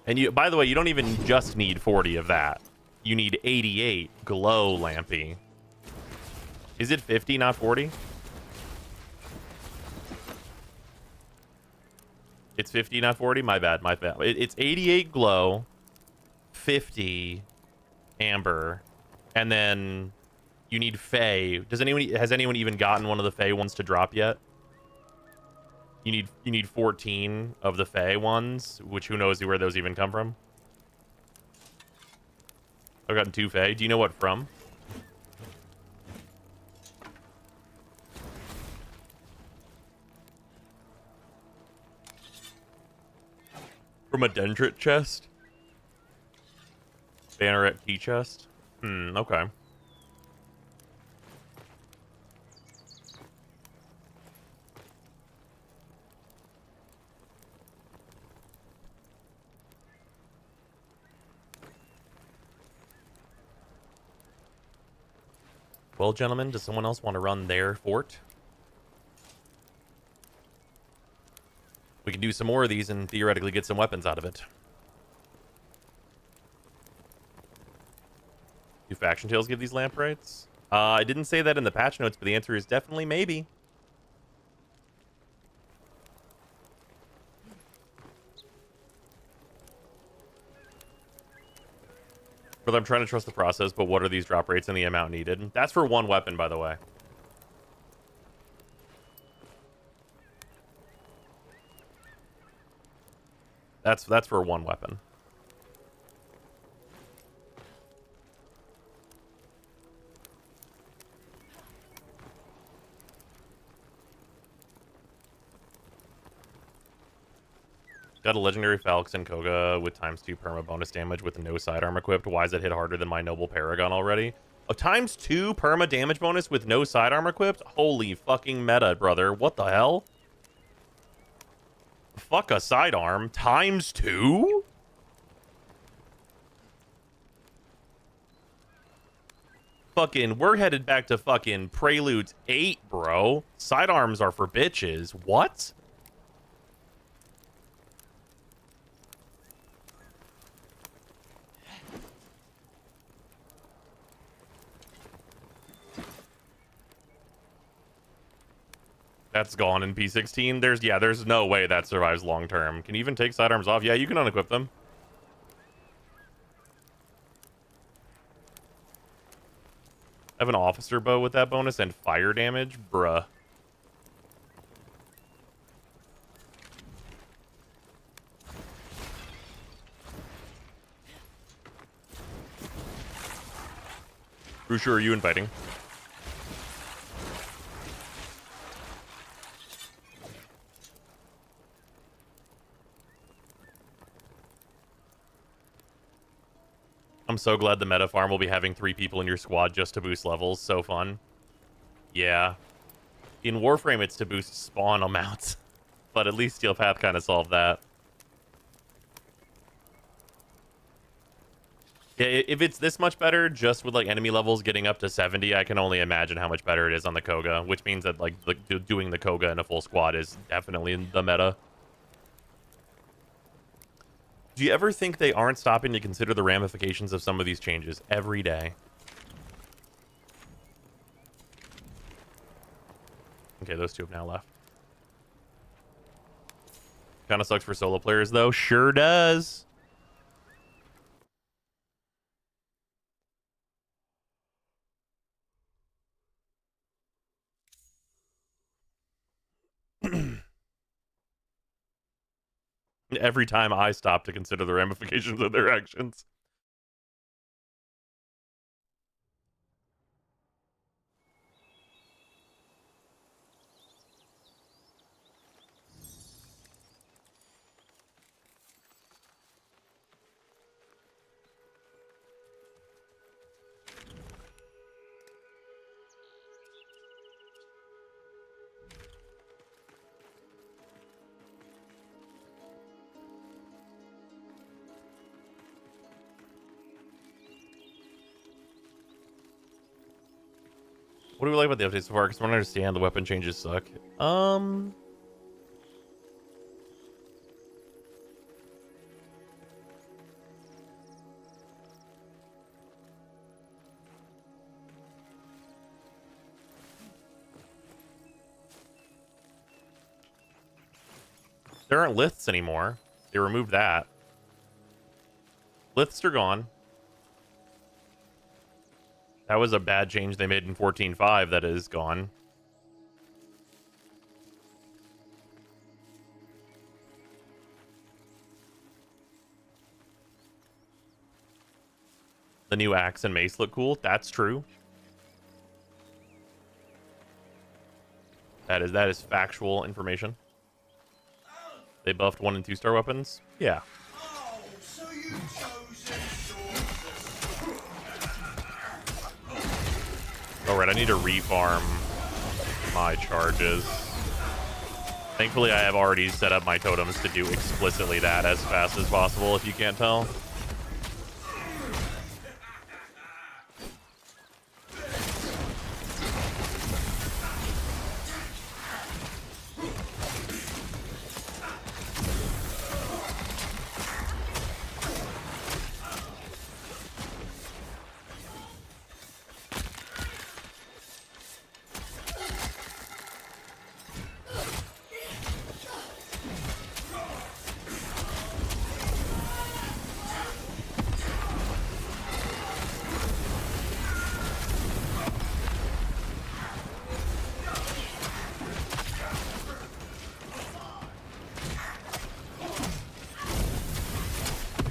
Speaker 1: And you, by the way, you don't even just need 40 of that. You need 88 glow lampy. Is it 50, not 40? It's 50, not 40? My bad, my bad. It's 88 glow, 50 amber, and then you need Fey. Has anyone even gotten one of the Fey ones to drop yet? You need 14 of the Fey ones, which who knows where those even come from? I've gotten 2 Fey. Do you know what from? From a dendrit chest? Banneret key chest? Okay. Well, gentlemen, does someone else want to run their fort? We can do some more of these and theoretically get some weapons out of it. Do faction tails give these lamprites? I didn't say that in the patch notes, but the answer is definitely maybe. But I'm trying to trust the process, but what are these drop rates and the amount needed? That's for one weapon, by the way. That's for one weapon. Got a legendary Falx and Koga with ×2 perma bonus damage with no sidearm equipped. Why does it hit harder than my noble Paragon already? A ×2 perma damage bonus with no sidearm equipped? Holy fucking meta, brother. What the hell? Fuck a sidearm ×2? Fucking, we're headed back to fucking Preludes 8, bro. Sidearms are for bitches. What? That's gone in P16. There's no way that survives long term. Can you even take sidearms off? Yeah, you can unequip them. I have an officer bow with that bonus and fire damage, bruh. Who sure are you inviting? I'm so glad the meta farm will be having 3 people in your squad just to boost levels. So fun. Yeah. In Warframe, it's to boost spawn amounts. But at least Steel Path kind of solved that. Yeah, if it's this much better, just with like enemy levels getting up to 70, I can only imagine how much better it is on the Koga. Which means that like doing the Koga in a full squad is definitely in the meta. Do you ever think they aren't stopping to consider the ramifications of some of these changes every day? Okay, those 2 have now left. Kind of sucks for solo players, though. Sure does. Every time I stop to consider the ramifications of their actions. What do we like about the updates so far? Because I don't understand the weapon changes suck. There aren't liths anymore. They removed that. Liths are gone. That was a bad change they made in 14.5 that is gone. The new axe and mace look cool. That's true. That is factual information. They buffed 1 and 2 star weapons. Yeah.
Speaker 10: Oh, so you chose
Speaker 1: Alright, I need to refarm my charges. Thankfully, I have already set up my totems to do explicitly that as fast as possible, if you can't tell.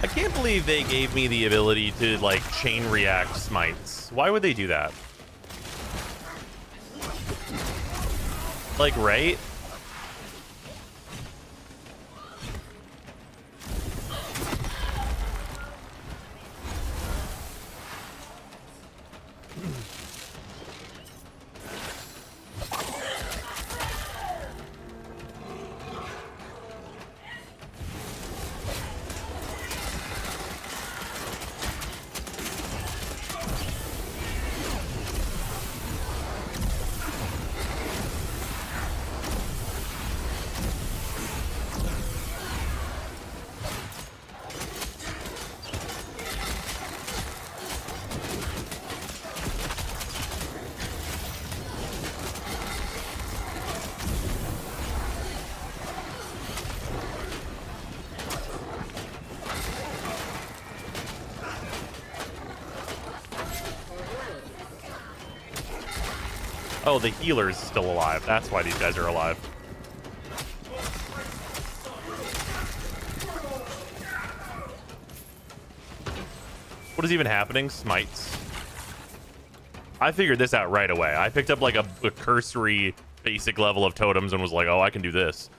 Speaker 1: I can't believe they gave me the ability to, like, chain react smites. Why would they do that? Like, right? Oh, the healer's still alive. That's why these guys are alive. What is even happening? Smites. I figured this out right away. I picked up like a cursory basic level of totems and was like, oh, I can do this.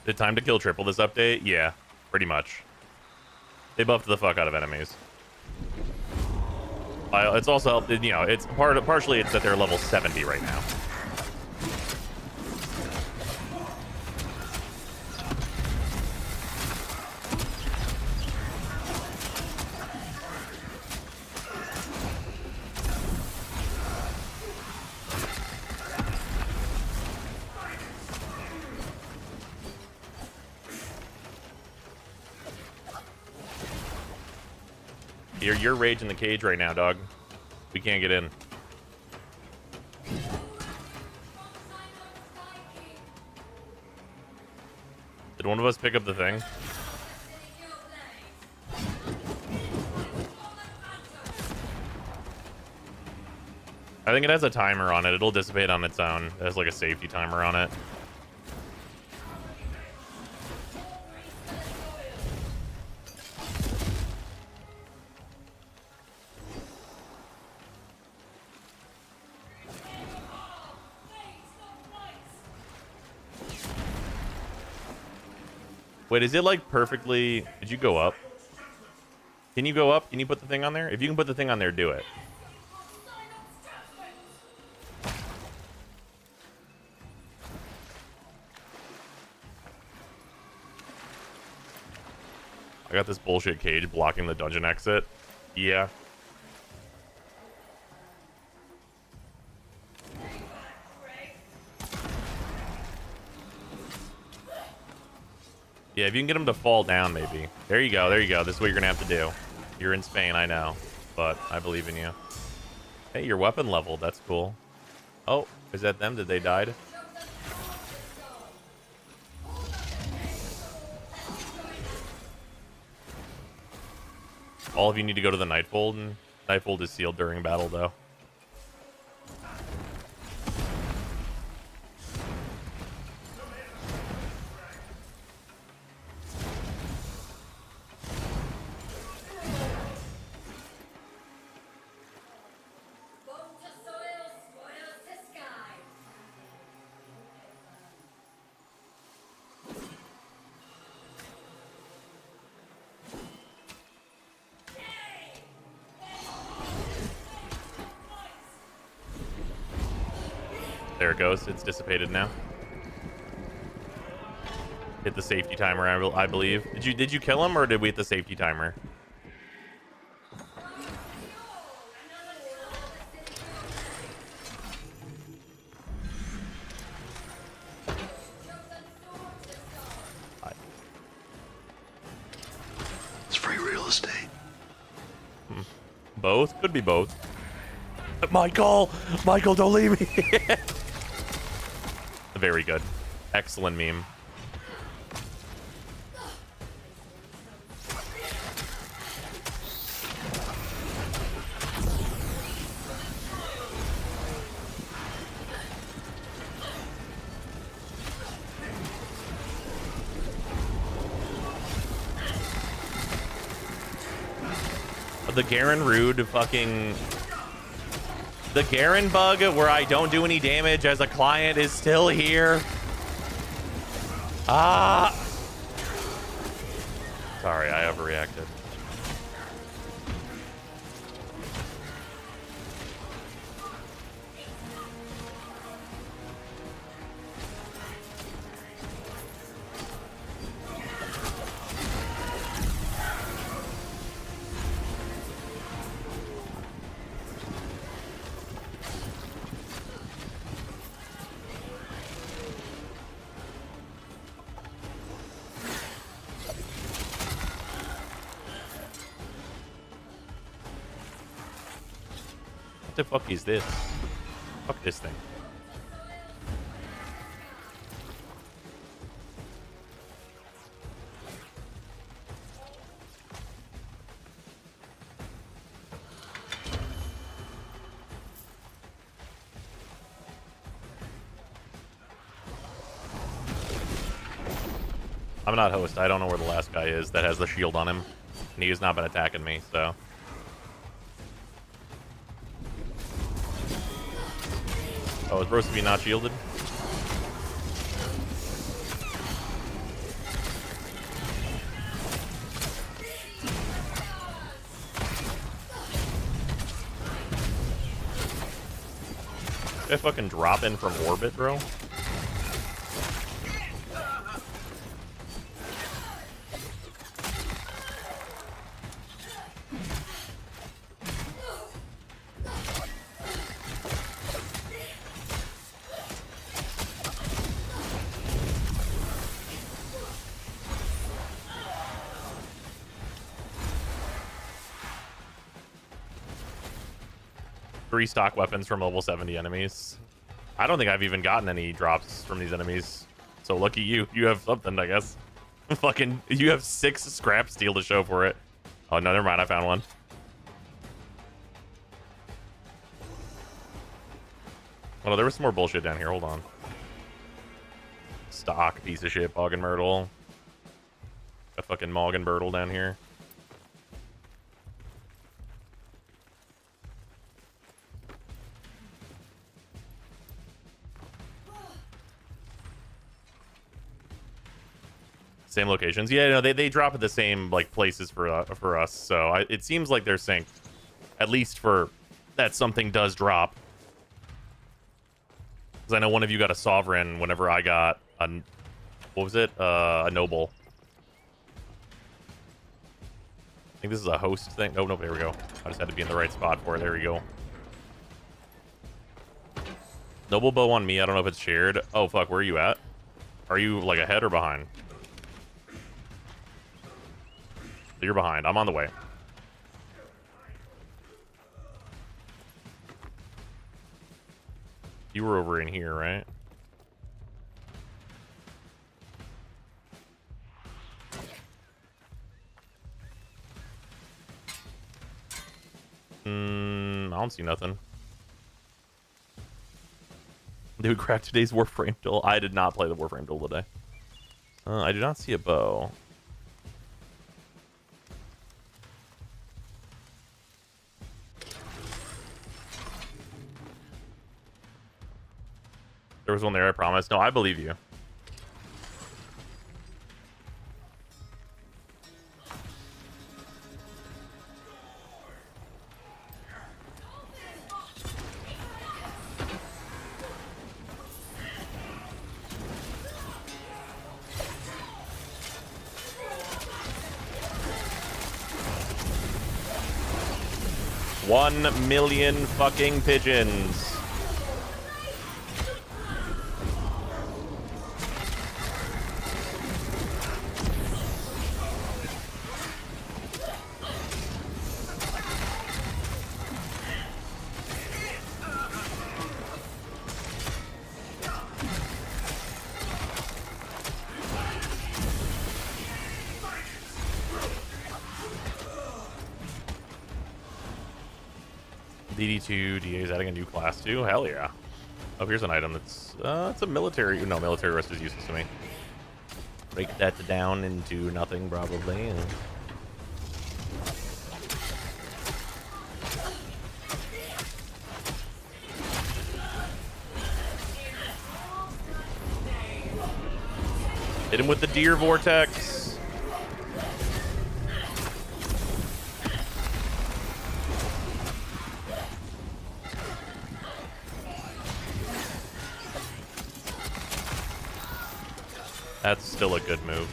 Speaker 1: Did time to kill triple this update? Yeah, pretty much. They buffed the fuck out of enemies. It's also, you know, it's partially it's that they're level 70 right now. You're raging the cage right now, dog. We can't get in. Did one of us pick up the thing? I think it has a timer on it. It'll dissipate on its own. It has like a safety timer on it. Wait, is it like perfectly... Did you go up? Can you go up? Can you put the thing on there? If you can put the thing on there, do it. I got this bullshit cage blocking the dungeon exit. Yeah. Yeah, if you can get him to fall down, maybe. There you go, there you go. This is what you're gonna have to do. You're in Spain, I know. But I believe in you. Hey, your weapon level. That's cool. Oh, is that them? Did they died? All of you need to go to the Nightfold, and Nightfold is sealed during battle, though. There it goes. It's dissipated now. Hit the safety timer, I believe. Did you kill him, or did we hit the safety timer?
Speaker 3: It's free real estate.
Speaker 1: Both? Could be both. Michael! Michael, don't leave me! Very good. Excellent meme. The Garen Rude fucking... The Garen bug where I don't do any damage as a client is still here. Ah! Sorry, I overreacted. the fuck is this? Fuck this thing. I'm not host. I don't know where the last guy is that has the shield on him. And he has not been attacking me, so. Oh, is Broski not shielded? Did I fucking drop in from orbit, bro? Three stock weapons from level 70 enemies. I don't think I've even gotten any drops from these enemies. So lucky you. You have something, I guess. Fucking, you have 6 scrap steel to show for it. Oh, no, never mind. I found one. Oh, no, there was some more bullshit down here. Hold on. Stock, piece of shit, Bog and Myrtle. Got fucking Mog and Myrtle down here. Same locations. Yeah, no, they drop at the same like places for us. So it seems like they're synced, at least for that something does drop. Because I know one of you got a sovereign whenever I got a what was it? A noble. I think this is a host thing. Oh no, there we go. I just had to be in the right spot for it. There we go. Noble bow on me. I don't know if it's shared. Oh fuck, where are you at? Are you like ahead or behind? You're behind. I'm on the way. You were over in here, right? I don't see nothing. Did we crack today's Warframe duel? I did not play the Warframe duel today. I do not see a bow. There was one there, I promise. No, I believe you. $1 million fucking pigeons. DD2, DA is adding a new class too? Hell yeah. Oh, here's an item that's, it's a military, no, military rest is useless to me. Break that down into nothing, probably. Hit him with the deer vortex. That's still a good move.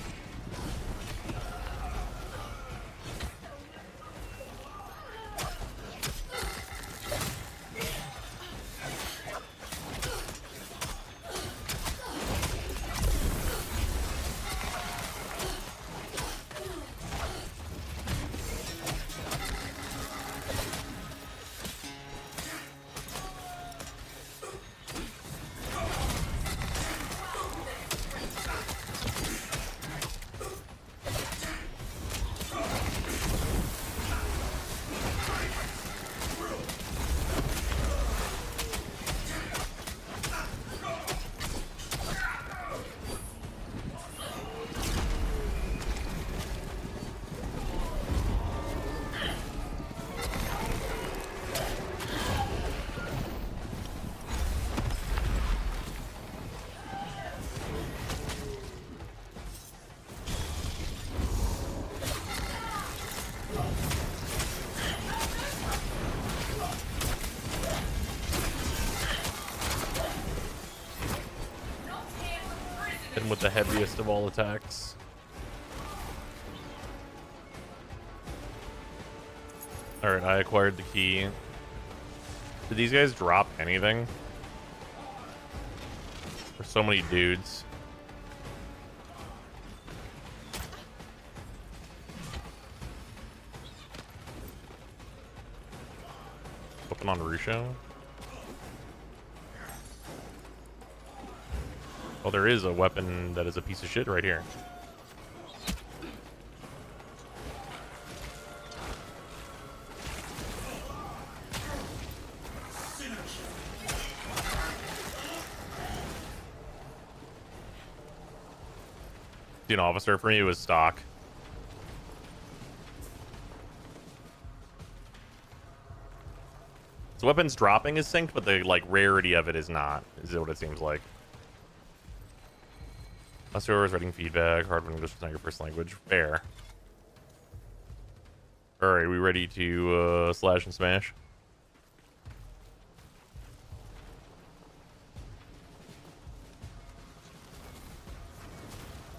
Speaker 1: And with the heaviest of all attacks. Alright, I acquired the key. Did these guys drop anything? There's so many dudes. Open on Rusho. Oh, there is a weapon that is a piece of shit right here. An officer for me was stock. So weapons dropping is synced, but the like rarity of it is not. Is what it seems like. Us writing feedback. Hard when English is not your first language. Fair. All right, we ready to slash and smash?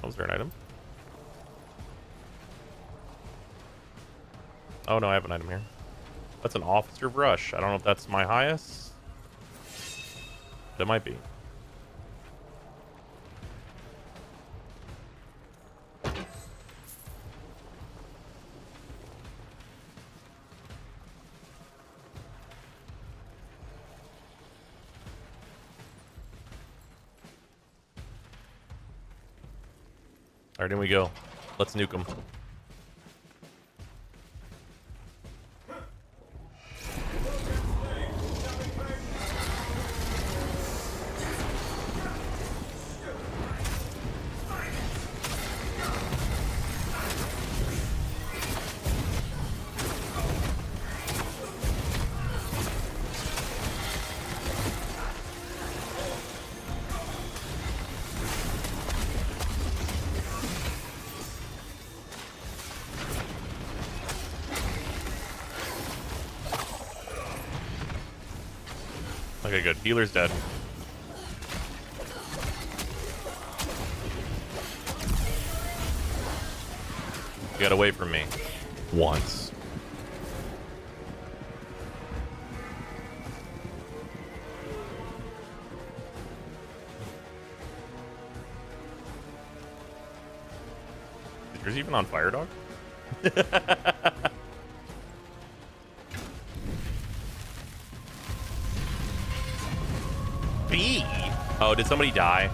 Speaker 1: Oh, is there an item? Oh no, I have an item here. That's an officer brush. I don't know if that's my highest. That might be. Alright, in we go. Let's nuke them. Okay, good. Healer's dead. Get away from me. Once. Is yours even on fire, dog? B? Oh, did somebody die?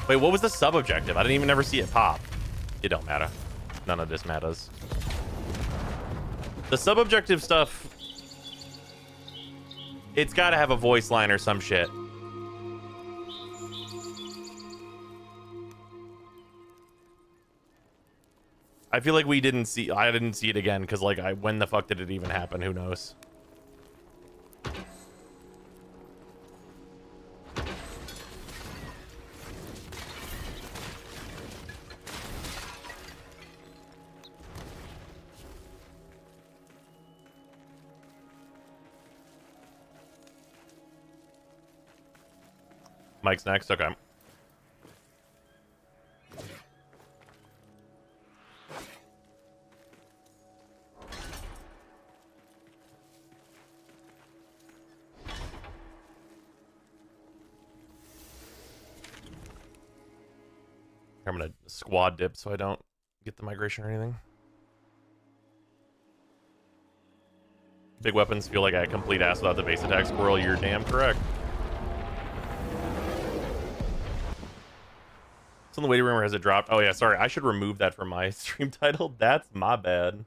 Speaker 1: Wait, what was the sub-objective? I didn't even ever see it pop. It don't matter. None of this matters. The sub-objective stuff... It's gotta have a voice line or some shit. I feel like we didn't see... I didn't see it again, because, like, when the fuck did it even happen? Who knows? Mike's next? Okay. I'm gonna squad dip so I don't get the migration or anything. Big weapons feel like a complete ass without the base attack. Squirrel, you're damn correct. So in the waiting room, or has it dropped? Oh yeah, sorry. I should remove that from my stream title. That's my bad.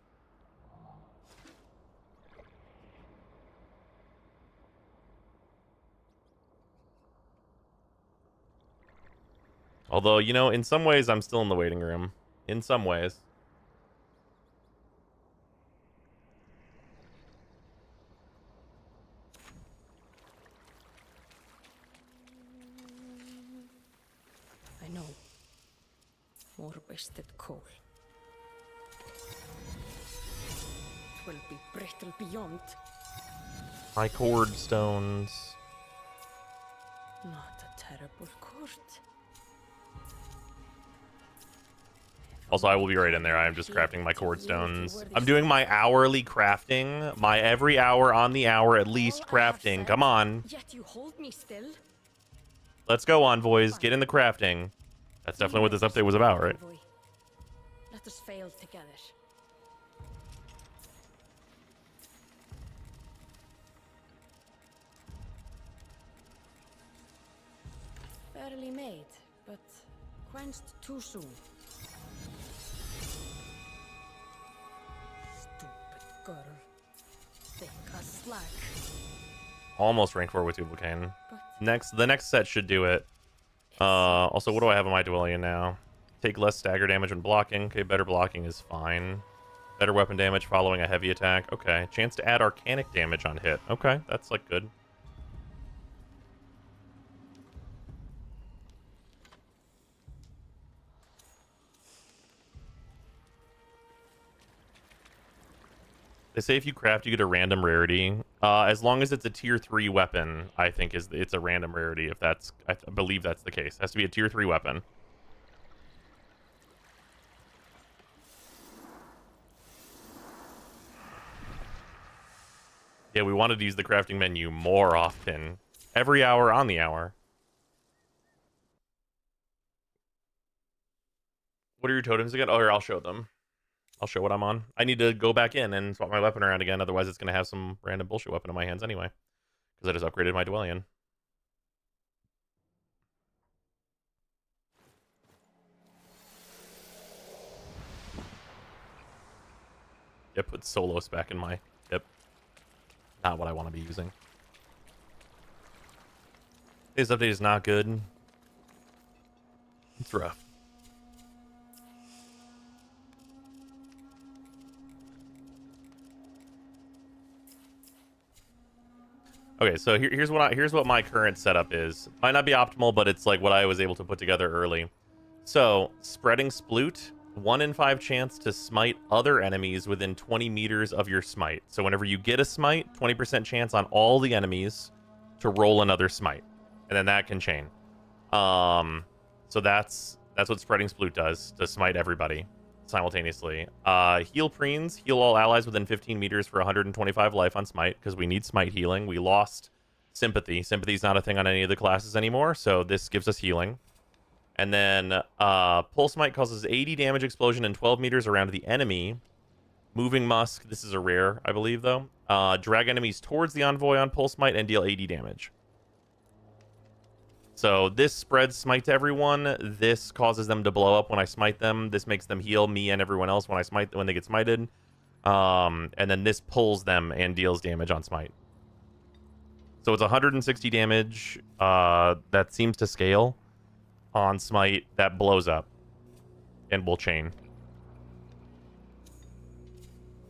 Speaker 1: Although, you know, in some ways, I'm still in the waiting room. In some ways.
Speaker 4: I know. More wasted coal. It will be brittle beyond.
Speaker 1: My cord stones.
Speaker 4: Not a terrible court.
Speaker 1: Also, I will be right in there. I'm just crafting my cord stones. I'm doing my hourly crafting. My every hour on the hour at least crafting. Come on.
Speaker 4: Yet you hold me still.
Speaker 1: Let's go, envoys. Get in the crafting. That's definitely what this update was about, right?
Speaker 4: Let us fail together. Fairly made, but quenched too soon. Stupid girl. Thick as slag.
Speaker 1: Almost rank 4 with Tubal-Cain. The next set should do it. Also, what do I have on my Dwellian now? Take less stagger damage when blocking. Okay, better blocking is fine. Better weapon damage following a heavy attack. Okay, chance to add arcanic damage on hit. Okay, that's like good. They say if you craft, you get a random rarity. As long as it's a tier 3 weapon, I think it's a random rarity. If that's, I believe that's the case. It has to be a tier 3 weapon. Yeah, we wanted to use the crafting menu more often. Every hour on the hour. What are your totems again? Oh, here, I'll show them. I'll show what I'm on. I need to go back in and swap my weapon around again. Otherwise, it's going to have some random bullshit weapon in my hands anyway. Because I just upgraded my Dwellian. Yep, put Solos back in my hip. Not what I want to be using. This update is not good. It's rough. Okay, so here's what my current setup is. Might not be optimal, but it's like what I was able to put together early. So, spreading Sploot, 1 in 5 chance to smite other enemies within 20 meters of your smite. So whenever you get a smite, 20% chance on all the enemies to roll another smite. And then that can chain. So that's what spreading Sploot does, to smite everybody simultaneously. Heal Preens, heal all allies within 15 meters for 125 life on smite, because we need smite healing. We lost sympathy. Sympathy's not a thing on any of the classes anymore, so this gives us healing. And then Pulse Smite causes 80 damage explosion in 12 meters around the enemy. Moving Musk, this is a rare, I believe, though. Drag enemies towards the envoy on Pulse Smite and deal 80 damage. So this spreads smite to everyone. This causes them to blow up when I smite them. This makes them heal me and everyone else when they get smited. And then this pulls them and deals damage on smite. So it's 160 damage. That seems to scale on smite. That blows up and will chain.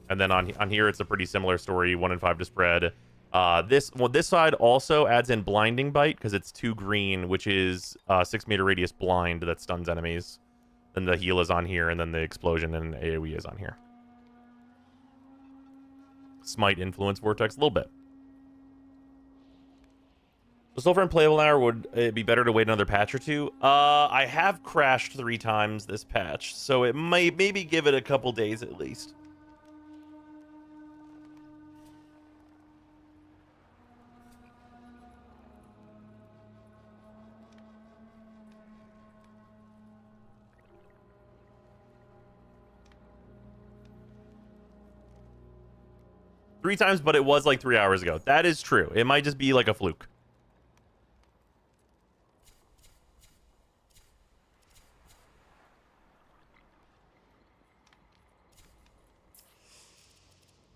Speaker 1: And then on here, it's a pretty similar story. 1 in 5 to spread. This side also adds in blinding bite because it's 2 green, which is 6 meter radius blind that stuns enemies. Then the heal is on here, and then the explosion and AoE is on here. Smite influence vortex a little bit. So Soulframe playable now, or would it be better to wait another patch or two? I have crashed 3 times this patch, so it might maybe give it a couple days at least. Three times, but it was like 3 hours ago. That is true. It might just be like a fluke.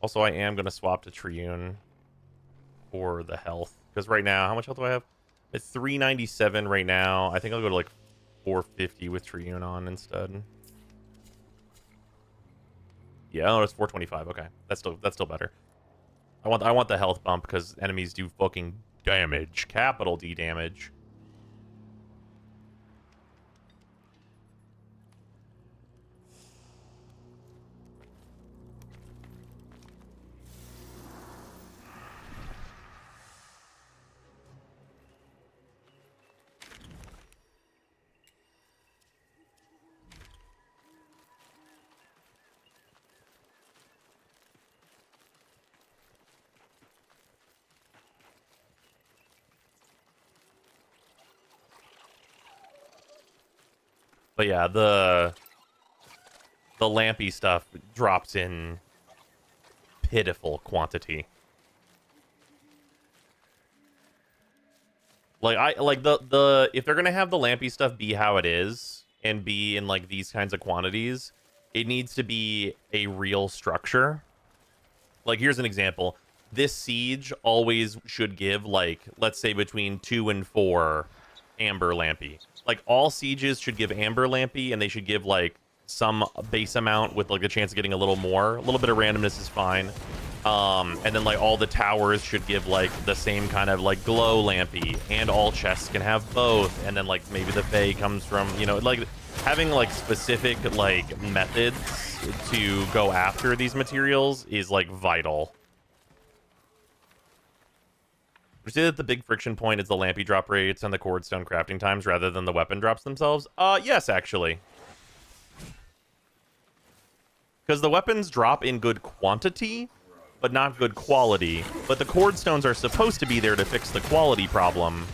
Speaker 1: Also, I am going to swap to Triune for the health. Because right now, how much health do I have? It's 397 right now. I think I'll go to like 450 with Triune on instead. Yeah, oh, it's 425. Okay, that's still better. I want the health bump because enemies do fucking damage, capital D damage. But yeah, the lampy stuff drops in pitiful quantity. Like the if they're gonna have the lampy stuff be how it is and be in like these kinds of quantities, it needs to be a real structure. Like here's an example. This siege always should give like, let's say between 2 and 4 amber lampy. Like all sieges should give amber lampy, and they should give like some base amount with like a chance of getting a little more. A little bit of randomness is fine. And then like all the towers should give like the same kind of like glow lampy, and all chests can have both. And then like maybe the Fae comes from, you know, like having like specific like methods to go after these materials is like vital. Would you say that the big friction point is the lampy drop rates and the cordstone crafting times rather than the weapon drops themselves? Yes, actually. Because the weapons drop in good quantity, but not good quality. But the cordstones are supposed to be there to fix the quality problem.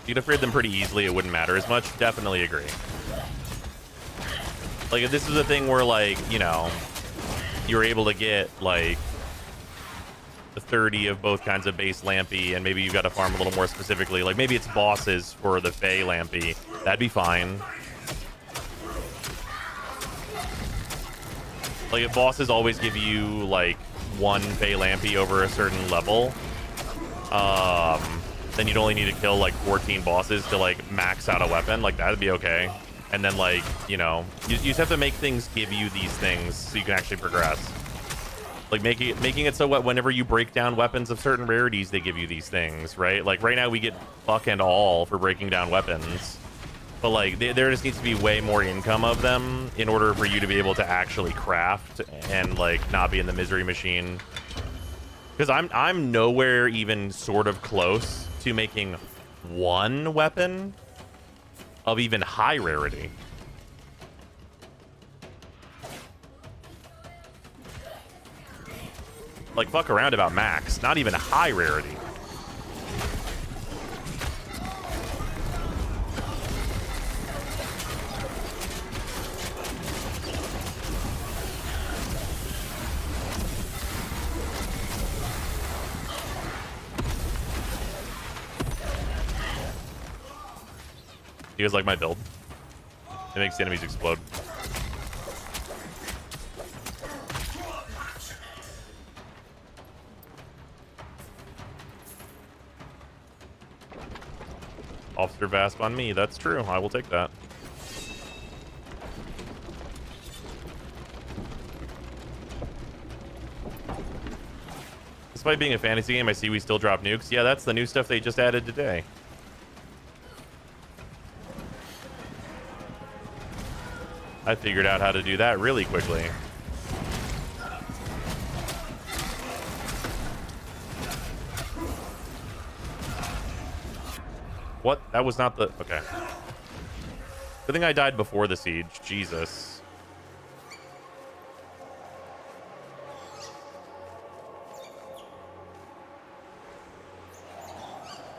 Speaker 1: If you'd upgrade them pretty easily, it wouldn't matter as much. Definitely agree. Like, if this is a thing where, like, you know, you're able to get, like, the 30 of both kinds of base lampy, and maybe you've got to farm a little more specifically. Like, maybe it's bosses for the Fae lampy. That'd be fine. Like, if bosses always give you, like, 1 Fae lampy over a certain level, then you'd only need to kill like 14 bosses to like max out a weapon. Like that'd be okay. And then like, you know, you just have to make things give you these things so you can actually progress. Like making it so whenever you break down weapons of certain rarities, they give you these things, right? Like right now we get fuck and all for breaking down weapons, but like there just needs to be way more income of them in order for you to be able to actually craft and like not be in the misery machine. Because I'm nowhere even sort of close to making 1 weapon of even high rarity. Like, fuck around about max. Not even high rarity. You guys like my build? It makes the enemies explode. Officer Vasp on me. That's true. I will take that. Despite being a fantasy game, I see we still drop nukes. Yeah, that's the new stuff they just added today. I figured out how to do that really quickly. What? That was not the... Okay. Good thing I died before the siege. Jesus.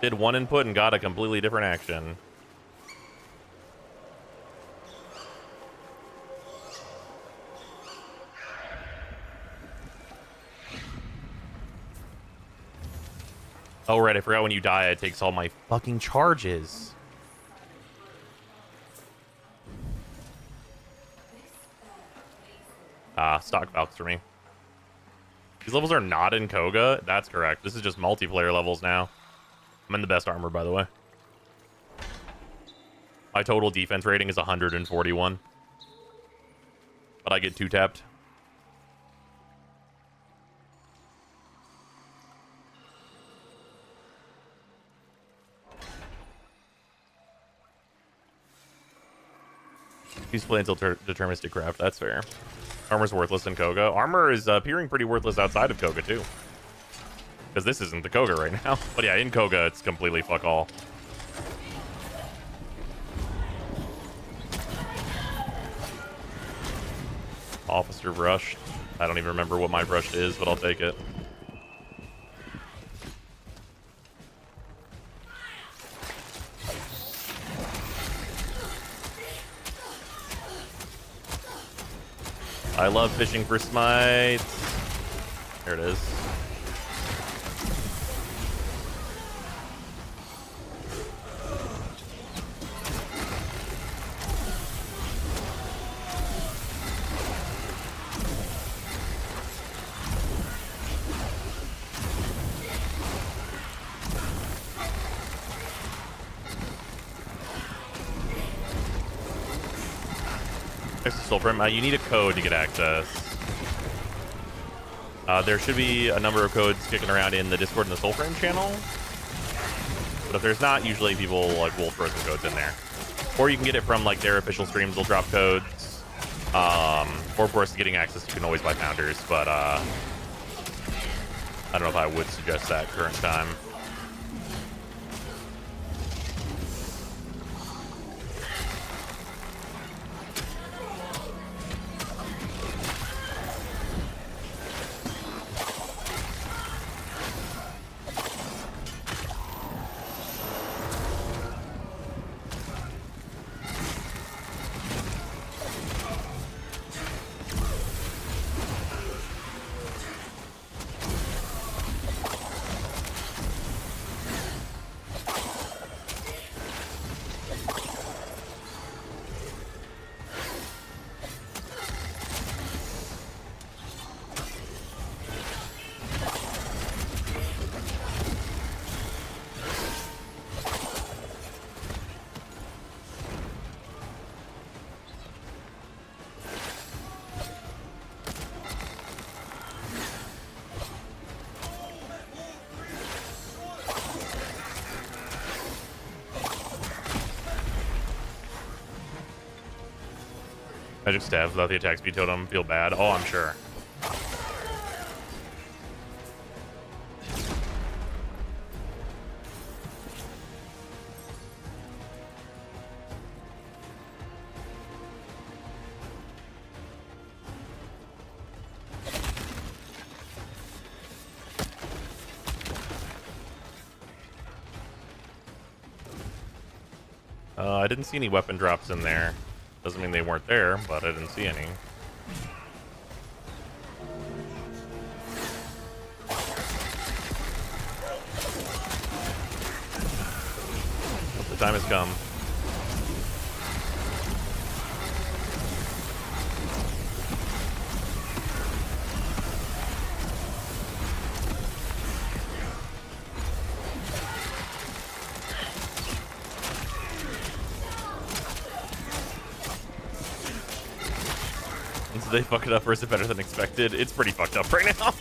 Speaker 1: Did 1 input and got a completely different action. Oh, right. I forgot when you die, it takes all my fucking charges. Stock Valks for me. These levels are not in Koga. That's correct. This is just multiplayer levels now. I'm in the best armor, by the way. My total defense rating is 141. But I get 2-tapped. He's playing until deterministic craft. That's fair. Armor's worthless in Koga. Armor is appearing pretty worthless outside of Koga, too. Because this isn't the Koga right now. But yeah, in Koga, it's completely fuck all. Officer brushed. I don't even remember what my brush is, but I'll take it. I love fishing for smites. There it is. Soulframe, you need a code to get access. There should be a number of codes kicking around in the Discord and the Soulframe channel. But if there's not, usually people like will throw some codes in there. Or you can get it from like their official streams, they'll drop codes. Or of course, getting access, you can always buy pounders, but I don't know if I would suggest that current time. Magic stabs without the attack speed totem feel bad. Oh, I'm sure. I didn't see any weapon drops in there. Doesn't mean they weren't there, but I didn't see any. The time has come. They fuck it up, or is it better than expected? It's pretty fucked up right now.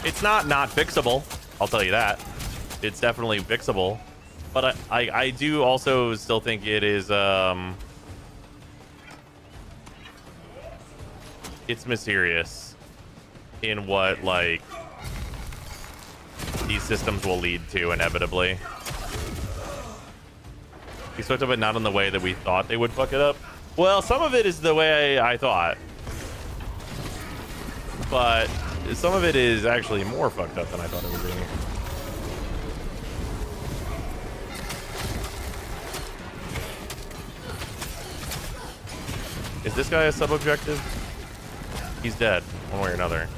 Speaker 1: It's not fixable, I'll tell you that. It's definitely fixable, but I do also still think it is it's mysterious in what like these systems will lead to inevitably. He's fucked up it not in the way that we thought they would fuck it up. Well, some of it is the way I thought. But some of it is actually more fucked up than I thought it would be. Is this guy a sub-objective? He's dead, one way or another.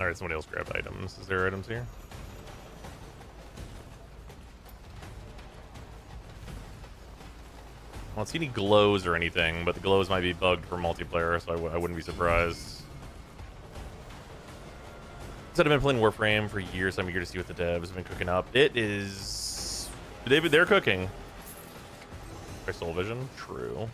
Speaker 1: Alright, somebody else grabbed items. Is there items here? I don't see any glows or anything, but the glows might be bugged for multiplayer, so I wouldn't be surprised. Since I've been playing Warframe for years, I'm eager to see what the devs have been cooking up. It is... They're cooking. Their Soul Vision? True.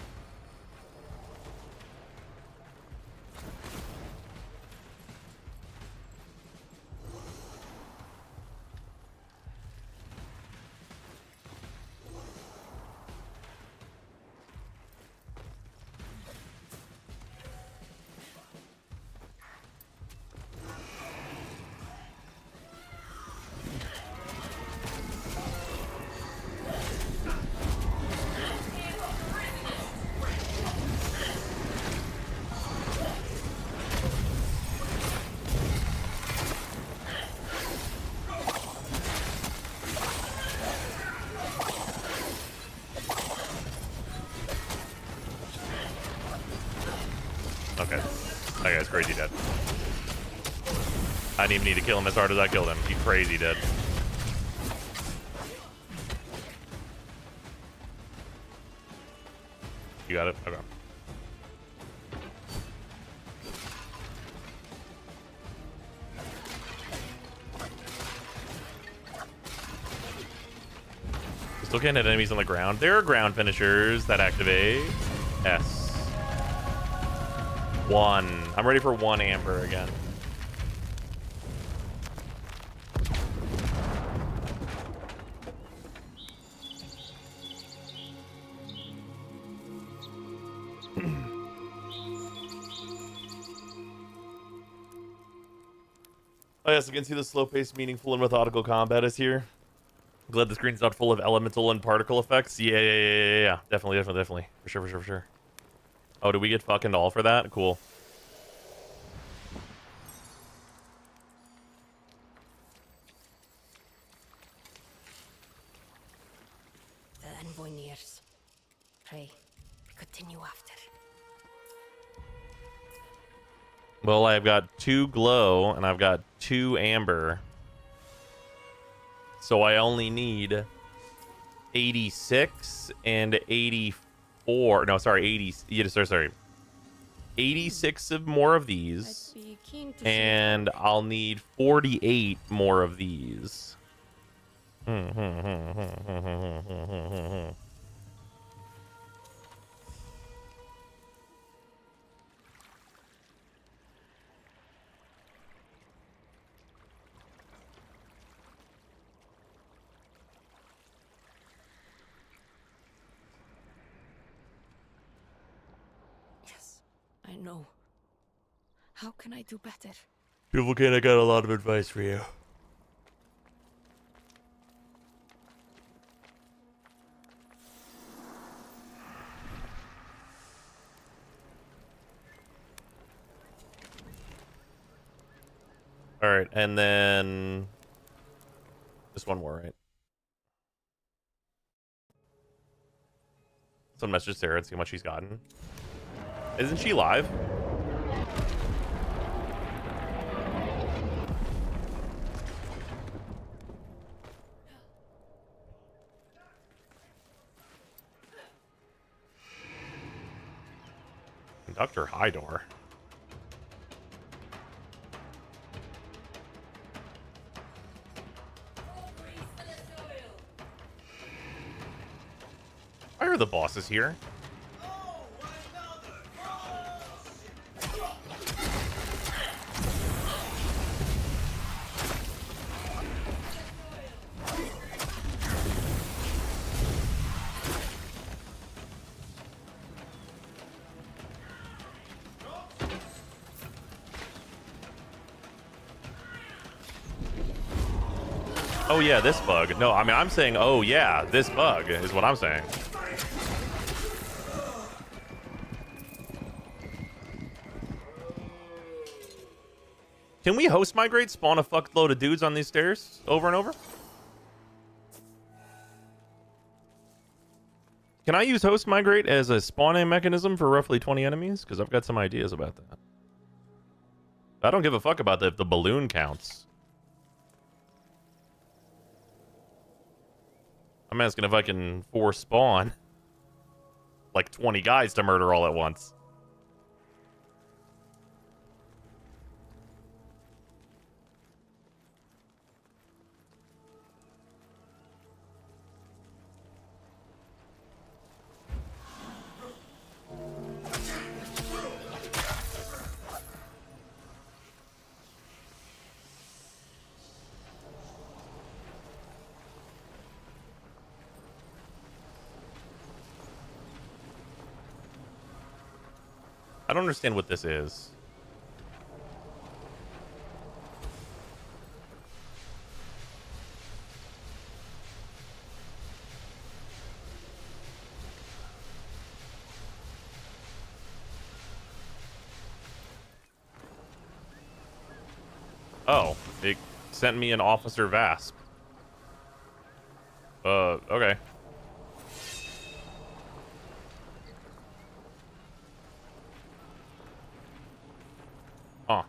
Speaker 1: Okay. That guy's crazy dead. I didn't even need to kill him as hard as I killed him. He's crazy dead. You got it? Okay. Still can't hit enemies on the ground. There are ground finishers that activate. S. 1. I'm ready for 1 amber again. Oh yes, you can see the slow-paced, meaningful, and methodical combat is here. Glad the screen's not full of elemental and particle effects. Yeah. Definitely. For sure. Oh, did we get fucking all for that? Cool.
Speaker 4: The envoy nears. Pray, we continue after.
Speaker 1: Well, I've got 2 glow, and I've got 2 amber. So I only need 86 and 84. No, sorry, 80. Yeah, sorry. 86 of more of these. And I'll need 48 more of these.
Speaker 4: I know. How can I do better?
Speaker 1: Beautiful kid, I got a lot of advice for you. Alright, and then... just one more, right? Some message Sarah and see how much she's gotten. Isn't she live? Conductor high door. Why are the bosses here? Oh yeah, this bug. No, I mean, I'm saying, oh yeah, this bug is what I'm saying. Can we host migrate, spawn a fuckload of dudes on these stairs over and over? Can I use host migrate as a spawning mechanism for roughly 20 enemies? Because I've got some ideas about that. I don't give a fuck about if the balloon counts. I'm asking if I can force spawn like 20 guys to murder all at once. I don't understand what this is. Oh, it sent me an Officer Vasp. Okay. Huh.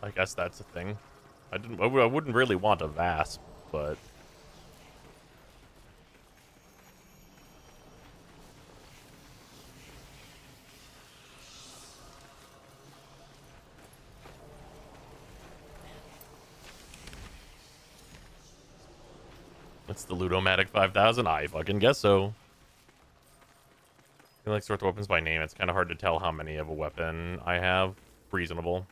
Speaker 1: I guess that's a thing. I wouldn't really want a Vasp, but it's the Ludomatic 5000. I fucking guess so. I like sort the weapons by name. It's kind of hard to tell how many of a weapon I have. Reasonable.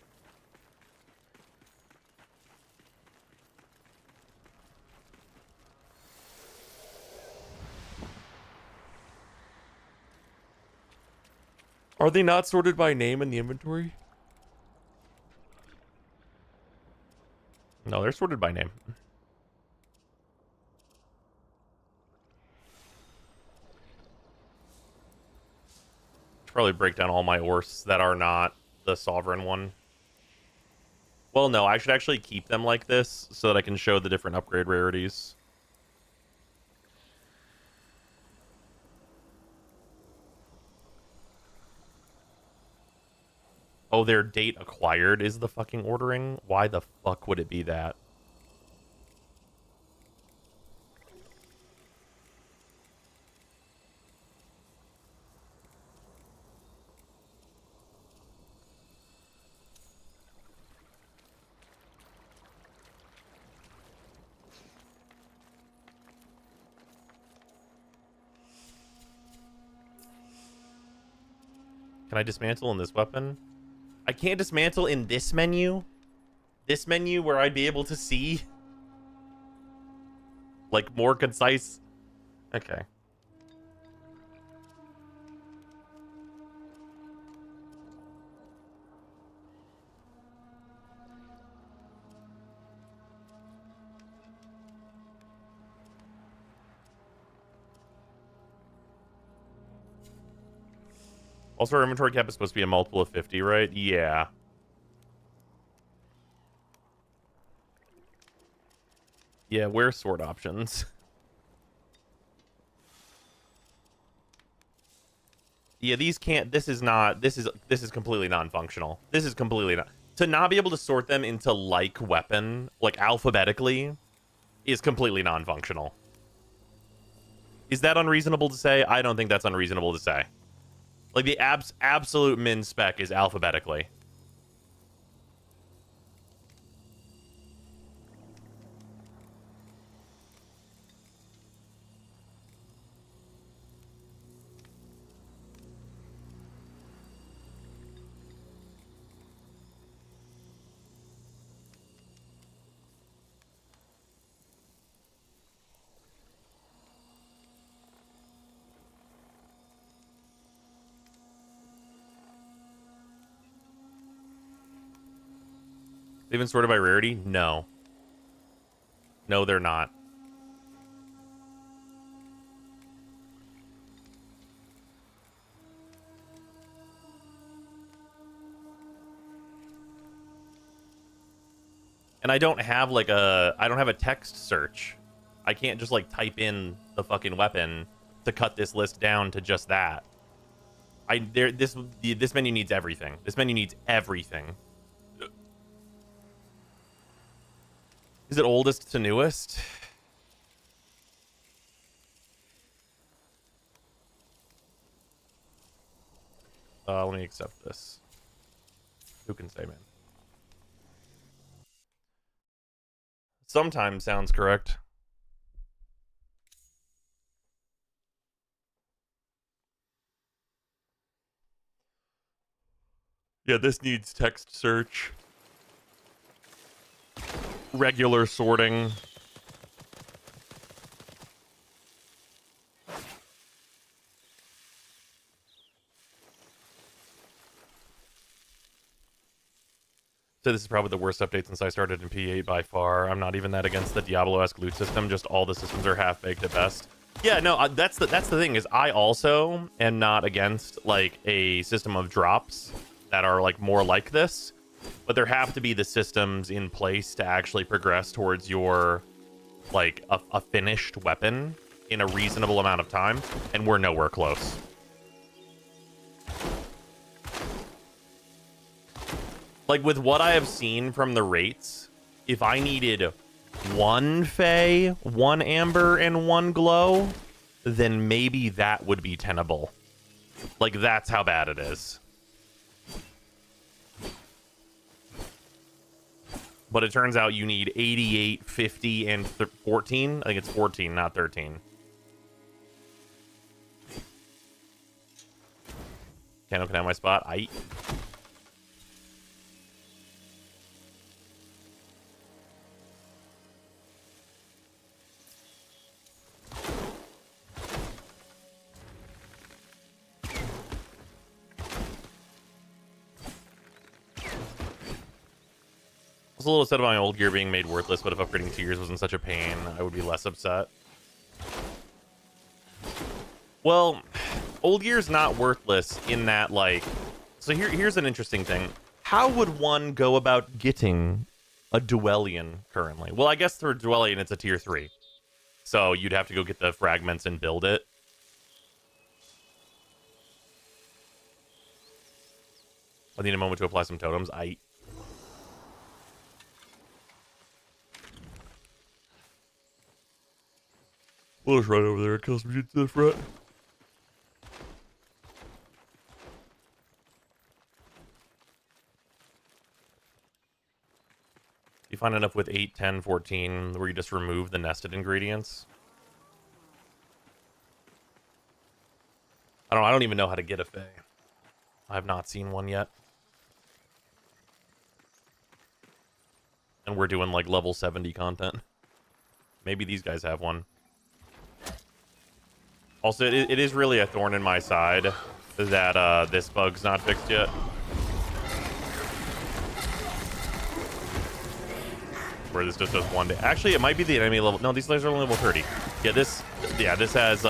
Speaker 1: Are they not sorted by name in the inventory? No, they're sorted by name. Should probably break down all my ores that are not the sovereign one. Well, no, I should actually keep them like this so that I can show the different upgrade rarities. Oh, their date acquired is the fucking ordering? Why the fuck would it be that? Can I dismantle in this weapon? I can't dismantle in this menu? This menu where I'd be able to see? Like, more concise? Okay. Also, our inventory cap is supposed to be a multiple of 50, right? Yeah. Yeah, where's sword options? Yeah, these can't. This is completely non-functional. This is completely not. To not be able to sort them into like weapon, like alphabetically, is completely non-functional. Is that unreasonable to say? I don't think that's unreasonable to say. Like, the absolute min spec is alphabetically. They've been sorted by rarity? No. No, they're not. And I don't have like I don't have a text search. I can't just like type in the fucking weapon to cut this list down to just that. This menu needs everything. This menu needs everything. Is it oldest to newest? Let me accept this. Who can say, man? Sometimes sounds correct. Yeah, this needs text search. Regular sorting. So this is probably the worst update since I started in P8 by far. I'm not even that against the Diablo-esque loot system. Just all the systems are half-baked at best. Yeah, no, that's the thing is I also am not against like a system of drops that are like more like this, but there have to be the systems in place to actually progress towards your like a finished weapon in a reasonable amount of time, and we're nowhere close. Like, with what I have seen from the rates, if I needed 1 Fey, 1 Amber, and 1 Glow, then maybe that would be tenable. Like, that's how bad it is. But it turns out you need 88, 50, and 14. I think it's 14, not 13. Can I have my spot? I was a little upset about my old gear being made worthless, but if upgrading tiers wasn't such a pain, I would be less upset. Well, old gear's not worthless in that, like... So here's an interesting thing. How would one go about getting a Duelian currently? Well, I guess for Duelian, it's a tier 3. So you'd have to go get the fragments and build it. I need a moment to apply some totems. We'll just right over there and kill some shit to the front. You find enough with 8, 10, 14 where you just remove the nested ingredients. I don't even know how to get a Fey. I have not seen one yet. And we're doing like level 70 content. Maybe these guys have one. Also, it is really a thorn in my side that this bug's not fixed yet. Where this just does one day. Actually, it might be the enemy level. No, these guys are only level 30. Yeah, this has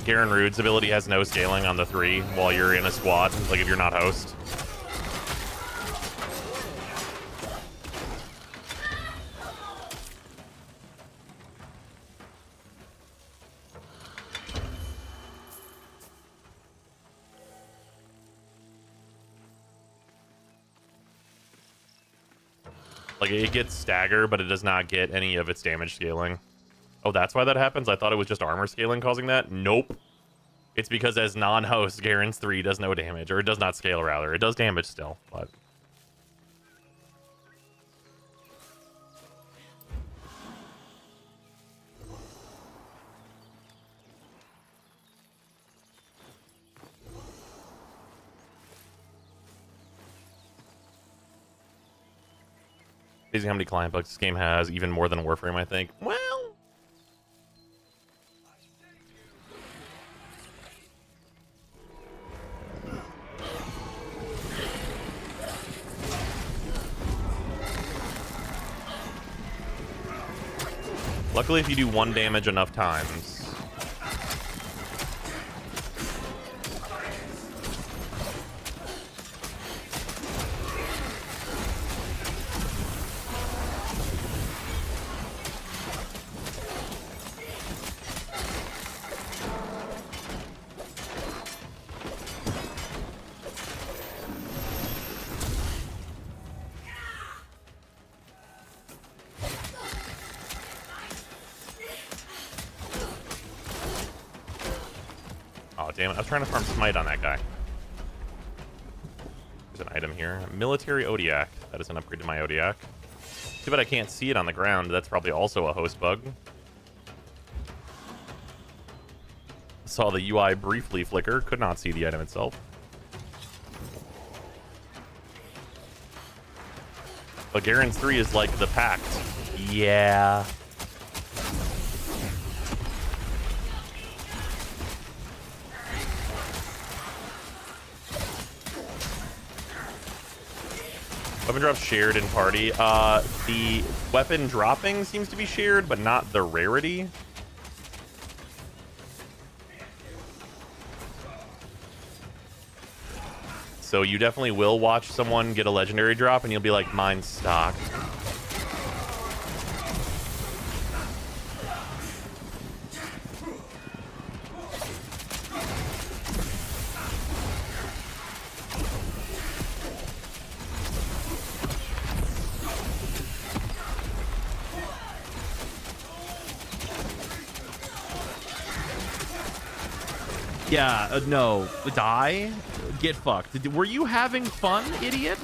Speaker 1: Garen Rude's ability has no scaling on the 3 while you're in a squad, like if you're not host. Like, it gets stagger, but it does not get any of its damage scaling. Oh, that's why that happens? I thought it was just armor scaling causing that? Nope. It's because as non-host, Garen's 3 does no damage, or it does not scale, rather. It does damage still, but... Amazing how many client bugs this game has, even more than Warframe, I think. Well... Luckily, if you do 1 damage enough times... damn it. I was trying to farm smite on that guy. There's an item here. Military Odiac. That is an upgrade to my Odiac. Too bad I can't see it on the ground. That's probably also a host bug. Saw the UI briefly flicker. Could not see the item itself. But Garen's 3 is like the Pact. Yeah. Weapon drop shared in party. The weapon dropping seems to be shared, but not the rarity. So you definitely will watch someone get a legendary drop and you'll be like, mine's stocked. Yeah, no. Die? Get fucked. Were you having fun, idiot?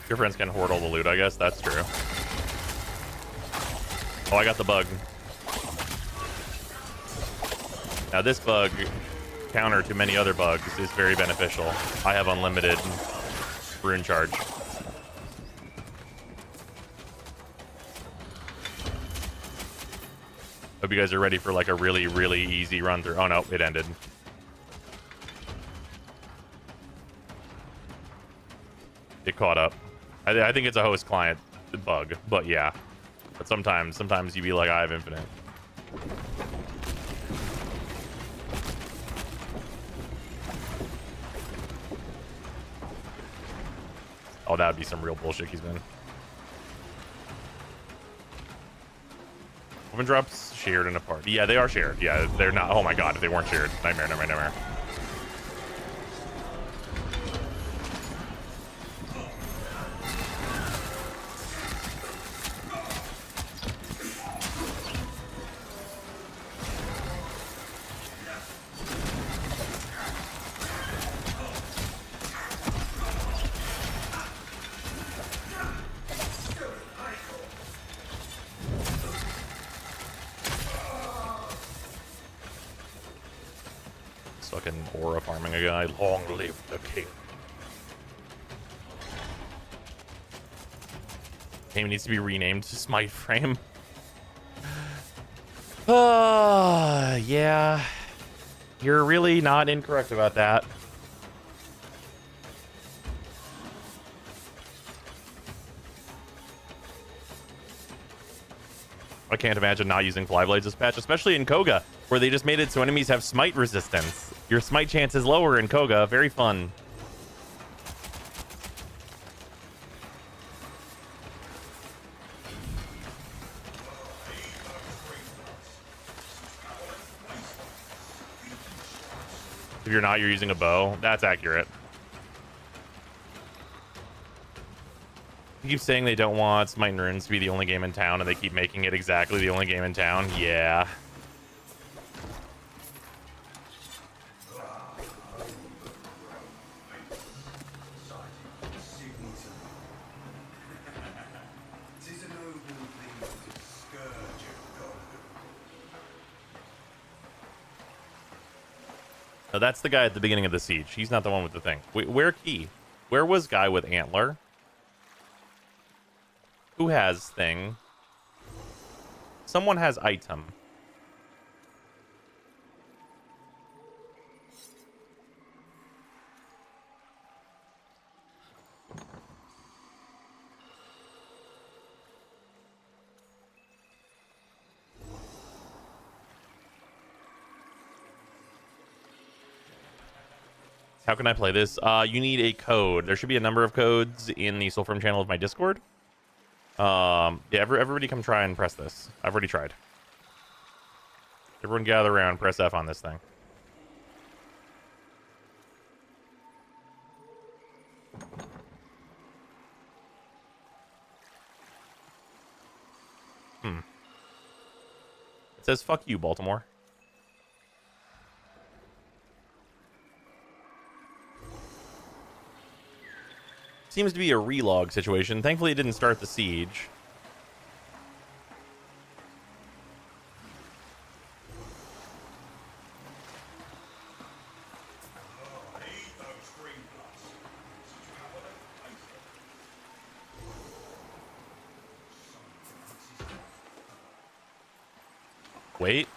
Speaker 1: Your friends can hoard all the loot, I guess. That's true. Oh, I got the bug. Now this bug, counter to many other bugs, is very beneficial. I have unlimited rune charge. Hope you guys are ready for like a really, really easy run through. Oh no, it ended. It caught up. I think it's a host client bug, but yeah. But sometimes you be like, I have infinite. Oh, that would be some real bullshit he's been. Weapon drops shared in a party. Yeah, they are shared. Yeah, they're not. Oh my god, if they weren't shared. Nightmare, nightmare, nightmare. Fucking aura farming a guy. Long live the king. Game needs to be renamed to Smite Frame. Yeah. You're really not incorrect about that. I can't imagine not using Flyblades this patch, especially in Koga, where they just made it so enemies have smite resistance. Your smite chance is lower in Koga. Very fun. If you're not, you're using a bow. That's accurate. You keep saying they don't want Smite and Runes to be the only game in town, and they keep making it exactly the only game in town. Yeah. No, that's the guy at the beginning of the siege. He's not the one with the thing. Wait, where key? Where was guy with antler? Who has thing? Someone has item. How can I play this? You need a code. There should be a number of codes in the Soulframe channel of my Discord. Yeah, everybody come try and press this. I've already tried. Everyone gather around, press F on this thing. It says, fuck you, Baltimore. Seems to be a relog situation. Thankfully, it didn't start the siege. Wait.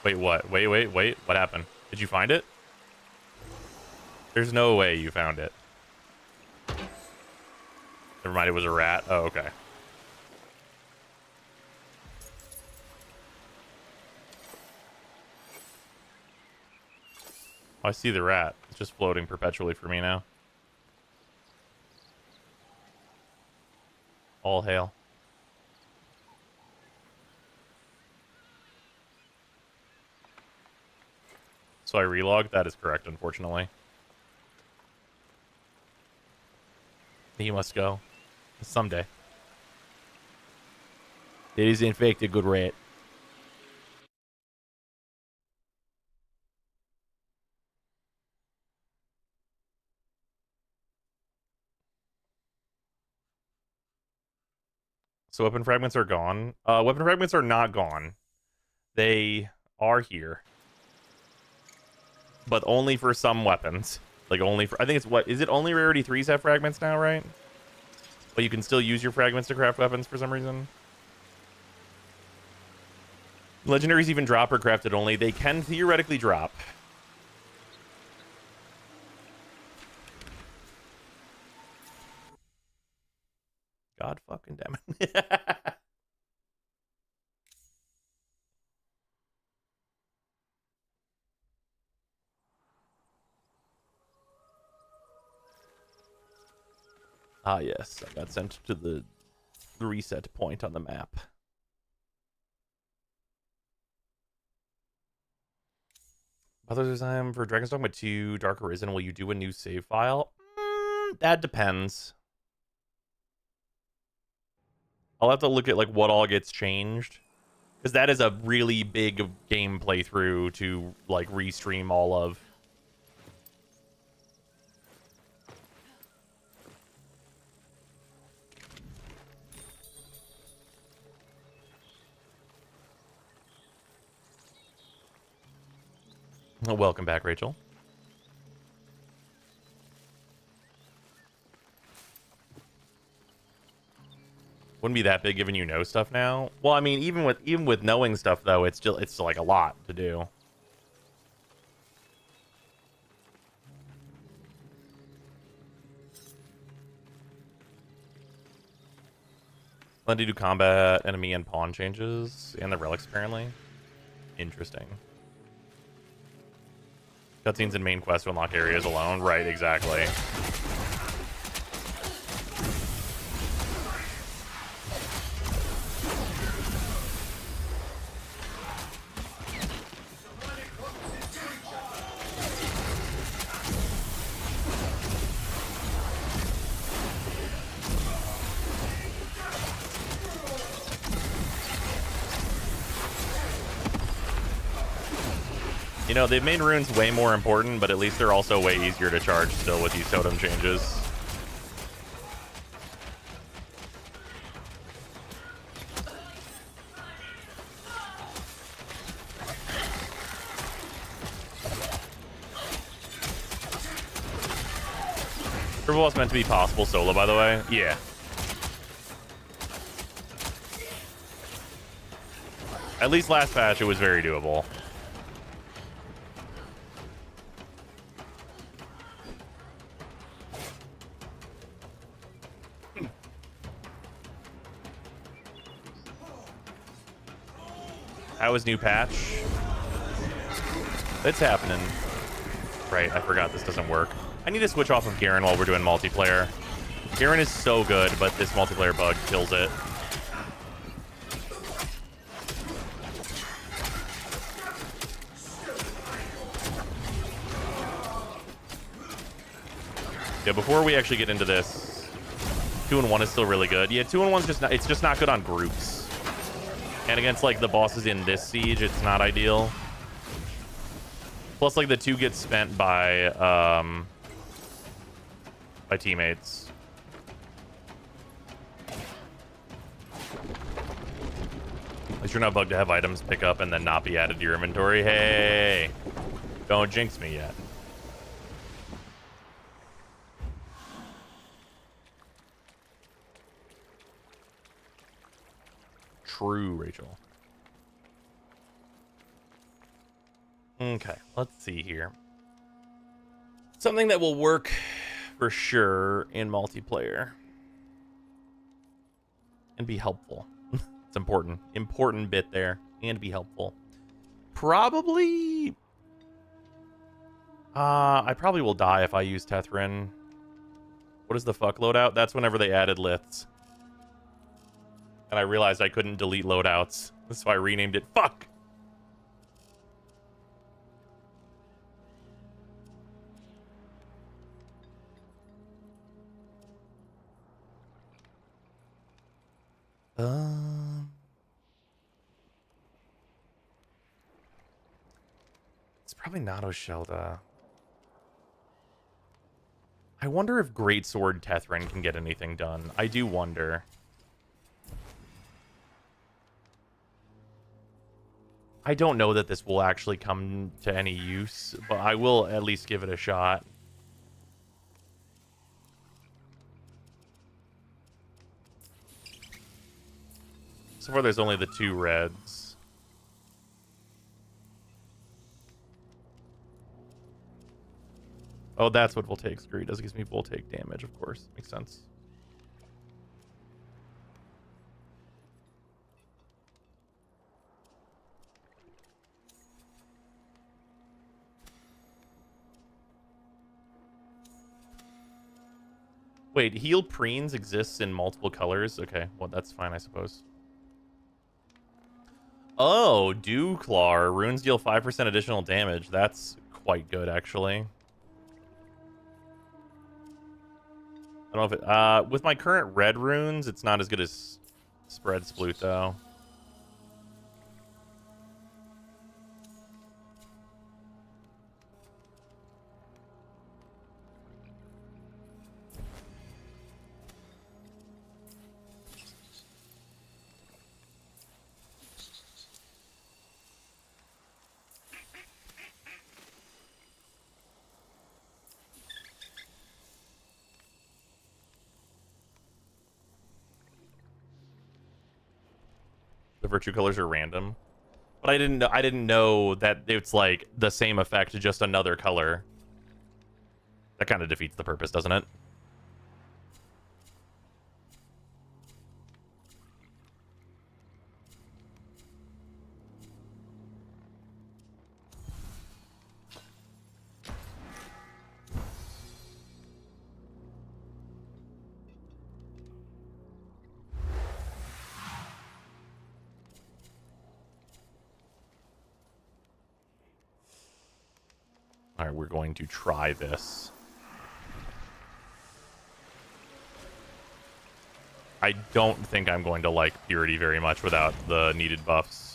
Speaker 1: Wait, what? Wait. What happened? Did you find it? There's no way you found it. Never mind, it was a rat. Oh, okay. Oh, I see the rat. It's just floating perpetually for me now. All hail. So I relogged? That is correct, unfortunately. He must go. Someday. It is in fact a good rat. So weapon fragments are gone. Weapon fragments are not gone. They are here. But only for some weapons. Like only for, I think it's what, is it only rarity 3s have fragments now, right? But you can still use your fragments to craft weapons for some reason. Legendaries even drop or crafted only. They can theoretically drop. God fucking damn it. Ah, yes. I got sent to the reset point on the map. Other time for Dragon's Dogma 2, Dark Arisen, will you do a new save file? That depends. I'll have to look at like what all gets changed. Because that is a really big game playthrough to like restream all of. Oh, welcome back, Rachel. Wouldn't be that big given you know stuff now. Well, I mean, even with knowing stuff though, it's still like a lot to do. Plenty to do combat, enemy, and pawn changes, and the relics apparently. Interesting. Cutscenes and main quest to unlock areas alone. Right, exactly. You know, they've made runes way more important, but at least they're also way easier to charge still with these totem changes. Triple was meant to be possible solo, by the way. Yeah. At least last patch, it was very doable. How was new patch? It's happening. Right, I forgot this doesn't work. I need to switch off of Garen while we're doing multiplayer. Garen is so good, but this multiplayer bug kills it. Yeah, before we actually get into this, 2-1 is still really good. Yeah, 2-1's just not, it's just not good on groups. And against like the bosses in this siege, it's not ideal. Plus, like the 2 gets spent by teammates. At least you're not bugged to have items pick up and then not be added to your inventory. Hey, don't jinx me yet. True, Rachel. Okay, let's see here. Something that will work for sure in multiplayer and be helpful. It's important. Important bit there. And be helpful. Probably... I probably will die if I use Tethrin. What is the fuck loadout? That's whenever they added liths. And I realized I couldn't delete loadouts. That's why I renamed it. Fuck! It's probably not Oshelda. I wonder if Greatsword Tethrin can get anything done. I do wonder. I don't know that this will actually come to any use, but I will at least give it a shot. So far, there's only the 2 reds. Oh, that's what Voltaic Screed does. It gives me Voltaic damage, of course. Makes sense. Wait, Heal Preens exists in multiple colors? Okay, well, that's fine, I suppose. Oh, Dewclaw. Runes deal 5% additional damage. That's quite good, actually. I don't know if it... with my current red runes, it's not as good as Spread Sploot, though. The virtue colors are random, but I didn't know that it's like the same effect, just another color. That kind of defeats the purpose, doesn't it? All right, we're going to try this. I don't think I'm going to like Purity very much without the needed buffs.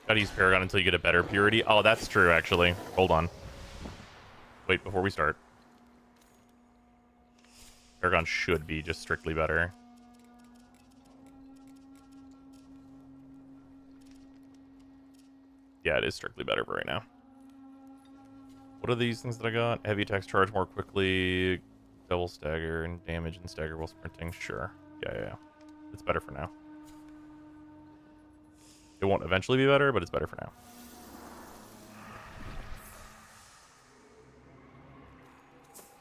Speaker 1: Gotta use Paragon until you get a better Purity. Oh, that's true, actually. Hold on. Wait, before we start. Paragon should be just strictly better. Yeah, it is strictly better for right now. What are these things that I got? Heavy attacks charge more quickly, double stagger, and damage and stagger while sprinting. Sure. Yeah. It's better for now. It won't eventually be better, but it's better for now.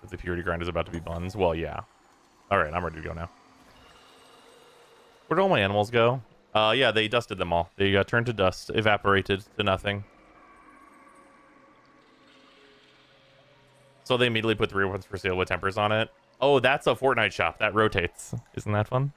Speaker 1: If the Purity grind is about to be buns, well, yeah. All right, I'm ready to go now. Where'd all my animals go? Yeah, they dusted them all. They got turned to dust, evaporated to nothing. So they immediately put 3 ones for sale with tempers on it. Oh, that's a Fortnite shop. That rotates. Isn't that fun?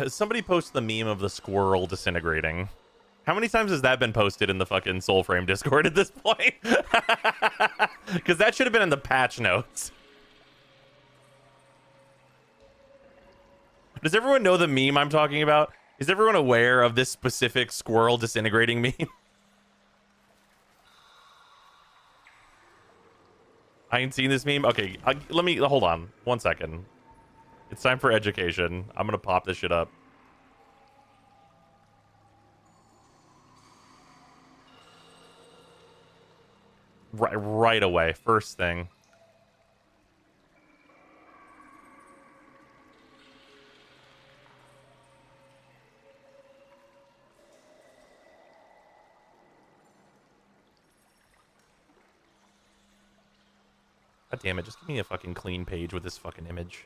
Speaker 1: Somebody post the meme of the squirrel disintegrating. How many times has that been posted in the fucking Soulframe Discord at this point? Because that should have been in the patch notes. Does everyone know the meme I'm talking about? Is everyone aware of this specific squirrel disintegrating meme? I ain't seen this meme. Okay, let me hold on 1 second. It's time for education. I'm gonna pop this shit up. Right away. First thing. God damn it, just give me a fucking clean page with this fucking image.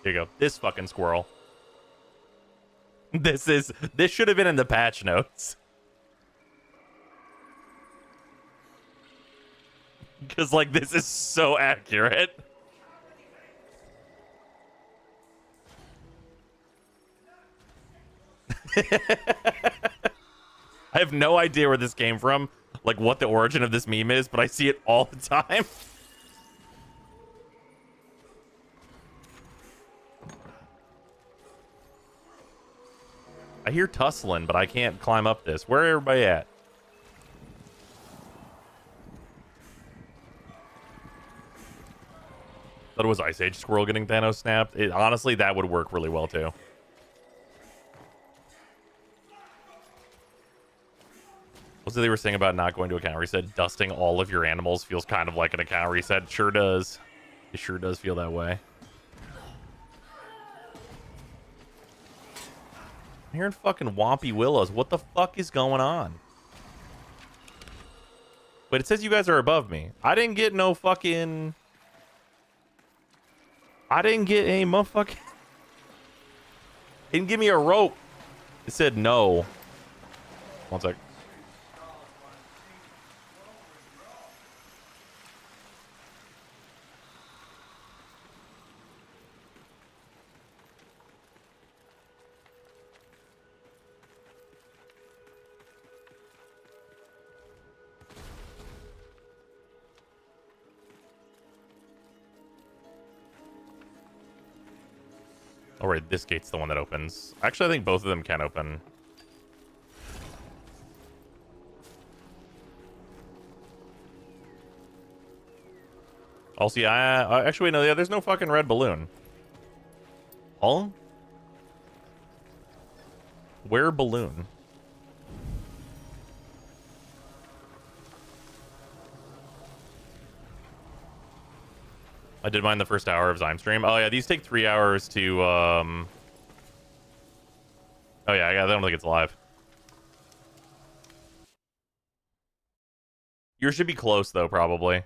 Speaker 1: Here you go. This fucking squirrel. This should have been in the patch notes. Because, like, this is so accurate. I have no idea where this came from, like what the origin of this meme is, but I see it all the time. I hear tussling, but I can't climb up this. Where everybody at? Thought it was Ice Age Squirrel getting Thanos snapped. Honestly, that would work really well, too. What's what they were saying about not going to account reset? Dusting all of your animals feels kind of like an account reset. It sure does. It sure does feel that way. I'm hearing fucking Wompy Willows. What the fuck is going on? Wait, it says you guys are above me. I didn't get no fucking... I didn't get a motherfucking... It didn't give me a rope. It said no. 1 sec. Oh, right, this gate's the one that opens. Actually, I think both of them can open. Also, yeah, actually, wait, no, yeah, there's no fucking red balloon. Oh? Where balloon? I did mine the first hour of Zyme stream. Oh, yeah, these take 3 hours to, Oh, yeah, I don't think it's live. Yours should be close, though, probably.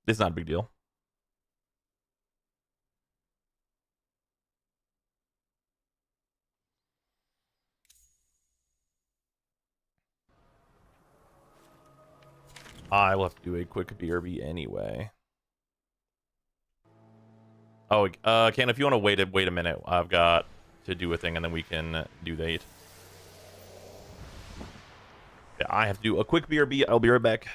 Speaker 1: It's not a big deal. I will have to do a quick BRB anyway. Oh, Ken, if you want to wait a minute, I've got to do a thing, and then we can do that. Yeah, I have to do a quick BRB. I'll be right back.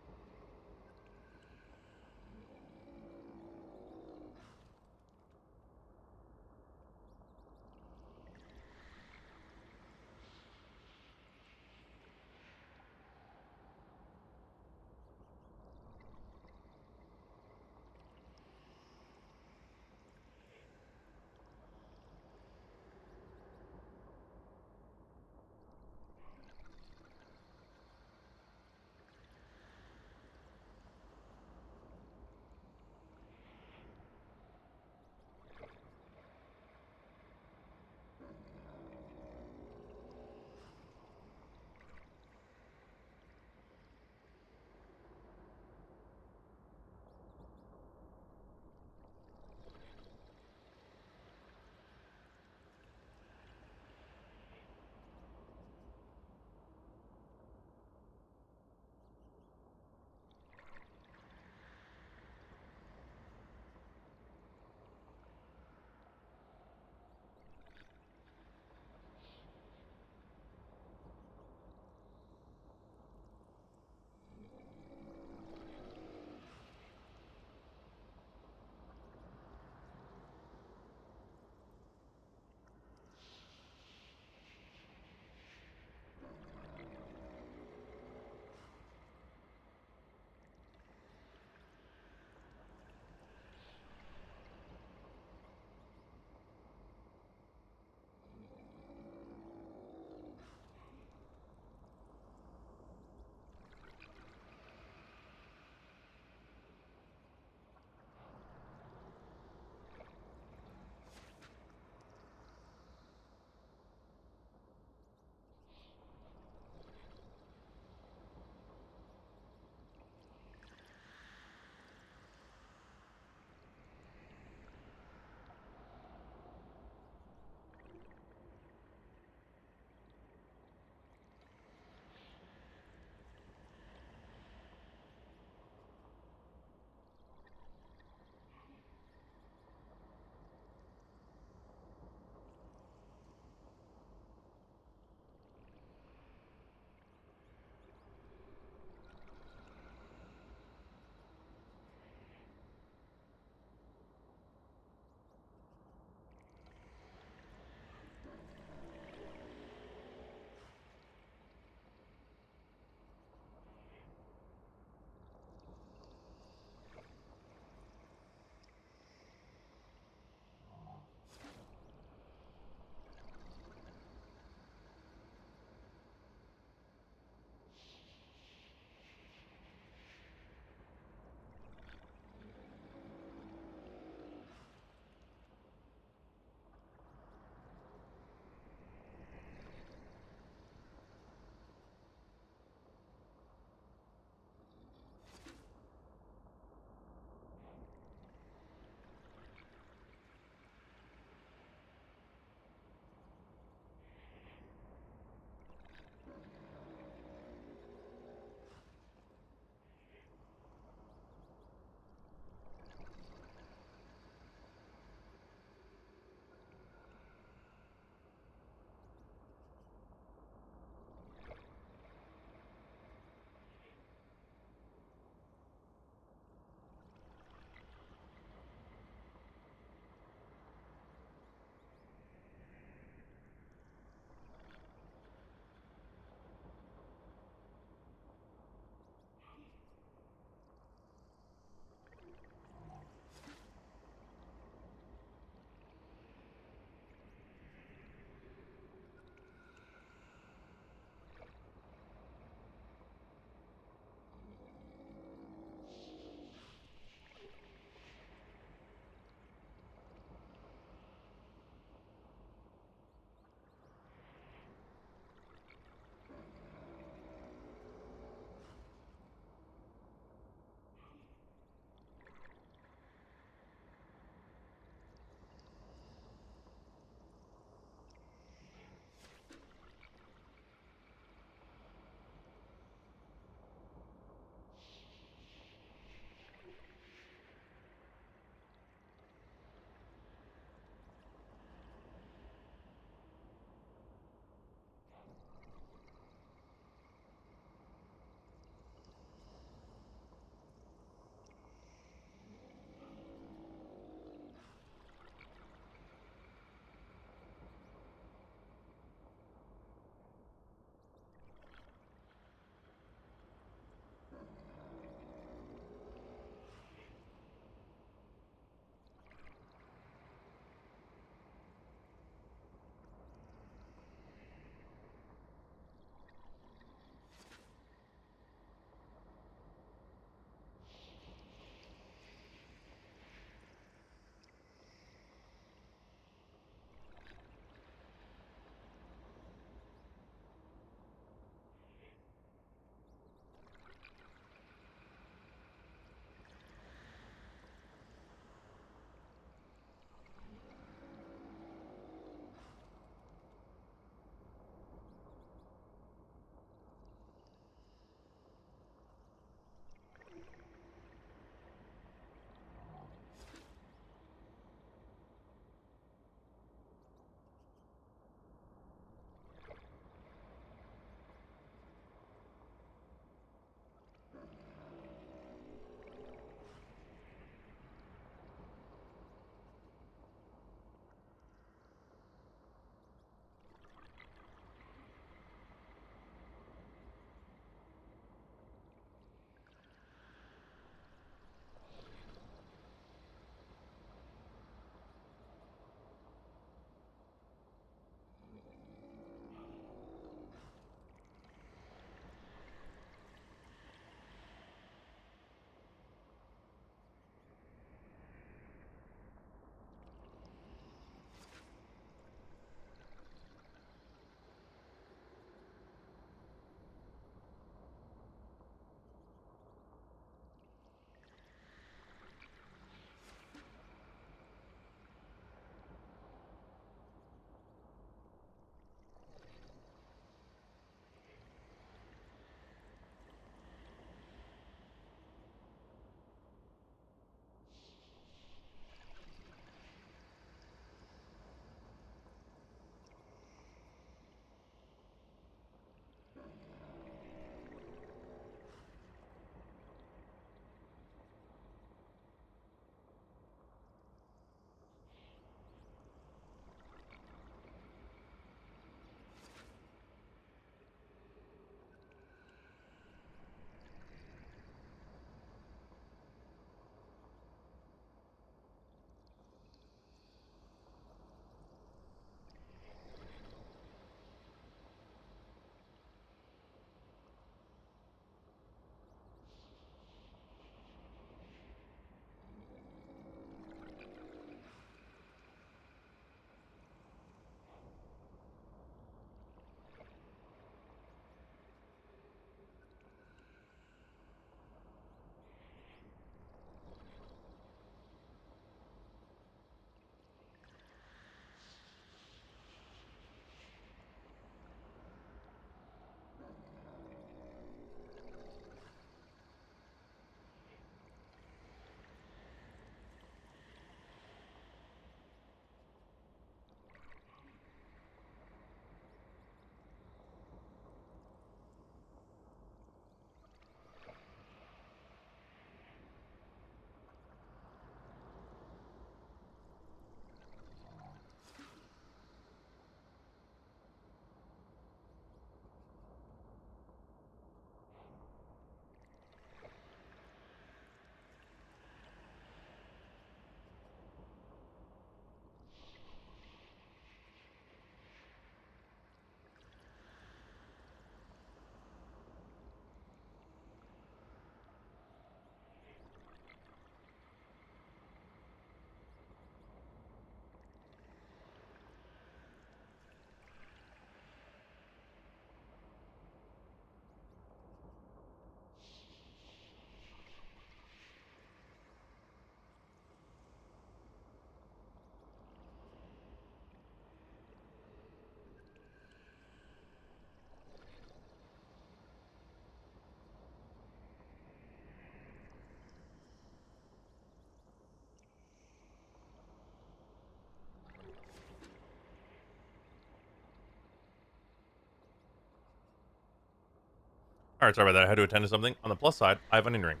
Speaker 1: Alright, sorry about that. I had to attend to something. On the plus side, I have onion rings.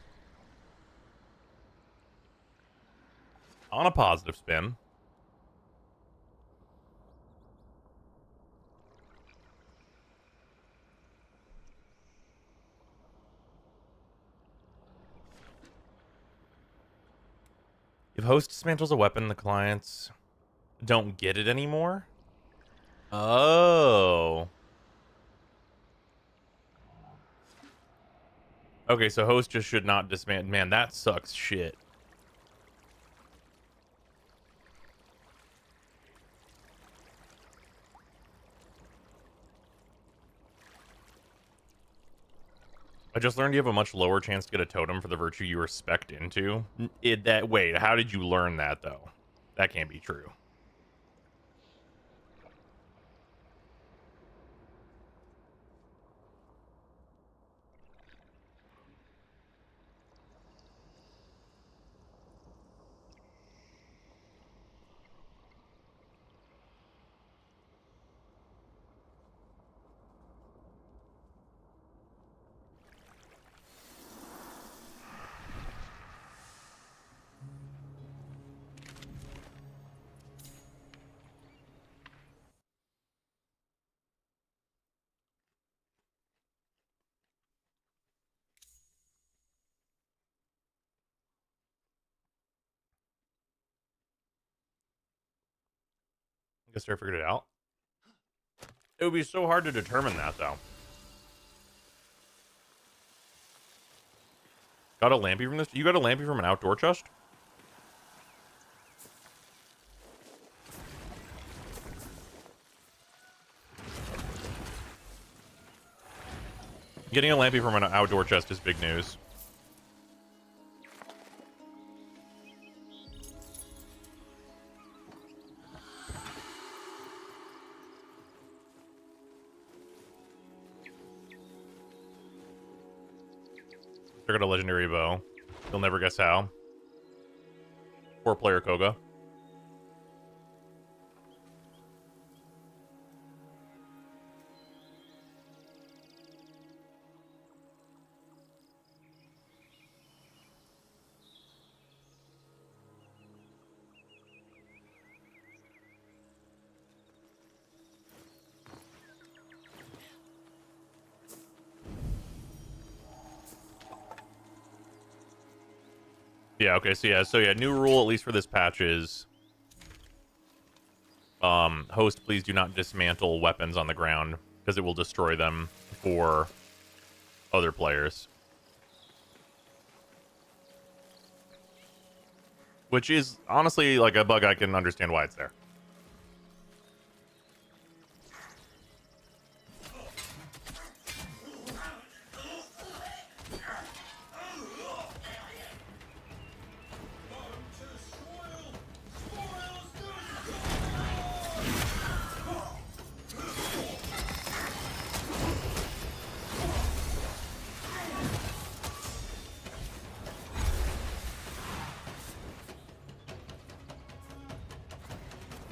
Speaker 1: On a positive spin, if host dismantles a weapon, the clients don't get it anymore? Oh. Okay, so host just should not dismantle. Man, that sucks shit. I just learned you have a much lower chance to get a totem for the virtue you are spec'd into. Wait, how did you learn that, though? That can't be true. I guess I figured it out. It would be so hard to determine that, though. Got a lampy from this? You got a lampy from an outdoor chest? Getting a lampy from an outdoor chest is big news. I got a legendary bow. You'll never guess how. 4-player Koga. Yeah, okay, so yeah, new rule, at least for this patch, is host, please do not dismantle weapons on the ground, because it will destroy them for other players. Which is, honestly, like a bug I can understand why it's there.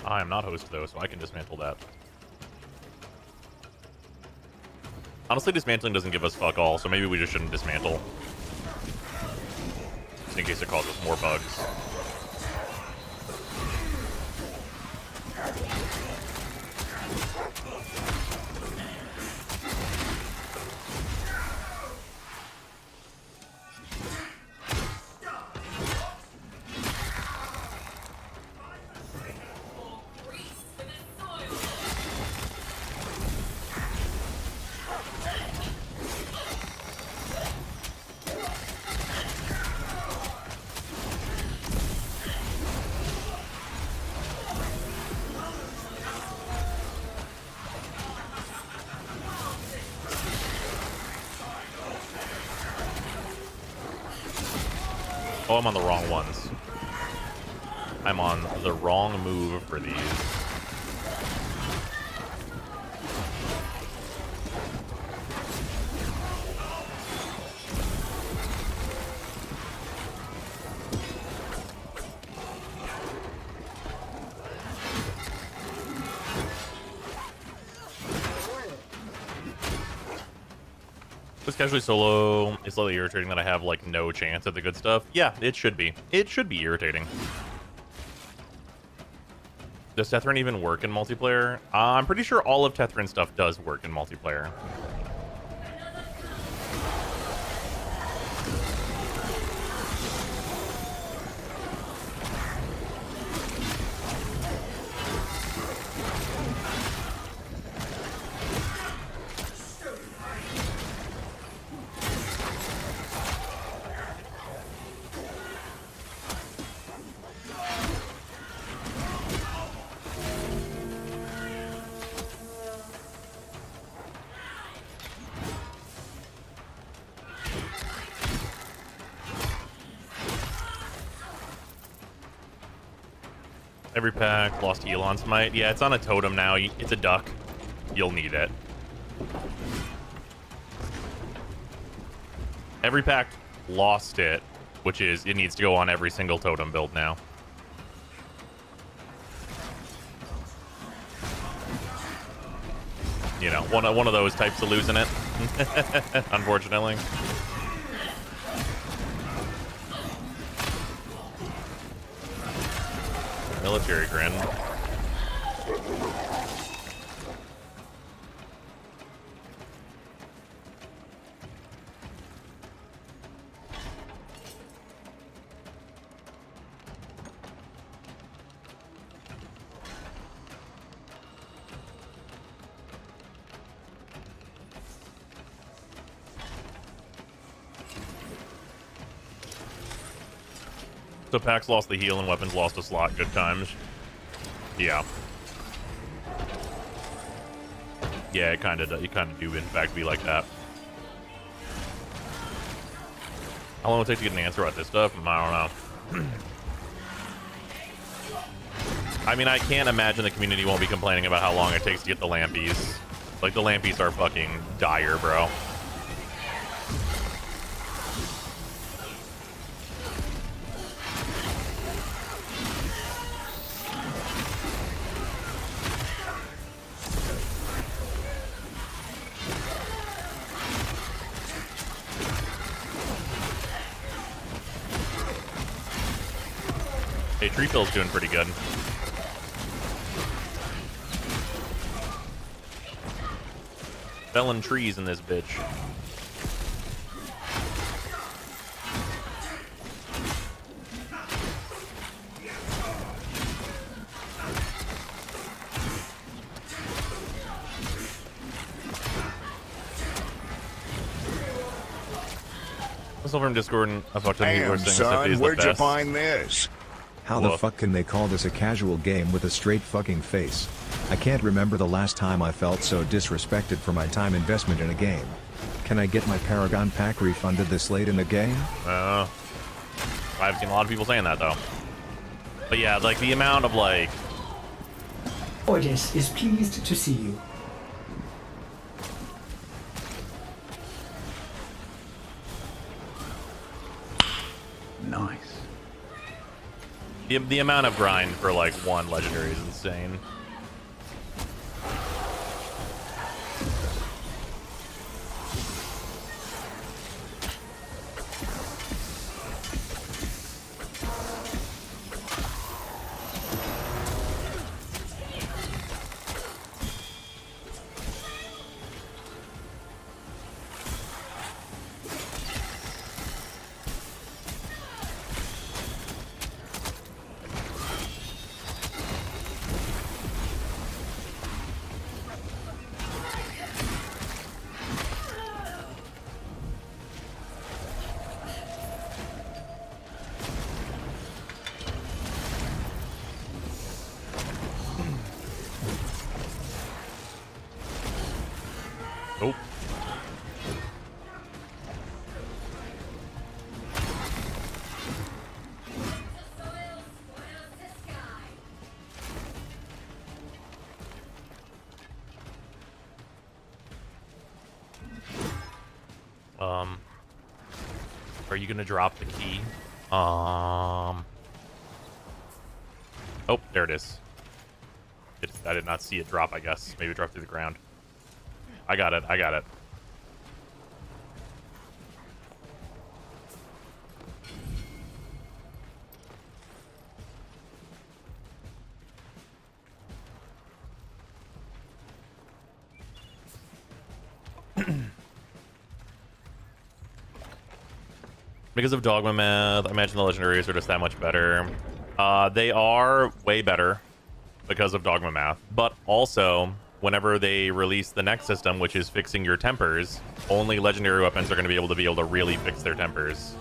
Speaker 1: I am not host, though, so I can dismantle that. Honestly, dismantling doesn't give us fuck all, so maybe we just shouldn't dismantle. Just in case it causes more bugs. Oh, I'm on the wrong ones. I'm on the wrong move for these. Was casually solo is slightly irritating that I have like no chance at the good stuff. Yeah, it should be. It should be irritating. Does Tethrin even work in multiplayer? I'm pretty sure all of Tethrin stuff does work in multiplayer. Every pack lost heal on smite. Yeah, it's on a totem now. It's a duck. You'll need it. Every pack lost it, which is it needs to go on every single totem build now. You know, one of those types of losing it. Unfortunately. Military grin. So packs lost the heal and weapons lost a slot. Good times. Yeah. Yeah, it kind of do in fact be like that. How long will it take to get an answer about this stuff? I don't know. I mean, I can't imagine the community won't be complaining about how long it takes to get the lampies. Like, the lampies are fucking dire, bro. Hey, Tree Fill's doing pretty good. Felling trees in this bitch. Soulframe Discord and I talked to people who are saying
Speaker 3: son,
Speaker 1: is the
Speaker 3: where'd you
Speaker 1: best.
Speaker 3: find this?
Speaker 2: How the fuck can they call this a casual game with a straight fucking face? I can't remember the last time I felt so disrespected for my time investment in a game. Can I get my Paragon pack refunded this late in the game?
Speaker 1: I've seen a lot of people saying that though. But yeah, like the amount of like...
Speaker 8: Audience is pleased to see you.
Speaker 3: Nice.
Speaker 1: The amount of grind for like one legendary is insane. Nope. Are you gonna drop the key? Oh, there it is. I did not see it drop, I guess. Maybe it dropped through the ground. I got it. Because of Dogma math, I imagine the legendaries are just that much better. They are way better because of Dogma math, but also whenever they release the next system, which is fixing your tempers, only legendary weapons are going to be able to really fix their tempers.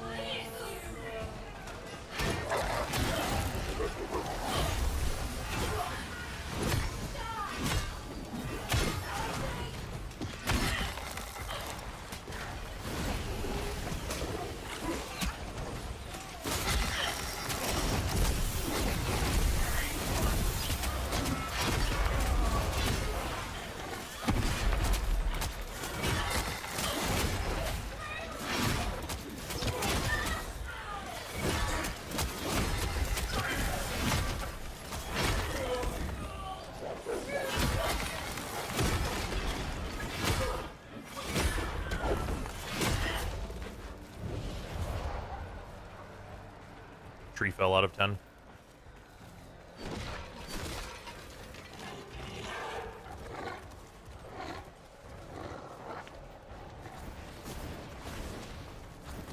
Speaker 1: Tree fell out of 10.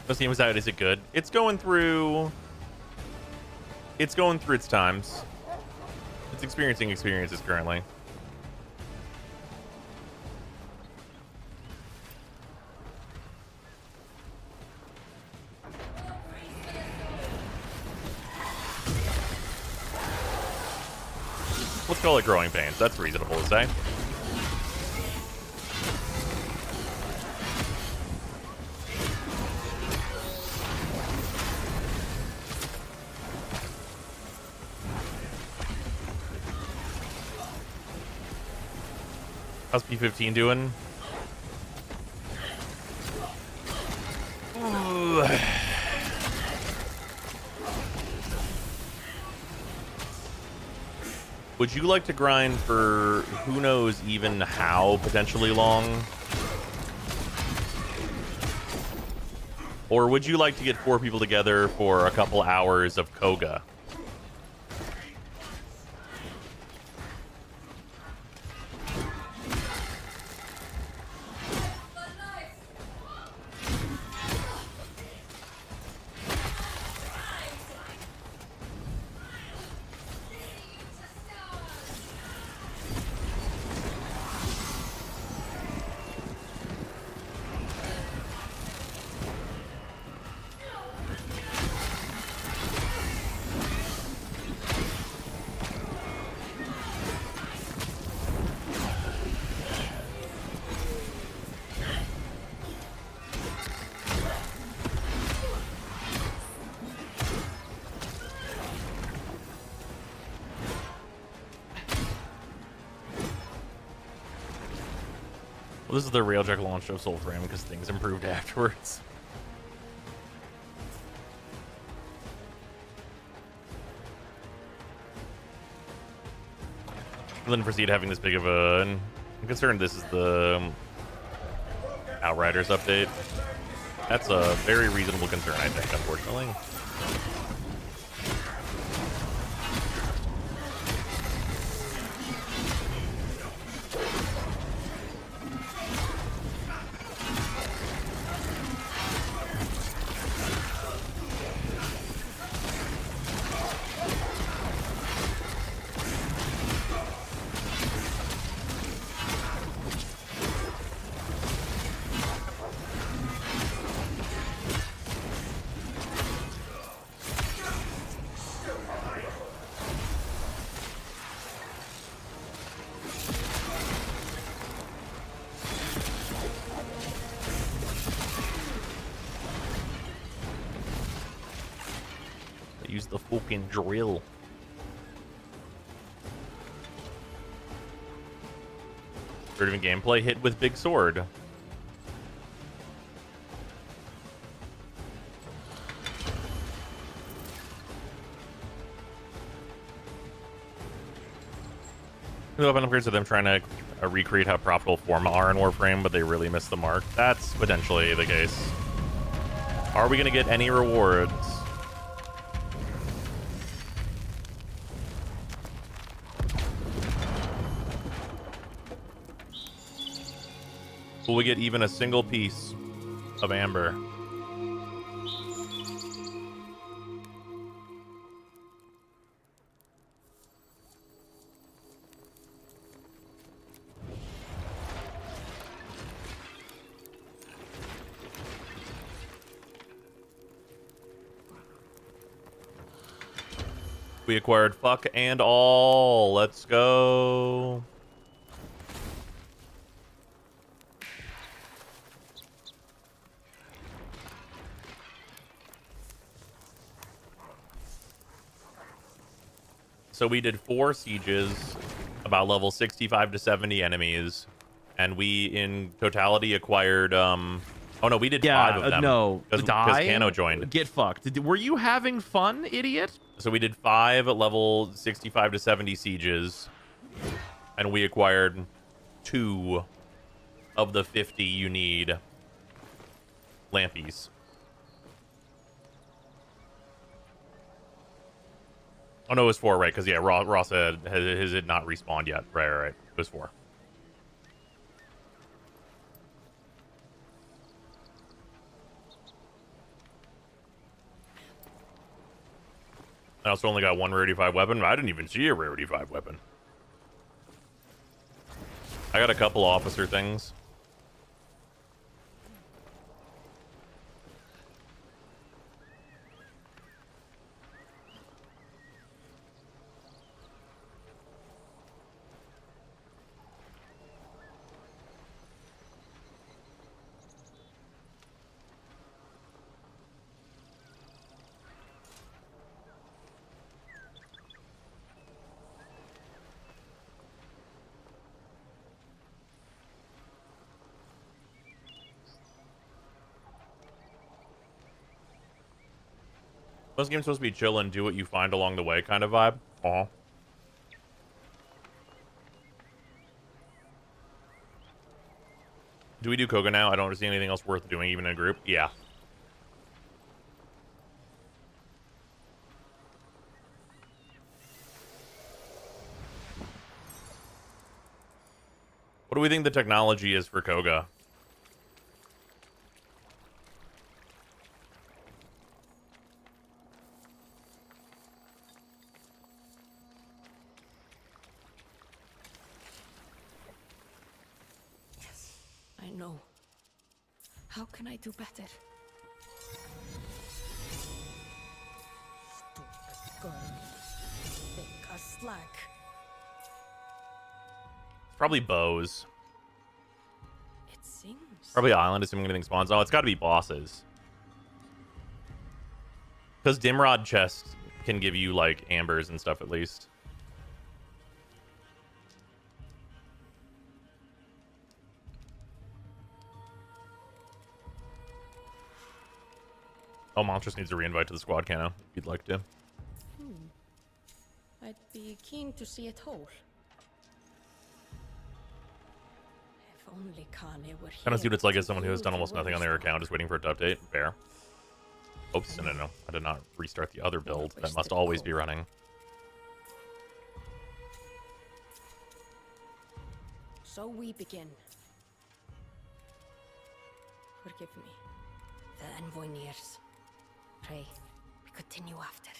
Speaker 1: The seems out. Is it good? It's going through its times. It's experiencing experiences currently. Let's call it growing pains. That's reasonable to say. How's P15 doing? Ooh. Would you like to grind for who knows even how potentially long? Or would you like to get 4 people together for a couple hours of Koga? Well, this is the Railjack launch of Soulframe because things improved afterwards. I didn't foresee it having this big of a... I'm concerned this is the Outriders update. That's a very reasonable concern, I think, unfortunately. Use the fucking drill. Third of gameplay, hit with big sword. The weapon upgrades are them trying to recreate how profitable Forma are in Warframe, but they really missed the mark. That's potentially the case. Are we going to get any rewards? Will we get even a single piece of amber? We acquired fuck and all. Let's go. So we did 4 sieges, about level 65 to 70 enemies, and we in totality acquired oh no, we did 5 of them.
Speaker 11: No,
Speaker 1: because
Speaker 11: die.
Speaker 1: Kano joined.
Speaker 11: Get fucked. Were you having fun, idiot?
Speaker 1: So we did 5 level 65 to 70 sieges, and we acquired 2 of the 50 you need lampies. Oh no, it was 4, right? Because yeah, Ross had his had not respawned yet. Right. It was 4. I also only got 1 rarity 5 weapon. I didn't even see a rarity 5 weapon. I got a couple officer things. Most games supposed to be chill and do what you find along the way kind of vibe. Aw. Do we do Koga now? I don't see anything else worth doing, even in a group. Yeah. What do we think the technology is for Koga?
Speaker 4: I know. How can I do better? Stupid girl. Think a slack.
Speaker 1: Probably bows.
Speaker 4: It sings.
Speaker 1: Probably island, assuming anything spawns. Oh, it's got to be bosses. Because Dimrod chests can give you, like, ambers and stuff, at least. Oh, Monstrous needs a reinvite to the squad, Kano, if you'd like to.
Speaker 4: I'd be keen to see it whole. If only Kane were here.
Speaker 1: Kind of see what it's like as someone who has done almost nothing on their account, just waiting for it to update. Fair. Oops, no. I did not restart the other build. That must always be running.
Speaker 4: So we begin. Forgive me. The envoy nears. Pray, we continue after.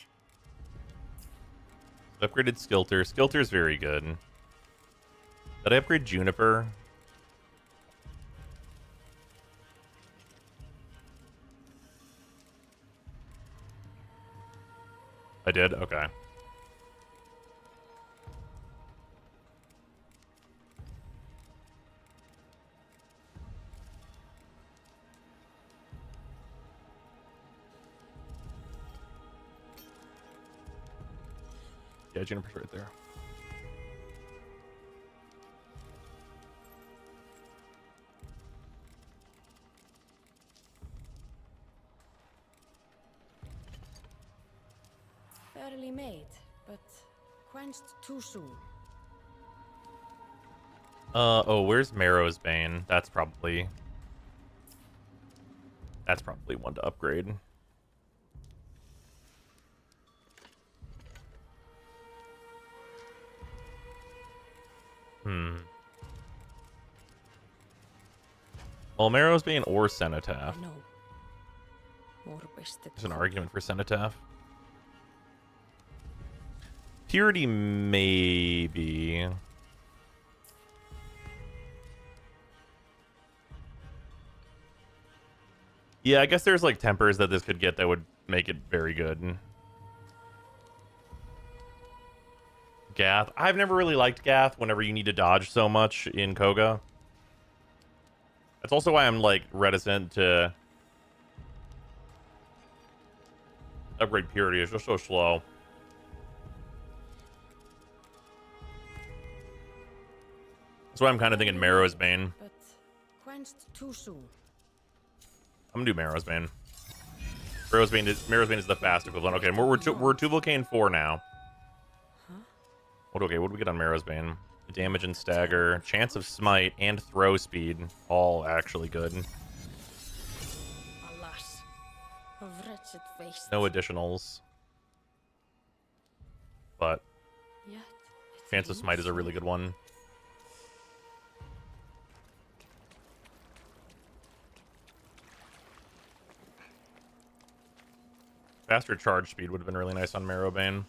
Speaker 1: Upgraded Skilter. Skilter's very good. Did I upgrade Juniper? I did? Okay. Yeah, Juniper's right there.
Speaker 4: Fairly made, but quenched too soon.
Speaker 1: Oh, where's Marrow's Bane? That's probably one to upgrade. Well, Marrow's Bane or Cenotaph.
Speaker 4: No. More wasted.
Speaker 1: There's an argument for Cenotaph. Purity, maybe. Yeah, I guess there's like tempers that this could get that would make it very good. Gath. I've never really liked Gath whenever you need to dodge so much in Koga. That's also why I'm, like, reticent to upgrade Purity. It's just so slow. That's why I'm kind of thinking Marrow's Bane.
Speaker 4: But quenched too soon.
Speaker 1: I'm gonna do Marrow's Bane. Marrow's Bane is the fast equivalent. Okay, we're two Volcane 4 now. What do we get on Marrow's Bane? Damage and stagger, chance of smite, and throw speed. All actually good.
Speaker 4: Alas, of wretched waste.
Speaker 1: No additionals. But
Speaker 4: Yet,
Speaker 1: chance of smite is a really good one. Faster charge speed would have been really nice on Marrowbane.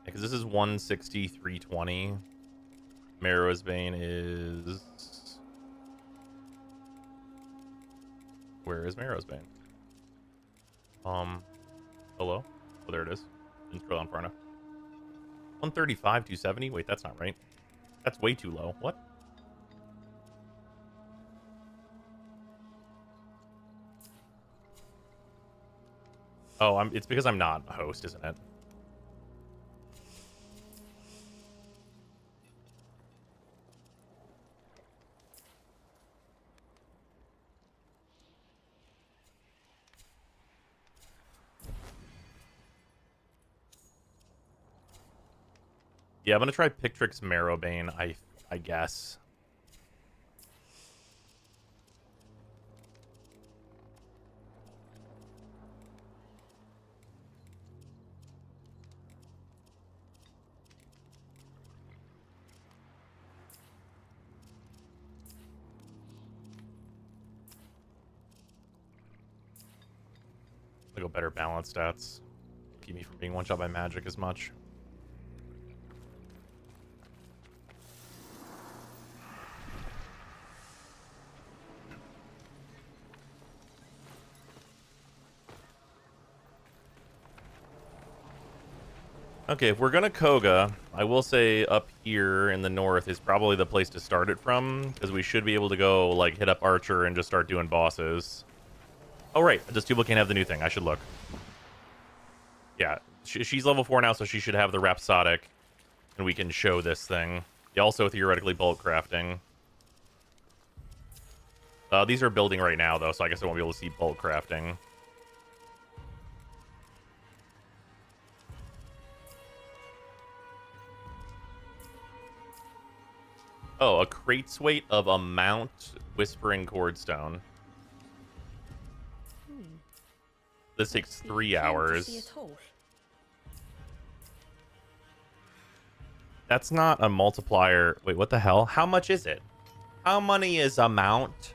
Speaker 1: Because this is 160, 320. Marrow's Bane is... Where is Marrow's Bane? Hello? Oh, there it is. Didn't scroll down far enough. 135, 270? Wait, that's not right. That's way too low. What? Oh, it's because I'm not a host, isn't it? Yeah, I'm gonna try Pictrix Marrowbane, I guess. I'll go better balance stats. Keep me from being one shot by magic as much. Okay, if we're gonna Koga, I will say up here in the north is probably the place to start it from, because we should be able to go, like, hit up Archer and just start doing bosses. Oh, right. Does Tubal can't have the new thing. I should look. Yeah, she's level 4 now, so she should have the Rhapsodic, and we can show this thing. Also, theoretically, bulk crafting. These are building right now, though, so I guess I won't be able to see bulk crafting. Oh, a crate's weight of a Mount Whispering Cordstone. This takes 3 hours. That's not a multiplier. Wait, what the hell? How much is it? How money is a mount?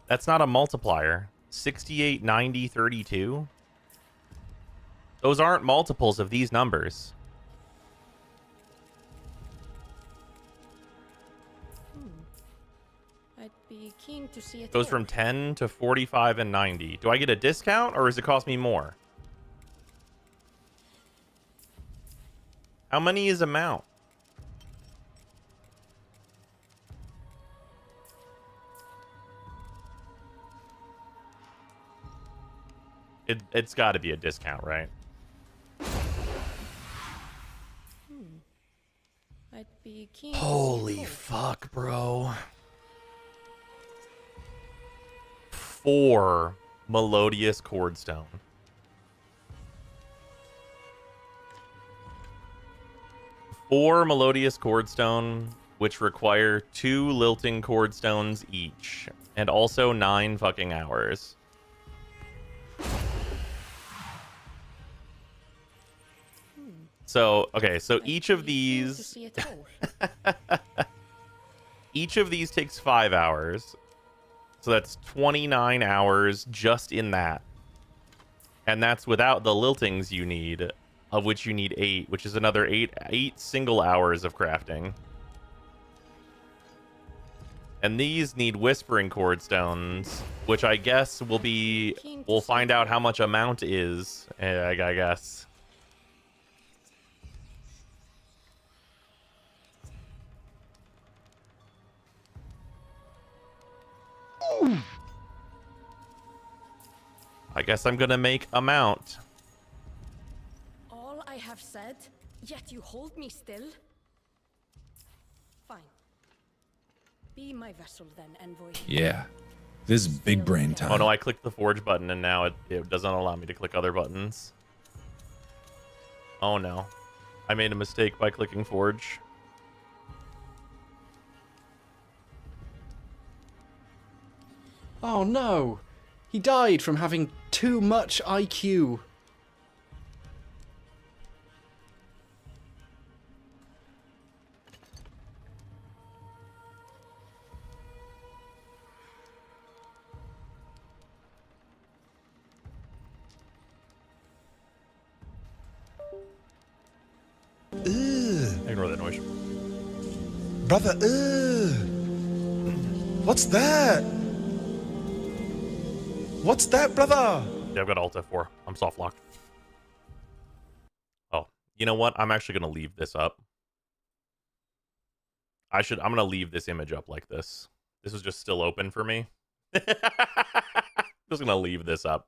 Speaker 1: That's not a multiplier. 68, 90, 32? Those aren't multiples of these numbers.
Speaker 4: I'd be keen to see it.
Speaker 1: Goes from 10 to 45 and 90. Do I get a discount or does it cost me more? How many is a mount? It's got to be a discount, right?
Speaker 4: I'd be keen.
Speaker 1: Holy fuck, bro. 4 Melodious Cordstone. 4 Melodious Cordstone, which require 2 Lilting Cordstones each, and also 9 fucking hours. So, okay, so each of these... each of these takes 5 hours. So that's 29 hours just in that. And that's without the liltings you need, of which you need 8, which is another 8 single hours of crafting. And these need whispering cord stones, which I guess will be... We'll find out how much amount is, I guess. I guess I'm gonna make a mount.
Speaker 4: All I have said, yet you hold me still? Fine. Be my vessel then, envoy.
Speaker 12: Yeah. This is big brain time.
Speaker 1: Oh no, I clicked the forge button and now it doesn't allow me to click other buttons. Oh no. I made a mistake by clicking forge.
Speaker 6: Oh no! He died from having too much IQ.
Speaker 1: Ignore that noise.
Speaker 13: Brother, what's that? What's that, brother?
Speaker 1: Yeah, I've got Alt F4. I'm soft locked. Oh, you know what? I'm actually gonna leave this up. I'm gonna leave this image up like this. This is just still open for me. Just gonna leave this up.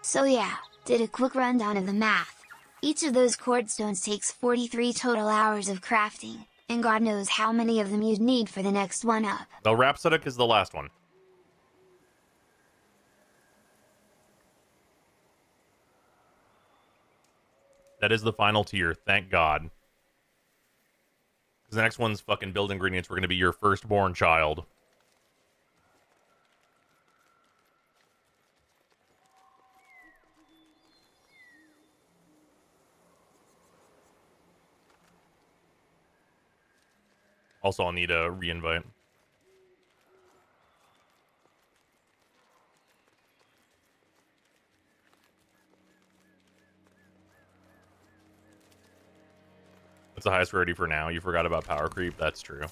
Speaker 5: So yeah, did a quick rundown of the math. Each of those cord stones takes 43 total hours of crafting, and God knows how many of them you'd need for the next one up.
Speaker 1: The Rhapsodic is the last one. That is the final tier, thank God. Because the next one's fucking build ingredients. We're going to be your firstborn child. Also, I'll need a re-invite. What's the highest rarity for now? You forgot about power creep? That's true.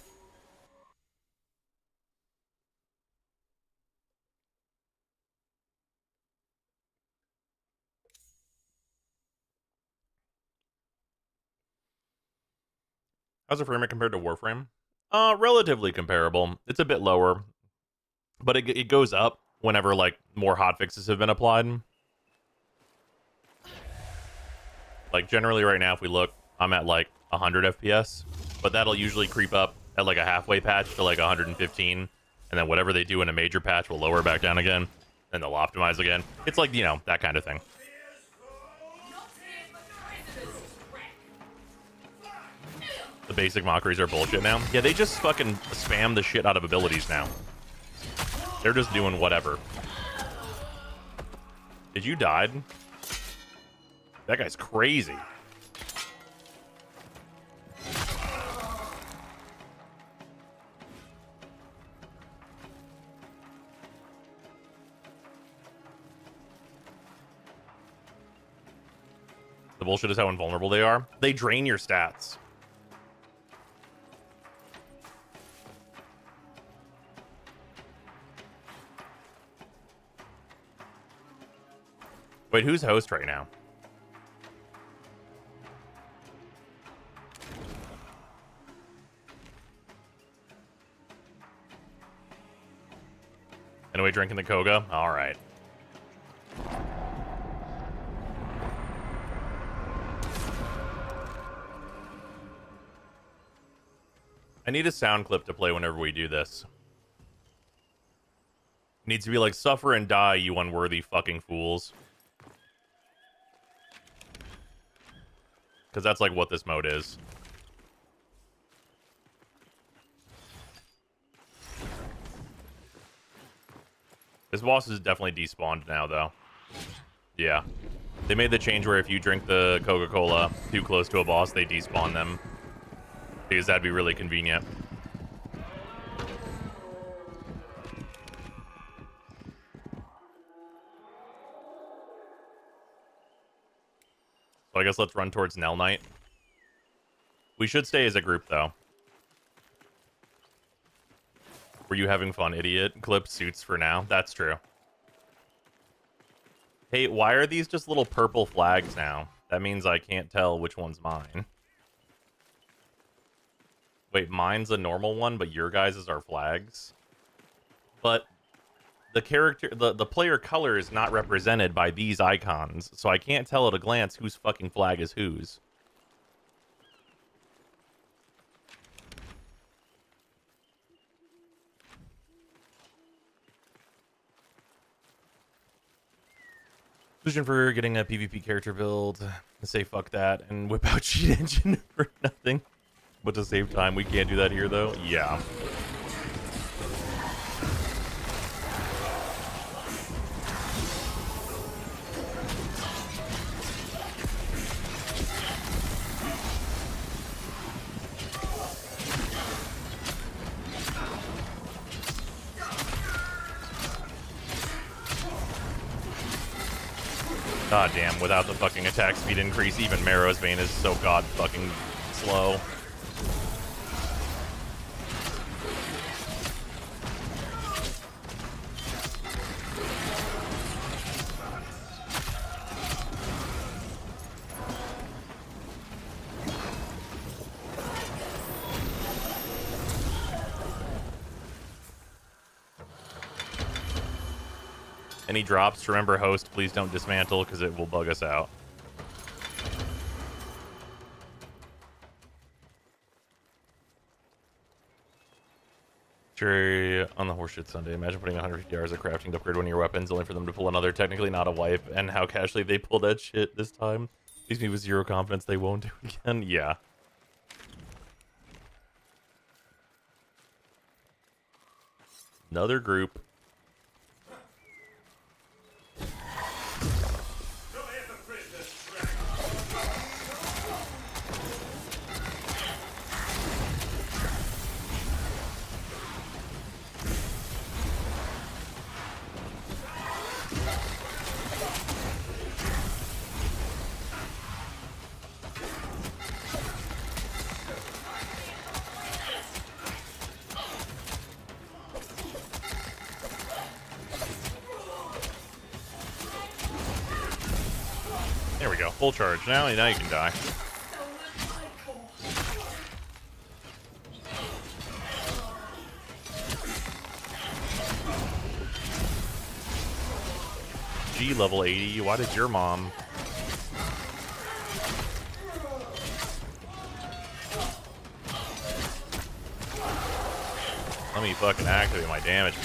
Speaker 1: How's the frame rate compared to Warframe? Relatively comparable. It's a bit lower, but it goes up whenever like more hotfixes have been applied. Like generally right now, if we look, I'm at like 100 FPS, but that'll usually creep up at like a halfway patch to like 115, and then whatever they do in a major patch will lower back down again, and they'll optimize again. It's like, you know, that kind of thing. The basic mockeries are bullshit now. Yeah, they just fucking spam the shit out of abilities now. They're just doing whatever. Did you died? That guy's crazy. The bullshit is how invulnerable they are. They drain your stats. Wait, who's host right now? Anyway, drinking the Koga? Alright. I need a sound clip to play whenever we do this. It needs to be like, suffer and die, you unworthy fucking fools. Because that's like what this mode is. This boss is definitely despawned now, though. Yeah. They made the change where if you drink the Coca-Cola too close to a boss, they despawn them. Because that'd be really convenient. So I guess let's run towards Nell Knight. We should stay as a group, though. Were you having fun, idiot? Clip suits for now. That's true. Hey, why are these just little purple flags now? That means I can't tell which one's mine. Wait, mine's a normal one, but your guys' are flags? But the character, the player color is not represented by these icons, so I can't tell at a glance whose fucking flag is whose. Solution for getting a PvP character build, say fuck that, and whip out cheat engine for nothing. But to save time, we can't do that here, though. Yeah. God damn, without the fucking attack speed increase, even Marrow's Vein is so god fucking slow. Any drops, remember host, please don't dismantle because it will bug us out. Sure, on the horseshit Sunday, imagine putting 150 hours of crafting to upgrade one of your weapons only for them to pull another, technically not a wipe, and how casually they pull that shit this time. Leaves me with zero confidence they won't do it again. Yeah. Another group. There we go. Full charge. Now you can die. G level 80. Why did your mom? Let me fucking activate my damage.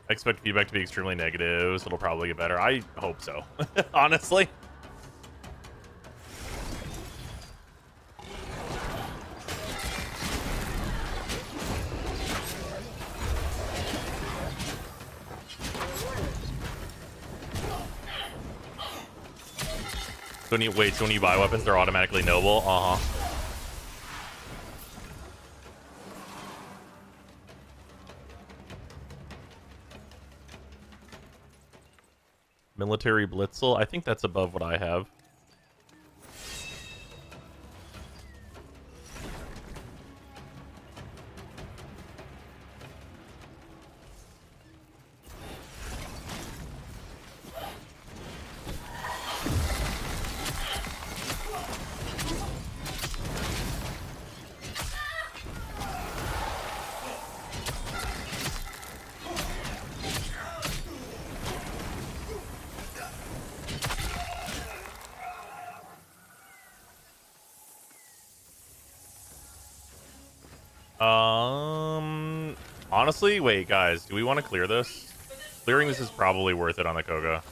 Speaker 1: I expect feedback to be extremely negative, so it'll probably get better. I hope so, honestly. So when you buy weapons, they're automatically noble? Uh-huh. Military Blitzel? I think that's above what I have. Honestly, wait, guys, do we want to clear this? Clearing this is probably worth it on the Koga.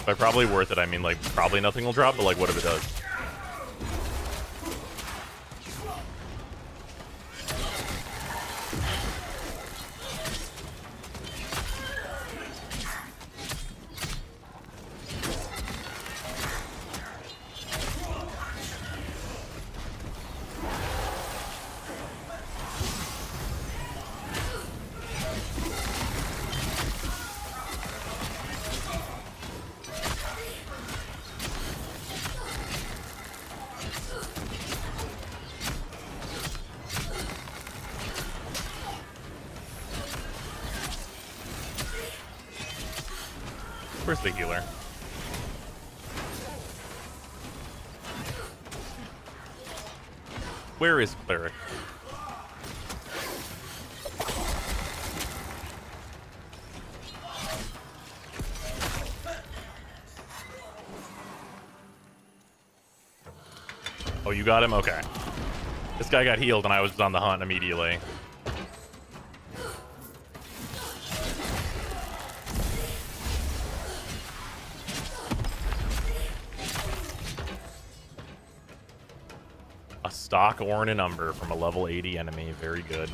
Speaker 1: By probably worth it, I mean, like, probably nothing will drop, but, like, what if it does? Where's the healer? Where is Cleric? Oh, you got him? Okay. This guy got healed and I was on the hunt immediately. A stock Orn and Umber from a level 80 enemy. Very good.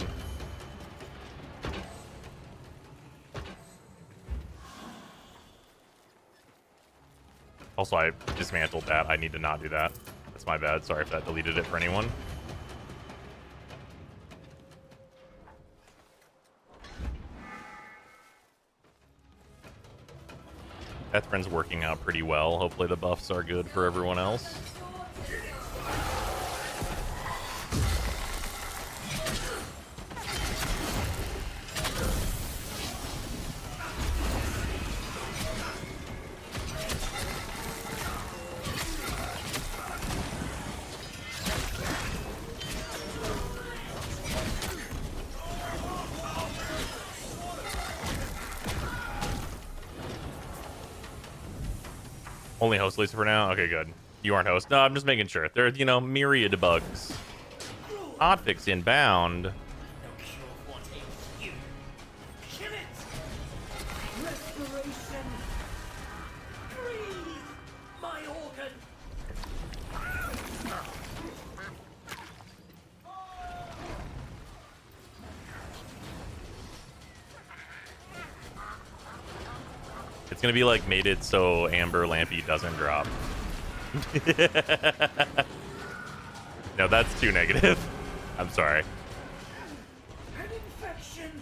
Speaker 1: Also, I dismantled that. I need to not do that. That's my bad. Sorry if that deleted it for anyone. Ethrin's working out pretty well. Hopefully the buffs are good for everyone else. Only host Lisa for now? Okay, good. You aren't host? No, I'm just making sure. There are, you know, myriad bugs. Hotfix inbound. It's gonna be like made it so Amber Lampy doesn't drop. No, that's too negative. I'm sorry.
Speaker 10: An infection.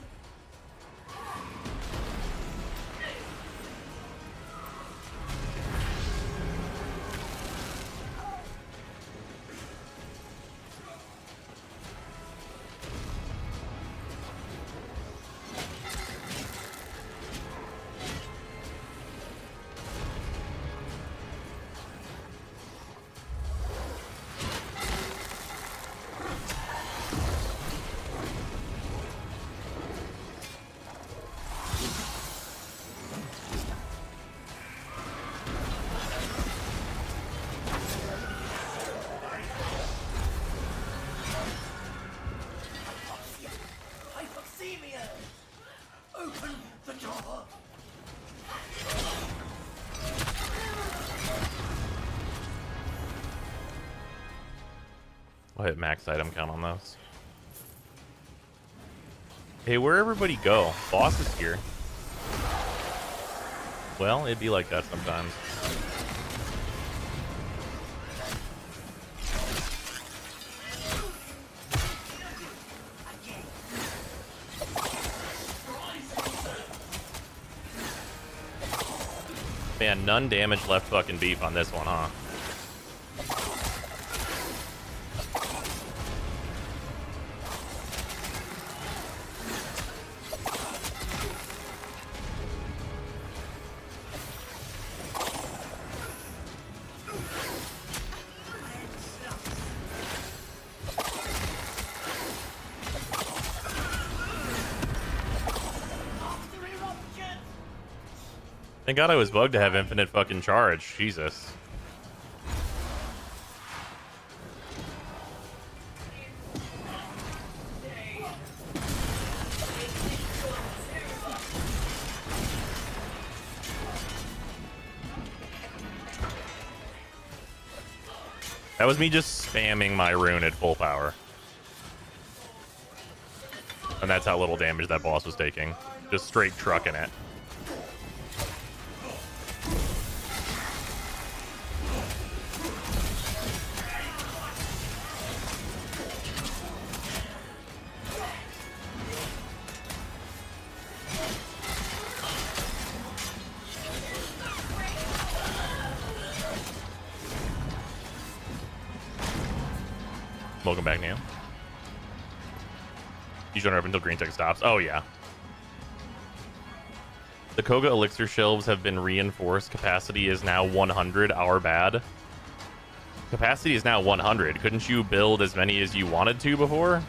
Speaker 10: Open the door.
Speaker 1: I'll hit max item count on those. Hey, where'd everybody go? Boss is here. Well, it'd be like that sometimes. Man, none damage left fucking beef on this one, huh? Thank God I was bugged to have infinite fucking charge. Jesus. That was me just spamming my rune at full power. And that's how little damage that boss was taking. Just straight trucking it. Welcome back, Neil. You shouldn't up until green tech stops. Oh, yeah. The Koga elixir shelves have been reinforced. Capacity is now 100. Our bad. Capacity is now 100. Couldn't you build as many as you wanted to before?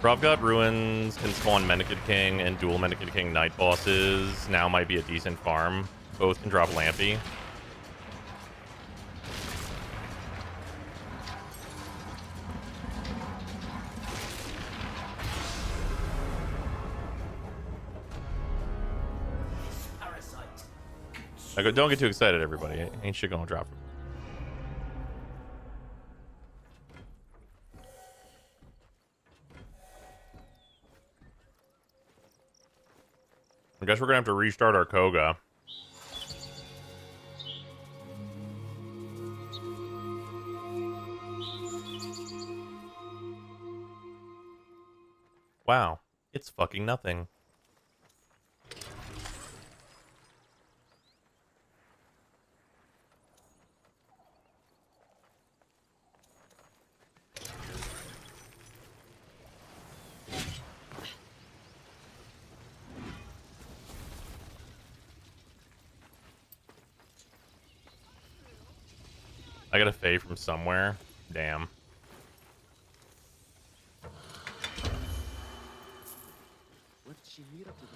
Speaker 1: Rovgod Ruins can spawn Menakid King and dual Menakid King Night bosses. Now might be a decent farm. Both can drop Lampy. Don't get too excited, everybody. Ain't shit gonna drop. I guess we're gonna have to restart our Koga. Wow, it's fucking nothing. I got a Fae from somewhere. Damn.
Speaker 6: What did she lead up to this?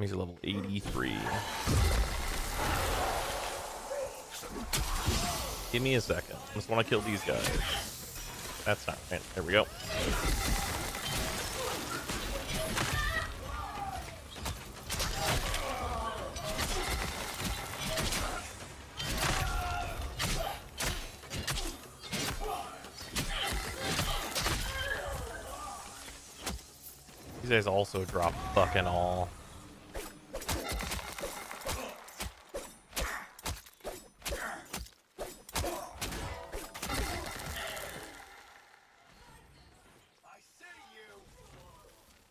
Speaker 1: He's a level 83. Give me a second. I just want to kill these guys. That's not right. There we go. These guys also drop fucking all.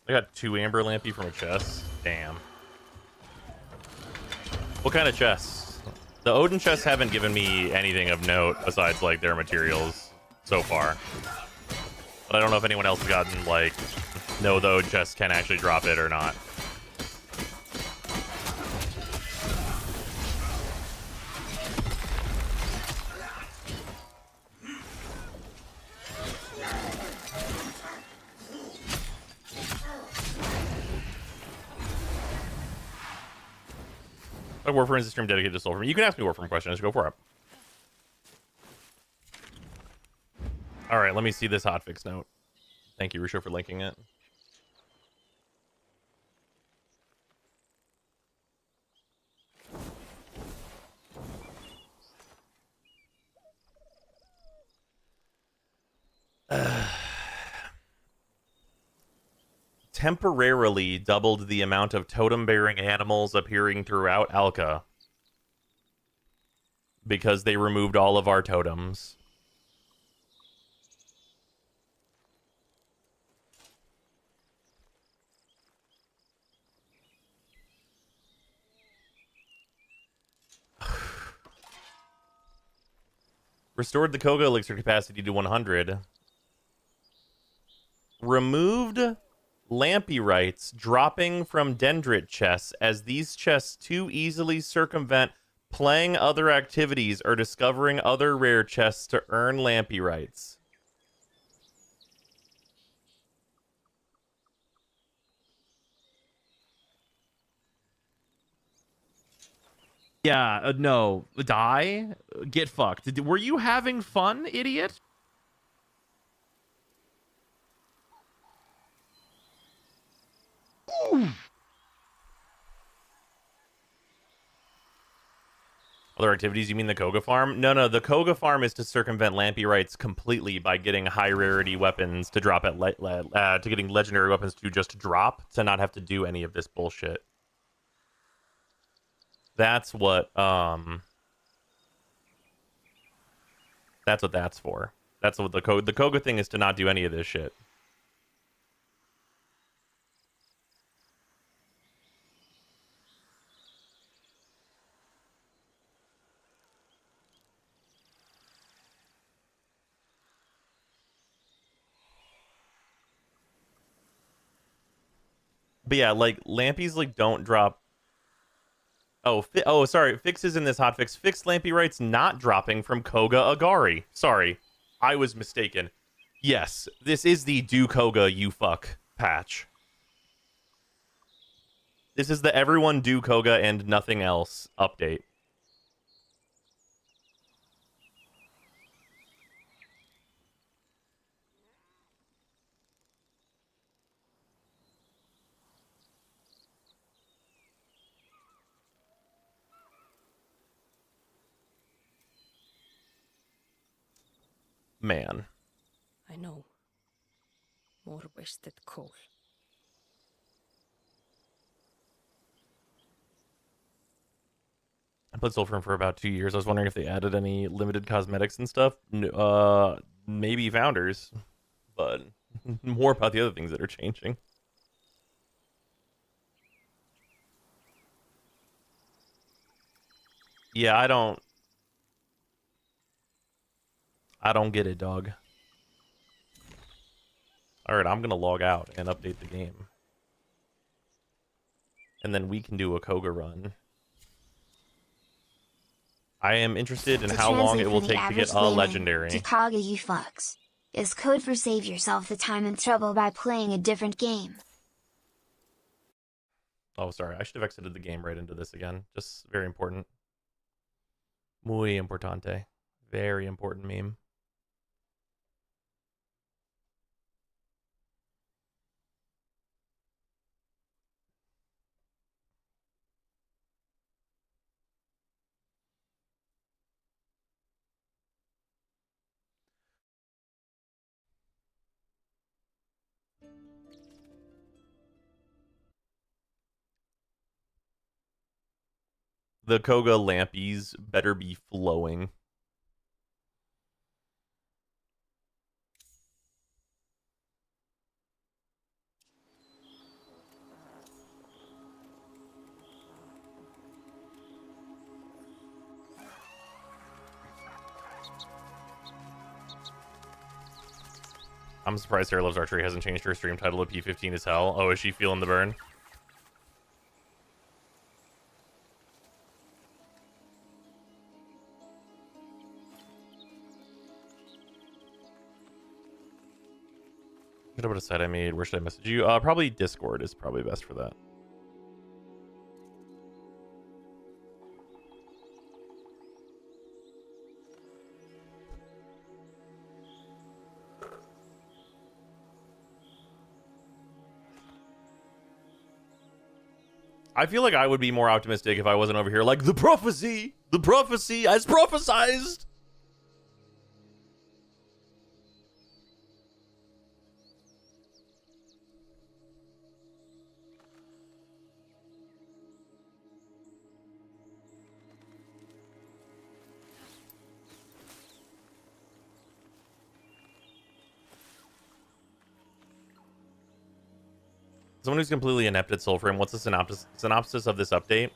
Speaker 1: I got 2 Amber Lampy from a chest. Damn. What kind of chests? The Odin chests haven't given me anything of note besides, like, their materials so far. But I don't know if anyone else has gotten, like, no, the Odin chest can actually drop it or not. Like Warframe is a stream dedicated to Soulframe. You can ask me Warframe questions. Go for it. All right, let me see this hotfix note. Thank you, Rusho, for linking it. Temporarily doubled the amount of totem-bearing animals appearing throughout Alka because they removed all of our totems. Restored the Koga elixir capacity to 100. Removed Lampyrites dropping from Dendrit chests, as these chests too easily circumvent playing other activities or discovering other rare chests to earn Lampyrites.
Speaker 11: Yeah, no. Die? Get fucked. Were you having fun, idiot? Ooh.
Speaker 1: Other activities? You mean the Koga farm? No. The Koga farm is to circumvent Lampyrites completely by getting high rarity weapons to drop at to getting legendary weapons to just drop, to not have to do any of this bullshit. That's what that's for. That's what the Koga thing is, to not do any of this shit. But yeah, like, Lampies, like, don't drop... Oh, sorry. Fixes in this hotfix. Fixed Lampyrites not dropping from Koga Agari. Sorry. I was mistaken. Yes, this is the Do Koga You Fuck patch. This is the everyone do Koga and nothing else update. Man.
Speaker 4: I know. More wasted coal.
Speaker 1: I played Soulframe for about 2 years. I was wondering if they added any limited cosmetics and stuff. Maybe Founders, but more about the other things that are changing. Yeah, I don't get it, dog. Alright, I'm gonna log out and update the game. And then we can do a Koga run. I am interested in how long it will take to get a legendary.
Speaker 5: Koga you fucks is code for save yourself the time and trouble by playing a different game.
Speaker 1: Oh, sorry. I should have exited the game right into this again. Just very important. Muy importante. Very important meme. The Koga lampies better be flowing. I'm surprised Sarah Loves Archery hasn't changed her stream title to P15 as hell. Oh, is she feeling the burn? What about a site I made? Where should I message you? Probably Discord is probably best for that. I feel like I would be more optimistic if I wasn't over here like, the prophecy as prophesized. Someone who's completely inept at Soulframe, what's the synopsis of this update?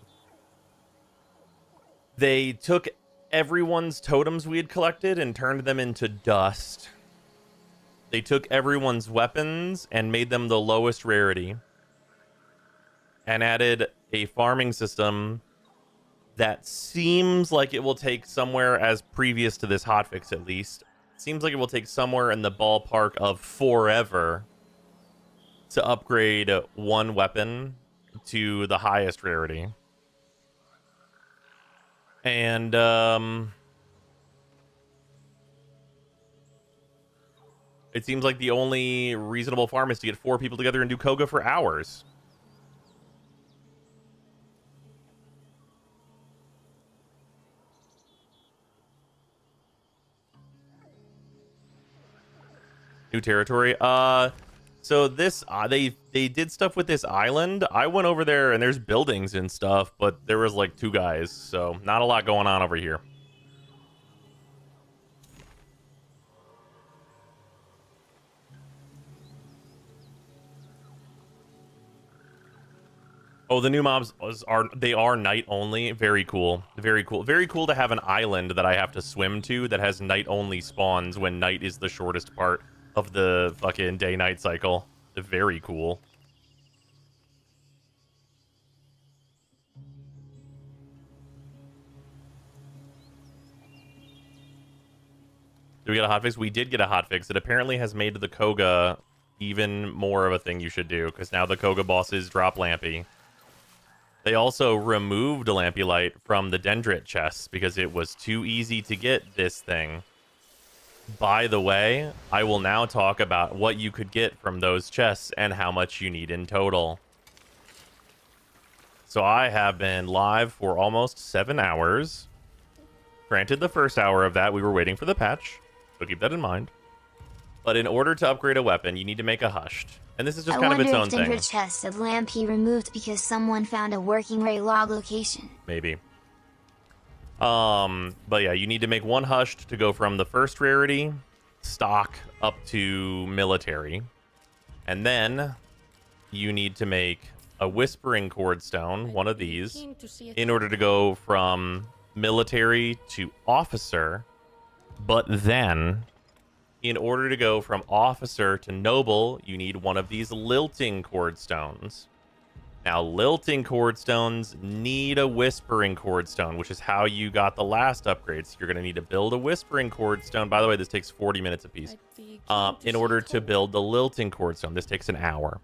Speaker 1: They took everyone's totems we had collected and turned them into dust. They took everyone's weapons and made them the lowest rarity. And added a farming system that seems like it will take somewhere, as previous to this hotfix at least, seems like it will take somewhere in the ballpark of forever to upgrade one weapon to the highest rarity. And it seems like the only reasonable farm is to get 4 people together and do Koga for hours. New territory. So this they did stuff with this island. I went over there and there's buildings and stuff, but there was like 2 guys, so not a lot going on over here. Oh, the new mobs are night only. Very cool. Very cool. Very cool to have an island that I have to swim to that has night only spawns when night is the shortest part of the fucking day-night cycle. Very cool. Do we get a hotfix? We did get a hotfix. It apparently has made the Koga even more of a thing you should do, because now the Koga bosses drop Lampy. They also removed Lampy Light from the Dendrit chests because it was too easy to get this thing. By the way, I will now talk about what you could get from those chests and how much you need in total. So I have been live for almost 7 hours. Granted, the first hour of that, we were waiting for the patch, so keep that in mind. But in order to upgrade a weapon, you need to make a hushed. And this is just kind of its own thing. I wonder if
Speaker 5: Dendrit chests of Lampy removed because someone found a working ray log location.
Speaker 1: Maybe. But yeah, you need to make 1 hushed to go from the first rarity, stock, up to military. And then you need to make a whispering cordstone, one of these, in order to go from military to officer. But then, in order to go from officer to noble, you need one of these lilting cordstones. Now, lilting cordstones need a whispering cordstone, which is how you got the last upgrade. So you're going to need to build a whispering cordstone. By the way, this takes 40 minutes apiece. In order to build the lilting cordstone, this takes an hour.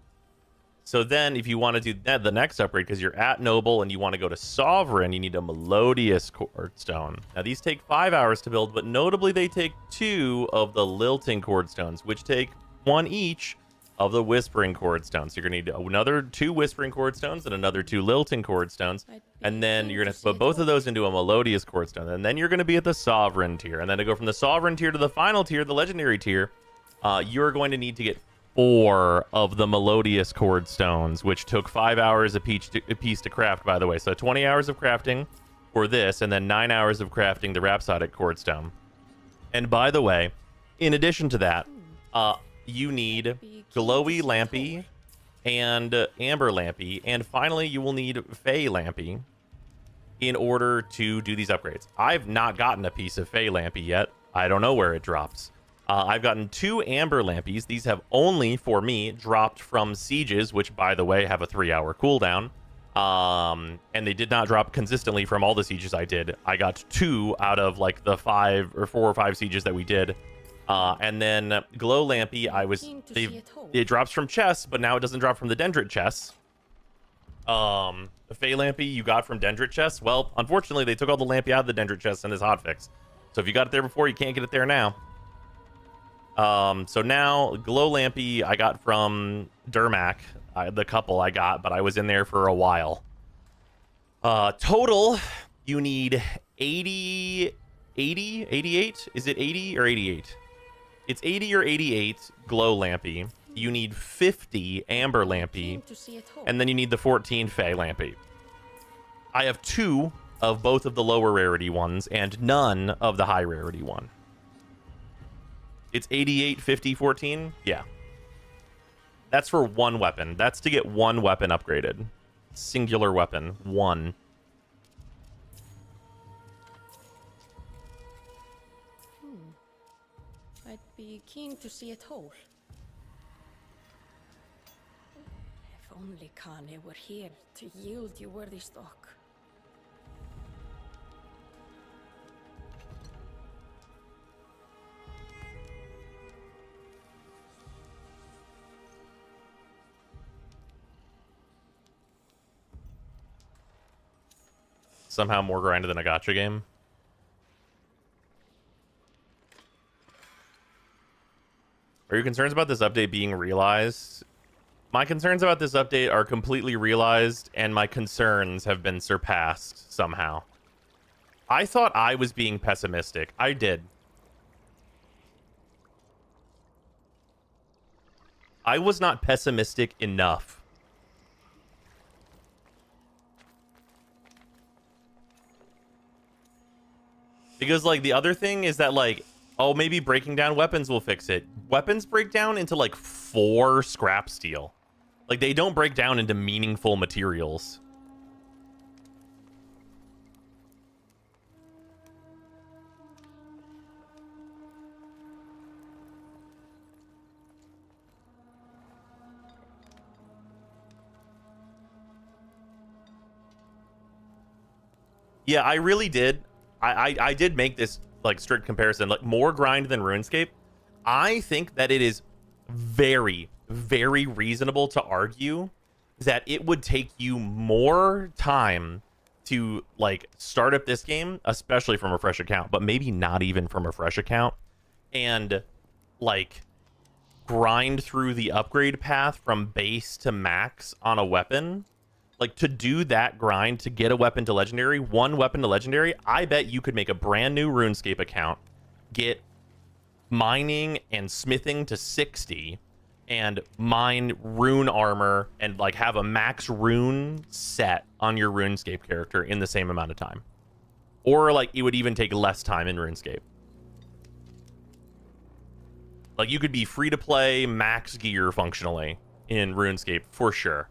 Speaker 1: So then, if you want to do that, the next upgrade, because you're at noble and you want to go to sovereign, you need a melodious cordstone. Now, these take 5 hours to build, but notably, they take 2 of the lilting cordstones, which take 1 each of the whispering cordstones. So you're going to need another 2 whispering cordstones and another 2 lilting cordstones. And then you're going to put both of those into a melodious cordstone. And then you're going to be at the sovereign tier. And then to go from the sovereign tier to the final tier, the legendary tier, you're going to need to get 4 of the melodious cordstones, which took 5 hours a piece to craft, by the way. So 20 hours of crafting for this, and then 9 hours of crafting the rhapsodic cordstone. And by the way, in addition to that, you need glowy lampy and amber lampy, and finally you will need fey lampy in order to do these upgrades. I've not gotten a piece of fey lampy yet. I don't know where it drops. I've gotten 2 amber lampies. These have only, for me, dropped from sieges, which, by the way, have a 3-hour cooldown. And they did not drop consistently from all the sieges I did. I got 2 out of, like, the 4 or 5 sieges that we did. And then glow lampy, it drops from chests, but now it doesn't drop from the Dendrit chests. The fey lampy you got from Dendrit chests, well, unfortunately, they took all the lampy out of the Dendrit chests in this hotfix. So if you got it there before, you can't get it there now. So now glow lampy I got from Dermac, the couple I got, but I was in there for a while. Total, you need 88? Is it 80 or 88? It's 80 or 88 glow lampy. You need 50 amber lampy, and then you need the 14 fey lampy. I have 2 of both of the lower rarity ones and none of the high rarity one. It's 88, 50, 14? Yeah. That's for 1 weapon. That's to get 1 weapon upgraded. Singular weapon. 1.
Speaker 4: I'd be keen to see it whole. If only Kane were here to yield you worthy stock.
Speaker 1: Somehow more grinded than a gacha game. Are your concerns about this update being realized? My concerns about this update are completely realized, and my concerns have been surpassed somehow. I thought I was being pessimistic. I did. I was not pessimistic enough. Because, like, the other thing is that, like, oh, maybe breaking down weapons will fix it. Weapons break down into, like, 4 scrap steel. Like, they don't break down into meaningful materials. Yeah, I really did. I did make this, like, strict comparison. Like, more grind than RuneScape. I think that it is very, very reasonable to argue that it would take you more time to, like, start up this game, especially from a fresh account, but maybe not even from a fresh account, and, like, grind through the upgrade path from base to max on a weapon. Like, to do that grind to get a weapon to legendary, one weapon to legendary, I bet you could make a brand new RuneScape account, get mining and smithing to 60, and mine rune armor and, like, have a max rune set on your RuneScape character in the same amount of time. Or, like, it would even take less time in RuneScape. Like, you could be free to play max gear functionally in RuneScape for sure.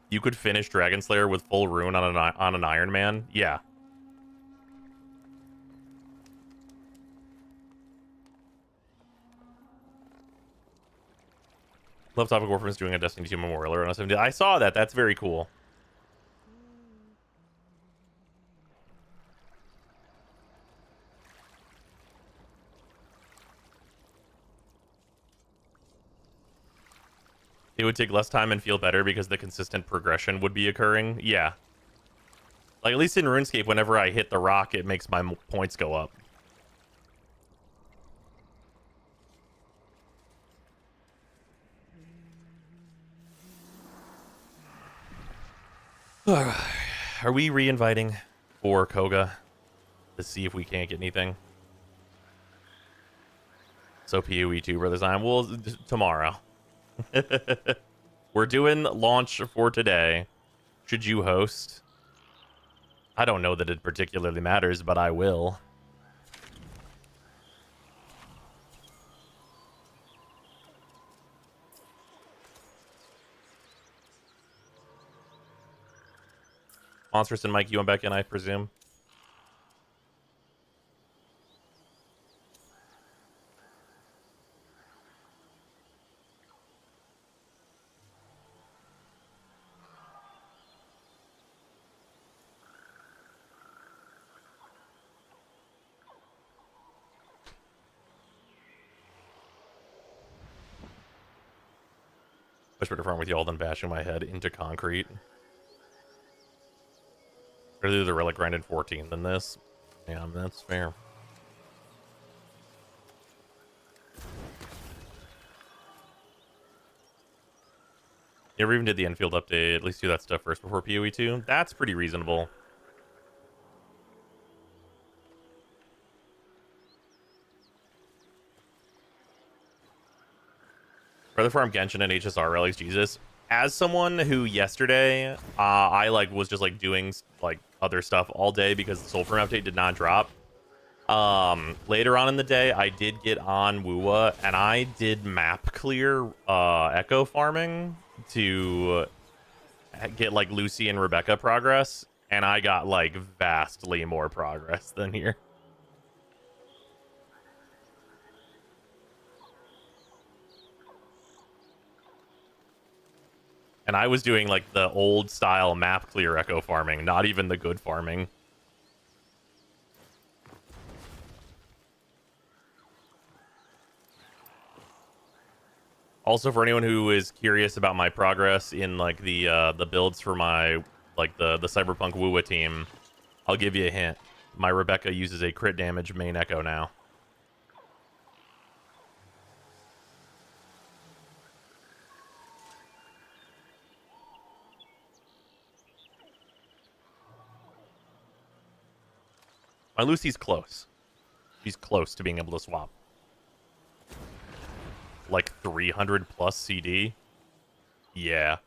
Speaker 1: You could finish Dragon Slayer with full rune on an Iron Man. Yeah. Love Topic Warframe is doing a Destiny 2 memorial on us. I saw that. That's very cool. It would take less time and feel better because the consistent progression would be occurring. Yeah. Like, at least in RuneScape, whenever I hit the rock, it makes my points go up. Are we re-inviting for Koga to see if we can't get anything? So PoE 2, Brother Zion. Well, tomorrow. We're doing launch for today. Should you host? I don't know that it particularly matters, but I will. Monstrous and Mike, you went back in, I presume. Much better fun with y'all than bashing my head into concrete. Better do the relic grind in 14 than this. Yeah, that's fair. You ever even did the Enfield update? At least do that stuff first before PoE 2? That's pretty reasonable. Brother Farm Genshin and HSR relics, Jesus. As someone who yesterday, I was just doing other stuff all day because the Soulframe update did not drop. Later on in the day, I did get on Woowa and I did map clear echo farming to get Lucy and Rebecca progress, and I got like vastly more progress than here. And I was doing like the old style map clear echo farming, not even the good farming. Also, for anyone who is curious about my progress in like the builds for my like the Cyberpunk Wuwa team, I'll give you a hint. My Rebecca uses a crit damage main echo now. My Lucy's close. She's close to being able to swap. Like 300 plus CD? Yeah.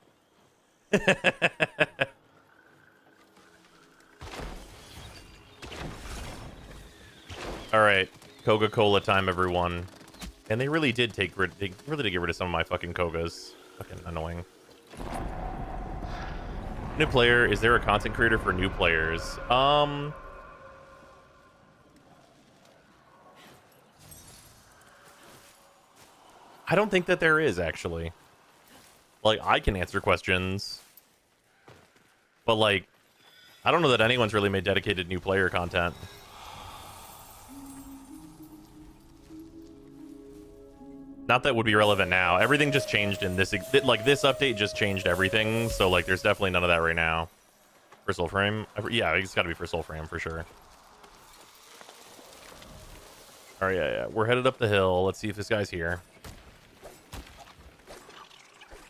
Speaker 1: Alright. Coca-Cola time, everyone. And they really did get rid of some of my fucking Kogas. Fucking annoying. New player, is there a content creator for new players? I don't think that there is, actually. Like, I can answer questions. But, like, I don't know that anyone's really made dedicated new player content. Not that would be relevant now. Everything just changed in this... Like, this update just changed everything. So, like, there's definitely none of that right now. For Soulframe? Yeah, it's gotta be for Soulframe, for sure. Alright, yeah. We're headed up the hill. Let's see if this guy's here.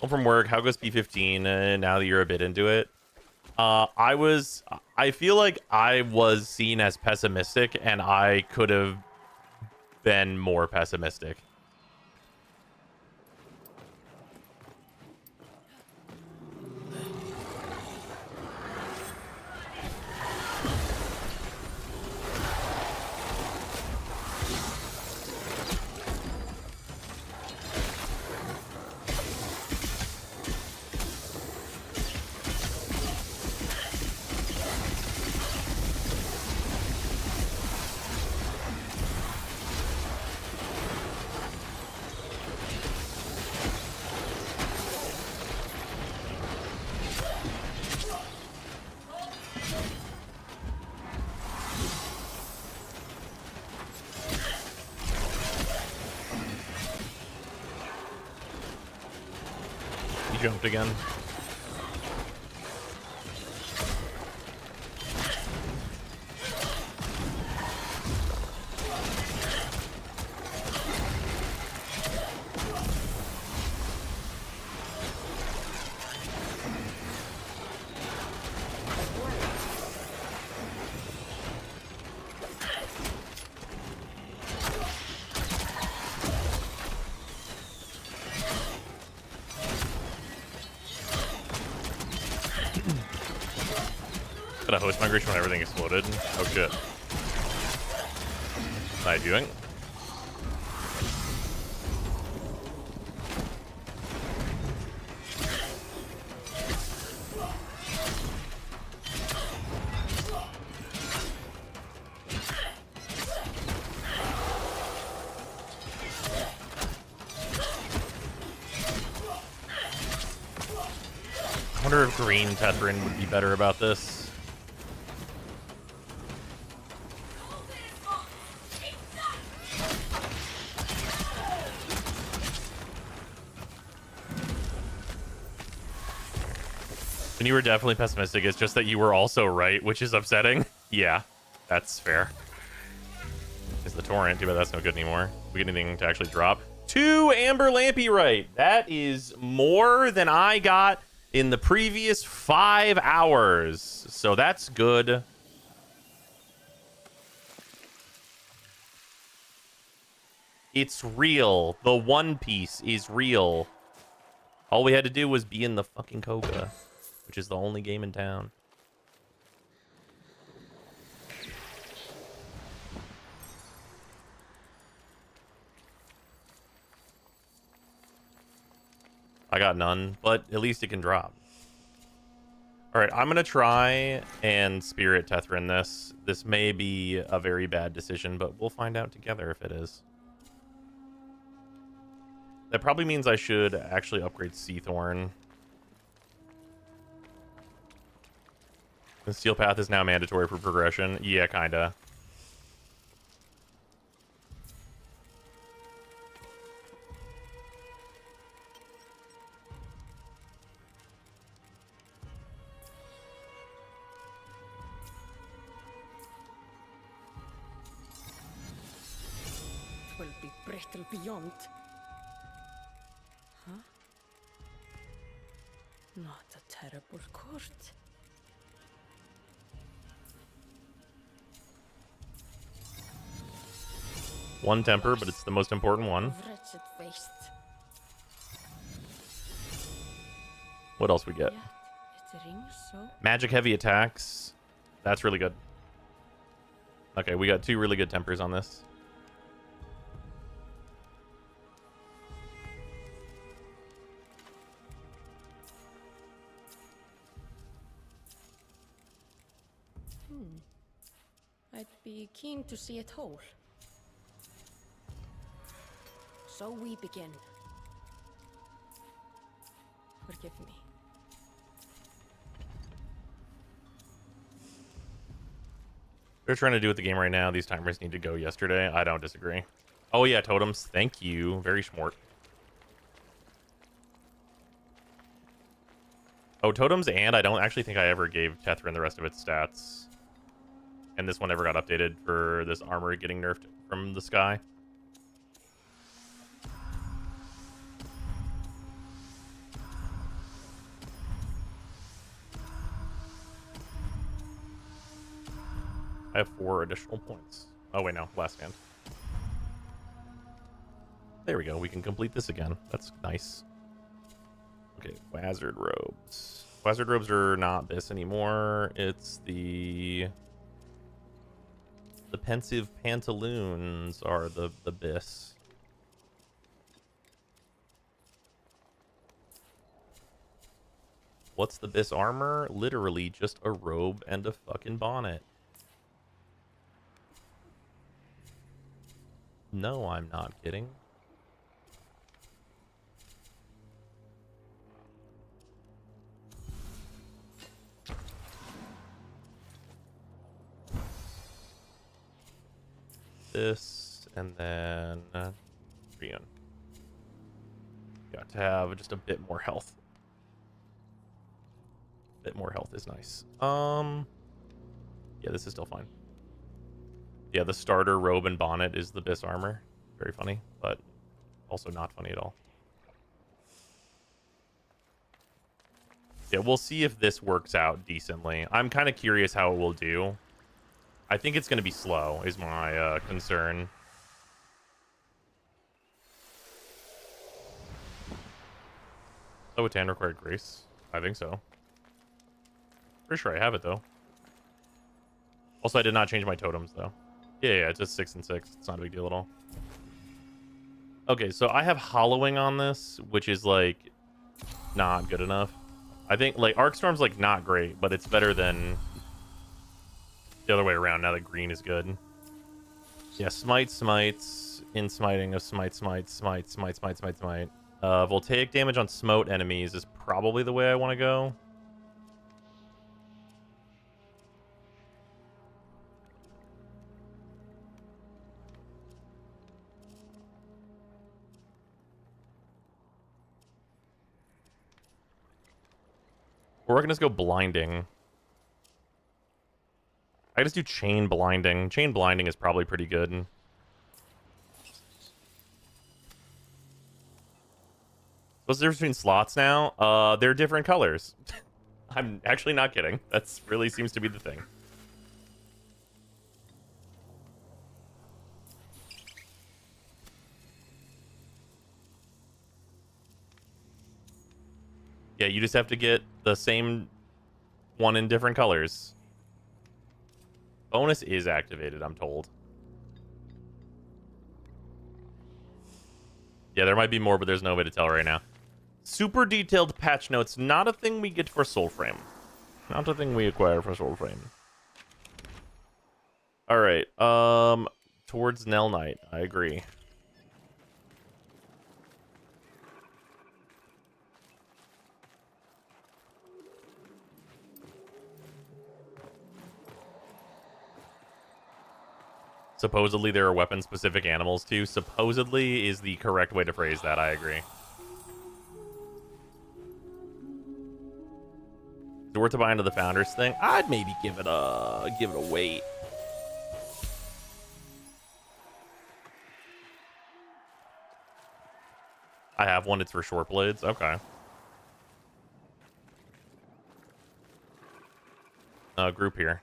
Speaker 1: Home from work. How goes P15? Now that you're a bit into it. I feel like I was seen as pessimistic, and I could have been more pessimistic. Jumped again. Got a host migration when everything exploded. Oh shit. Night viewing. I wonder if green Tethrin would be better about this. And you were definitely pessimistic. It's just that you were also right, which is upsetting. Yeah, that's fair. Is the torrent? Too bad that's no good anymore. We get anything to actually drop? 2 Amber Lampy right. That is more than I got in the previous 5 hours. So that's good. It's real. The One Piece is real. All we had to do was be in the fucking Koga, which is the only game in town. I got none, but at least it can drop. All right, I'm gonna try and Spirit Tethrin this. This may be a very bad decision, but we'll find out together if it is. That probably means I should actually upgrade Seathorn. The Steel Path is now mandatory for progression. Yeah, kinda.
Speaker 4: Will be brittle beyond. Huh? Not a terrible court.
Speaker 1: One temper, but it's the most important one.
Speaker 4: Wretched waste.
Speaker 1: What else we get?
Speaker 4: Yet it rings so.
Speaker 1: Magic heavy attacks. That's really good. Okay, we got 2 really good tempers on this.
Speaker 4: I'd be keen to see it whole. So we begin. Forgive me.
Speaker 1: They're trying to do with the game right now. These timers need to go yesterday. I don't disagree. Oh yeah, totems. Thank you. Very smart. Oh, totems, and I don't actually think I ever gave Tethrin the rest of its stats. And this one never got updated for this armor getting nerfed from the sky. I have 4 additional points. Oh, wait, no. Last stand. There we go. We can complete this again. That's nice. Okay, Wazard Robes. Wazard Robes are not this anymore. It's the Pensive Pantaloons are the bis. What's the bis armor? Literally just a robe and a fucking bonnet. No, I'm not kidding. This, and then Rion. Got to have just a bit more health. A bit more health is nice. Yeah, this is still fine. Yeah, the starter robe and bonnet is the bis armor. Very funny, but also not funny at all. Yeah, we'll see if this works out decently. I'm kind of curious how it will do. I think it's going to be slow, is my concern. Oh, Tan required grace? I think so. Pretty sure I have it, though. Also, I did not change my totems, though. Yeah, it's just 6 and 6. It's not a big deal at all. Okay, so I have hollowing on this, which is, like, not good enough. I think, like, Arcstorm's, like, not great, but it's better than the other way around now that green is good. Yeah, smite, smites, in smiting of smite, smite, smite, smite, smite, smite, smite. Voltaic damage on smote enemies is probably the way I want to go. Or I can just go blinding. I just do chain blinding. Chain blinding is probably pretty good. What's the difference between slots now? They're different colors. I'm actually not kidding. That's really seems to be the thing. Yeah, you just have to get the same one in different colors. Bonus is activated, I'm told. Yeah, there might be more, but there's no way to tell right now. Super detailed patch notes, not a thing we get for Soulframe. Not a thing we acquire for Soulframe. Alright, towards Nell Knight, I agree. Supposedly there are weapon-specific animals too. Supposedly is the correct way to phrase that, I agree. Is it worth to buy into the Founders thing? I'd maybe give it a wait. I have one, it's for short blades. Okay. Group here.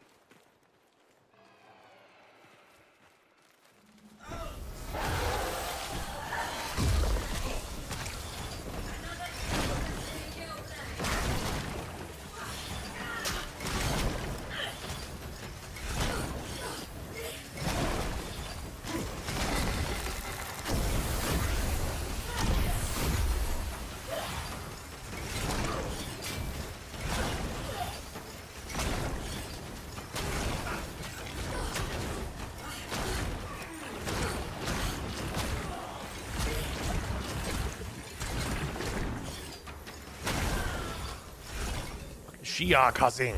Speaker 1: Shia Kazing.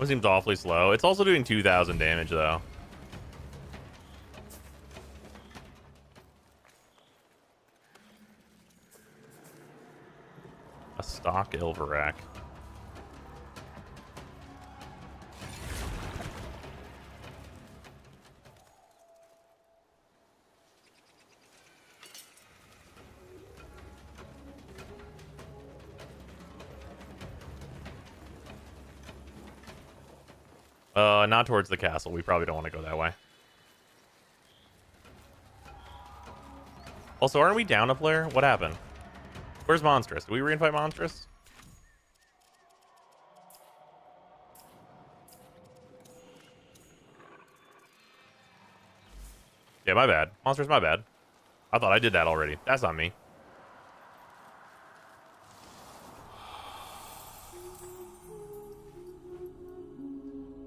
Speaker 1: It seems awfully slow. It's also doing 2,000 damage, though. A stock Ilverak. Not towards the castle. We probably don't want to go that way. Also, aren't we down a player? What happened? Where's Monstrous? Did we reinvite Monstrous? Yeah, my bad. Monstrous, my bad. I thought I did that already. That's on me.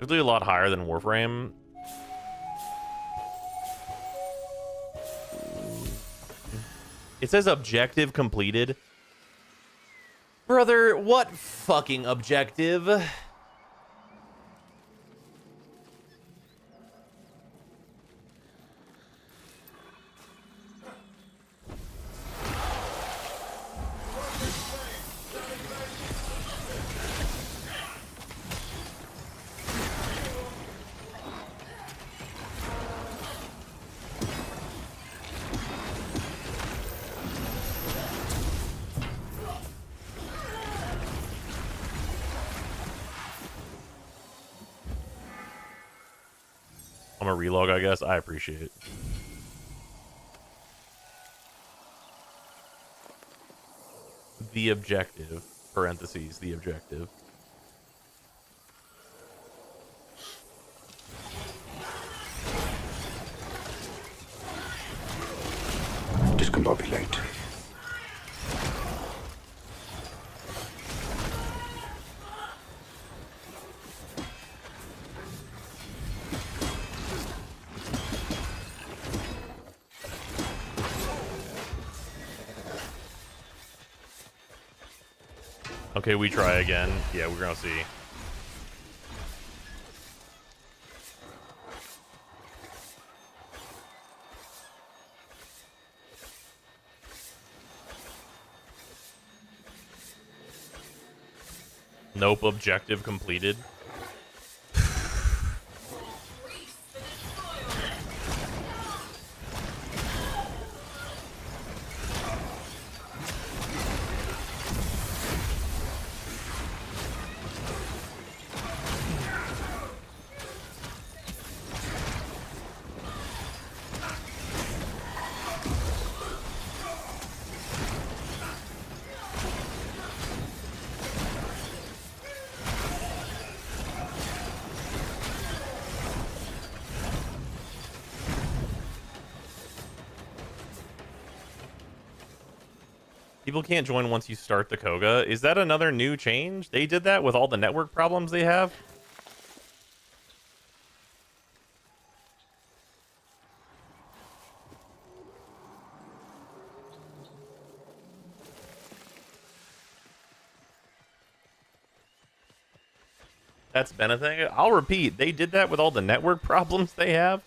Speaker 1: It's really a lot higher than Warframe. It says objective completed. Brother, what fucking objective? I'm a relog, I guess. I appreciate it. The objective. Parentheses, the objective.
Speaker 3: Discombobulate.
Speaker 1: Okay, we try again. Yeah, we're gonna see. Nope, objective completed. People can't join once you start the Koga. Is that another new change? They did that with all the network problems they have? That's been a thing. I'll repeat, they did that with all the network problems they have.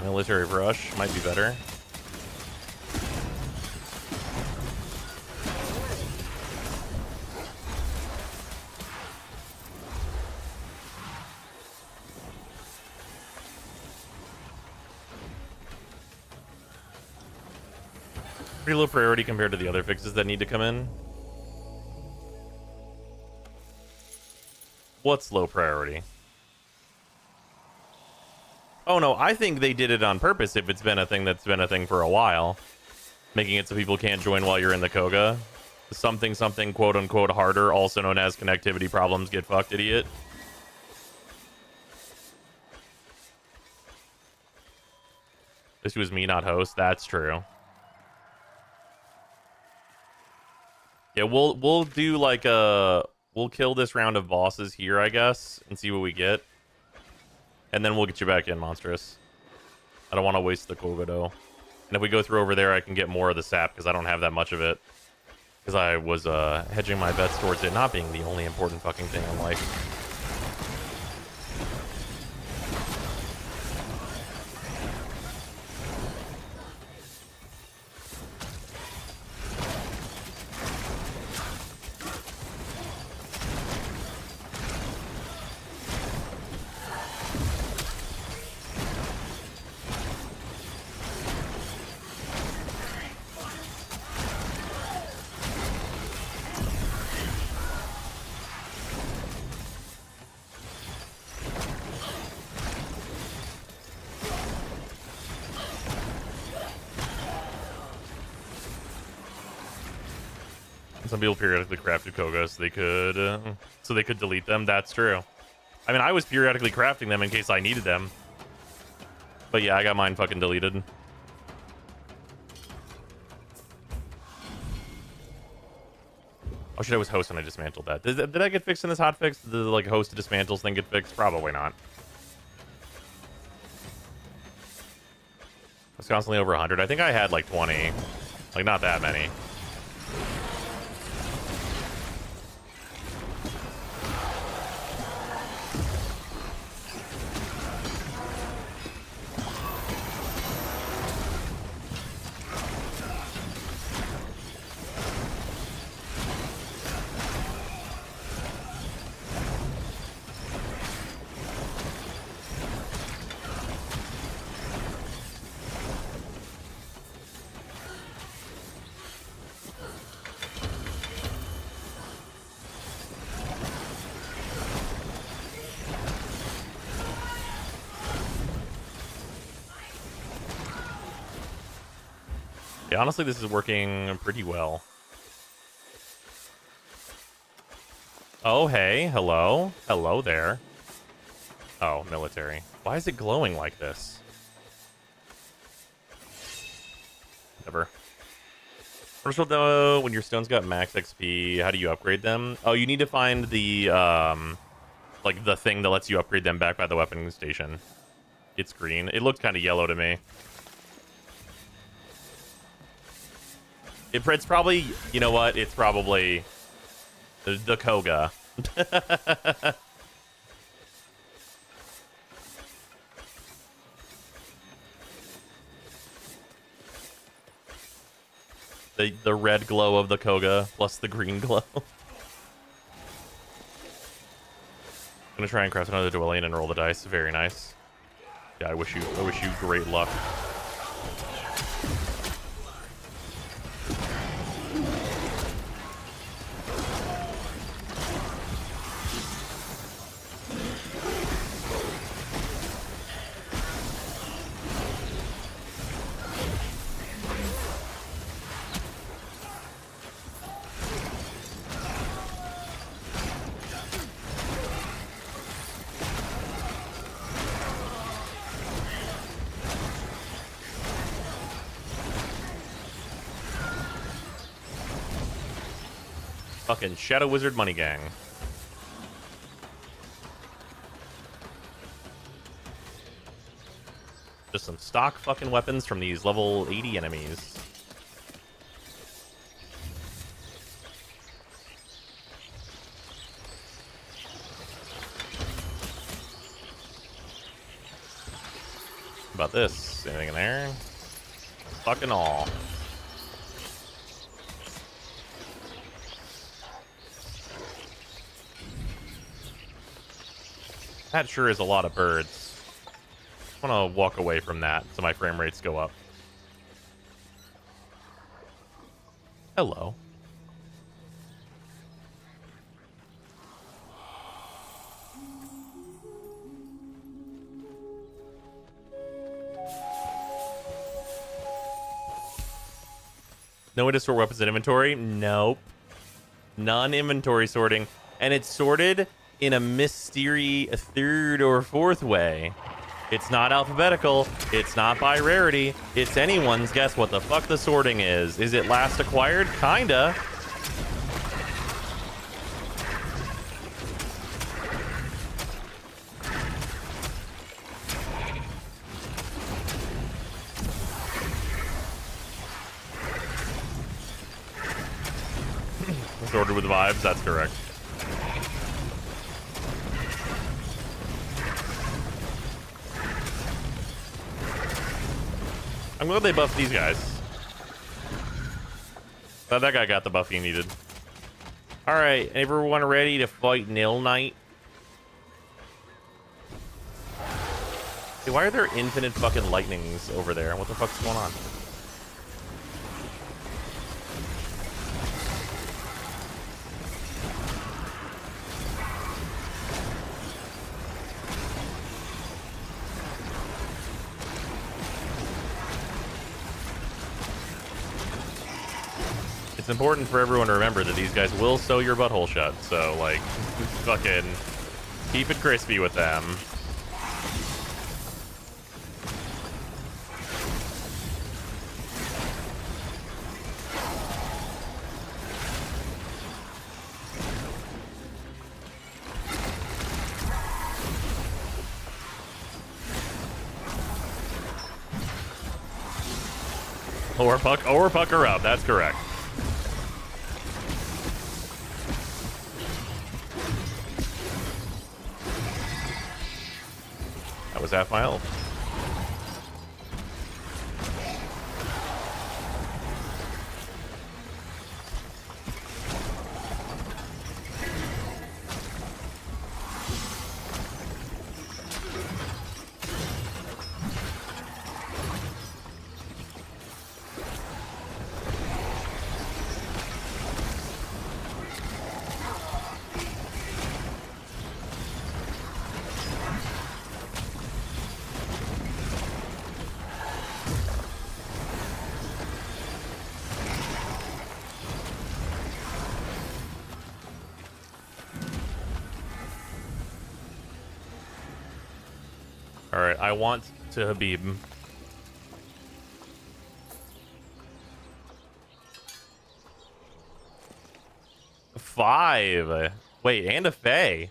Speaker 1: Military rush might be better. Pretty low priority compared to the other fixes that need to come in. What's low priority? Oh no, I think they did it on purpose if it's been a thing that's been a thing for a while. Making it so people can't join while you're in the Koga. Something, quote unquote, harder, also known as connectivity problems, get fucked, idiot. This was me, not host. That's true. Yeah, we'll do like we'll kill this round of bosses here, I guess, and see what we get. And then we'll get you back in, Monstrous. I don't want to waste the Koga, though. And if we go through over there, I can get more of the sap, because I don't have that much of it. Because I was hedging my bets towards it not being the only important fucking thing in life. Some people periodically crafted Koga so they could delete them. That's true. I mean, I was periodically crafting them in case I needed them. But yeah, I got mine fucking deleted. Oh shit, I was host when I dismantled that. Did I get fixed in this hotfix? Did the like host to dismantles thing get fixed? Probably not. I was constantly over 100. I think I had like 20. Like, not that many. Yeah, honestly, this is working pretty well. Oh, hey. Hello. Hello there. Oh, military. Why is it glowing like this? Whatever. First of all, though, when your stones got max XP, how do you upgrade them? Oh, you need to find the, like, the thing that lets you upgrade them back by the weapon station. It's green. It looked kind of yellow to me. It's probably, you know what? It's probably the Koga. the red glow of the Koga plus the green glow. I'm gonna try and craft another dwelling and roll the dice. Very nice. Yeah, I wish you great luck. Fucking Shadow Wizard Money Gang. Just some stock fucking weapons from these level 80 enemies. How about this? Anything in there? Fucking all. That sure is a lot of birds. I want to walk away from that so my frame rates go up. Hello. No way to sort weapons in inventory? Nope. None inventory sorting. And it's sorted in a mystery third or fourth way. It's not alphabetical. It's not by rarity. It's anyone's guess what the fuck the sorting is. Is it last acquired? Kinda. Sorted with vibes, that's correct. I'm glad they buffed these guys. Glad that guy got the buff he needed. Alright, everyone ready to fight Nil Knight? Hey, why are there infinite fucking lightnings over there? What the fuck's going on? It's important for everyone to remember that these guys will sew your butthole shut, so, like, fucking keep it crispy with them. Or pucker up, that's correct. That was half my health. Alright, I want to Habib. Five. Wait, and a Fae.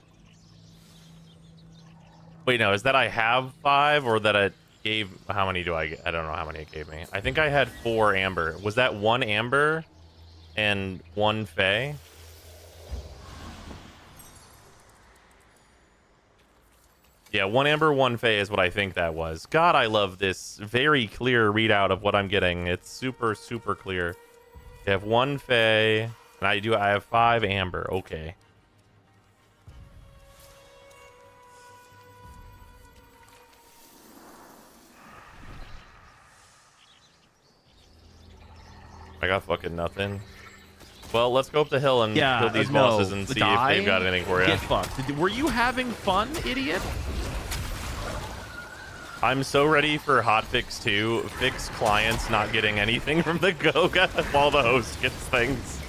Speaker 1: Wait, no, is that I have 5 or that it gave... How many do I get? I don't know how many it gave me. I think I had 4 Amber. Was that 1 Amber and 1 Fae? Yeah, 1 Amber, 1 Fae is what I think that was. God, I love this very clear readout of what I'm getting. It's super, super clear. I have 1 Fae, and I have 5 Amber. Okay. I got fucking nothing. Well, let's go up the hill and kill these bosses and see if they've got anything for you.
Speaker 11: Get fucked. Were you having fun, idiot?
Speaker 1: I'm so ready for hotfix 2. Fix clients not getting anything from the Goga while the host gets things.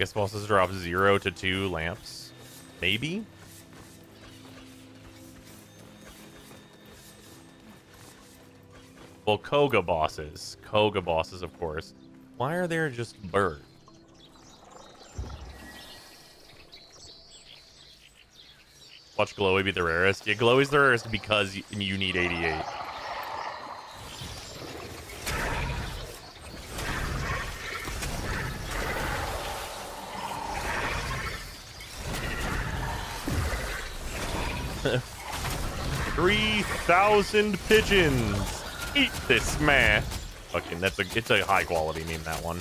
Speaker 1: guess bosses drop 0 to 2 lamps. Maybe? Well, Koga bosses. Koga bosses, of course. Why are there just birds? Watch Glowy be the rarest. Yeah, Glowy's the rarest because you need 88. $3,000 pigeons. Eat this, man. Fucking, it's a high quality meme, that one.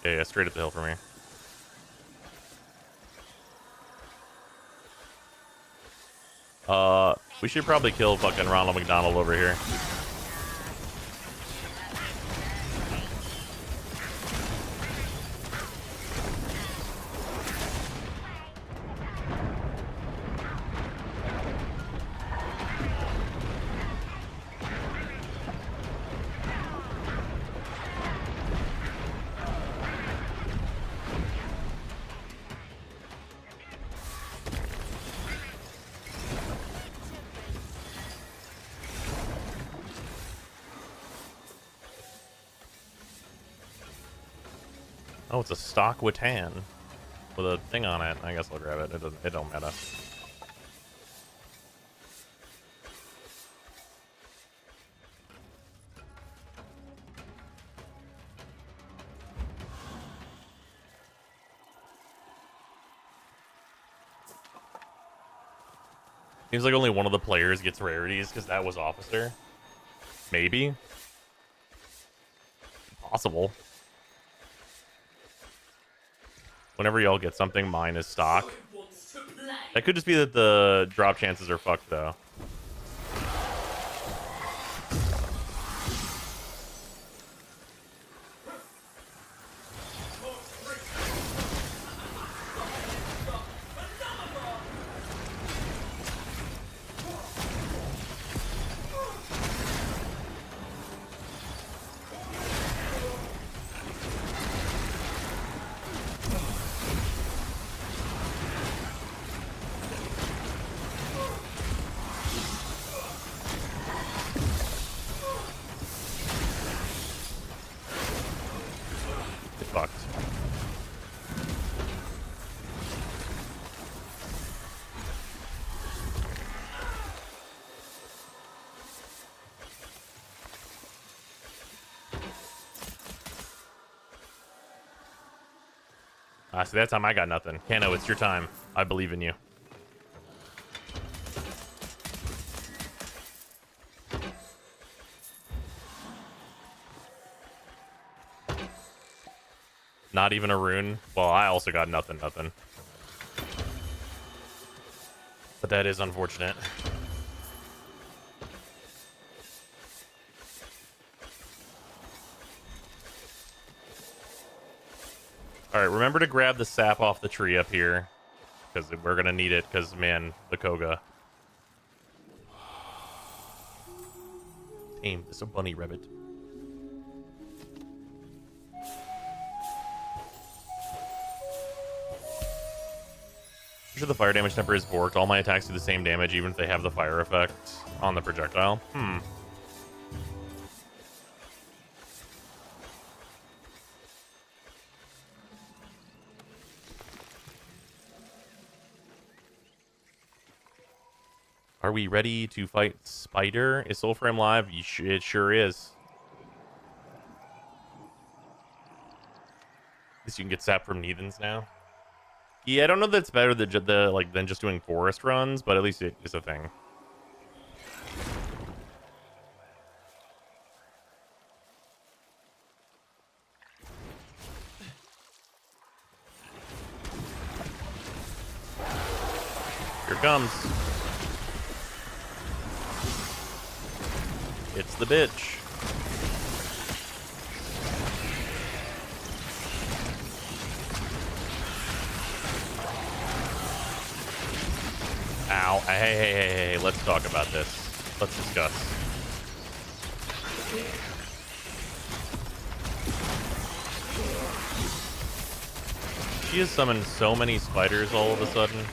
Speaker 1: Yeah, straight up the hill from here. We should probably kill fucking Ronald McDonald over here. Oh, it's a stock Watan with a thing on it. I guess I'll grab it. It don't matter. Seems like only one of the players gets rarities because that was Officer. Maybe. Possible. Whenever y'all get something, mine is stock. That could just be that the drop chances are fucked, though. So that time I got nothing. Kano, it's your time. I believe in you. Not even a rune? Well, I also got nothing. But that is unfortunate. Alright, remember to grab the sap off the tree up here. Because we're going to need it, because, man, the Koga. Tame, this is a bunny rabbit. Sure the fire damage temper is borked. All my attacks do the same damage, even if they have the fire effect on the projectile. Are we ready to fight Spider? Is Soulframe live? It sure is. At least you can get sap from Neathans now. Yeah, I don't know that it's better than just doing forest runs, but at least it is a thing. Here it comes. It's the bitch. Ow. Hey, let's talk about this. Let's discuss. She has summoned so many spiders all of a sudden.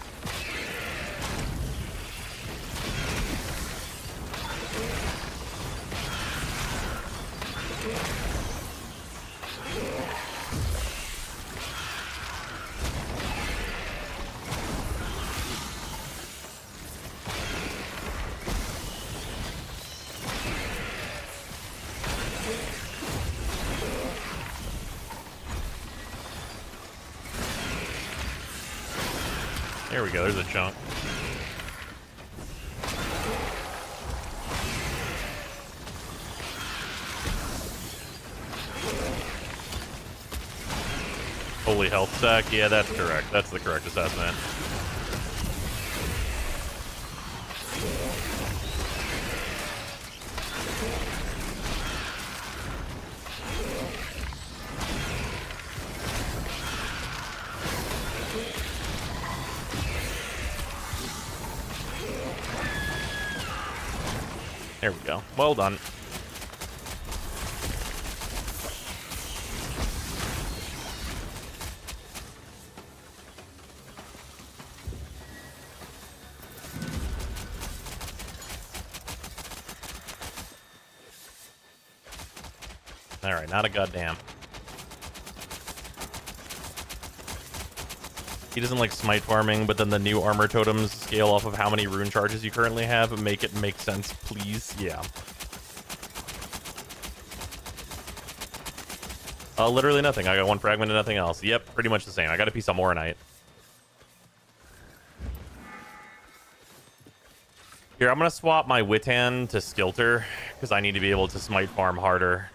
Speaker 1: There we go, there's a chunk. Holy health stack, yeah, that's correct. That's the correct assessment. There we go. Well done. Alright, not a goddamn. He doesn't like smite farming, but then the new armor totems scale off of how many rune charges you currently have. Make it make sense, please. Yeah. Literally nothing. I got one fragment and nothing else. Yep, pretty much the same. I got a piece of Moronite. Here, I'm gonna swap my Witan to Skilter, because I need to be able to smite farm harder.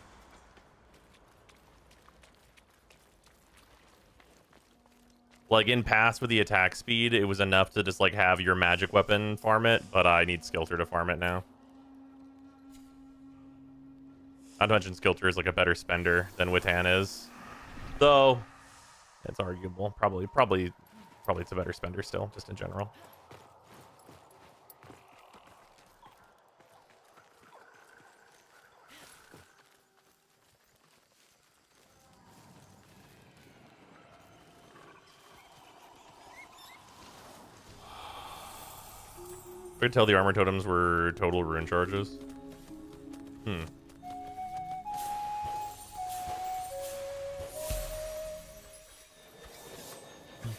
Speaker 1: Like, in past with the attack speed, it was enough to just, like, have your magic weapon farm it, but I need Skilter to farm it now. Not to mention Skilter is, like, a better spender than Witan is. Though, it's arguable. Probably it's a better spender still, just in general. I could tell the armor totems were total rune charges.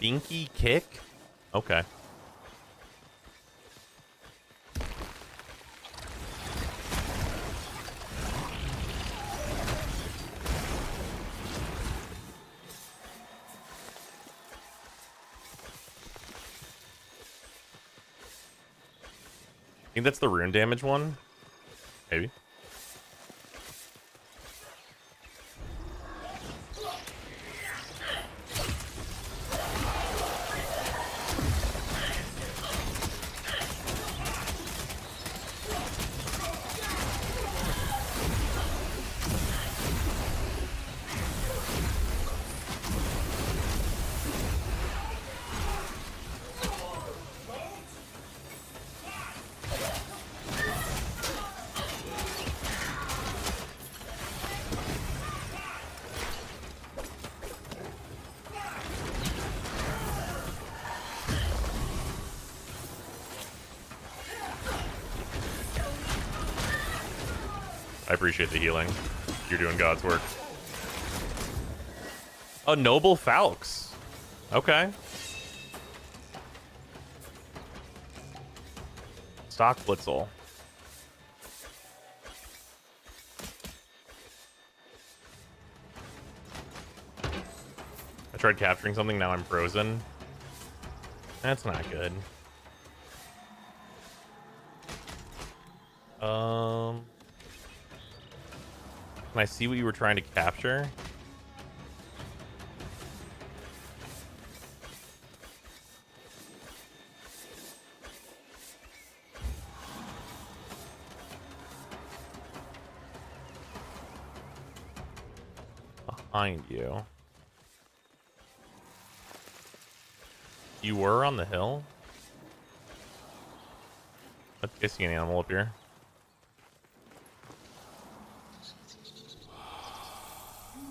Speaker 1: Binky kick? Okay. I think that's the rune damage one. Maybe. I appreciate the healing. You're doing God's work. A noble Falx. Okay. Stock Blitzel. I tried capturing something, now I'm frozen. That's not good. Can I see what you were trying to capture? Behind you. You were on the hill? I see an animal up here.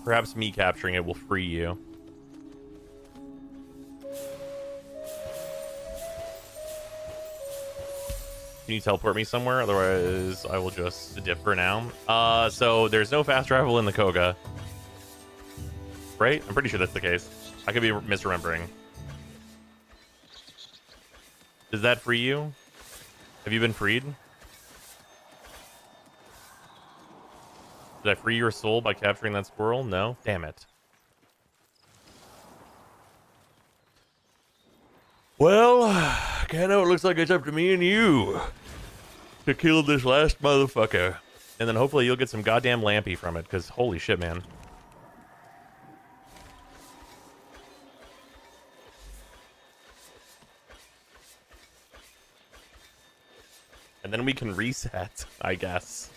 Speaker 1: Perhaps me capturing it will free you. Can you teleport me somewhere? Otherwise, I will just dip for now. So there's no fast travel in the Koga. Right? I'm pretty sure that's the case. I could be misremembering. Does that free you? Have you been freed? Did I free your soul by capturing that squirrel? No? Damn it. Well, Kano, it looks like it's up to me and you to kill this last motherfucker. And then hopefully you'll get some goddamn lampy from it, because holy shit, man. And then we can reset, I guess.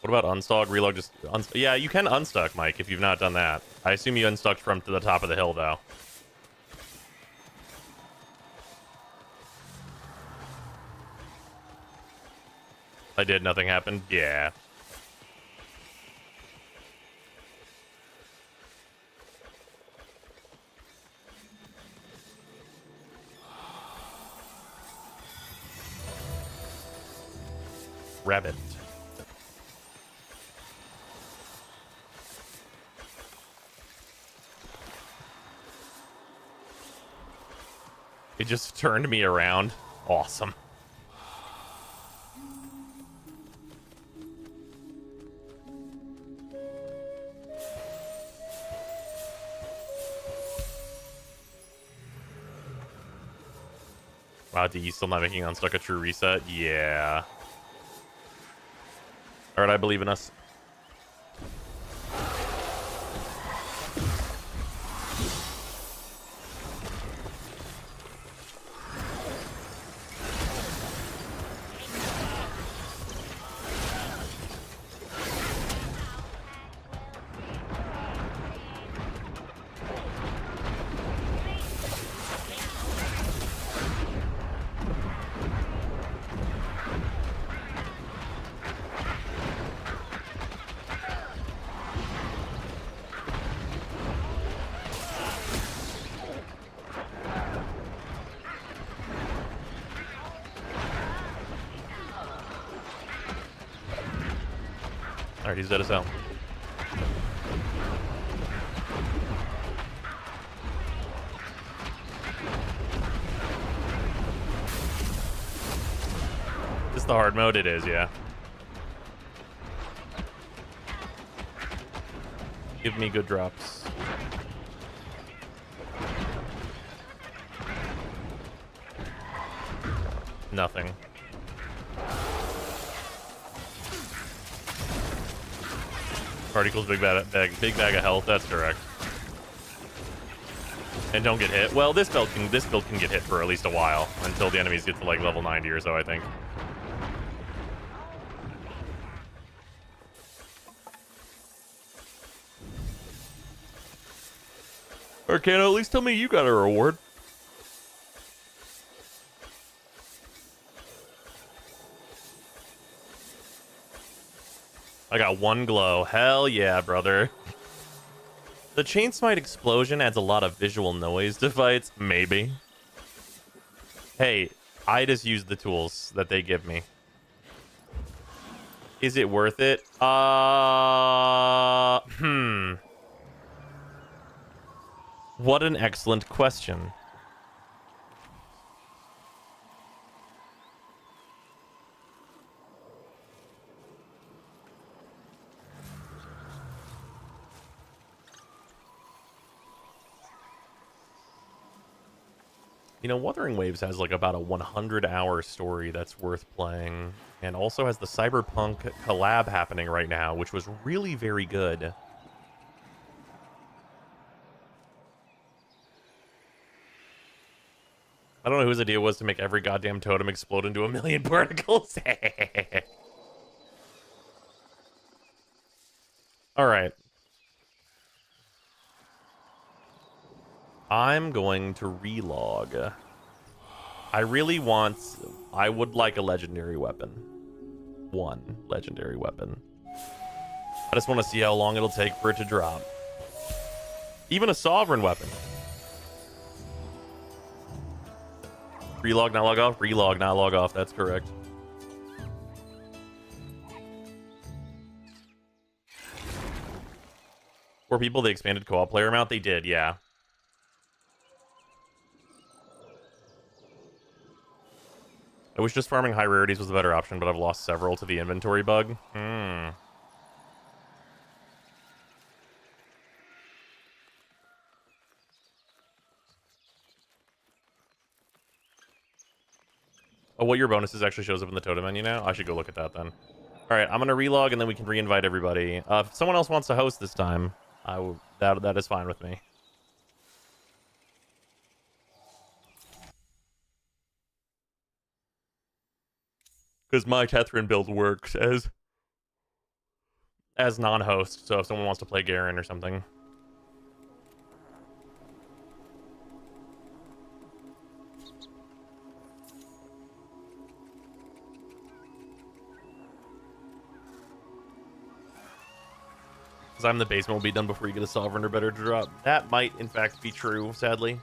Speaker 1: What about unstock? Reload just... yeah, you can unstuck, Mike, if you've not done that. I assume you unstuck from to the top of the hill, though. I did, nothing happened? Yeah. Rabbit. It just turned me around. Awesome. Wow, D, you still not making Unstuck a true reset? Yeah. Alright, I believe in us. Alright, he's dead as hell. This is the hard mode? It is, yeah. Give me good drops. Nothing. Particles, big bag of health. That's correct. And don't get hit. Well, this build can get hit for at least a while until the enemies get to like level 90 or so, I think. Arcano, at least tell me you got a reward. I got one glow. Hell yeah, brother. The Chain Smite explosion adds a lot of visual noise to fights. Maybe. Hey, I just use the tools that they give me. Is it worth it? What an excellent question. You know, Wuthering Waves has like about a 100-hour story that's worth playing, and also has the Cyberpunk collab happening right now, which was really very good. I don't know whose idea it was to make every goddamn totem explode into a million particles. All right. I'm going to relog. I would like a legendary weapon. One legendary weapon. I just want to see how long it'll take for it to drop. Even a sovereign weapon. Relog, not log off. Relog, not log off. That's correct. For people, they expanded co-op player amount. They did, yeah. I wish just farming high rarities was a better option, but I've lost several to the inventory bug. Oh, what your bonuses actually shows up in the totem menu now? I should go look at that then. All right, I'm gonna relog and then we can re-invite everybody. If someone else wants to host this time, that is fine with me. Because my Tethrin build works as non-host, so if someone wants to play Garen or something. Because I'm the basement will be done before you get a sovereign or better to drop. That might, in fact, be true, sadly.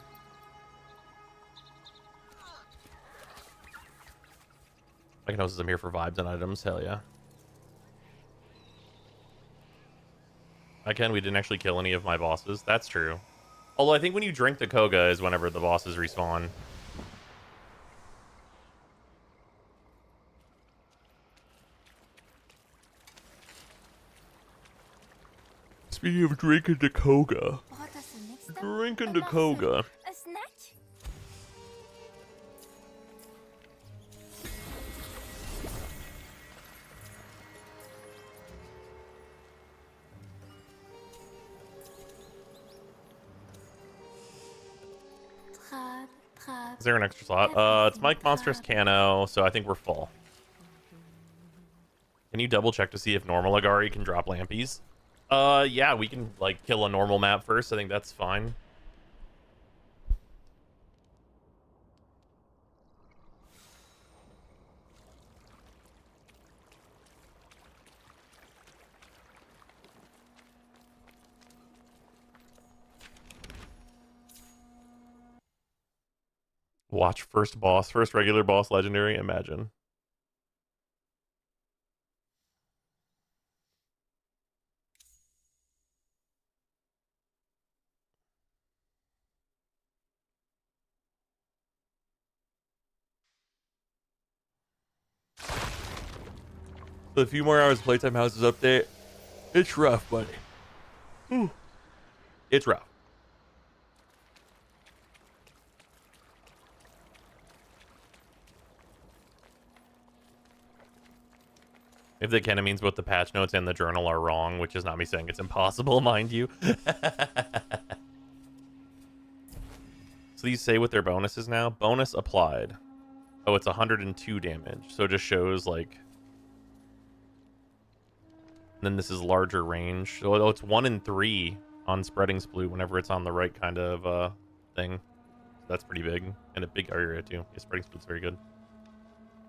Speaker 1: I can host I'm here for vibes and items. Hell yeah. We didn't actually kill any of my bosses. That's true. Although I think when you drink the Koga is whenever the bosses respawn. Speaking of drinking the Koga. Drinking the Koga.
Speaker 9: A snack?
Speaker 1: Is there an extra slot? It's Mike Monstrous Cano, so I think we're full. Can you double check to see if normal Agari can drop Lampies? Yeah, we can, like, kill a normal map first. I think that's fine. Watch first boss, first regular boss, legendary. Imagine. With a few more hours playtime houses update. It's rough, buddy. Ooh. It's rough. If the canon means both the patch notes and the journal are wrong, which is not me saying it's impossible, mind you. So these say what their bonus is now. Bonus applied. Oh, it's 102 damage. So it just shows, like... And then this is larger range. Oh, it's 1 in 3 on Spreading Sploot whenever it's on the right kind of thing. That's pretty big. And a big area, too. Yeah, Spreading Sploot's very good.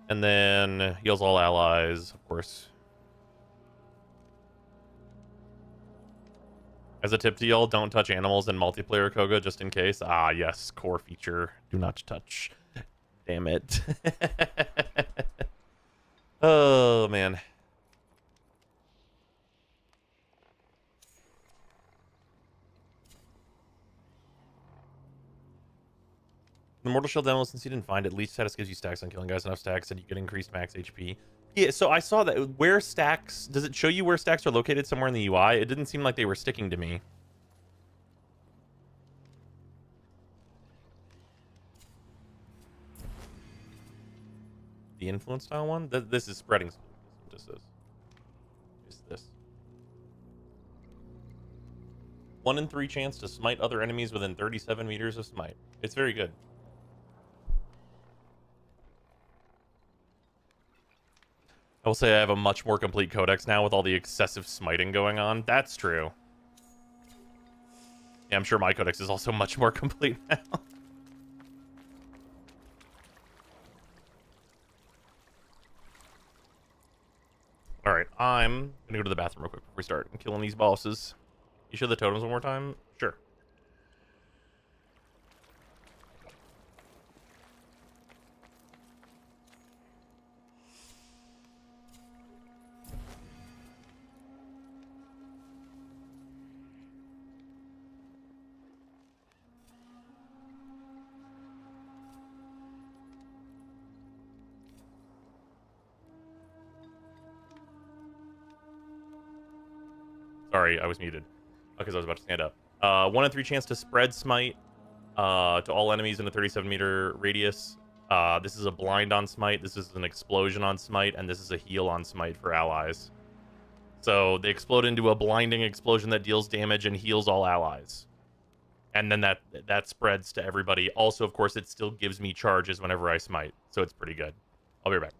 Speaker 1: And then heals all allies, of course. As a tip to y'all, don't touch animals in multiplayer Koga just in case. Ah, yes, core feature. Do not touch. Damn it. Oh, man. The Mortal Shell demo, since you didn't find it, leech status gives you stacks on killing guys. Enough stacks and you get increased max HP. Yeah, so I saw that. Where stacks... Does it show you where stacks are located somewhere in the UI? It didn't seem like they were sticking to me. The influence style one? This is spreading. Just this. Is this. 1 in 3 chance to smite other enemies within 37 meters of smite. It's very good. I will say I have a much more complete codex now with all the excessive smiting going on. That's true. Yeah, I'm sure my codex is also much more complete now. Alright, I'm gonna go to the bathroom real quick before we start and killing these bosses. You show the totems one more time? Sure. Sorry, I was muted because I was about to stand up. 1 in 3 chance to spread smite to all enemies in a 37-meter radius. This is a blind on smite. This is an explosion on smite, and this is a heal on smite for allies. So they explode into a blinding explosion that deals damage and heals all allies, and then that spreads to everybody. Also, of course, it still gives me charges whenever I smite, so it's pretty good. I'll be right back.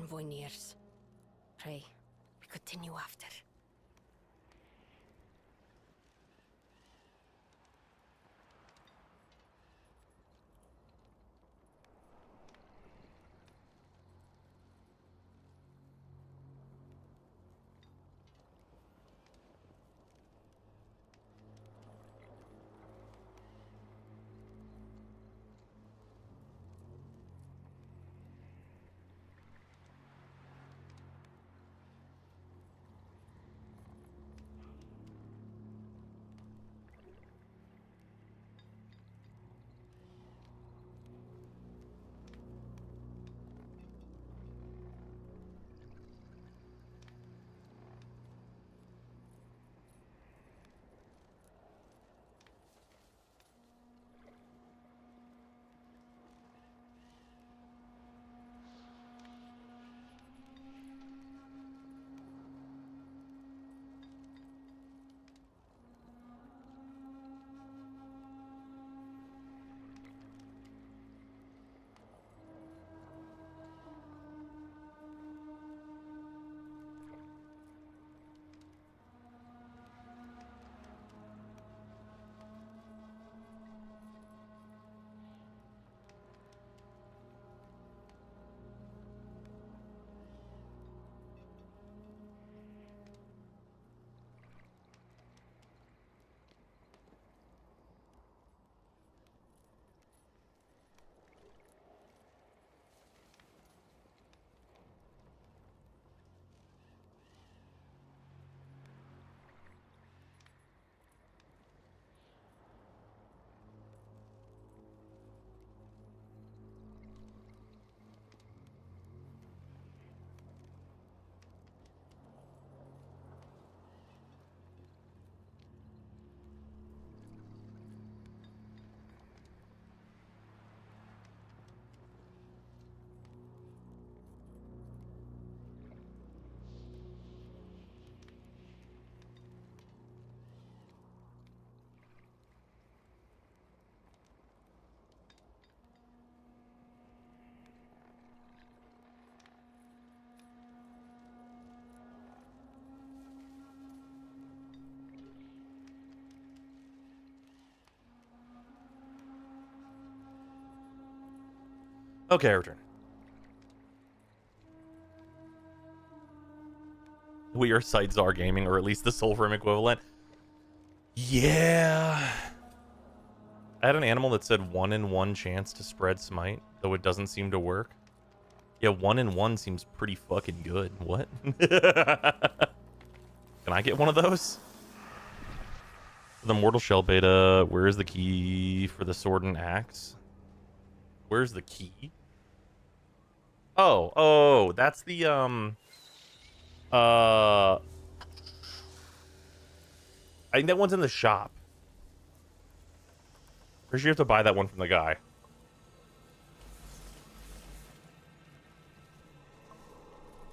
Speaker 4: envoy nears. Pray, we continue after.
Speaker 1: Okay, I return. We are Sidezar Gaming, or at least the Soulframe equivalent. Yeah. I had an animal that said 1 in 1 chance to spread smite, though it doesn't seem to work. Yeah, 1 in 1 seems pretty fucking good. What? Can I get one of those? The Mortal Shell beta, where is the key for the sword and axe? Where's the key? Oh, that's the, I think that one's in the shop. Pretty sure you have to buy that one from the guy. I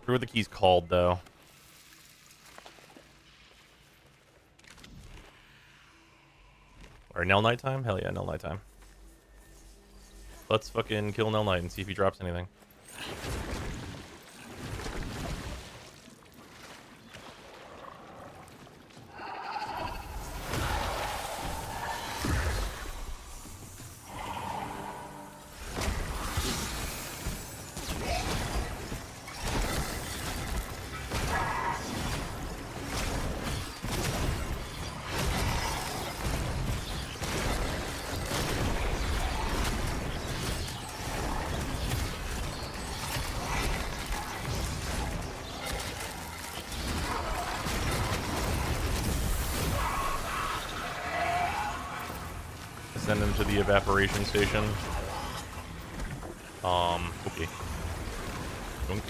Speaker 1: forget what the key's called, though. Or Nell Nighttime? Hell yeah, Nell Nighttime. Let's fucking kill Nell Knight and see if he drops anything. Send him to the evaporation station. Okay. Dunk.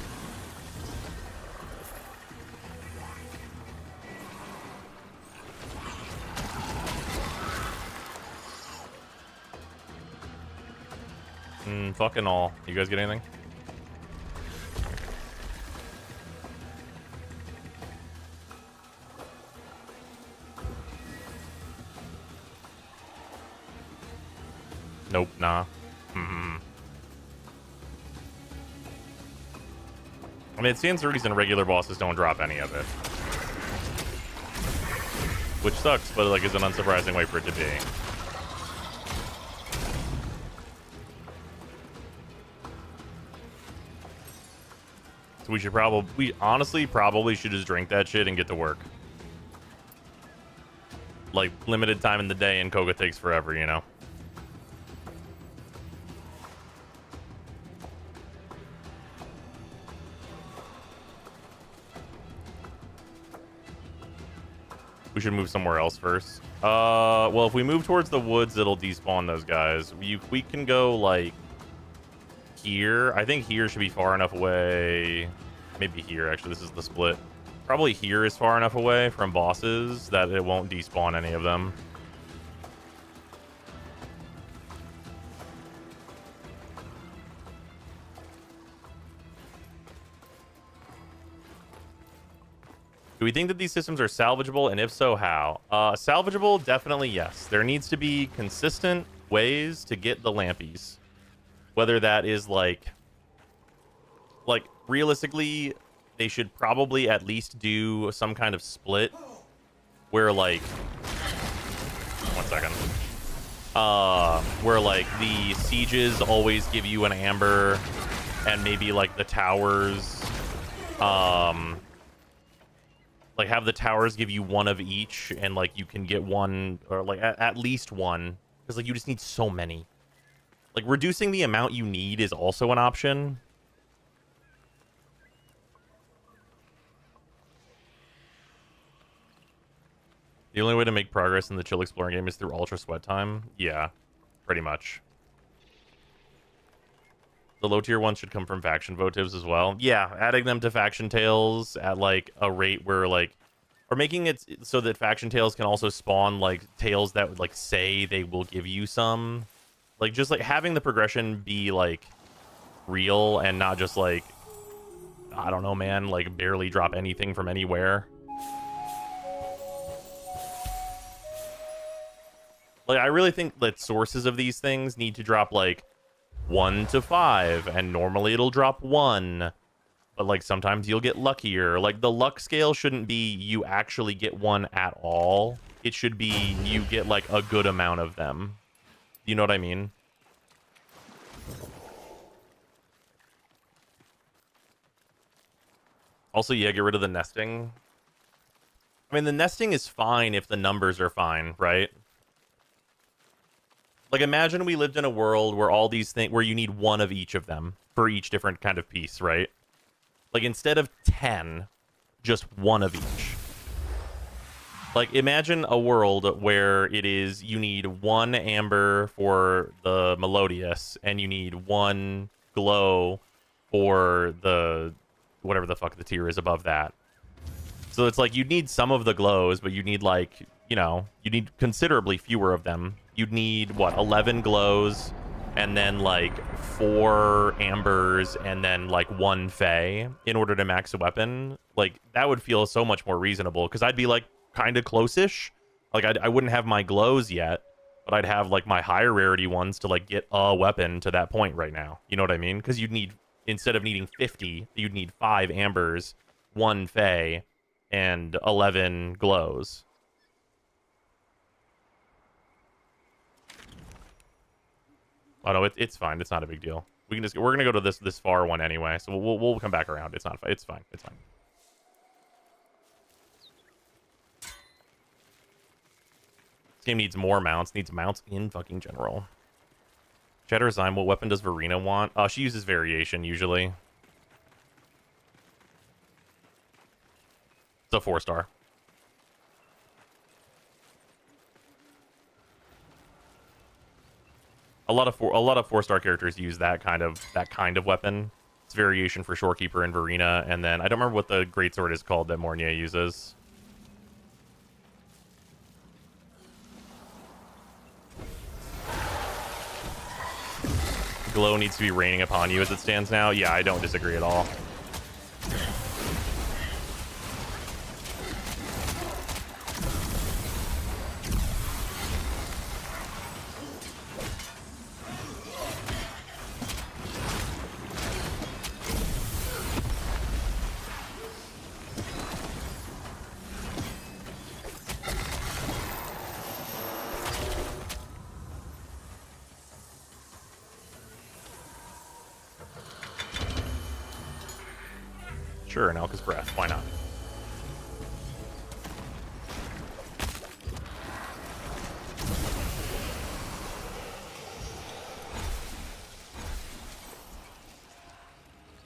Speaker 1: Fucking all. You guys get anything? Nope, nah. I mean, it stands to reason regular bosses don't drop any of it. Which sucks, but like is an unsurprising way for it to be. So we honestly probably should just drink that shit and get to work. Like, limited time in the day and Koga takes forever, you know? We should move somewhere else first. Well, if we move towards the woods, it'll despawn those guys. We can go, like, here. I think here should be far enough away. Maybe here, actually. This is the split. Probably here is far enough away from bosses that it won't despawn any of them. Do we think that these systems are salvageable, and if so, how? Salvageable, definitely yes. There needs to be consistent ways to get the lampies. Whether that is like realistically, they should probably at least do some kind of split where like, one second, where like the sieges always give you an amber, and maybe like the towers, like have the towers give you one of each, and like you can get one, or like at least one, because like you just need so many. Like reducing the amount you need is also an option. The only way to make progress in the chill exploring game is through ultra sweat time. Yeah, pretty much. The low tier ones should come from faction votives as well. Yeah, adding them to faction tales at like a rate where like, or making it so that faction tales can also spawn like tales that would like say they will give you some, like just like having the progression be like real and not just like, I don't know, man, like barely drop anything from anywhere. Like, I really think that sources of these things need to drop, like, 1 to 5, and normally it'll drop 1. But, like, sometimes you'll get luckier. Like, the luck scale shouldn't be you actually get 1 at all. It should be you get, like, a good amount of them. You know what I mean? Also, yeah, get rid of the nesting. I mean, the nesting is fine if the numbers are fine, right? Like, imagine we lived in a world where all these things, where you need 1 of each of them for each different kind of piece, right? Like, instead of 10, just 1 of each. Like, imagine a world where it is, you need 1 amber for the Melodious, and you need 1 glow for the, whatever the fuck the tier is above that. So it's like, you'd need some of the glows, but you need, like, you know, you need considerably fewer of them. You'd need, what, 11 glows, and then, like, 4 ambers, and then, like, 1 fey in order to max a weapon. Like, that would feel so much more reasonable, because I'd be, like, kind of close-ish. Like, I wouldn't have my glows yet, but I'd have, like, my higher rarity ones to, like, get a weapon to that point right now. You know what I mean? Because you'd need, instead of needing 50, you'd need 5 ambers, 1 fey, and 11 glows. Oh no, it's fine. It's not a big deal. We can just, we're gonna go to this far one anyway, so we'll come back around. It's not, it's fine. It's fine. This game needs more mounts. Needs mounts in fucking general. Cheddar Zyme, what weapon does Verena want? She uses variation usually. It's a 4-star. A lot of 4-star characters use that kind of weapon. It's variation for Shorekeeper and Verena, and then I don't remember what the greatsword is called that Mornier uses. Glow needs to be raining upon you as it stands now. Yeah, I don't disagree at all. Sure, an Elka's Breath. Why not?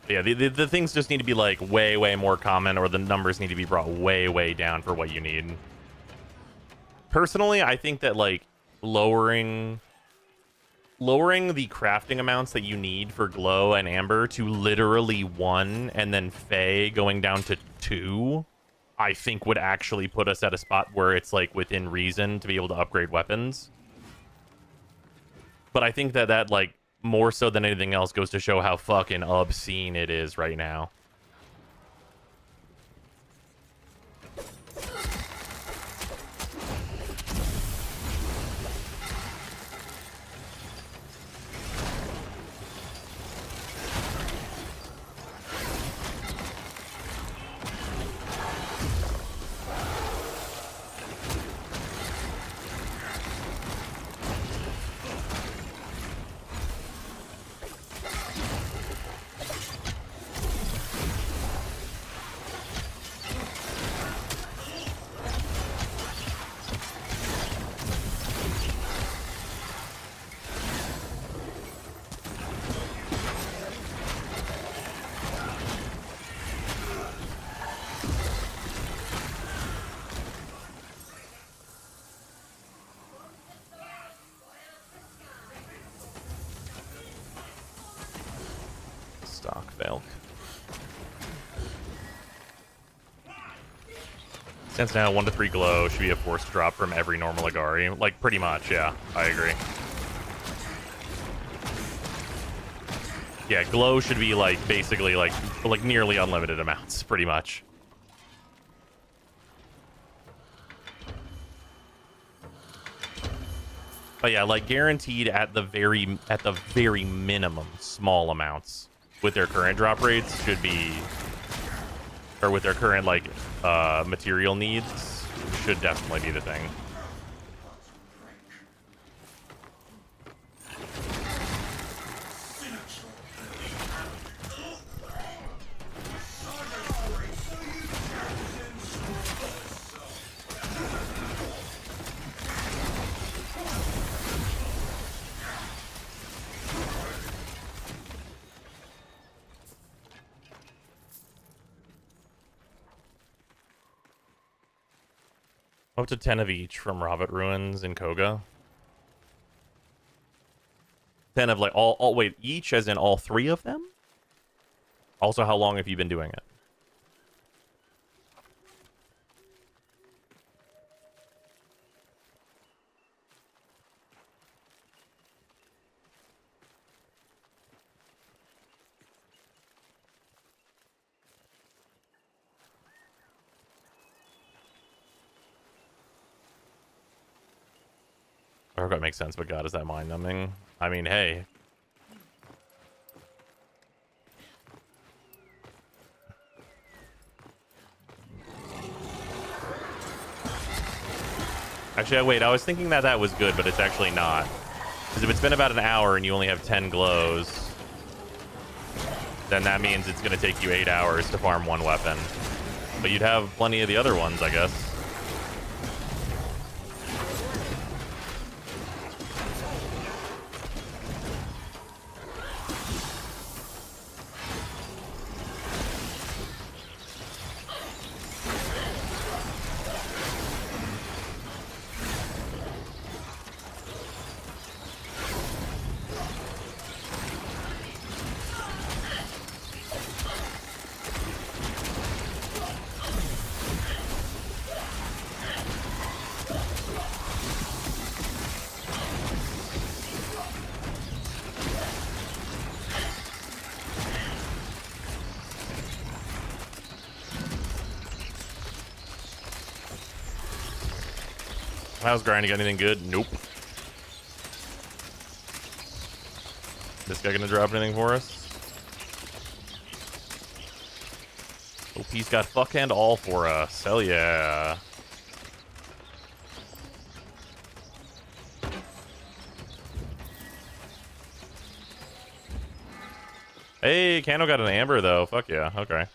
Speaker 1: Yeah, the things just need to be like way more common, or the numbers need to be brought way down for what you need. Personally, I think that like lowering the crafting amounts that you need for glow and amber to literally 1, and then Fey going down to 2, I think would actually put us at a spot where it's like within reason to be able to upgrade weapons. But I think that like more so than anything else goes to show how fucking obscene it is right now. Stock Velk. Since now 1 to 3 glow should be a forced drop from every normal Agari. Like, pretty much, yeah. I agree. Yeah, glow should be, like, basically, like nearly unlimited amounts, pretty much. But yeah, like, guaranteed at the very minimum, small amounts with their current drop rates should be, or with their current, like, material needs, should definitely be the thing. Up to 10 of each from Robert Ruins in Koga. 10 of like all wait, each as in all 3 of them? Also, how long have you been doing it? That makes sense, but God, is that mind numbing? I mean, hey. Actually, wait, I was thinking that was good, but it's actually not. Because if it's been about an hour and you only have 10 glows, then that means it's going to take you 8 hours to farm 1 weapon. But you'd have plenty of the other ones, I guess. How's grinding? Got anything good? Nope. This guy gonna drop anything for us? Oh, he's got fuck and all for us. Hell yeah. Hey, Kano got an amber though. Fuck yeah. Okay.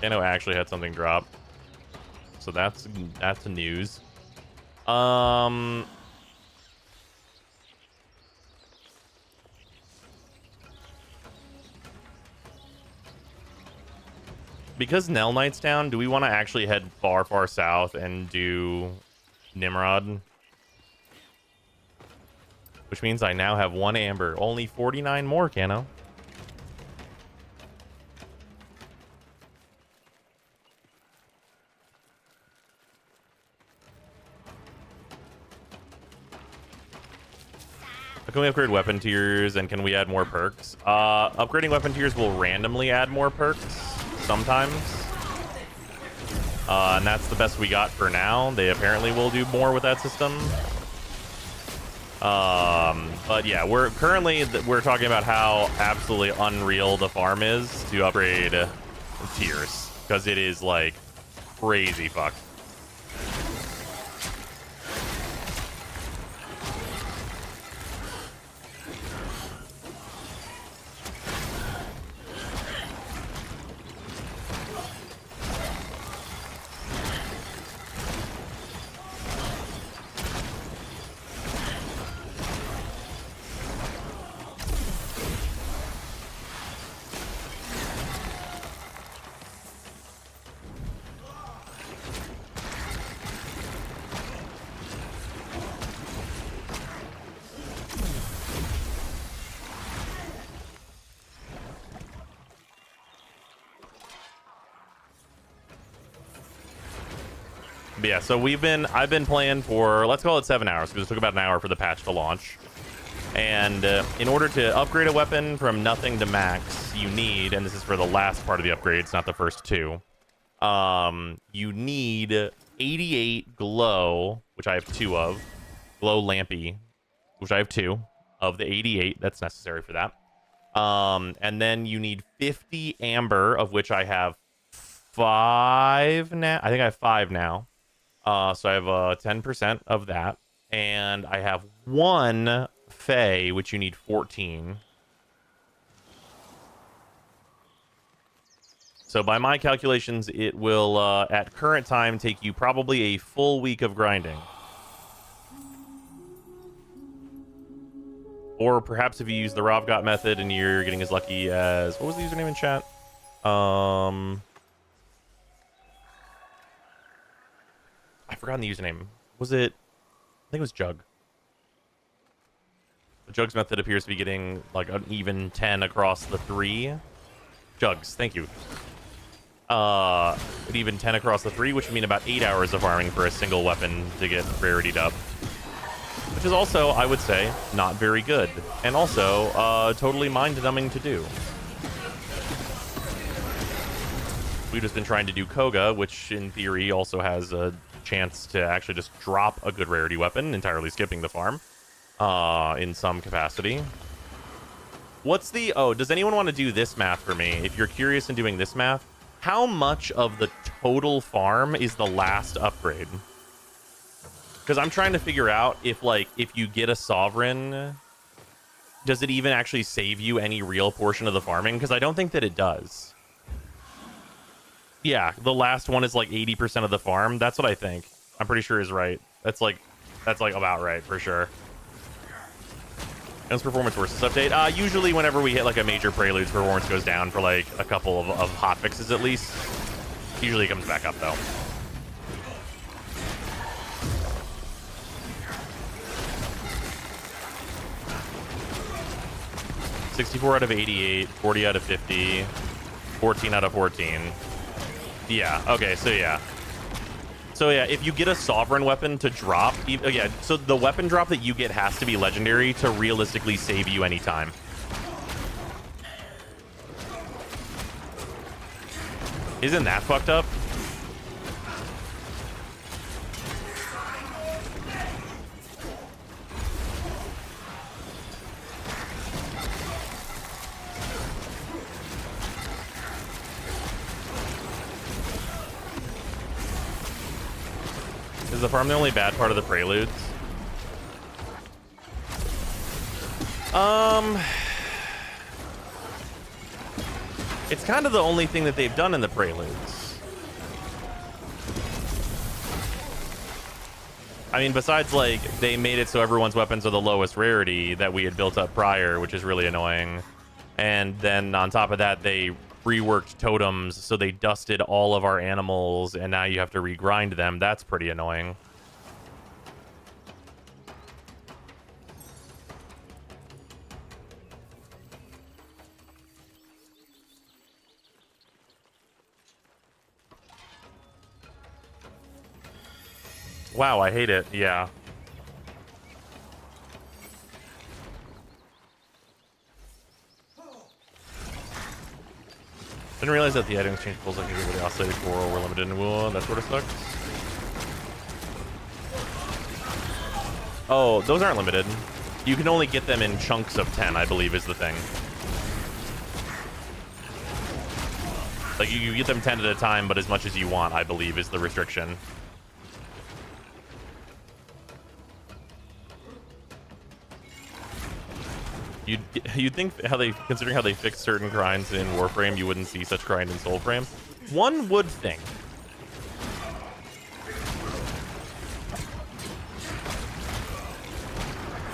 Speaker 1: Kano actually had something drop. So that's news. Because Nell Knight's down, do we want to actually head far, far south and do Nimrod? Which means I now have 1 amber. Only 49 more, Kano. Can we upgrade weapon tiers, and can we add more perks? Upgrading weapon tiers will randomly add more perks sometimes. And that's the best we got for now. They apparently will do more with that system. But yeah, we're talking about how absolutely unreal the farm is to upgrade tiers, because it is like crazy fucked. But yeah, so I've been playing for, let's call it 7 hours, because it took about an hour for the patch to launch. And in order to upgrade a weapon from nothing to max, you need, and this is for the last part of the upgrades, not the first 2, you need 88 glow, which I have 2 of, glow lampy, which I have 2 of the 88 that's necessary for that. And then you need 50 amber, of which I have 5 now. I think I have 5 now. So I have 10% of that, and I have 1 Fey, which you need 14. So by my calculations, it will, at current time, take you probably a full week of grinding. Or perhaps if you use the Ravgot method and you're getting as lucky as... What was the username in chat? I've forgotten the username. Was it... I think it was Jug. The Jug's method appears to be getting like an even 10 across the 3. Jugs, thank you. An even 10 across the 3, which would mean about 8 hours of farming for a single weapon to get rarity'd up. Which is also, I would say, not very good. And also, totally mind-numbing to do. We've just been trying to do Koga, which in theory also has a chance to actually just drop a good rarity weapon, entirely skipping the farm in some capacity. What's the... Oh, does anyone want to do this math for me? If you're curious in doing this math, how much of the total farm is the last upgrade? Because I'm trying to figure out if, like, if you get a Sovereign, does it even actually save you any real portion of the farming? Because I don't think that it does. Yeah, the last one is like 80% of the farm. That's what I think. I'm pretty sure is right. That's like about right for sure. Guns performance versus update. Usually whenever we hit like a major Preludes, performance goes down for like a couple of hotfixes at least. Usually it comes back up though. $64 out of 88, 40 out of 50, 14 out of 14. Yeah, okay, so yeah. So yeah, if you get a Sovereign weapon to drop... yeah, so the weapon drop that you get has to be legendary to realistically save you any time. Isn't that fucked up? Is the farm the only bad part of the Preludes? It's kind of the only thing that they've done in the Preludes. I mean, besides, like, they made it so everyone's weapons are the lowest rarity that we had built up prior, which is really annoying. And then on top of that, they reworked totems, so they dusted all of our animals, and now you have to regrind them. That's pretty annoying. Wow, I hate it. Yeah. Didn't realize that the item exchange pulls like everybody oscillated for were limited and that sort of sucks. Oh, those aren't limited. You can only get them in chunks of 10, I believe, is the thing. Like, you get them 10 at a time, but as much as you want, I believe, is the restriction. You'd think considering how they fixed certain grinds in Warframe, you wouldn't see such grind in Soulframe. One would think.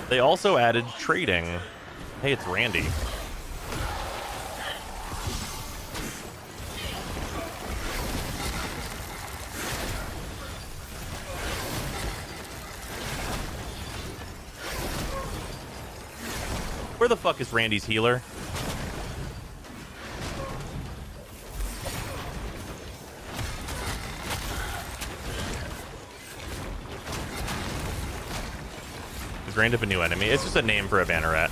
Speaker 1: They also added trading. Hey, it's Randy. Where the fuck is Randy's healer? Is Randy a new enemy? It's just a name for a banneret.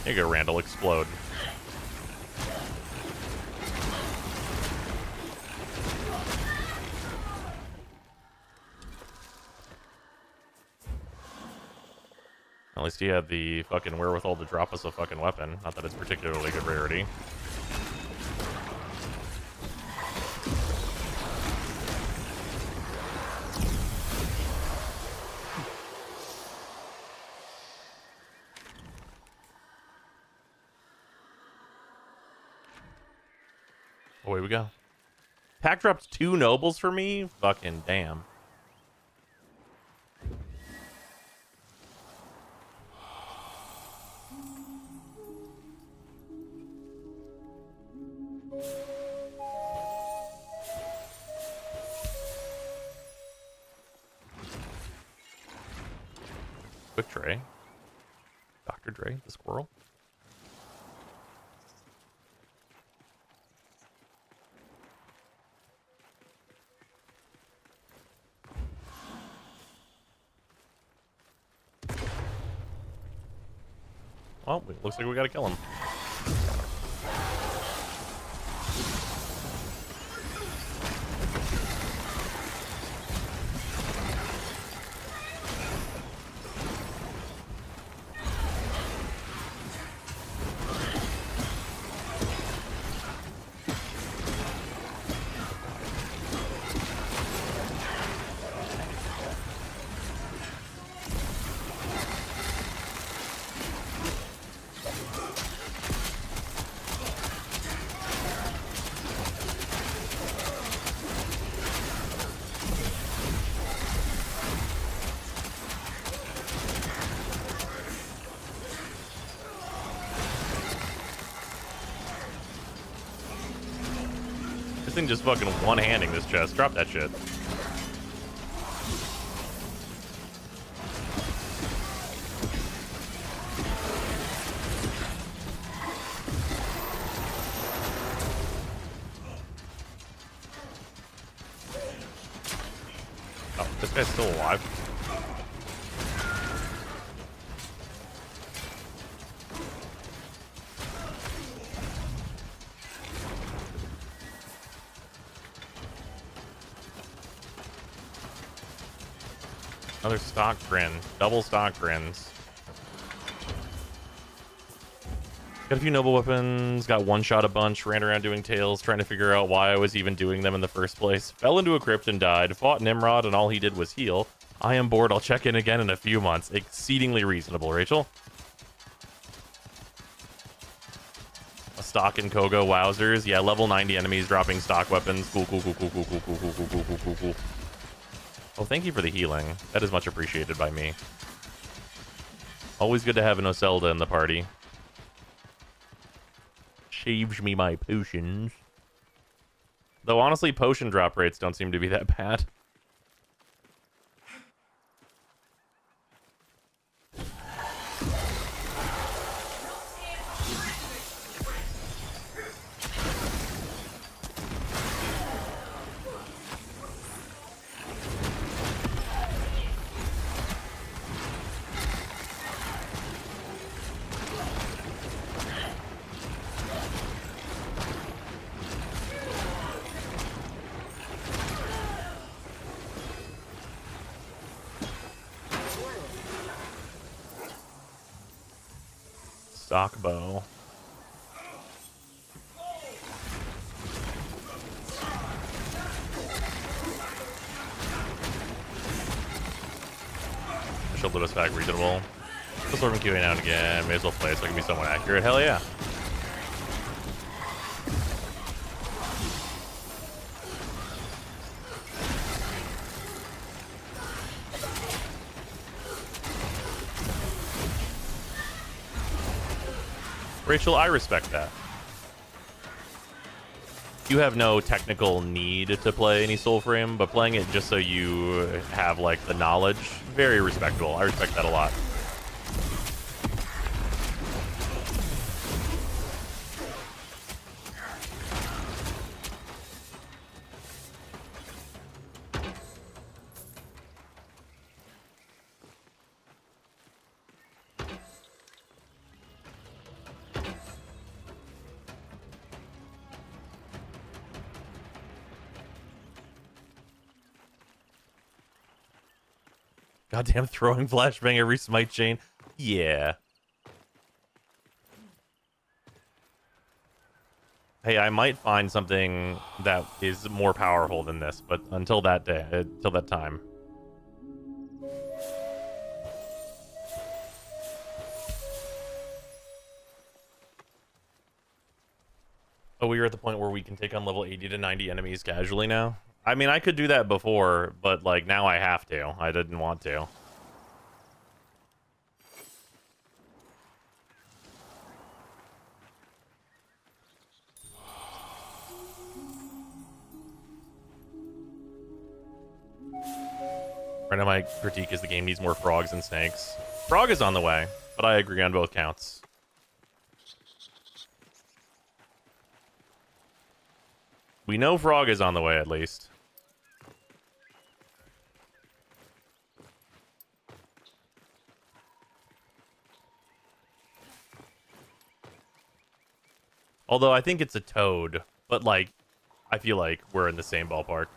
Speaker 1: There you go, Randall. Explode. At least he had the fucking wherewithal to drop us a fucking weapon. Not that it's particularly good rarity. Away we go. Pack dropped 2 nobles for me? Fucking damn. Quick Dre. Dr. Dre, the squirrel. Well, it looks like we gotta kill him. This thing just fucking one-handing this chest. Drop that shit. Oh, this guy's still alive. Another stock grin. Double stock grins. Got a few noble weapons, got one-shot a bunch, ran around doing tails, trying to figure out why I was even doing them in the first place. Fell into a crypt and died, fought Nimrod, and all he did was heal. I am bored. I'll check in again in a few months. Exceedingly reasonable, Rachel. A stock in Kogo Wowzers. Yeah, level 90 enemies dropping stock weapons. Cool, cool, cool, cool, cool, cool, cool, cool, cool, cool, cool, cool, cool. Oh, thank you for the healing. That is much appreciated by me. Always good to have an Oselda in the party. Shaves me my potions. Though, honestly, potion drop rates don't seem to be that bad. Stock bow. Shield Lotus Bag reasonable. Just sort of queuing out again. May as well play it so it can be somewhat accurate. Hell yeah. Rachel, I respect that. You have no technical need to play any Soulframe, but playing it just so you have, like, the knowledge, very respectable. I respect that a lot. Goddamn throwing flashbang every smite chain. Yeah. Hey, I might find something that is more powerful than this, but until that day, until that time. Oh, we are at the point where we can take on level 80 to 90 enemies casually now? I mean, I could do that before, but, like, now I have to. I didn't want to. Right now, my critique is the game needs more frogs and snakes. Frog is on the way, but I agree on both counts. We know frog is on the way, at least. Although I think it's a toad, but, like, I feel like we're in the same ballpark.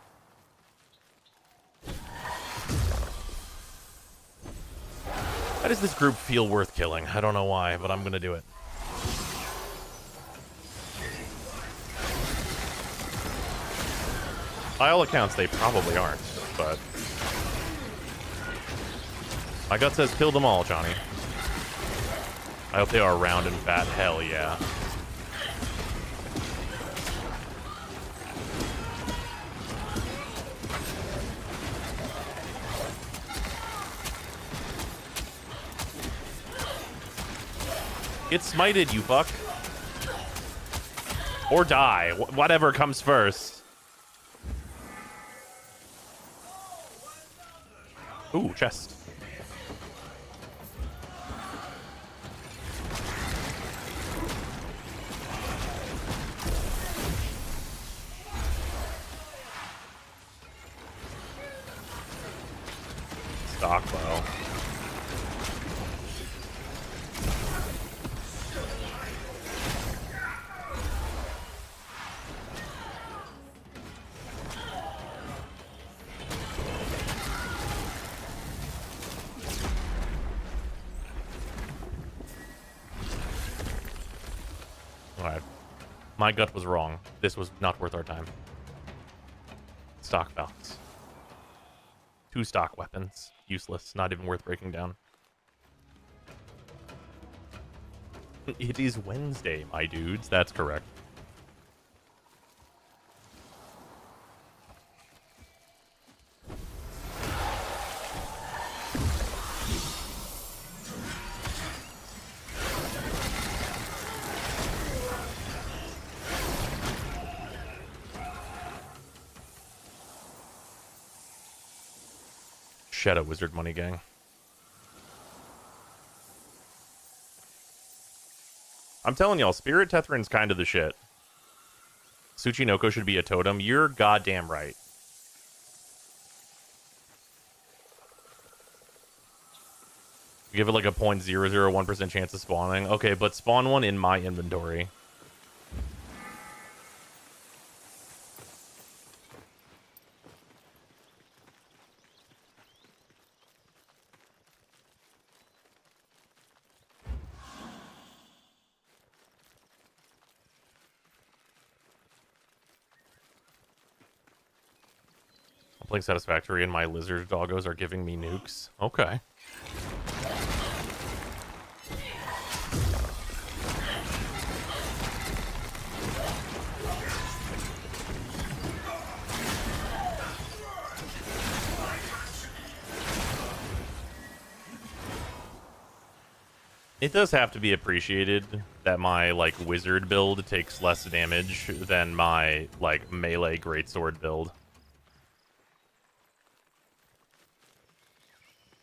Speaker 1: How does this group feel worth killing? I don't know why, but I'm gonna do it. By all accounts, they probably aren't, but... my gut says kill them all, Johnny. I hope they are round and fat. Hell yeah. Get smited, you fuck. Or die. Whatever comes first. Ooh, chest. Stockbow. Alright. My gut was wrong. This was not worth our time. Stock balance. 2 stock weapons. Useless. Not even worth breaking down. It is Wednesday, my dudes. That's correct. Shadow Wizard money gang. I'm telling y'all, Spirit Tethran's kind of the shit. Tsuchinoko should be a totem. You're goddamn right. Give it like a 0.001% chance of spawning. Okay, but spawn one in my inventory. Playing Satisfactory and my lizard doggos are giving me nukes. Okay. It does have to be appreciated that my, like, wizard build takes less damage than my, like, melee greatsword build.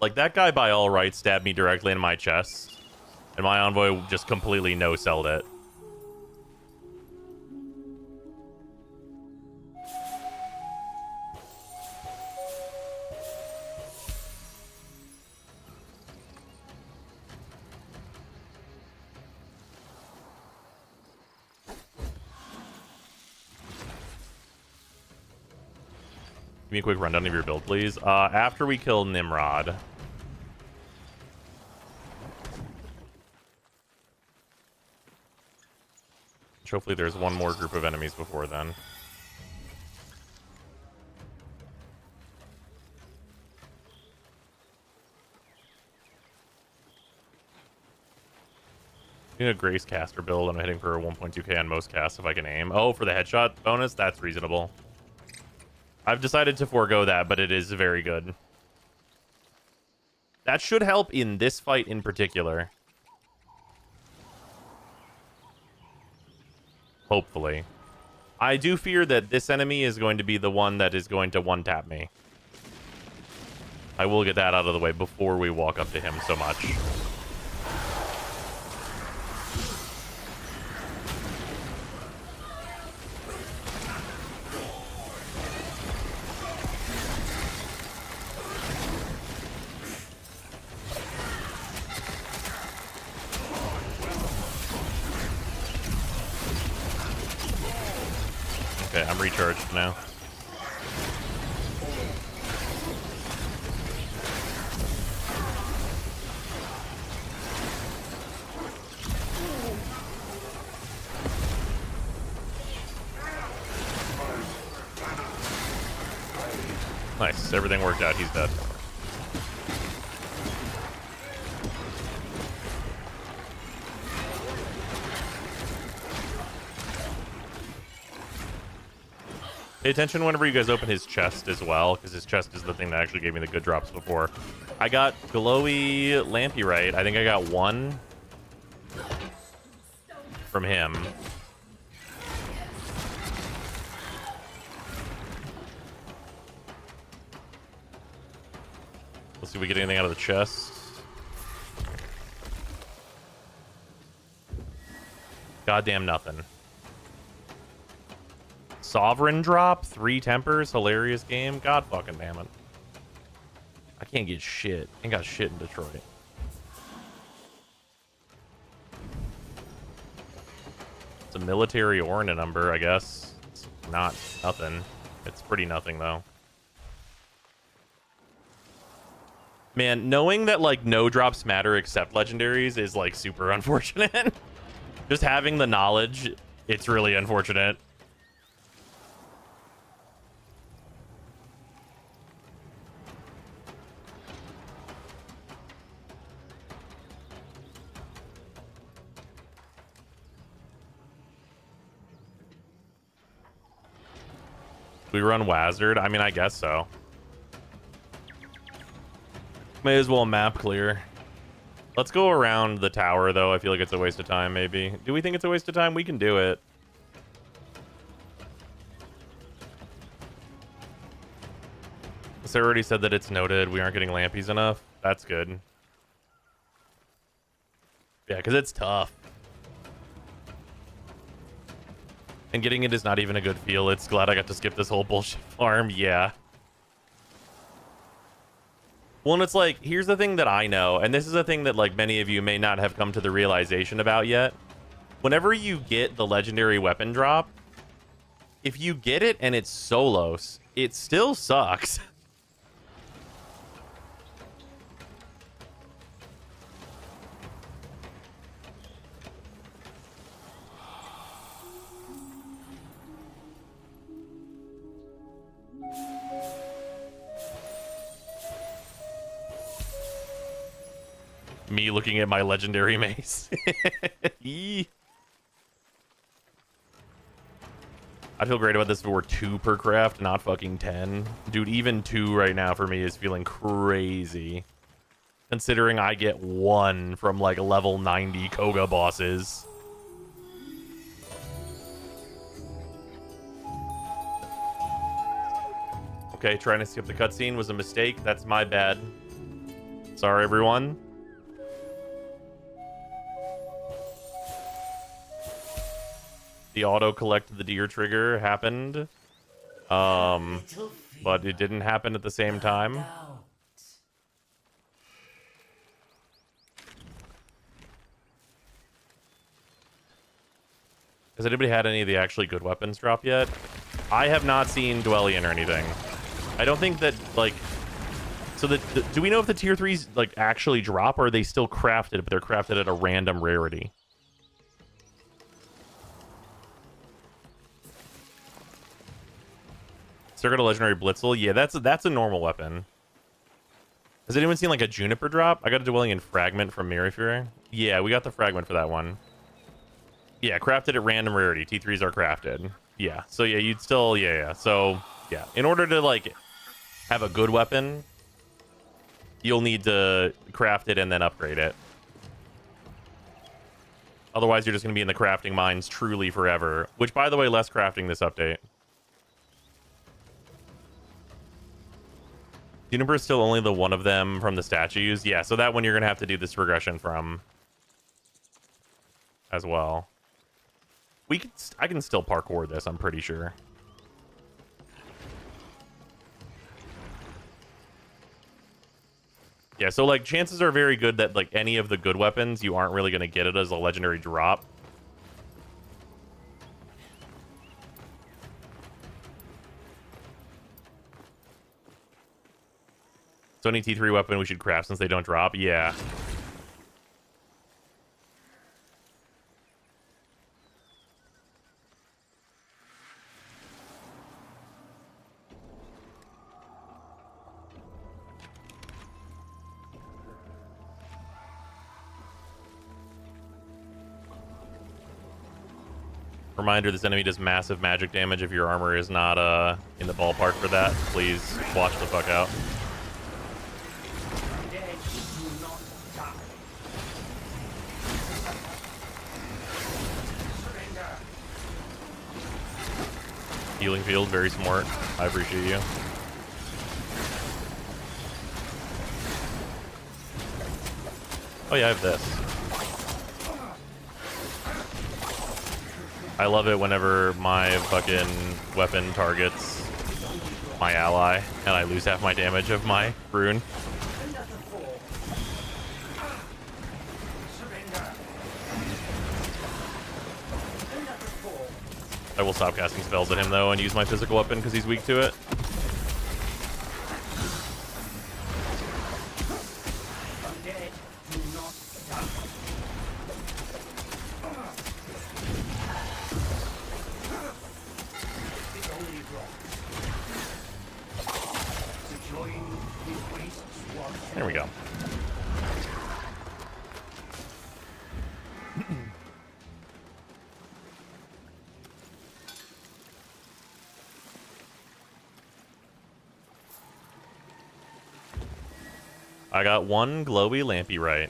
Speaker 1: Like, that guy by all rights stabbed me directly in my chest, and my envoy just completely no-selled it. Give me a quick rundown of your build, please. After we kill Nimrod... hopefully there's one more group of enemies before then. A Grace caster build. I'm hitting for a 1.2k on most casts if I can aim. Oh, for the headshot bonus? That's reasonable. I've decided to forego that, but it is very good. That should help in this fight in particular. Hopefully. I do fear that this enemy is going to be the one that is going to one-tap me. I will get that out of the way before we walk up to him so much. Okay, I'm recharged now. Nice, everything worked out, he's dead. Pay attention whenever you guys open his chest as well, because his chest is the thing that actually gave me the good drops before. I got glowy lampyrite. I think I got one from him. Let's see if we get anything out of the chest. Goddamn nothing. Sovereign drop, 3 tempers, hilarious game. God fucking damn it. I can't get shit. Ain't got shit in Detroit. It's a military Orna number, I guess. It's not nothing. It's pretty nothing though. Man, knowing that like no drops matter except legendaries is like super unfortunate. Just having the knowledge, it's really unfortunate. We run Wazard? I mean, I guess so. May as well map clear. Let's go around the tower, though. I feel like it's a waste of time, maybe. Do we think it's a waste of time? We can do it. Sarah already said that it's noted. We aren't getting lampies enough. That's good. Yeah, because it's tough. And getting it is not even a good feel. It's glad I got to skip this whole bullshit farm. Yeah. Well, and it's like, here's the thing that I know, and this is a thing that like many of you may not have come to the realization about yet. Whenever you get the legendary weapon drop, if you get it and it's solos, it still sucks. Me looking at my legendary mace. I'd feel great about this if it were 2 per craft, not fucking 10. Dude, even 2 right now for me is feeling crazy. Considering I get 1 from like level 90 Koga bosses. Okay, trying to skip the cutscene was a mistake. That's my bad. Sorry, everyone. The auto collect the deer trigger happened, but it didn't happen at the same time. Has anybody had any of the actually good weapons drop yet? I have not seen Dwellian or anything. I don't think that, like... So, do we know if the tier 3s, like, actually drop, or are they still crafted, but they're crafted at a random rarity? Circuit of Legendary Blitzel? Yeah, that's a normal weapon. Has anyone seen, like, a Juniper drop? I got a Dwellian Fragment from Mirrorfury. Yeah, we got the Fragment for that one. Yeah, crafted at random rarity. T3s are crafted. Yeah, so yeah, you'd still... Yeah. So, yeah. In order to, like, have a good weapon, you'll need to craft it and then upgrade it. Otherwise, you're just going to be in the crafting mines truly forever. Which, by the way, less crafting this update. Juniper is still only the one of them from the statues. Yeah, so that one you're going to have to do this regression from as well. I can still parkour this, I'm pretty sure. Yeah, so like chances are very good that like any of the good weapons, you aren't really going to get it as a legendary drop. So any T3 weapon we should craft since they don't drop? Yeah. Reminder, this enemy does massive magic damage. If your armor is not in the ballpark for that, please watch the fuck out. Healing field, very smart. I appreciate you. Oh yeah, I have this. I love it whenever my fucking weapon targets my ally and I lose half my damage of my rune. I will stop casting spells at him though and use my physical weapon because he's weak to it. There we go. I got one glowy lampy right.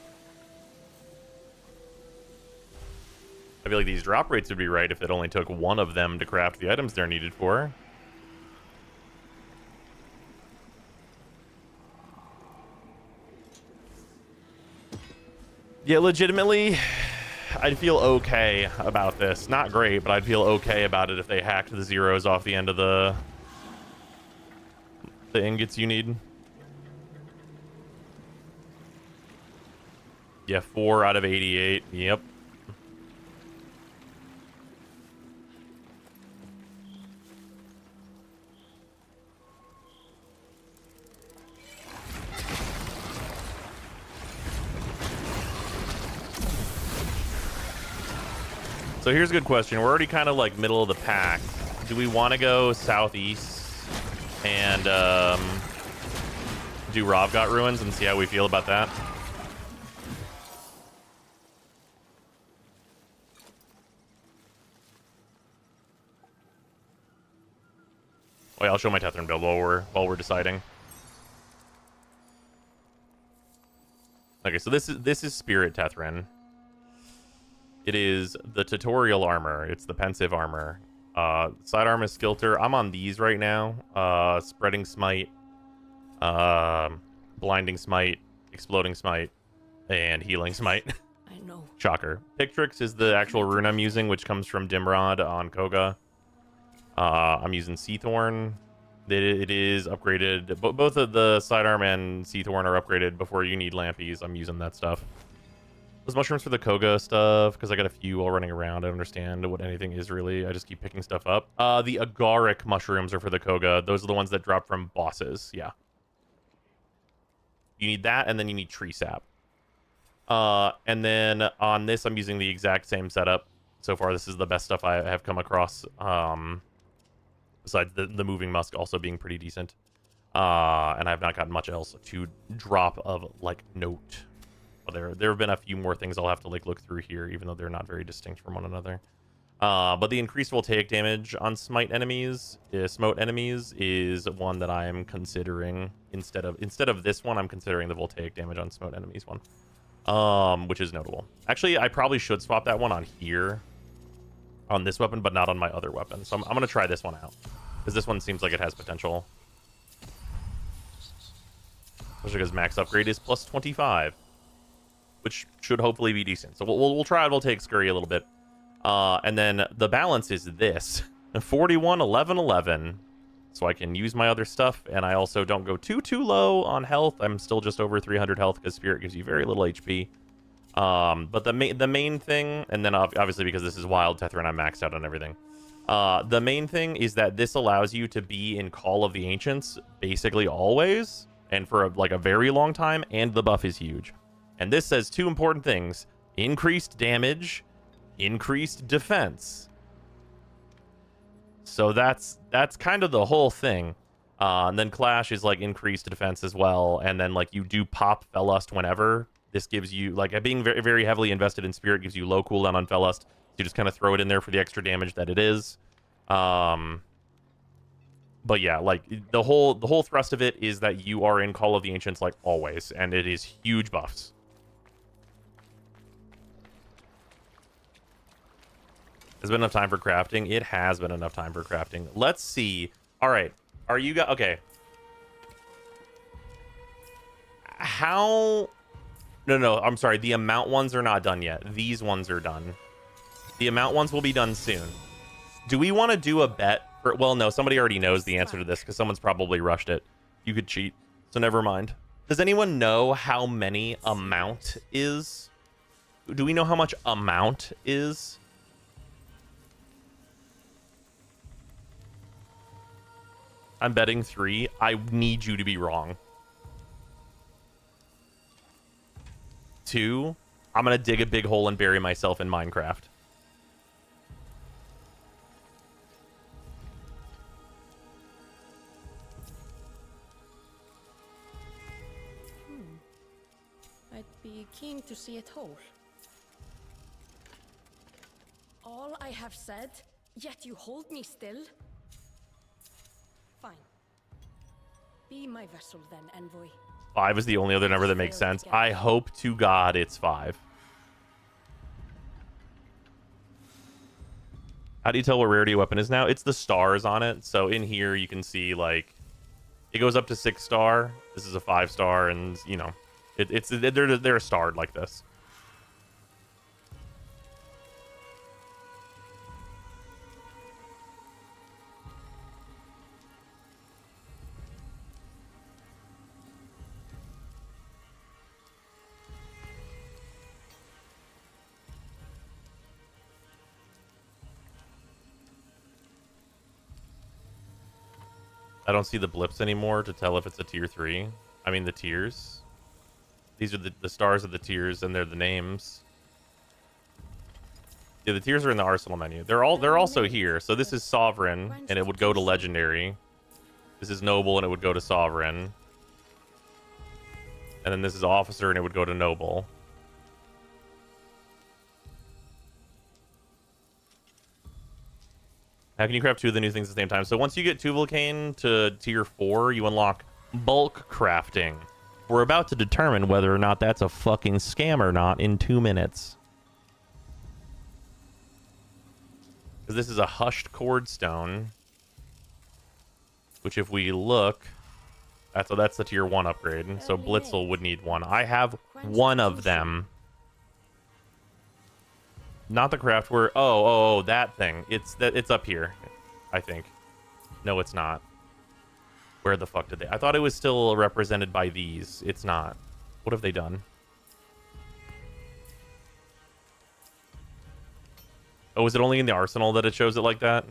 Speaker 1: I feel like these drop rates would be right if it only took one of them to craft the items they're needed for. Yeah, legitimately, I'd feel okay about this. Not great, but I'd feel okay about it if they hacked the zeros off the end of the ingots you need. Yeah, 4 out of 88. Yep. So here's a good question. We're already kind of like middle of the pack. Do we want to go southeast and do Rovgot Ruins and see how we feel about that? Wait, I'll show my Tethran build while we're deciding. Okay, so this is Spirit Tethran. It is the tutorial armor. It's the pensive armor. Sidearm is Skilter. I'm on these right now. Spreading Smite, Blinding Smite, Exploding Smite, and Healing Smite.
Speaker 4: I know.
Speaker 1: Shocker. Pictrix is the actual rune I'm using, which comes from Dimrod on Koga. I'm using Seathorn. It is upgraded. Both of the Sidearm and Seathorn are upgraded before you need Lampies. I'm using that stuff. Those mushrooms for the Koga stuff, because I got a few all running around. I don't understand what anything is really. I just keep picking stuff up. The Agaric mushrooms are for the Koga. Those are the ones that drop from bosses. Yeah. You need that, and then you need Tree Sap. And then on this, I'm using the exact same setup. So far, this is the best stuff I have come across. Besides the Moving Musk also being pretty decent. And I have not gotten much else to drop of, like, note. Well, there have been a few more things I'll have to, like, look through here, even though they're not very distinct from one another. But the increased voltaic damage on Smote enemies is one that I am considering instead of this one. I'm considering the voltaic damage on Smote enemies one, which is notable. Actually, I probably should swap that one on here, on this weapon, but not on my other weapon. So I'm gonna try this one out because this one seems like it has potential. Especially because max upgrade is plus 25, which should hopefully be decent. So we'll try it. We'll take Scurry a little bit. And then the balance is this 41, 11, 11. So I can use my other stuff. And I also don't go too low on health. I'm still just over 300 health because Spirit gives you very little HP. But the main thing, and then obviously because this is Wild Tethran, I'm maxed out on everything. The main thing is that this allows you to be in Call of the Ancients basically always. And for a very long time. And the buff is huge. And this says two important things: increased damage, increased defense. So that's kind of the whole thing. And then Clash is like increased defense as well. And then like you do pop Fellust whenever. This gives you, like, being very, very heavily invested in Spirit gives you low cooldown on Fellust. So you just kind of throw it in there for the extra damage that it is. But yeah, like the whole thrust of it is that you are in Call of the Ancients like always, and it is huge buffs. Has been enough time for crafting? It has been enough time for crafting. Let's see. All right. Are you guys... Okay. How... No, I'm sorry. The amount ones are not done yet. These ones are done. The amount ones will be done soon. Do we want to do a bet? Well, no. Somebody already knows the answer to this because someone's probably rushed it. You could cheat. So never mind. Does anyone know how many amount is? Do we know how much amount is? I'm betting 3. I need you to be wrong. 2. I'm gonna dig a big hole and bury myself in Minecraft.
Speaker 4: I'd be keen to see it whole. All I have said, yet you hold me still? Fine. Be my vessel then, envoy.
Speaker 1: 5 is the only other number that makes sense. I hope to God it's 5. How do you tell what rarity a weapon is now? It's the stars on it. So in here you can see like it goes up to 6-star. This is a 5-star, and you know, they're starred like this. I don't see the blips anymore to tell if it's a tier 3. I mean the tiers. These are the stars of the tiers, and they're the names. Yeah, the tiers are in the arsenal menu. They're also here. So this is sovereign, and it would go to legendary. This is noble, and it would go to sovereign. And then this is officer, and it would go to noble. How can you craft 2 of the new things at the same time? So once you get Tuvalcane to tier 4, you unlock bulk crafting. We're about to determine whether or not that's a fucking scam or not in 2 minutes. Because this is a hushed cord stone. Which if we look, that's the tier 1 upgrade. So Blitzel would need 1. I have 1 of them. Not the craft word. Oh, that thing. It's up here, I think. No, it's not. Where the fuck did they? I thought it was still represented by these. It's not. What have they done? Oh, is it only in the arsenal that it shows it like that?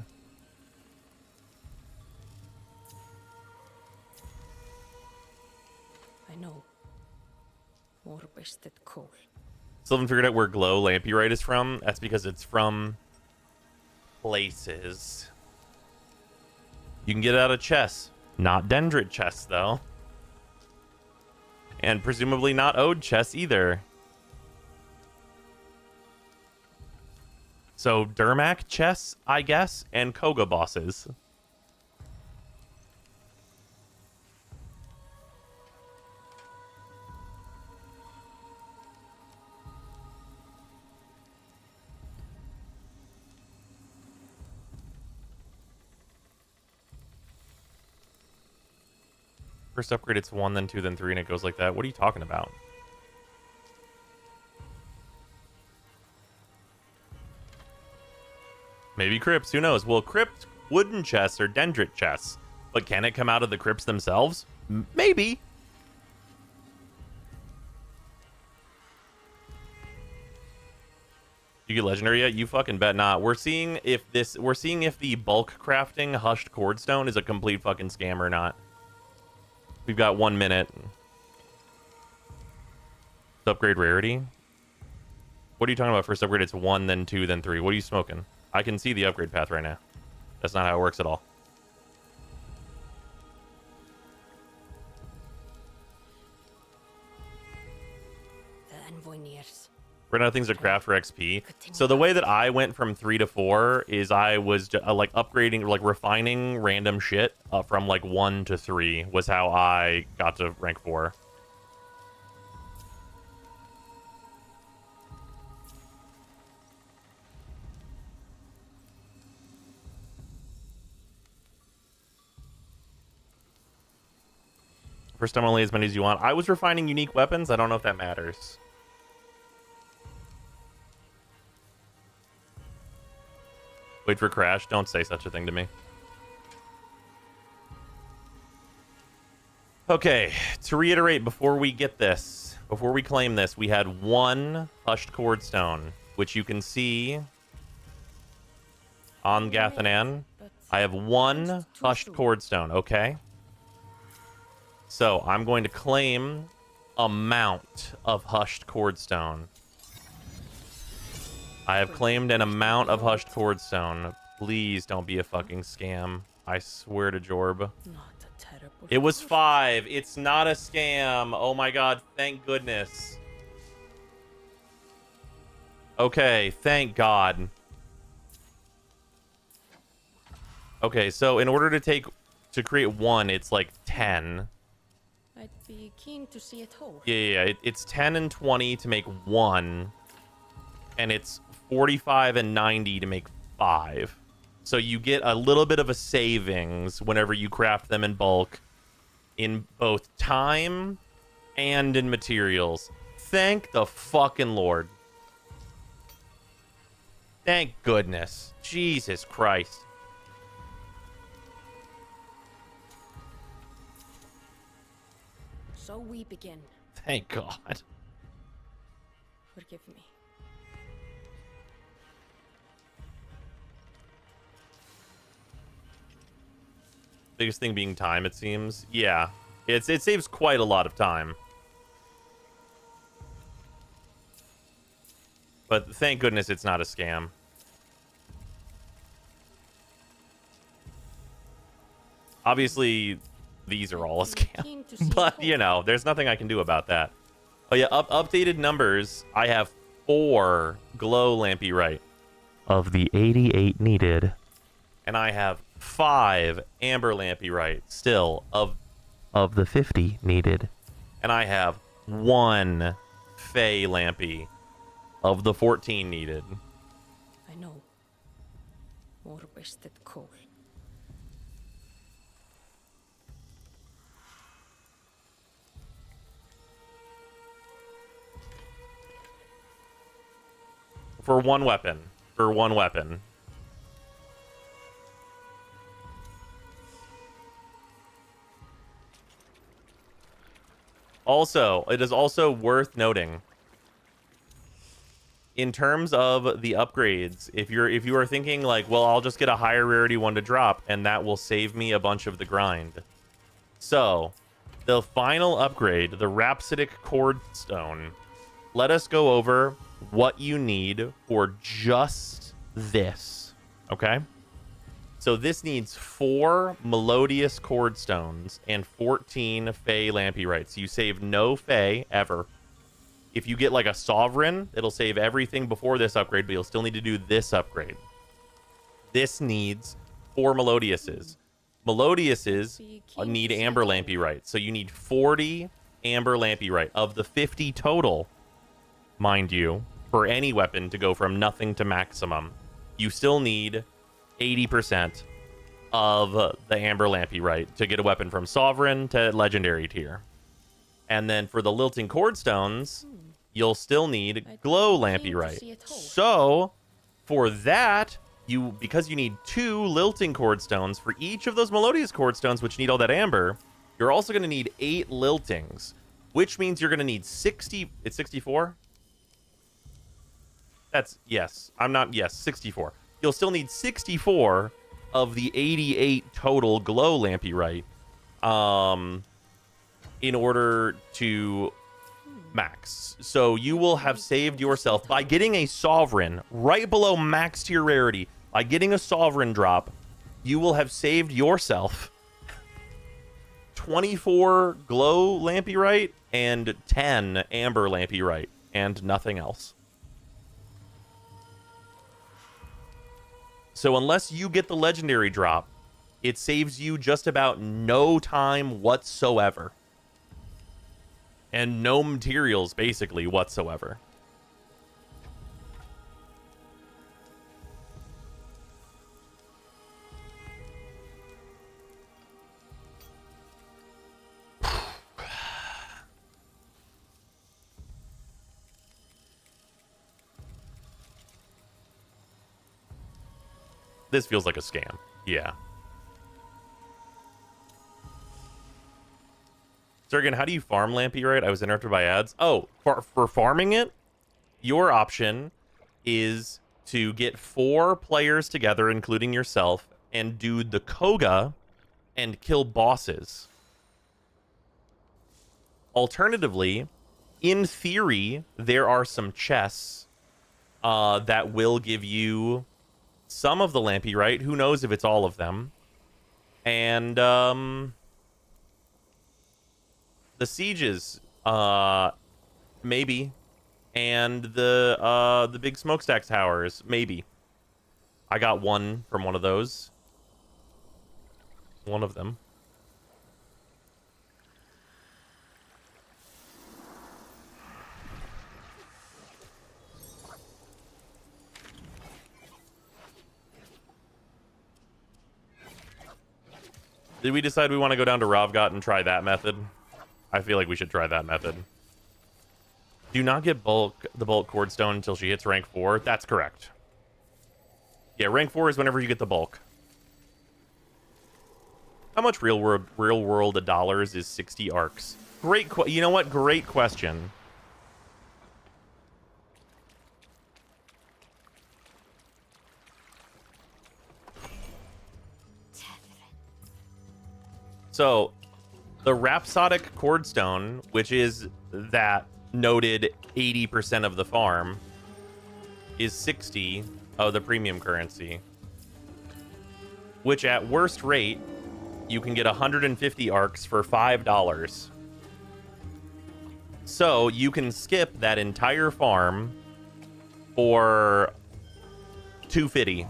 Speaker 4: I know. More wasted coal.
Speaker 1: Still haven't figured out where glow lampurite is from. That's because it's from places. You can get it out of chests. Not dendrit chests, though. And presumably not ode chests either. So Dermac chests, I guess, and Koga bosses. First upgrade, it's 1, then 2, then 3, and it goes like that. What are you talking about? Maybe crypts, who knows? Well, crypt wooden chests are dendrit chests, but can it come out of the crypts themselves? Maybe. You get legendary yet? You fucking bet not. We're seeing if the bulk crafting hushed cordstone is a complete fucking scam or not. We've got 1 minute. Upgrade rarity. What are you talking about? First upgrade, it's 1, then 2, then 3. What are you smoking? I can see the upgrade path right now. That's not how it works at all.
Speaker 4: The envoy nears.
Speaker 1: Right now, things are craft for XP. So the way that I went from 3 to 4 is I was like upgrading, like refining random shit from like 1 to 3 was how I got to rank 4. First time only as many as you want. I was refining unique weapons. I don't know if that matters. Wait for crash. Don't say such a thing to me. Okay, to reiterate, before we get this, before we claim this, we had 1 hushed cordstone, which you can see on Gathanan. I have 1 hushed cordstone, okay? So I'm going to claim amount of hushed cordstone. I have claimed an amount of hushed cordstone. Please don't be a fucking scam. I swear to Jorb. It was 5. It's not a scam. Oh my god, thank goodness. Okay, thank god. Okay, so in order to create 1, it's like 10.
Speaker 4: Be keen to see it whole.
Speaker 1: Yeah. It's 10 and 20 to make 1, and it's 45 and 90 to make 5. So you get a little bit of a savings whenever you craft them in bulk, in both time and in materials. Thank the fucking Lord. Thank goodness. Jesus Christ.
Speaker 4: So we begin.
Speaker 1: Thank God.
Speaker 4: Forgive me.
Speaker 1: Biggest thing being time, it seems. Yeah. It saves quite a lot of time. But thank goodness it's not a scam. Obviously, these are all a scam. But, you know, there's nothing I can do about that. Oh, yeah, updated numbers. I have 4 glow lampy right of the 88 needed. And I have 5 amber lampy right still of the 50 needed. And I have 1 fey lampy of the 14 needed.
Speaker 4: I know. More wasted coal.
Speaker 1: For one weapon. For one weapon. Also, it is also worth noting, in terms of the upgrades, if you are thinking like, well, I'll just get a higher rarity one to drop and that will save me a bunch of the grind. So, the final upgrade, the Rhapsodic Chordstone, let us go over what you need for just this, okay? So this needs 4 Melodious Chordstones and 14 Fey Lampyrites. You save no Fey ever. If you get like a Sovereign, it'll save everything before this upgrade, but you'll still need to do this upgrade. This needs 4 Melodiouses. Melodiouses need Amber Lampyrite. So you need 40 Amber Lampyrite. Of the 50 total, mind you, for any weapon to go from nothing to maximum, you still need 80% of the Amber Lampyrite to get a weapon from Sovereign to Legendary tier. And then for the Lilting Chordstones, you'll still need Glow Lampyrite. So, for that, because you need 2 Lilting Chordstones for each of those Melodious Chordstones, which need all that Amber, you're also going to need 8 Liltings, which means you're going to need 60... It's 64? That's... Yes. I'm not... Yes, 64. You'll still need 64 of the 88 total Glow Lampyrite in order to max. So you will have saved yourself by getting a Sovereign right below max tier rarity. By getting a Sovereign drop, you will have saved yourself 24 Glow Lampyrite and 10 Amber Lampyrite and nothing else. So unless you get the Legendary drop, it saves you just about no time whatsoever. And no materials, basically, whatsoever. This feels like a scam. Yeah. Sergen, how do you farm Lampyrite? I was interrupted by ads. Oh, for farming it, your option is to get 4 players together, including yourself, and do the Koga and kill bosses. Alternatively, in theory, there are some chests that will give you some of the Lampyrite. Who knows if it's all of them. And the sieges, maybe. And the big smokestack towers, maybe. I got one from one of those. One of them. Did we decide we want to go down to Ravgot and try that method? I feel like we should try that method. Do not get the bulk cordstone until she hits rank 4. That's correct. Yeah, rank 4 is whenever you get the bulk. How much real world dollars is 60 arcs? Great. You know what? Great question. So, the Rhapsodic Cordstone, which is that noted 80% of the farm, is 60 of the premium currency. Which at worst rate, you can get 150 arcs for $5. So, you can skip that entire farm for $250.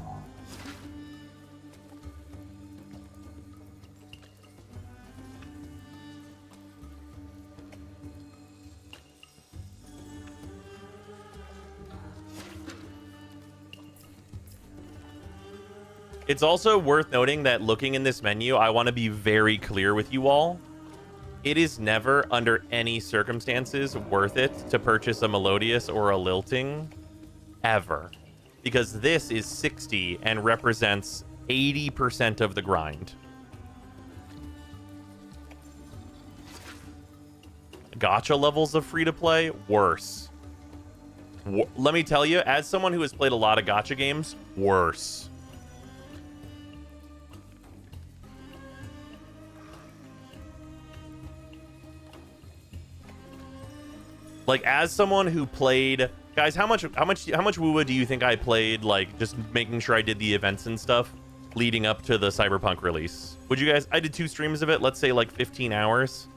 Speaker 1: It's also worth noting that looking in this menu, I want to be very clear with you all. It is never, under any circumstances, worth it to purchase a Melodious or a Lilting. Ever. Because this is 60 and represents 80% of the grind. Gacha levels of free-to-play? Worse. Let me tell you, as someone who has played a lot of gacha games, worse. Like, as someone who played, guys, how much WoWa do you think I played? Like, just making sure I did the events and stuff leading up to the Cyberpunk release. Would you guys? I did 2 streams of it. Let's say like 15 hours.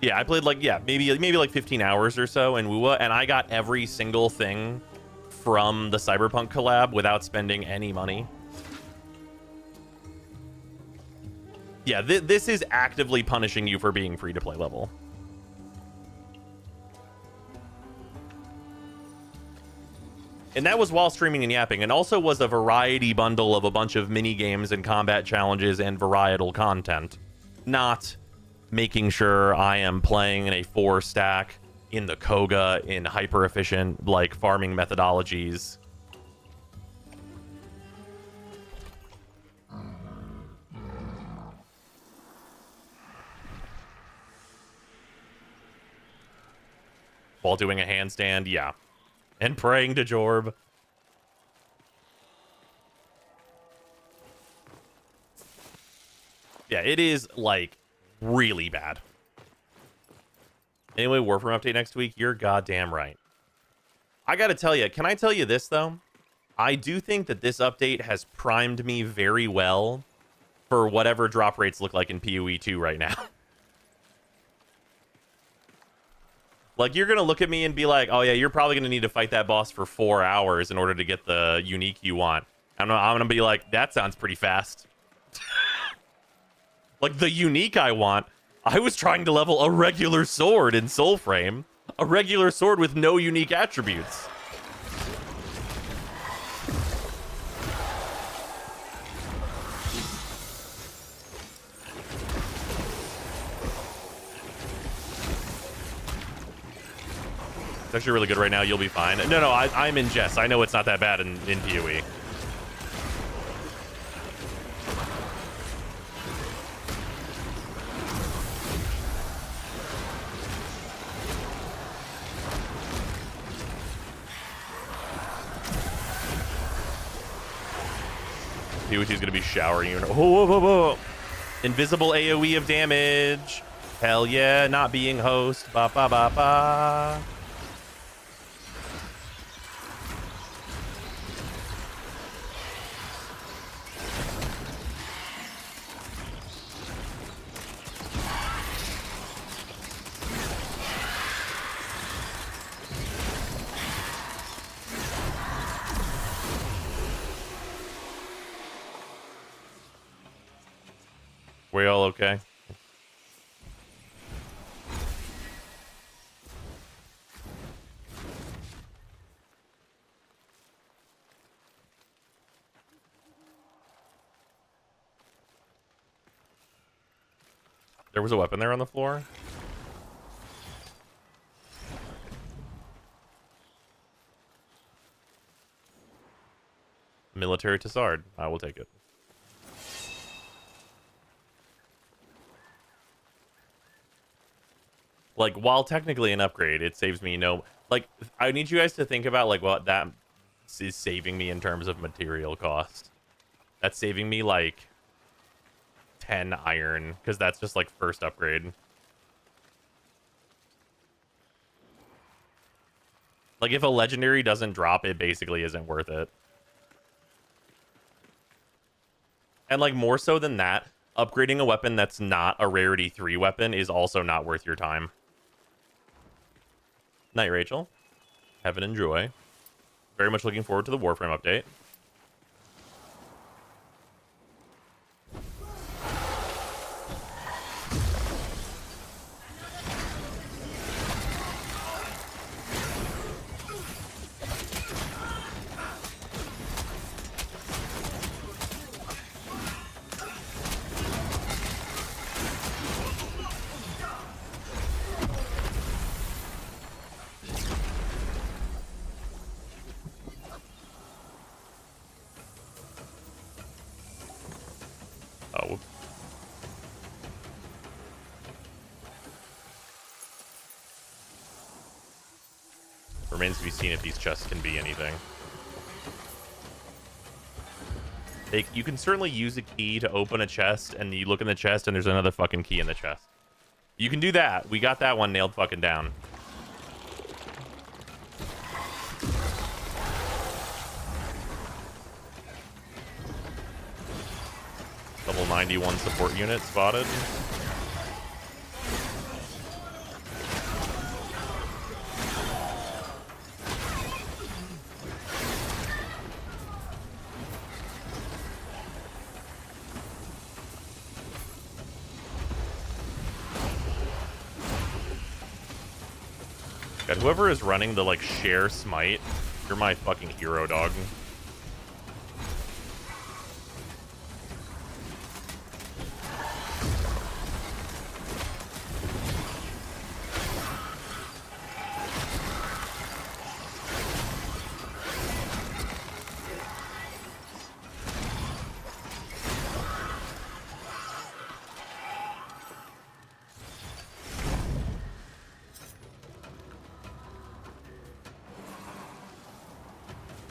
Speaker 1: Yeah, I played like maybe like 15 hours or so in WoWa, and I got every single thing from the Cyberpunk collab without spending any money. Yeah, this is actively punishing you for being free-to-play level. And that was while streaming and yapping, and also was a variety bundle of a bunch of mini-games and combat challenges and varietal content. Not making sure I am playing in a 4-stack, in the Koga, in hyper-efficient, like, farming methodologies. While doing a handstand, yeah. And praying to Jorb. Yeah, it is, like, really bad. Anyway, Warframe update next week. You're goddamn right. I gotta tell you, can I tell you this, though? I do think that this update has primed me very well for whatever drop rates look like in PoE 2 right now. Like, you're going to look at me and be like, oh, yeah, you're probably going to need to fight that boss for 4 hours in order to get the unique you want. I'm going to be like, that sounds pretty fast. Like, the unique I want, I was trying to level a regular sword in Soulframe. A regular sword with no unique attributes. It's actually really good right now. You'll be fine. No, I'm in Jess. I know it's not that bad in PoE. PoE2's gonna be showering you. Whoa, whoa, whoa. Invisible AoE of damage. Hell yeah, not being host. Ba ba ba ba. We all okay? There was a weapon there on the floor. Military Tassard. I will take it. Like, while technically an upgrade, it saves me no... Like, I need you guys to think about, like, what that is saving me in terms of material cost. That's saving me, like, 10 iron, because that's just, like, first upgrade. Like, if a legendary doesn't drop, it basically isn't worth it. And, like, more so than that, upgrading a weapon that's not a rarity 3 weapon is also not worth your time. Night, Rachel. Have an enjoy. Very much looking forward to the Warframe update. Oh. Remains to be seen if these chests can be anything. You can certainly use a key to open a chest, and you look in the chest, and there's another fucking key in the chest. You can do that. We got that one nailed fucking down. Level 91 support unit spotted. God, whoever is running the, like, share smite, you're my fucking hero, dog.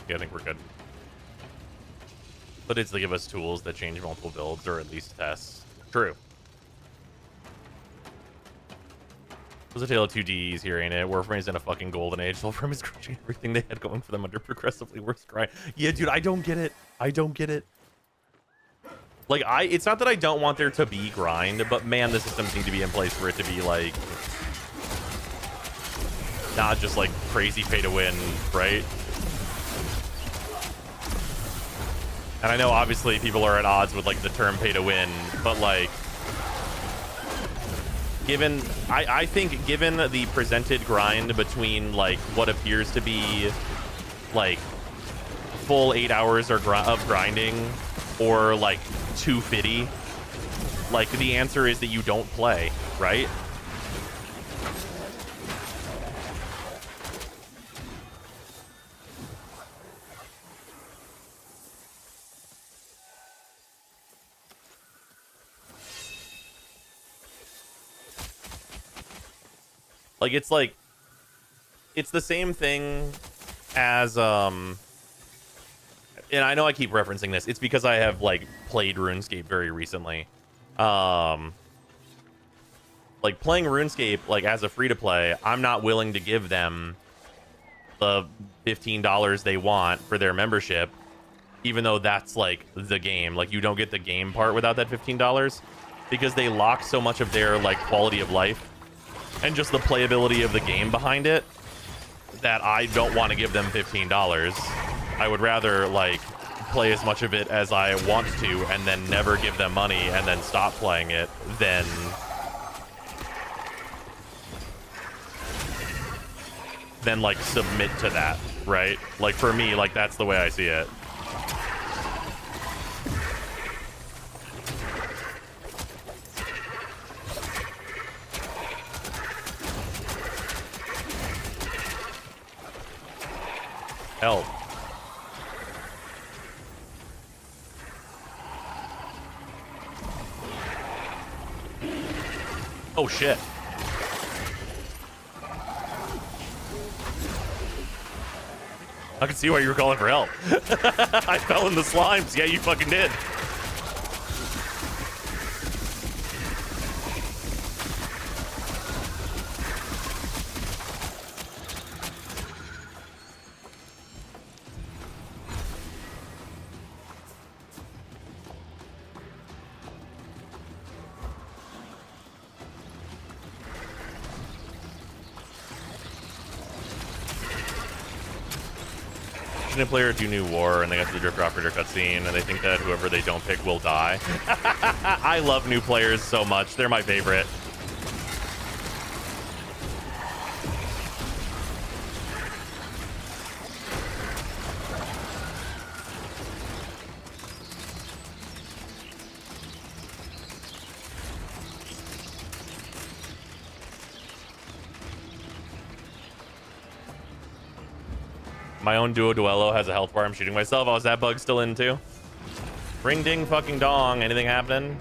Speaker 1: Yeah, I think we're good. But it's to give us tools that change multiple builds, or at least tests. True. It was a tale of two Ds here, ain't it? Warframe is in a fucking golden age. Soulframe is crushing everything they had going for them under progressively worse grind. Yeah, dude, I don't get it. I don't get it. Like, it's not that I don't want there to be grind, but man, the systems need to be in place for it to be, like, not just, like, crazy pay to win, right? And I know, obviously, people are at odds with, like, the term pay to win, but, like, I think given the presented grind between, like, what appears to be, like, full 8 hours of grinding or, like, 250, like, the answer is that you don't play, right? Like, it's the same thing as, and I know I keep referencing this. It's because I have, like, played RuneScape very recently. Like, playing RuneScape, like, as a free-to-play, I'm not willing to give them the $15 they want for their membership, even though that's, like, the game. Like, you don't get the game part without that $15, because they lock so much of their, like, quality of life and just the playability of the game behind it that I don't want to give them $15. I would rather, like, play as much of it as I want to and then never give them money and then stop playing it than like, submit to that, right? Like, for me, like, that's the way I see it. Help. Oh shit. I can see why you were calling for help. I fell in the slimes. Yeah, you fucking did. A player do New War and they got to the Drifter Operator cutscene and they think that whoever they don't pick will die. I love new players so much. They're my favorite. My own duello has a health bar. I'm shooting myself. Oh, is that bug still in too? Ring ding fucking dong. Anything happening?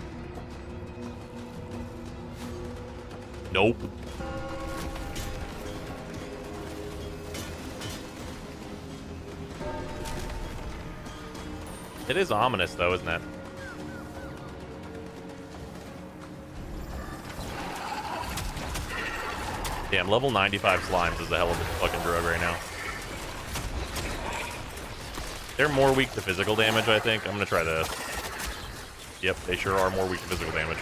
Speaker 1: Nope. It is ominous though, isn't it? Damn, level 95 slimes is a hell of a fucking drug right now. They're more weak to physical damage, I think. I'm gonna try this. Yep, they sure are more weak to physical damage.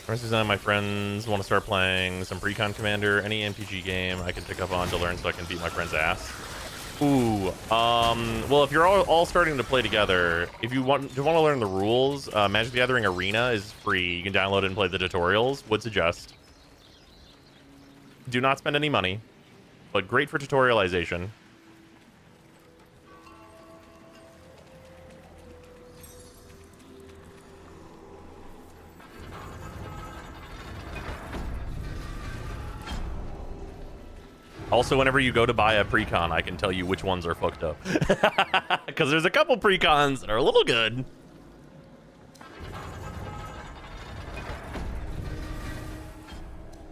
Speaker 1: For instance, none of my friends want to start playing some Precon Commander. Any NPG game I can pick up on to learn so I can beat my friend's ass. Ooh, well, if you're all starting to play together, if you want to learn the rules, Magic the Gathering Arena is free. You can download it and play the tutorials. Would suggest. Do not spend any money, but great for tutorialization. Also, whenever you go to buy a precon, I can tell you which ones are fucked up. Because there's a couple precons that are a little good.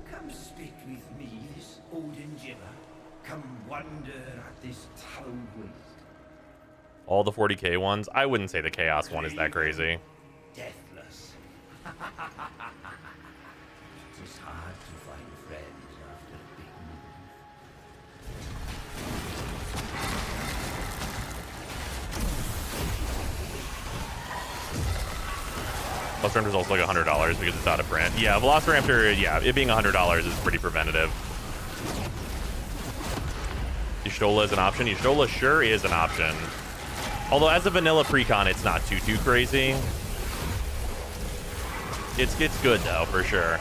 Speaker 10: Come speak with me, this Odin gibber. Come wonder at this town waste.
Speaker 1: All the 40k ones? I wouldn't say the Chaos one is that crazy.
Speaker 10: Deathless. It's hard to find friends after a big move.
Speaker 1: Velociraptor is also like $100 because it's out of print. Yeah, Velociraptor, yeah, it being $100 is pretty preventative. Y'shtola is an option. Y'shtola sure is an option. Although as a vanilla precon, it's not too crazy. It's good though, for sure.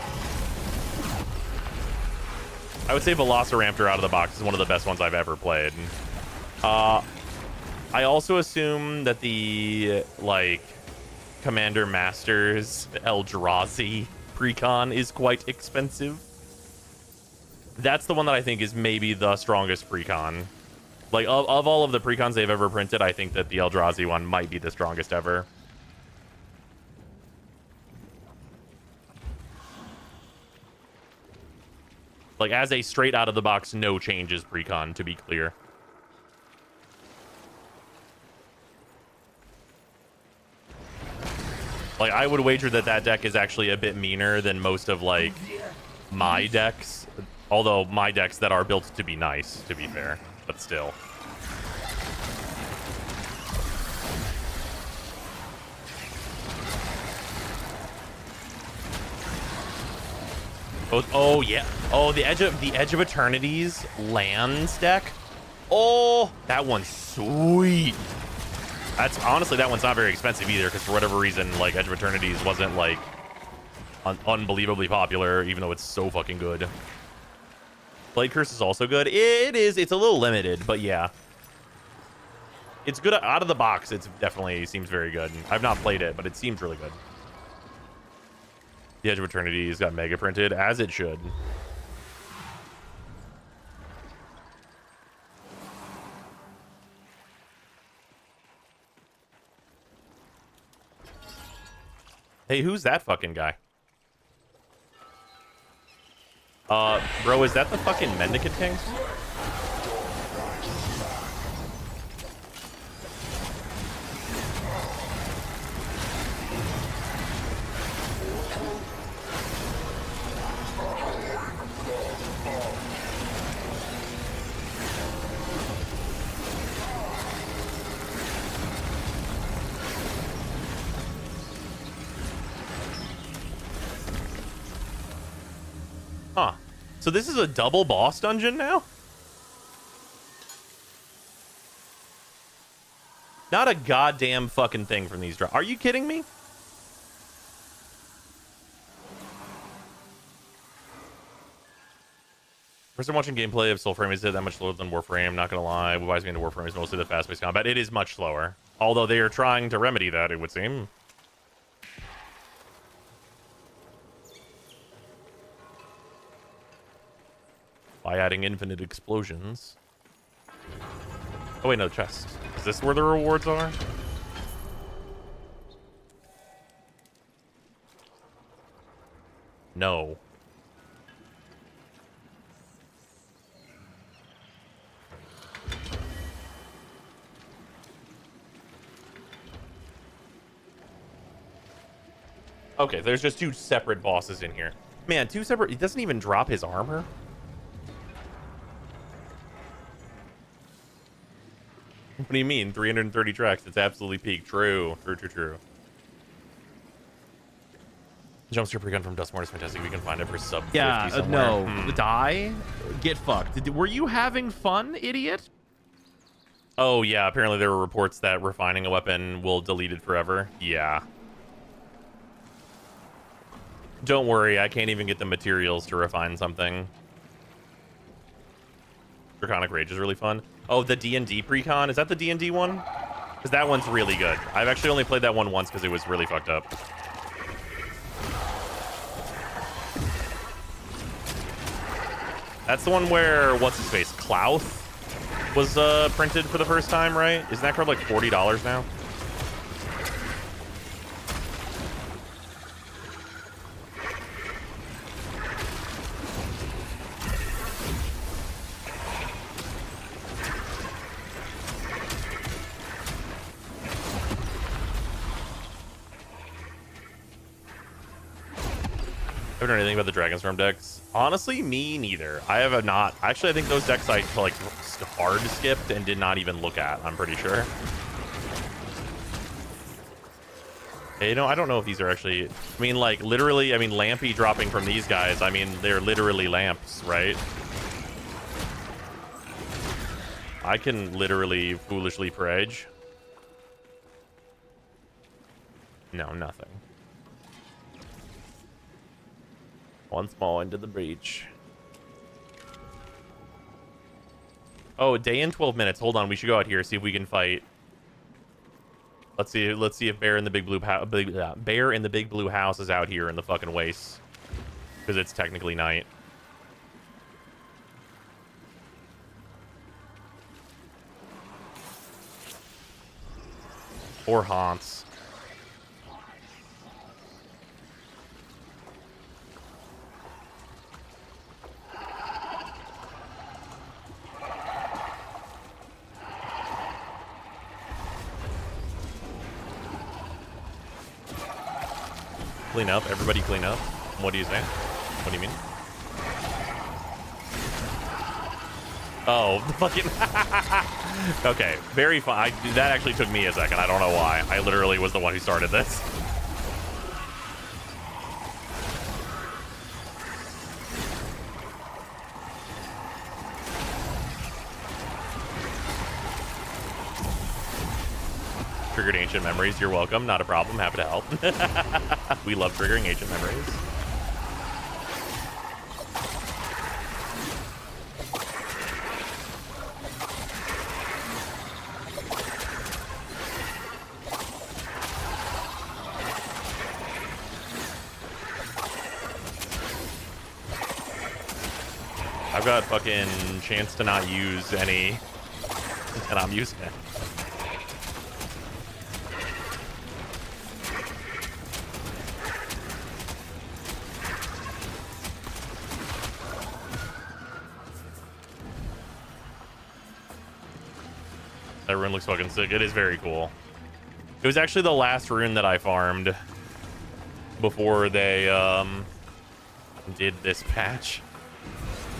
Speaker 1: I would say Velociraptor out of the box is one of the best ones I've ever played. I also assume that the, like, Commander Masters Eldrazi precon is quite expensive. That's the one that I think is maybe the strongest precon. Like, of all of the precons they've ever printed, I think that the Eldrazi one might be the strongest ever. Like, as a straight out of the box, no changes precon, to be clear. Like, I would wager that that deck is actually a bit meaner than most of, like, my decks. Although, my decks that are built to be nice, to be fair. But still. Oh yeah. Oh, the Edge of Eternity's lands deck. Oh, that one's sweet. That's honestly, that one's not very expensive either, because for whatever reason, like, Edge of Eternity's wasn't like unbelievably popular, even though it's so fucking good. Blade Curse is also good. It is. It's a little limited, but yeah. It's good out of the box. It's definitely seems very good. I've not played it, but it seems really good. The Edge of Eternity has got mega printed, as it should. Hey, who's that fucking guy? Bro, is that the fucking Mendicant King? Huh. So this is a double boss dungeon now? Not a goddamn fucking thing from these drops. Are you kidding me? First time watching gameplay of Soulframe, is it that much slower than Warframe? Not gonna lie, what buys me into Warframe is mostly the fast-paced combat. It is much slower. Although they are trying to remedy that, it would seem. By adding infinite explosions. Oh wait, no, chest. Is this where the rewards are? No. Okay, there's just two separate bosses in here. Man, two separate... He doesn't even drop his armor? What do you mean? 330 tracks. It's absolutely peak. True. True. Jumpster pre-gun from Dustmore is fantastic. We can find it for sub 50 somewhere.
Speaker 11: No. Die? Get fucked. Were you having fun, idiot?
Speaker 1: Oh, yeah. Apparently there were reports that refining a weapon will delete it forever. Yeah. Don't worry. I can't even get the materials to refine something. Draconic Rage is really fun. Oh, the D&D pre-con? Is that the D&D one? Because that one's really good. I've actually only played that one once because it was really fucked up. That's the one where, what's his face, Klauth was printed for the first time, right? Isn't that card like $40 now? I haven't heard anything about the Dragonstorm decks. Honestly, me neither. I have not. Actually, I think those decks I like hard skipped and did not even look at. I'm pretty sure. You know, I don't know if these are actually... I mean, like, literally, I mean, Lampy dropping from these guys. I mean, they're literally lamps, right? I can literally foolishly prage. No, nothing. Once more into the breach. Oh, day in 12 minutes. Hold on, we should go out here, see if we can fight. Let's see if Bear in the Big Blue House is out here in the fucking waste. Because it's technically night. Or haunts. Clean up. Everybody clean up. What do you say? What do you mean? Oh, fucking... Okay, very fun. That actually took me a second. I don't know why. I literally was the one who started this. Triggered ancient memories. You're welcome. Not a problem. Happy to help. We love triggering ancient memories. I've got fucking chance to not use any, and I'm using it. That rune looks fucking sick. It is very cool. It was actually the last rune that I farmed before they did this patch.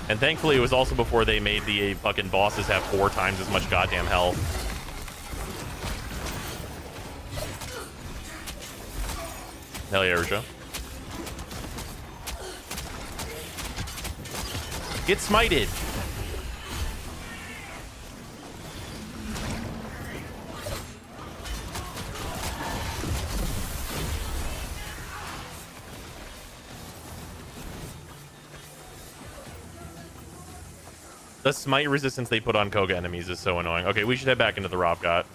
Speaker 1: And thankfully, it was also before they made the fucking bosses have 4 times as much goddamn health. Hell yeah, Risha. Get smited. The smite resistance they put on Koga enemies is so annoying. Okay, we should head back into the Ropgot.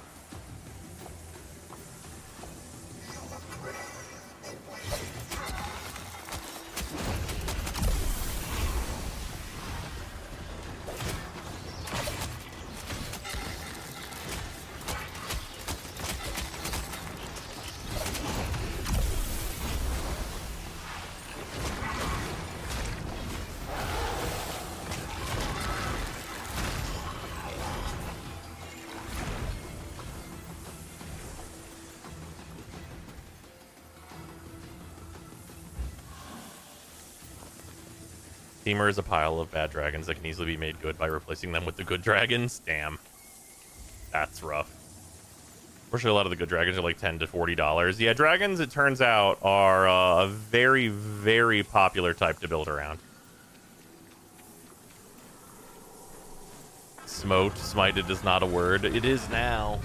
Speaker 1: Teamer is a pile of bad dragons that can easily be made good by replacing them with the good dragons. Damn. That's rough. Fortunately, a lot of the good dragons are like $10 to $40. Yeah, dragons, it turns out, are a very, very popular type to build around. Smited is not a word. It is now.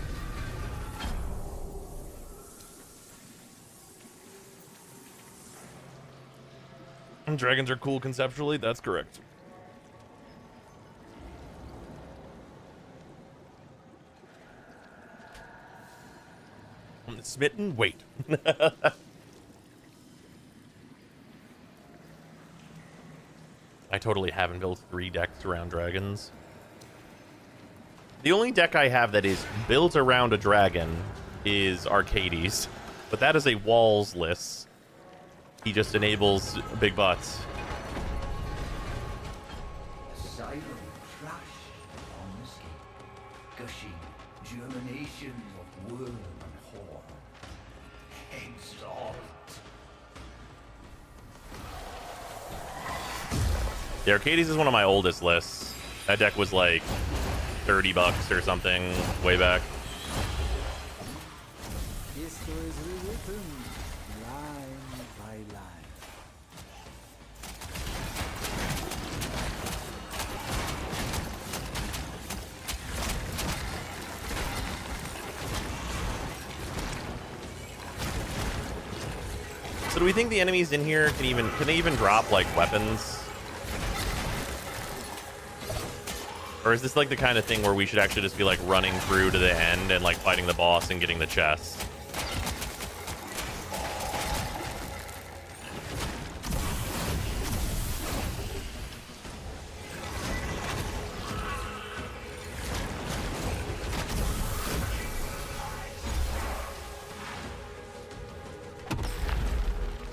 Speaker 1: Dragons are cool conceptually. That's correct. Smitten? Wait. I totally haven't built 3 decks around dragons. The only deck I have that is built around a dragon is Arcades, but that is a walls-less. He just enables big butts.
Speaker 10: Silent crash on the skin, gushing germination of worm and horn. Exalt.
Speaker 1: The Arcades is one of my oldest lists. That deck was like $30 or something way back.
Speaker 14: History is rewritten line by line.
Speaker 1: So do we think the enemies in here can they even drop like weapons? Or is this like the kind of thing where we should actually just be like running through to the end and like fighting the boss and getting the chest?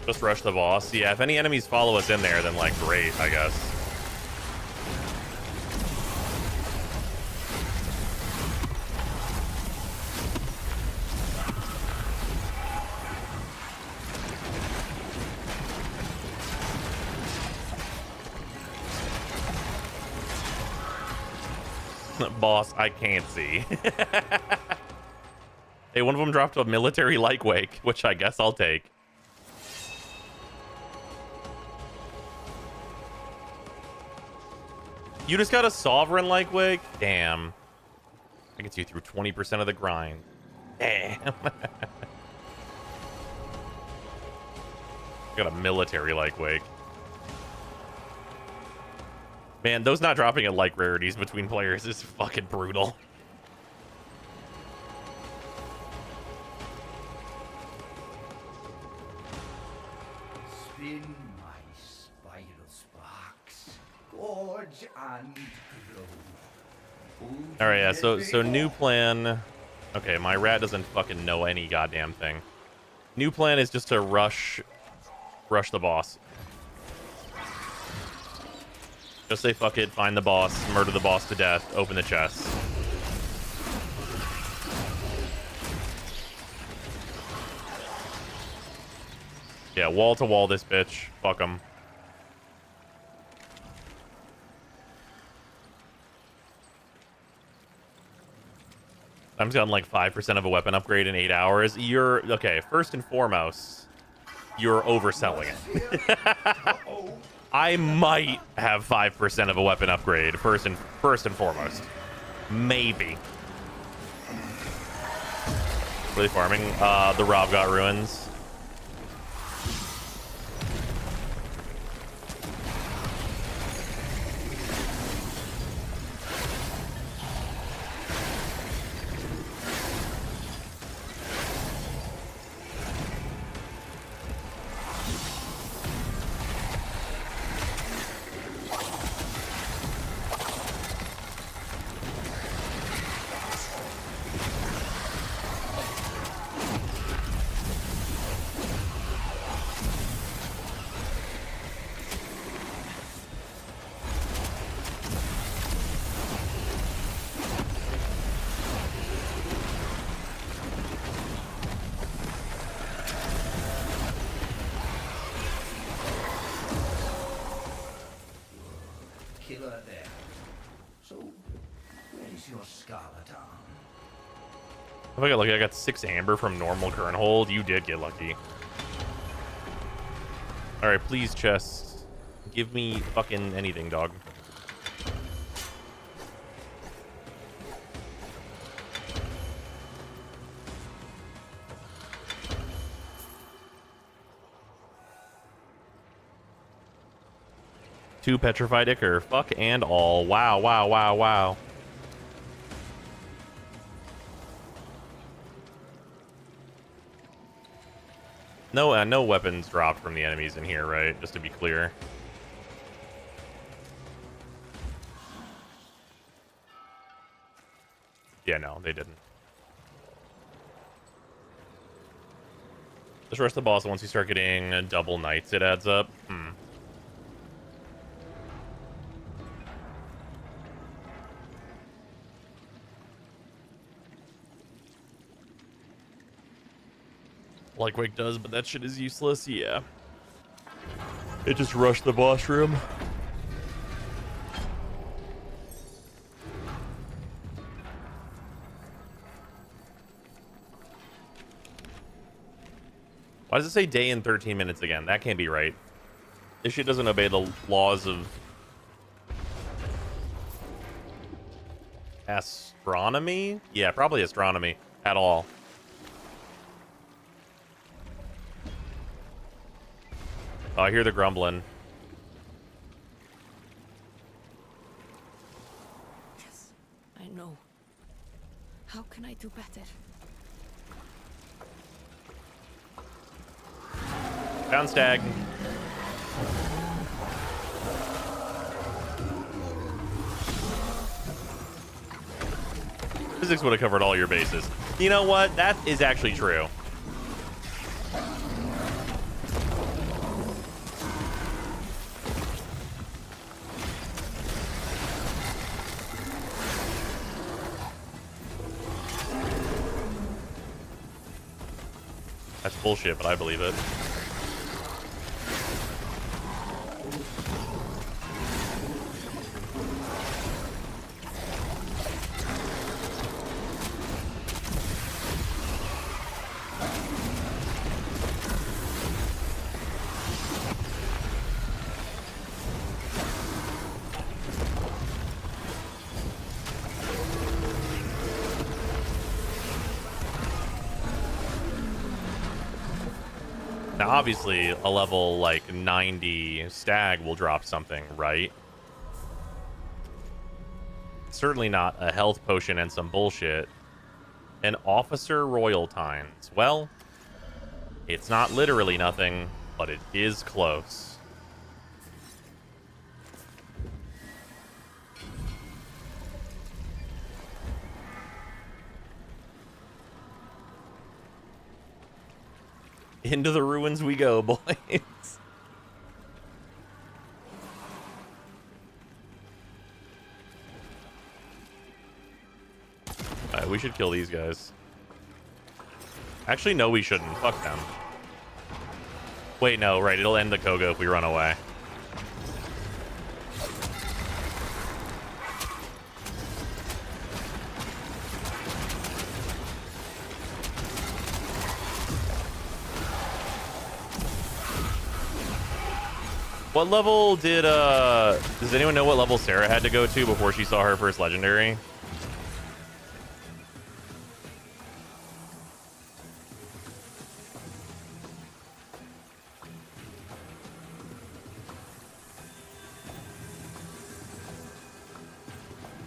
Speaker 1: Just rush the boss. Yeah, if any enemies follow us in there, then like great, I guess. Boss, I can't see. Hey, one of them dropped a military light wake, which I guess I'll take. You just got a sovereign like wake? Damn. That gets you through 20% of the grind. Damn. Got a military like wake. Man, those not dropping at like rarities between players is fucking brutal.
Speaker 10: Spin my spiral sparks. Go forge and grow.
Speaker 1: All right, yeah. So new plan. Okay, my rat doesn't fucking know any goddamn thing. New plan is just to rush the boss. Just say fuck it, find the boss, murder the boss to death, open the chest. Yeah, wall to wall this bitch. Fuck him. I've gotten like 5% of a weapon upgrade in 8 hours. You're okay. First and foremost, you're overselling it. I might have 5% of a weapon upgrade. First and foremost, maybe. Really farming. The Rob got ruins.
Speaker 10: Killer there. So, where is your Scarlet Arm?
Speaker 1: If I got lucky, I got 6 amber from normal current hold. You did get lucky. All right, please, chest. Give me fucking anything, dog. Two petrified ichor. Fuck and all. Wow, wow, wow, wow. No, no weapons dropped from the enemies in here, right? Just to be clear. Yeah, no, they didn't. Just rush the boss once you start getting double knights, it adds up. Like Wake does, but that shit is useless. Yeah. It just rushed the boss room. Why does it say day in 13 minutes again? That can't be right. This shit doesn't obey the laws of astronomy? Yeah, probably astronomy at all. Oh, I hear the grumbling.
Speaker 4: Yes, I know. How can I do better?
Speaker 1: Down stag. Physics would have covered all your bases. You know what? That is actually true. That's bullshit, but I believe it. Now, obviously, a level like 90 stag will drop something, right? Certainly not a health potion and some bullshit. An officer royal tines. Well, it's not literally nothing, but it is close. Into the ruins we go, boys. Alright, we should kill these guys. Actually, no, we shouldn't. Fuck them. Wait, no, right. It'll end the Koga if we run away. What level did, does anyone know what level Sarah had to go to before she saw her first legendary?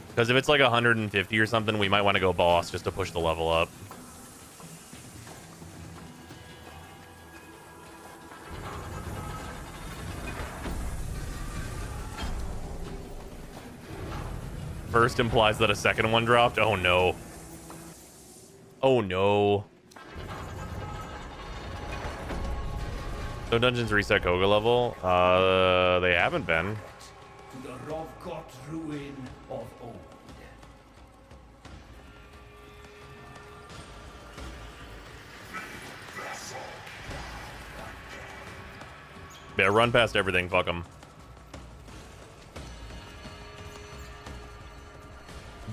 Speaker 1: Because if it's like 150 or something, we might want to go boss just to push the level up. First implies that a second one dropped. Oh no. Oh no. No dungeons reset Koga level? They haven't been.
Speaker 10: To the Rovkot ruin of old.
Speaker 1: Yeah, run past everything. Fuck them.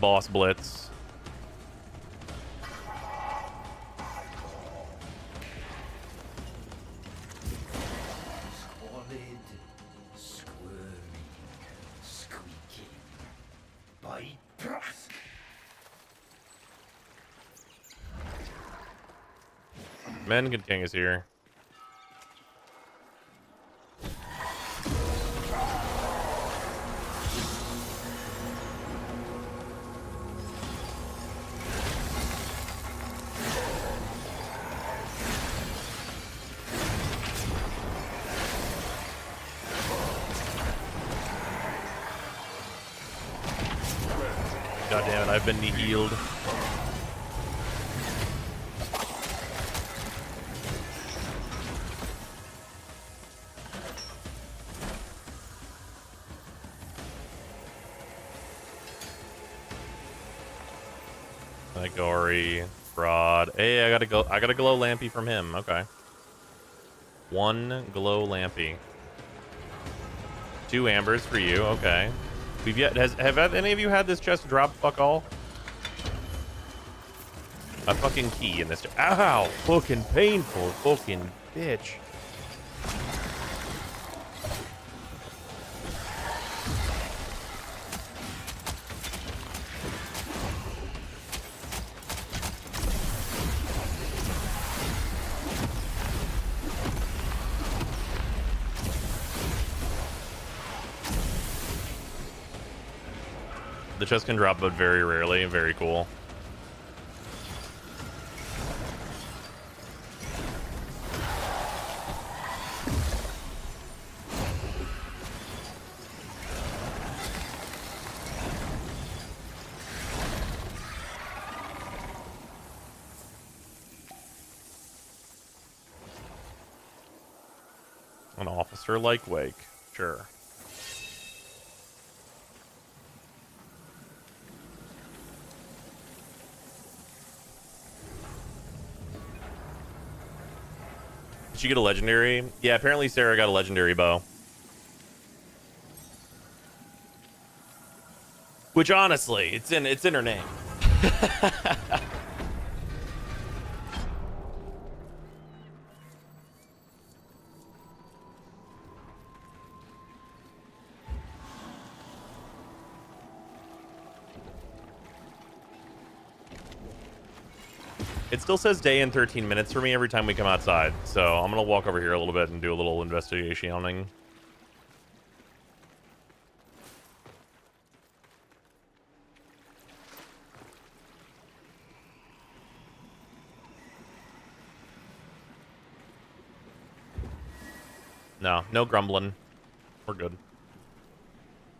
Speaker 1: Boss blitz.
Speaker 10: Squalid, squirming, squeaking. By Prask.
Speaker 1: Men King is here. God damn it, I've been healed. Nigori, fraud. Hey, I got a glow lampy from him. Okay. One glow lampy. 2 ambers for you. Okay. Have any of you had this chest drop? Fuck all. A fucking key in this. Ow! Fucking painful. Fucking bitch. The chest can drop, but very rarely. Very cool. An officer like Wake. Sure. Did you get a legendary? Yeah, apparently Sarah got a legendary bow. Which honestly, it's in her name. It still says day in 13 minutes for me every time we come outside, so I'm gonna walk over here a little bit and do a little investigationing. No grumbling. We're good.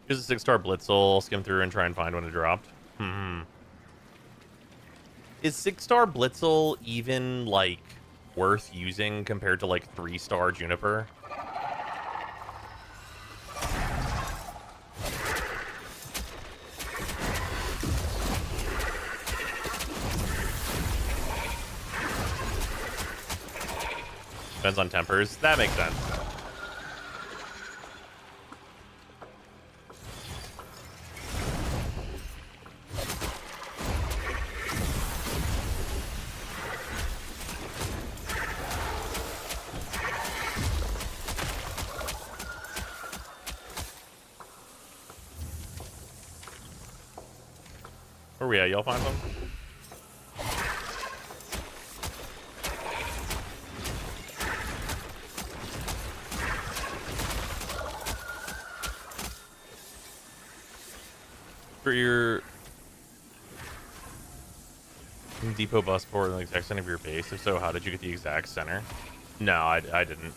Speaker 1: Here's a 6-star Blitzel. I'll skim through and try and find when it dropped. Is 6-star Blitzel even, like, worth using compared to like 3-star Juniper. Depends on tempers. That makes sense. Where we at? Y'all find them? For your depot bus port in the exact center of your base? If so, how did you get the exact center? No, I didn't.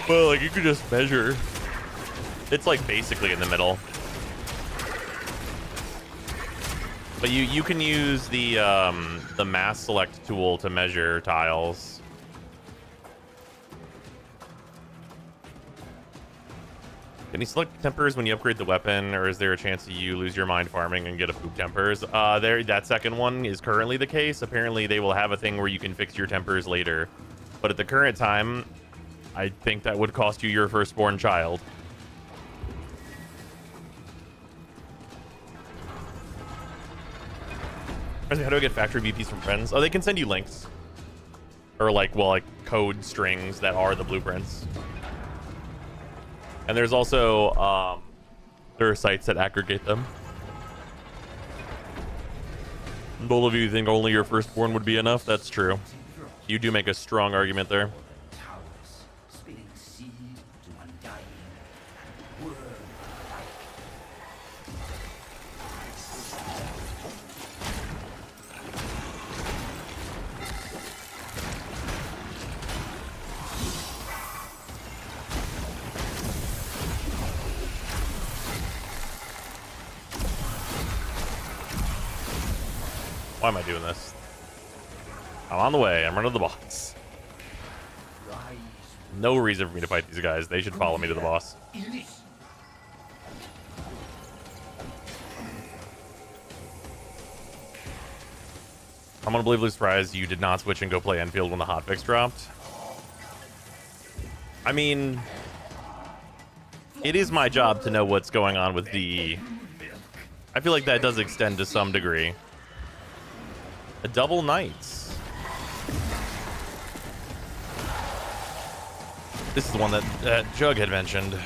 Speaker 1: Well, like, you could just measure. It's, like, basically in the middle. But you can use the mass select tool to measure tiles. Can you select tempers when you upgrade the weapon, or is there a chance that you lose your mind farming and get a poop tempers? That second one is currently the case. Apparently, they will have a thing where you can fix your tempers later. But at the current time, I think that would cost you your firstborn child. How do I get factory VPs from friends? Oh, they can send you links. Or like, well, like code strings that are the blueprints. And there's also, there are sites that aggregate them. And all of you think only your firstborn would be enough? That's true. You do make a strong argument there. Why am I doing this? I'm on the way. I'm running to the boss. No reason for me to fight these guys. They should follow me to the boss. I'm unbelievably surprised you did not switch and go play Enfield when the hotfix dropped. I mean, it is my job to know what's going on with DE. I feel like that does extend to some degree. A double knights. This is the one that Jug had mentioned.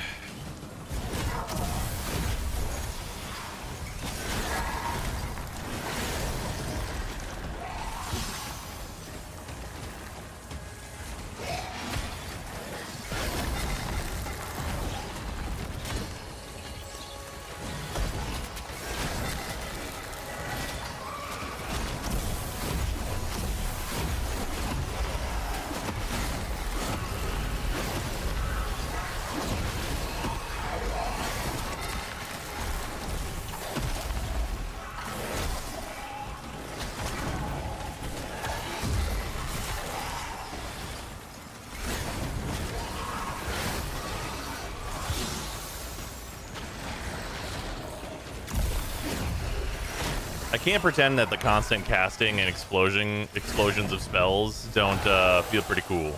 Speaker 1: I can't pretend that the constant casting and explosions of spells don't feel pretty cool.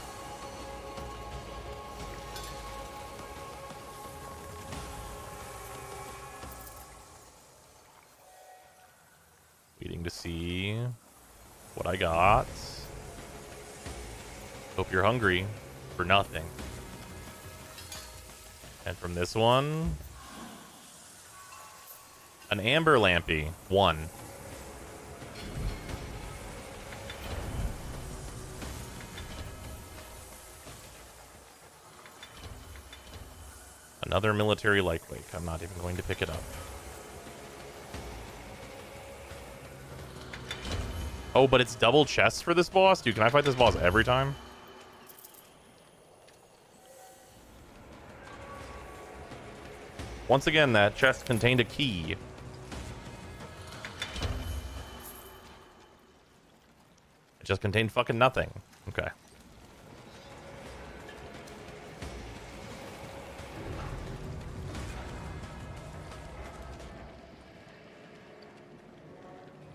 Speaker 1: Waiting to see what I got. Hope you're hungry for nothing. And from this one, an amber lampy, 1. Another military lightweight. I'm not even going to pick it up. Oh, but it's double chests for this boss? Dude, can I fight this boss every time? Once again, that chest contained a key. It just contained fucking nothing. Okay.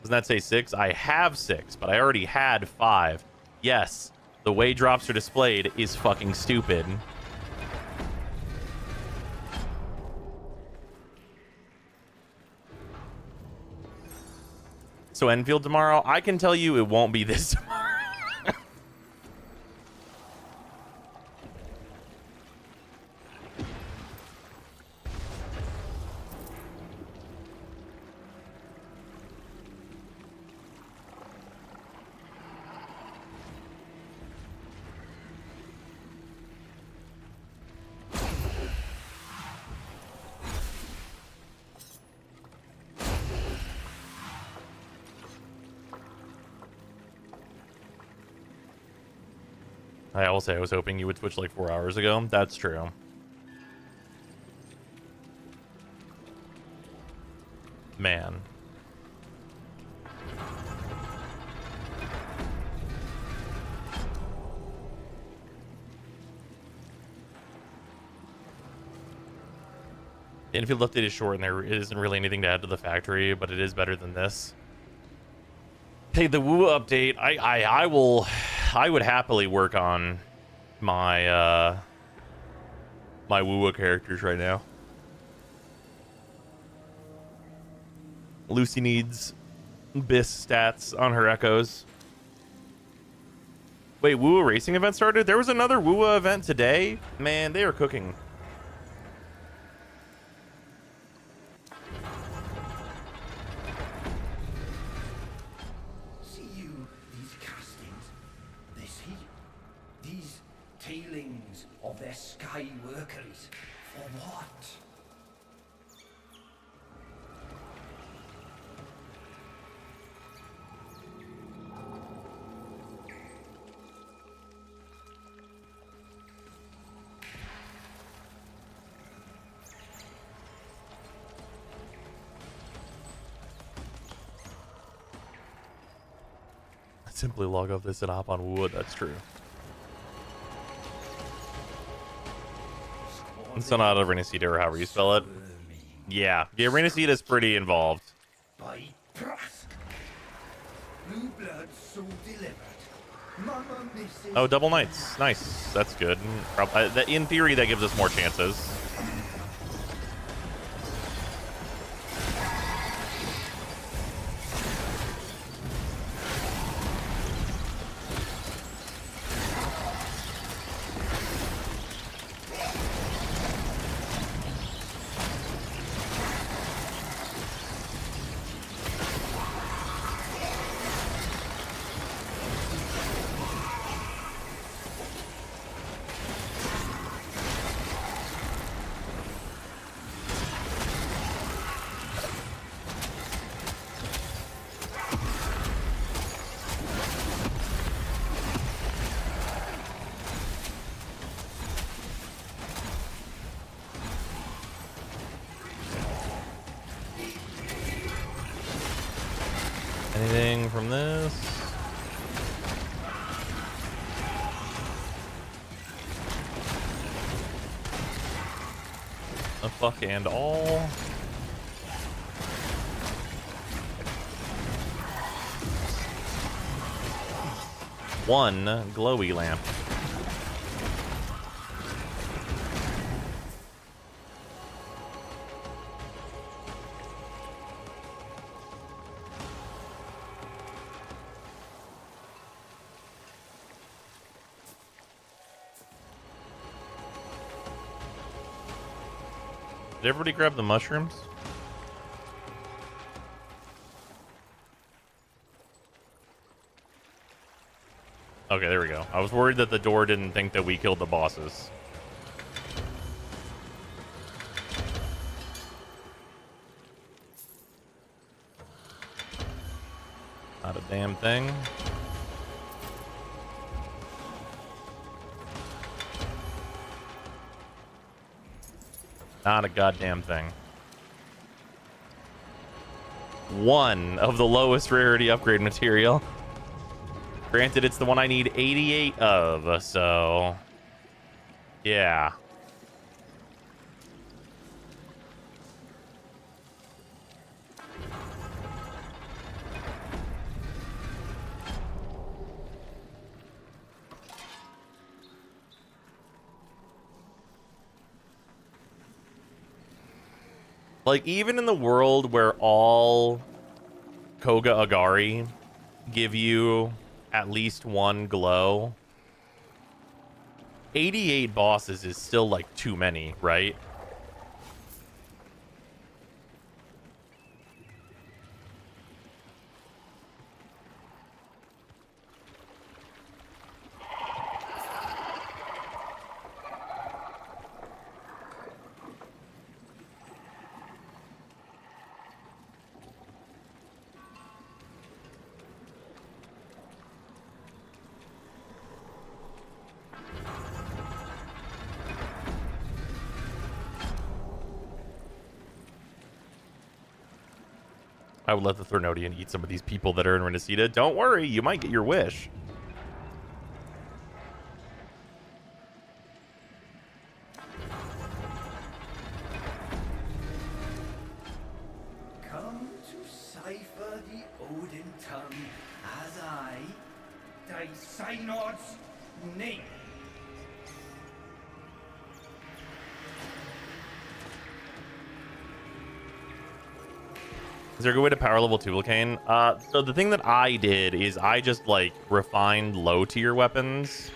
Speaker 1: Doesn't that say 6? I have 6, but I already had 5. Yes, the way drops are displayed is fucking stupid. So Enfield tomorrow, I can tell you it won't be this tomorrow. I will say I was hoping you would switch like 4 hours ago. That's true. Man. The infield update is short and there isn't really anything to add to the factory, but it is better than this. Hey, the Woo update, I would happily work on my my Woo characters right now. Lucy needs BIS stats on her echoes. Wait, Woo racing event started? There was another Woo event today? Man, they are cooking.
Speaker 10: Of their sky workeries. For what?
Speaker 1: Simply log off this and hop on Wood, that's true. Sonata of Renacida, or however you spell it. Yeah, Renacida is pretty involved. Oh, double knights. Nice. That's good. In theory, that gives us more chances. Anything from this? A fuck and all. One glowy lamp. Did everybody grab the mushrooms? Okay, there we go. I was worried that the door didn't think that we killed the bosses. Not a damn thing. Not a goddamn thing. One of the lowest rarity upgrade material. Granted, it's the one I need 88 of, so... yeah. Like, even in the world where all Koga Agari give you at least one glow, 88 bosses is still, like, too many, right? I would let the Thornodian eat some of these people that are in Renacida. Don't worry, you might get your wish.
Speaker 10: Come to cipher the Odin tongue as I, thy synod's name.
Speaker 1: Is there a good way to power level Tubalcane? So the thing that I did is I just, like, refined low-tier weapons.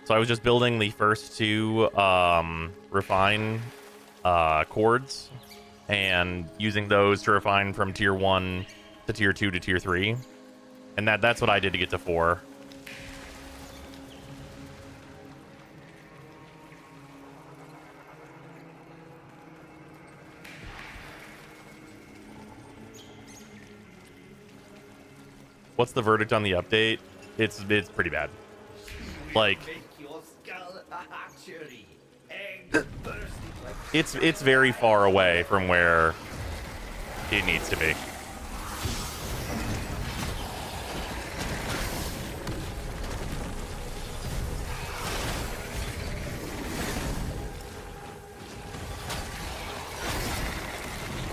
Speaker 1: So I was just building the first two refine chords and using those to refine from tier 1 to tier 2 to tier 3. And that's what I did to get to 4. What's the verdict on the update? It's pretty bad. Like, it's very far away from where it needs to be.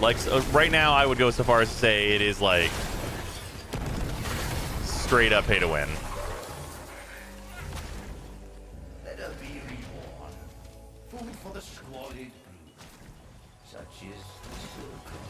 Speaker 1: Like, so right now, I would go so far as to say it is, like, straight up pay to win.
Speaker 10: Let her be reborn. Food for the squalid brood. Such is the Soulframe.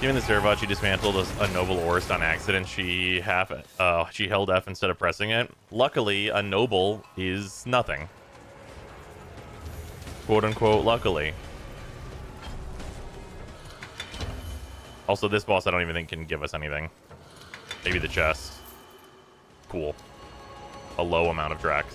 Speaker 1: Even the Servat, she dismantled a noble Orst on accident. She held F instead of pressing it. Luckily, a noble is nothing. Quote unquote, luckily. Also, this boss I don't even think can give us anything. Maybe the chest. Cool. A low amount of Drax.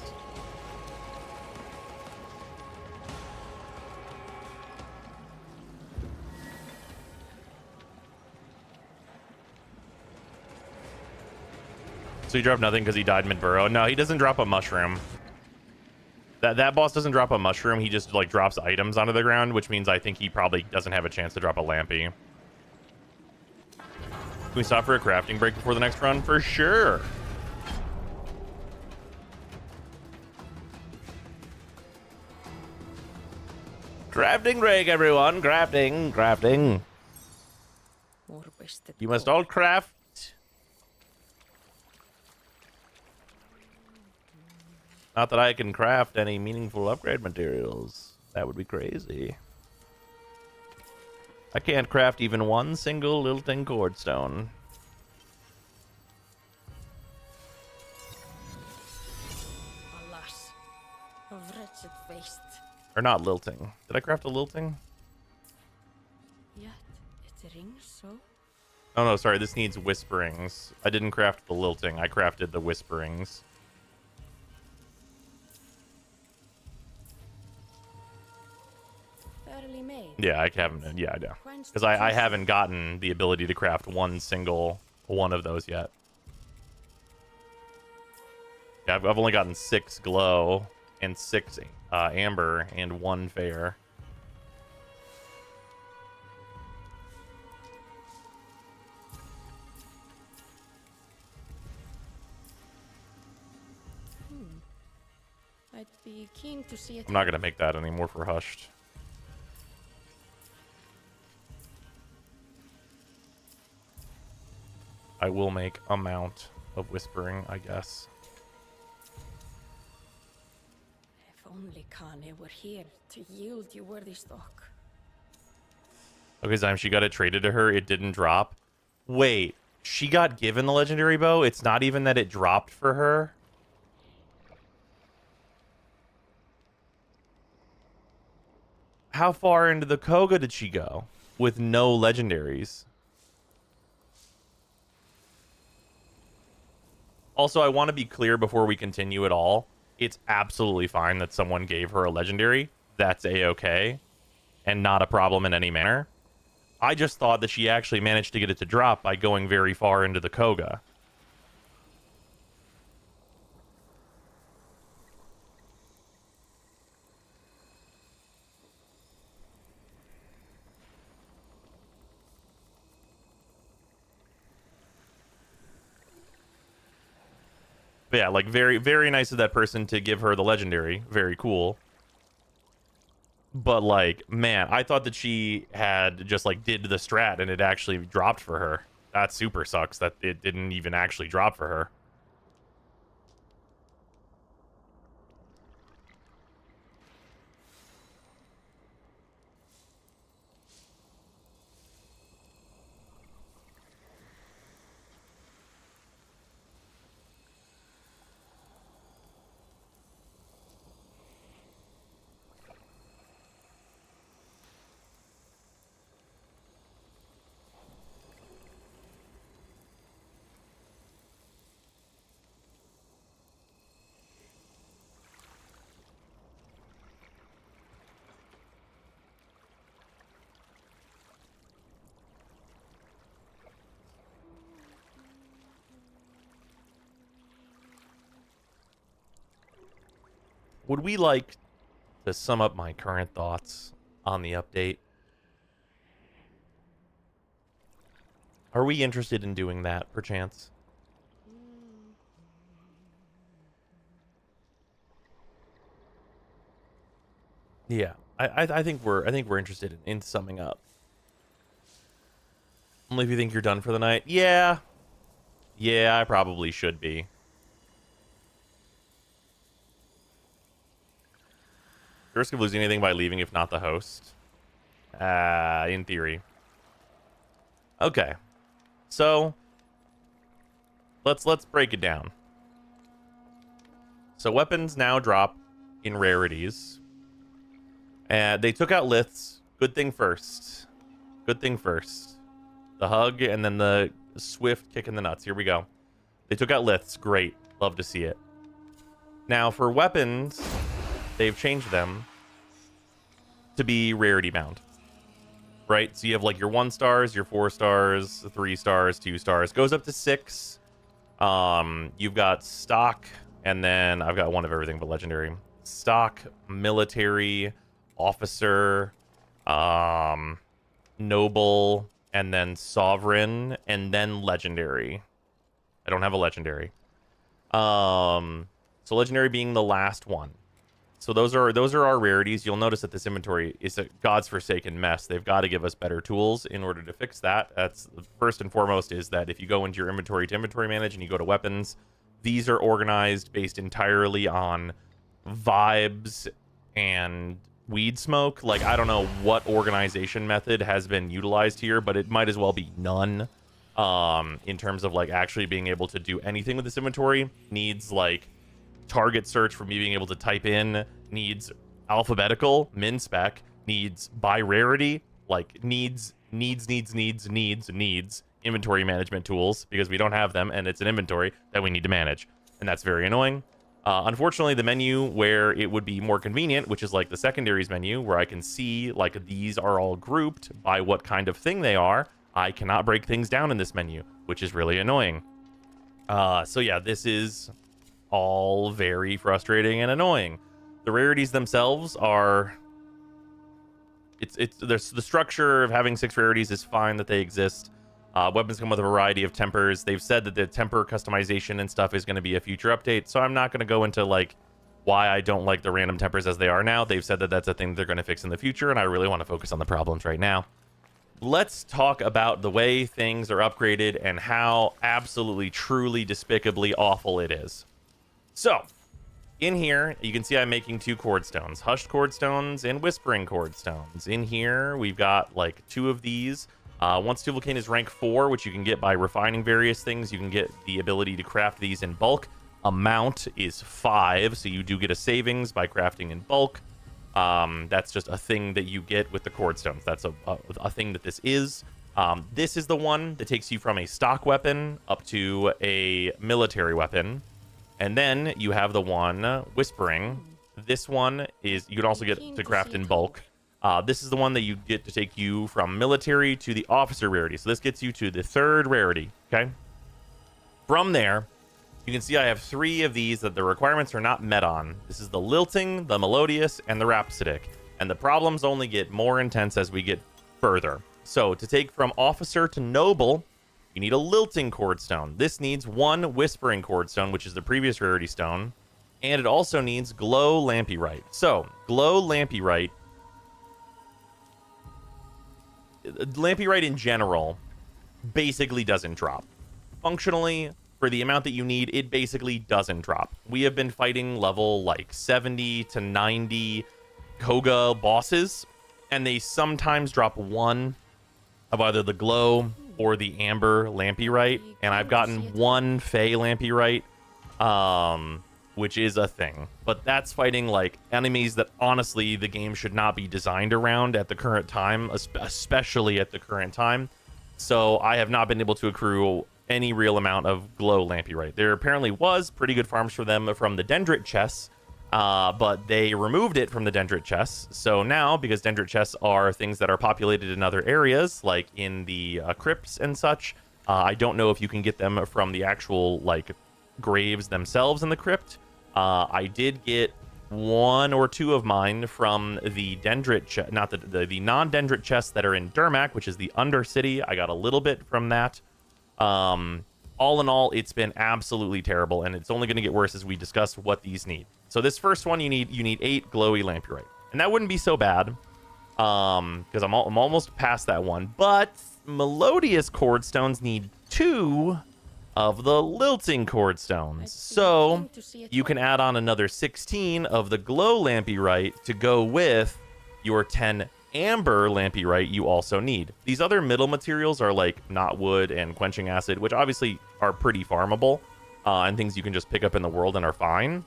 Speaker 1: So he dropped nothing because he died mid-burrow. No, he doesn't drop a mushroom. That boss doesn't drop a mushroom. He just, like, drops items onto the ground, which means I think he probably doesn't have a chance to drop a lampy. Can we stop for a crafting break before the next run? For sure. Crafting break, everyone. Crafting. You must all craft. Not that I can craft any meaningful upgrade materials. That would be crazy. I can't craft even one single lilting cordstone.
Speaker 4: Alas, of wretched waste.
Speaker 1: Or not lilting. Did I craft a lilting?
Speaker 4: Yet it rings so.
Speaker 1: Oh no, sorry. This needs whisperings. I didn't craft the lilting. I crafted the whisperings.
Speaker 4: barely made.
Speaker 1: Yeah, I haven't. Yeah, I know. Because I haven't gotten the ability to craft one single one of those yet. Yeah, I've only gotten 6 glow and 6 amber and 1 fair.
Speaker 4: I'd be keen to see it.
Speaker 1: I'm not gonna make that anymore for Hushed. I will make Amount of Whispering, I guess.
Speaker 4: If only Kane were here to yield you worthy stock.
Speaker 1: Okay, Zyme, she got it traded to her. It didn't drop. Wait, she got given the legendary bow? It's not even that it dropped for her? How far into the Koga did she go with no legendaries? Also, I want to be clear before we continue at all. It's absolutely fine that someone gave her a legendary. That's a-okay. And not a problem in any manner. I just thought that she actually managed to get it to drop by going very far into the Koga. But yeah, like very, very nice of that person to give her the legendary. Very cool. But like, man, I thought that she had just like did the strat and it actually dropped for her. That super sucks that it didn't even actually drop for her. Would we like to sum up my current thoughts on the update? Are we interested in doing that, perchance? Yeah, I think we're interested in summing up. Only if you think you're done for the night. Yeah, I probably should be. Risk of losing anything by leaving if not the host? In theory. Okay. So let's break it down. So weapons now drop in rarities. And they took out liths. Good thing first. Good thing first. The hug and then the swift kick in the nuts. Here we go. They took out liths. Great. Love to see it. Now for weapons, they've changed them to be rarity bound. Right? So you have like your 1 stars, your 4 stars, 3 stars, 2 stars. Goes up to 6. You've got stock, and then I've got one of everything but legendary. Stock, military, officer, noble, and then sovereign, and then legendary. I don't have a legendary. So legendary being the last one. So those are our rarities. You'll notice that this inventory is a God's forsaken mess. They've got to give us better tools in order to fix that. That's first and foremost is that if you go into your inventory to inventory manage and you go to weapons, these are organized based entirely on vibes and weed smoke. Like, I don't know what organization method has been utilized here, but it might as well be none. In terms of like actually being able to do anything with this inventory. Needs like target search for me being able to type in, needs alphabetical, min spec, needs by rarity, like needs inventory management tools because we don't have them and it's an inventory that we need to manage. And that's very annoying. Unfortunately, the menu where it would be more convenient, which is like the secondaries menu, where I can see like these are all grouped by what kind of thing they are, I cannot break things down in this menu, which is really annoying. So yeah, this is all very frustrating and annoying. The rarities themselves are... There's the structure of having 6 rarities is fine that they exist. Weapons come with a variety of tempers. They've said that the temper customization and stuff is going to be a future update, so I'm not going to go into like why I don't like the random tempers as they are now. They've said that that's a thing they're going to fix in the future, and I really want to focus on the problems right now. Let's talk about the way things are upgraded and how absolutely, truly, despicably awful it is. So, in here, you can see I'm making 2 cord stones, hushed cord stones and whispering cord stones. In here, we've got like 2 of these. Once Steel Volcane is rank 4, which you can get by refining various things, you can get the ability to craft these in bulk. Amount is 5, so you do get a savings by crafting in bulk. That's just a thing that you get with the cord stones. That's a thing that this is. This is the one that takes you from a stock weapon up to a military weapon. And then you have the one Whispering. This one is, you can also get to craft in bulk. This is the one that you get to take you from military to the officer rarity. So this gets you to the 3rd rarity, okay? From there, you can see I have 3 of these that the requirements are not met on. This is the Lilting, the Melodious, and the Rhapsodic. And the problems only get more intense as we get further. So to take from officer to noble, you need a Lilting cord stone. This needs 1 Whispering cord stone, which is the previous rarity stone. And it also needs Glow Lampyrite. So, Glow Lampyrite... Lampyrite in general basically doesn't drop. Functionally, for the amount that you need, it basically doesn't drop. We have been fighting level like 70 to 90 Koga bosses, and they sometimes drop 1 of either the Glow or the Amber Lampyrite, and I've gotten 1 Fey Lampyrite, which is a thing. But that's fighting like enemies that honestly the game should not be designed around at the current time, especially at the current time. So I have not been able to accrue any real amount of Glow Lampyrite. There apparently was pretty good farms for them from the Dendrit chests, but they removed it from the Dendrit chests. So now, because Dendrit chests are things that are populated in other areas, like in the crypts and such, I don't know if you can get them from the actual like graves themselves in the crypt. I did get 1 or 2 of mine from the Dendrit not the non-Dendrit chests that are in Durmak, which is the Undercity. I got a little bit from that. All in all, it's been absolutely terrible, and it's only going to get worse as we discuss what these need. So this first one, you need 8 glowy Lampyrite, and that wouldn't be so bad, because I'm almost past that one. But Melodious cord stones need 2 of the Lilting cord stones, so you can add on another 16 of the Glow Lampyrite to go with your 10 Amber Lampyrite you also need. These other middle materials are like knotwood and quenching acid, which obviously are pretty farmable, and things you can just pick up in the world and are fine.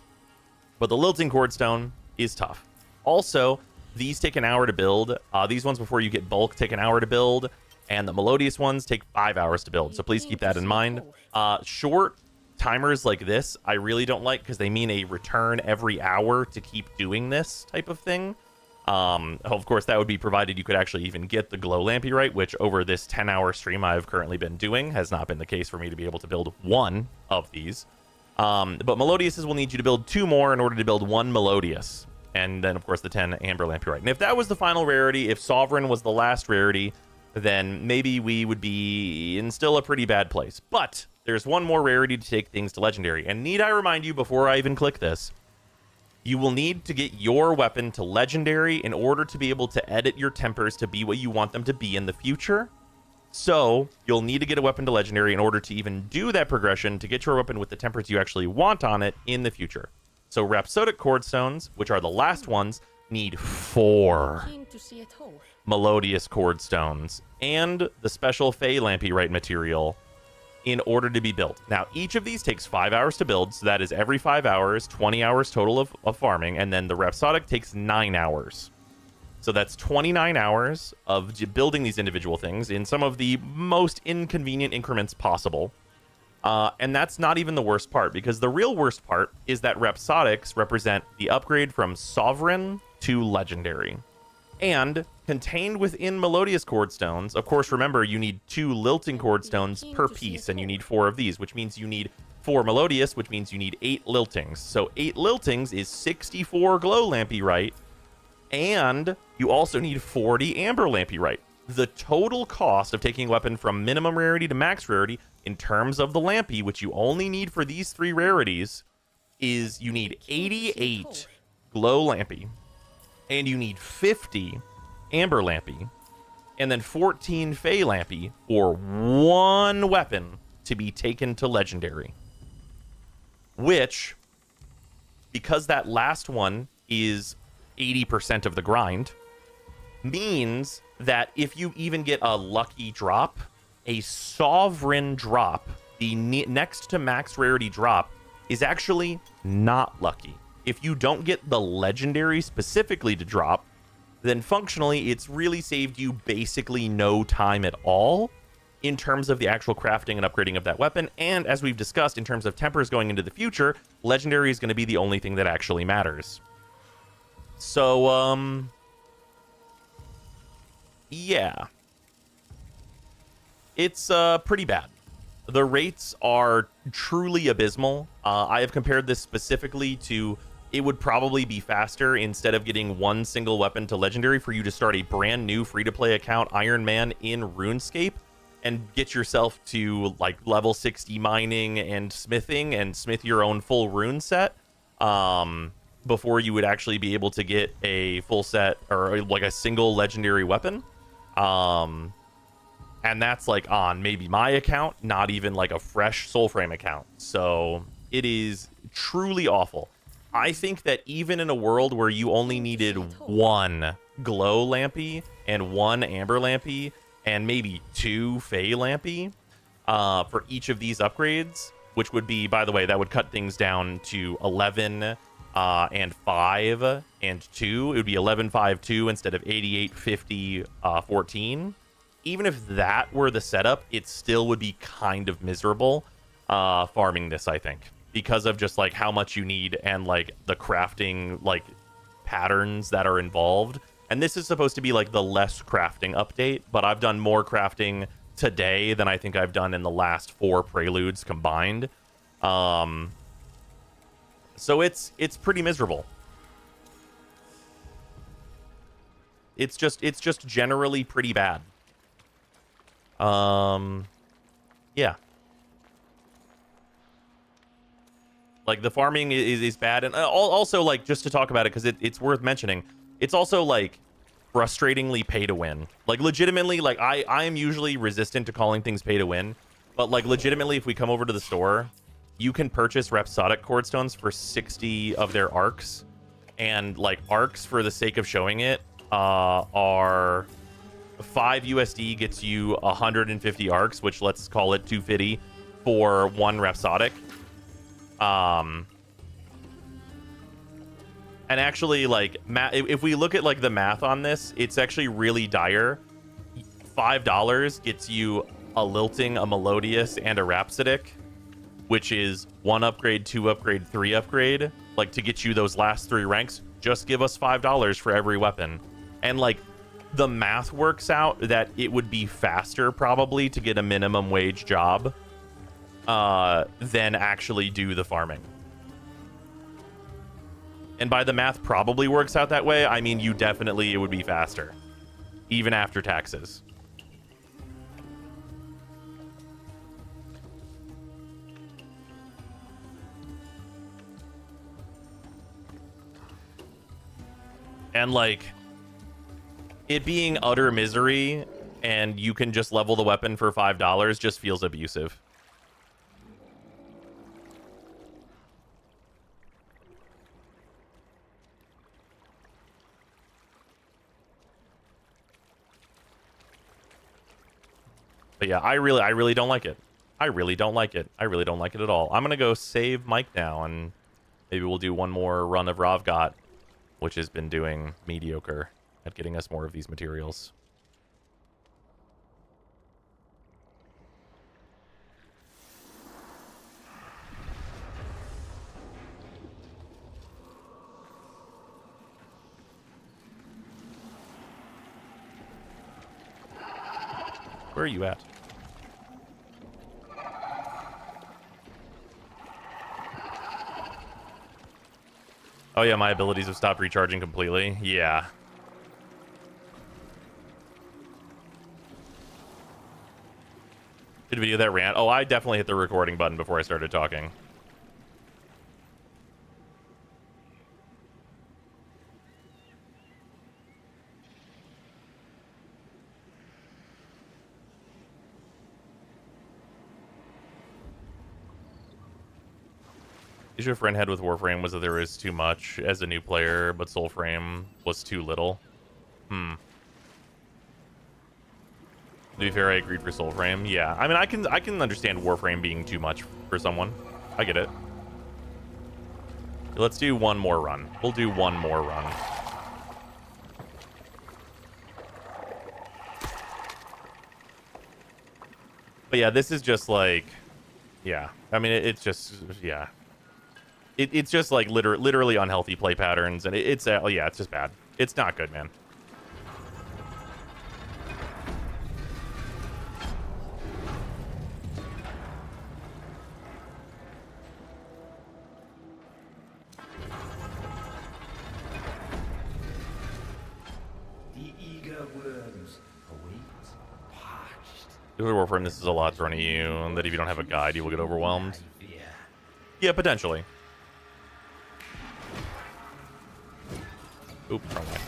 Speaker 1: But the Lilting cord stone is tough. Also, these take an hour to build. These ones before you get bulk take an hour to build, and the Melodious ones take 5 hours to build, so please keep that in mind. Short timers like this I really don't like, because they mean a return every hour to keep doing this type of thing. Of course, that would be provided you could actually even get the Glow Lampyrite, which over this 10-hour stream I've currently been doing has not been the case for me to be able to build 1 of these. But Melodiouses will need you to build 2 more in order to build 1 Melodious. And then, of course, the 10 Amber Lampyrite. And if that was the final rarity, if Sovereign was the last rarity, then maybe we would be in still a pretty bad place. But there's 1 more rarity to take things to Legendary. And need I remind you, before I even click this, you will need to get your weapon to Legendary in order to be able to edit your tempers to be what you want them to be in the future. So you'll need to get a weapon to Legendary in order to even do that progression to get your weapon with the tempers you actually want on it in the future. So Rhapsodic cord stones, which are the last ones, need 4 Melodious cord stones and the special Fey Lampyrite material in order to be built. Now, each of these takes 5 hours to build, so that is every 5 hours, 20 hours total of farming, and then the Rhapsodic takes 9 hours. So that's 29 hours of building these individual things in some of the most inconvenient increments possible. And that's not even the worst part, because the real worst part is that Rhapsodics represent the upgrade from Sovereign to Legendary. And contained within Melodious Chordstones, of course, remember, you need 2 Lilting Chordstones per piece, and you need 4 of these, which means you need 4 Melodious, which means you need 8 Liltings. So 8 Liltings is 64 Glow Lampyrite, and you also need 40 Amber Lampyrite. The total cost of taking a weapon from minimum rarity to max rarity in terms of the Lampy, which you only need for these 3 rarities, is you need 88 Glow Lampy, and you need 50 Amber Lampy, and then 14 Fey Lampy for 1 weapon to be taken to Legendary. Which, because that last one is 80% of the grind, means that if you even get a lucky drop, a Sovereign drop, the next to max rarity drop, is actually not lucky. If you don't get the Legendary specifically to drop, then functionally it's really saved you basically no time at all in terms of the actual crafting and upgrading of that weapon. And as we've discussed, in terms of tempers going into the future, Legendary is going to be the only thing that actually matters. So, yeah. It's pretty bad. The rates are truly abysmal. I have compared this specifically to, it would probably be faster, instead of getting 1 single weapon to Legendary, for you to start a brand new free-to-play account, Iron Man, in RuneScape, and get yourself to like level 60 mining and smithing, and smith your own full rune set, before you would actually be able to get a full set, or like a single Legendary weapon. And that's like on maybe my account, not even like a fresh Soulframe account. So it is truly awful. I think that even in a world where you only needed 1 Glow Lampy and 1 Amber Lampy and maybe 2 Fey Lampy for each of these upgrades, which would be, by the way, that would cut things down to 11 and 5 and 2. It would be 11, 5, 2 instead of 88, 50, 14. Even if that were the setup, it still would be kind of miserable farming this, I think, because of just like how much you need and like the crafting like patterns that are involved. And this is supposed to be like the less crafting update, but I've done more crafting today than I think I've done in the last 4 Preludes combined. So it's pretty miserable. It's just generally pretty bad. Yeah. Like, the farming is bad. And also, like, just to talk about it, because it's worth mentioning, it's also, like, frustratingly pay to win. Like, legitimately, like, I am usually resistant to calling things pay to win. But, like, legitimately, if we come over to the store, you can purchase Rhapsodic Chordstones for 60 of their arcs. And, like, arcs, for the sake of showing it, are 5 USD gets you 150 arcs, which let's call it 250 for 1 Rhapsodic. And actually, like, if we look at like the math on this, it's actually really dire. $5 gets you a Lilting, a Melodious, and a Rhapsodic, which is 1 upgrade, 2 upgrade, 3 upgrade. Like, to get you those last 3 ranks, just give us $5 for every weapon. And like, the math works out that it would be faster probably to get a minimum wage job than actually do the farming. And by the math probably works out that way, I mean, it would be faster, even after taxes. And like, it being utter misery and you can just level the weapon for $5 just feels abusive. But yeah, I really don't like it. I really don't like it. I really don't like it at all. I'm gonna go save Mike now, and maybe we'll do one more run of Ravgot, which has been doing mediocre at getting us more of these materials. Where are you at? Oh yeah, my abilities have stopped recharging completely. Yeah. Did video that rant? Oh, I definitely hit the recording button before I started talking. The issue a friend had with Warframe was that there was too much as a new player, but Soulframe was too little. To be fair, I agreed for Soulframe. Yeah, I mean, I can understand Warframe being too much for someone. I get it. Let's do one more run. We'll do one more run. But yeah, this is just like, yeah. I mean, it's just, yeah. It's just like literally unhealthy play patterns, and it's yeah, it's just bad. It's not good, man.
Speaker 10: The eager worms await parched.
Speaker 1: Warframe, this is a lot thrown at you, and that if you don't have a guide, you will get overwhelmed. Yeah, potentially. Oops, wrong way.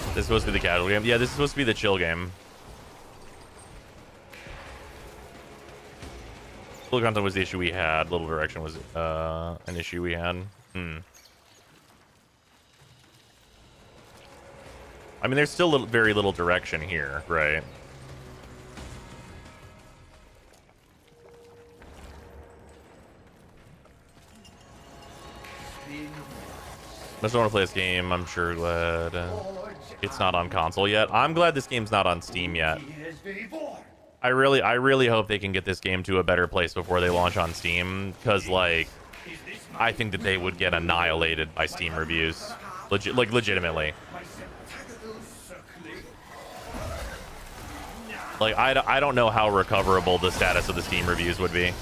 Speaker 1: This is supposed to be the casual game. Yeah, this is supposed to be the chill game. Little content was the issue we had. Little direction was an issue we had. I mean, there's still very little direction here, right? I just want to play this game. I'm sure glad it's not on console yet. I'm glad this game's not on Steam yet. I really hope they can get this game to a better place before they launch on Steam, because like I think that they would get annihilated by Steam reviews, legitimately. Like I don't know how recoverable the status of the Steam reviews would be.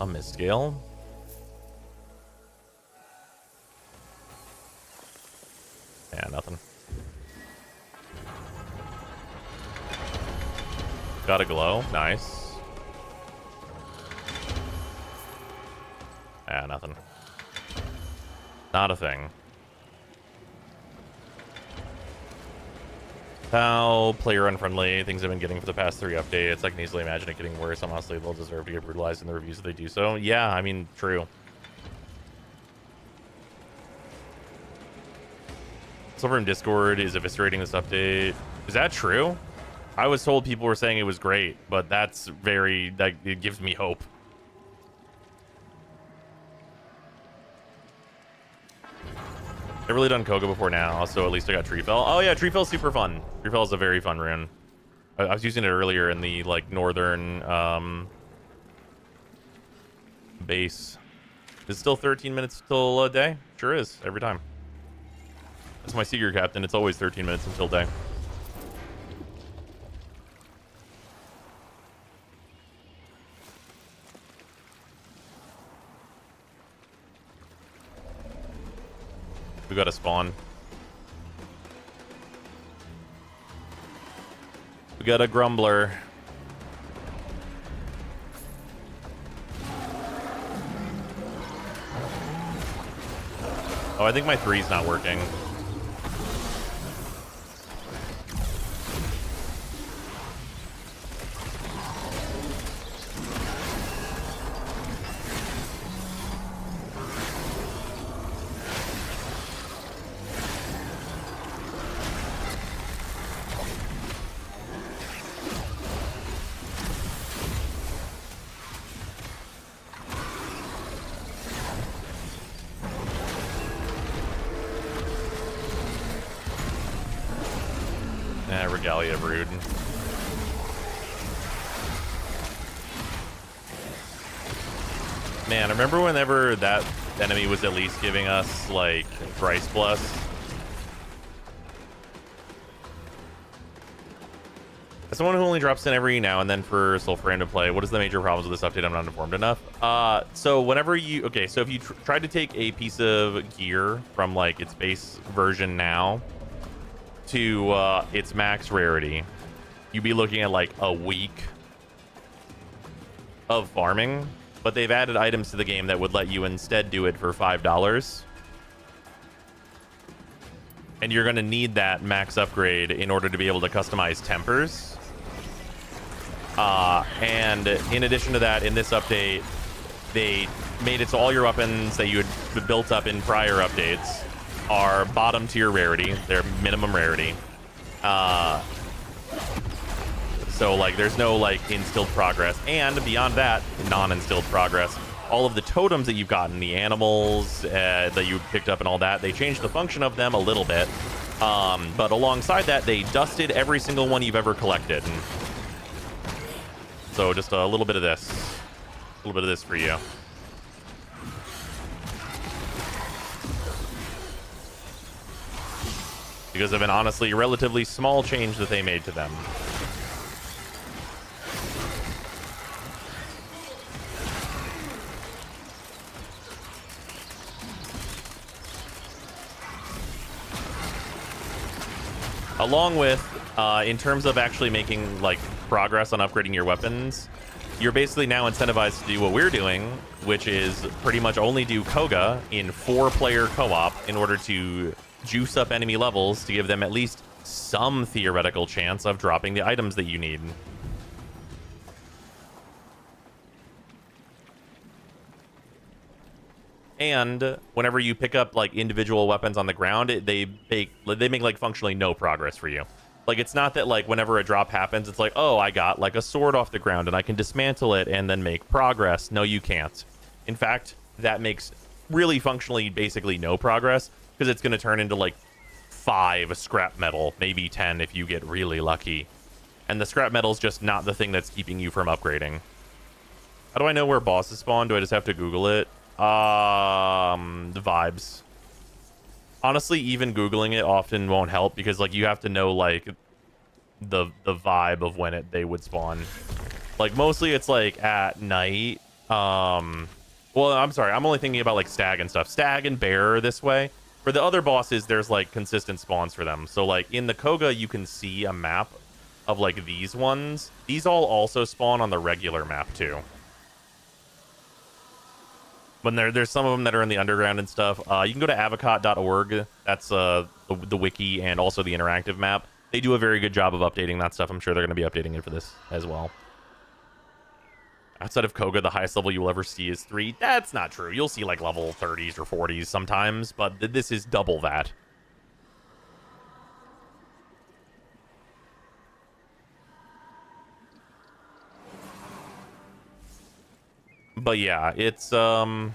Speaker 1: A misscale. Yeah, nothing. Got a glow. Nice. Yeah, nothing. Not a thing. How player unfriendly things have been getting for the past 3 updates. I can easily imagine it getting worse. Honestly, they'll deserve to get brutalized in the reviews if they do so. Yeah, I mean, true. Soulframe Discord is eviscerating this update. Is that true? I was told people were saying it was great, but that it gives me hope. I've really done Koga before now, so at least I got Treefell. Oh yeah, Treefell's super fun. Treefell is a very fun rune. I was using it earlier in the like northern base. Is it still 13 minutes till day? Sure is, every time. That's my Seeker captain. It's always 13 minutes until day. We got a spawn. We got a grumbler. Oh, I think my 3's not working. Regalia Brood. Man, I remember whenever that enemy was at least giving us, like, Thrice Bless. As someone who only drops in every now and then for Soulframe to play, what is the major problems with this update? I'm not informed enough. So whenever you... Okay, so if you try to take a piece of gear from, like, its base version now to its max rarity, you'd be looking at, like, a week of farming. But they've added items to the game that would let you instead do it for $5. And you're going to need that max upgrade in order to be able to customize tempers. And in addition to that, in this update, they made it so all your weapons that you had built up in prior updates are bottom tier rarity. They're minimum rarity. So, like, there's no, like, instilled progress. And beyond that, non-instilled progress. All of the totems that you've gotten, the animals that you picked up and all that, they changed the function of them a little bit. But alongside that, they dusted every single one you've ever collected. And so just a little bit of this. A little bit of this for you. Because of an honestly relatively small change that they made to them. Along with, in terms of actually making, like, progress on upgrading your weapons, you're basically now incentivized to do what we're doing, which is pretty much only do Koga in 4-player co-op in order to juice up enemy levels to give them at least some theoretical chance of dropping the items that you need. And whenever you pick up, like, individual weapons on the ground, they make like functionally no progress for you. Like, it's not that, like, whenever a drop happens, it's like, oh, I got, like, a sword off the ground and I can dismantle it and then make progress. No, you can't. In fact, that makes really functionally basically no progress, because it's going to turn into, like, 5 scrap metal, maybe 10 if you get really lucky. And the scrap metal is just not the thing that's keeping you from upgrading. How do I know where bosses spawn? Do I just have to Google it? The vibes. Honestly, even Googling it often won't help, because, like, you have to know, like, the vibe of when they would spawn. Like, mostly it's, like, at night. Well, I'm sorry, I'm only thinking about, like, stag and stuff. Stag and bear are this way. For the other bosses, there's, like, consistent spawns for them. So, like, in the Koga, you can see a map of, like, these ones. These all also spawn on the regular map, too. When there's some of them that are in the underground and stuff. You can go to avocot.org. That's the wiki and also the interactive map. They do a very good job of updating that stuff. I'm sure they're going to be updating it for this as well. Outside of Koga, the highest level you will ever see is 3. That's not true. You'll see, like, level 30s or 40s sometimes, but this is double that. But yeah, it's tough.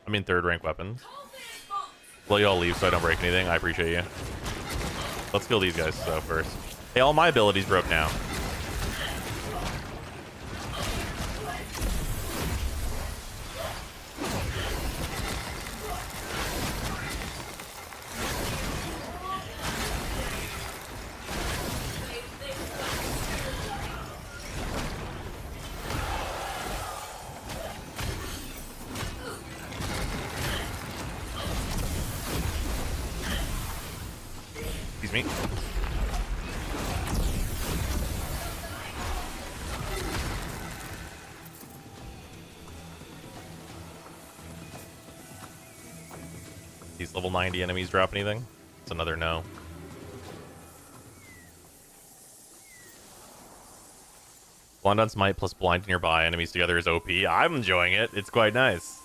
Speaker 1: I mean, 3rd rank weapons. Well, y'all leave so I don't break anything. I appreciate you. Let's kill these guys first. Hey, all my abilities broke now. Excuse me. These level 90 enemies drop anything? It's another no. Blind on Smite plus blind nearby enemies together is OP. I'm enjoying it. It's quite nice.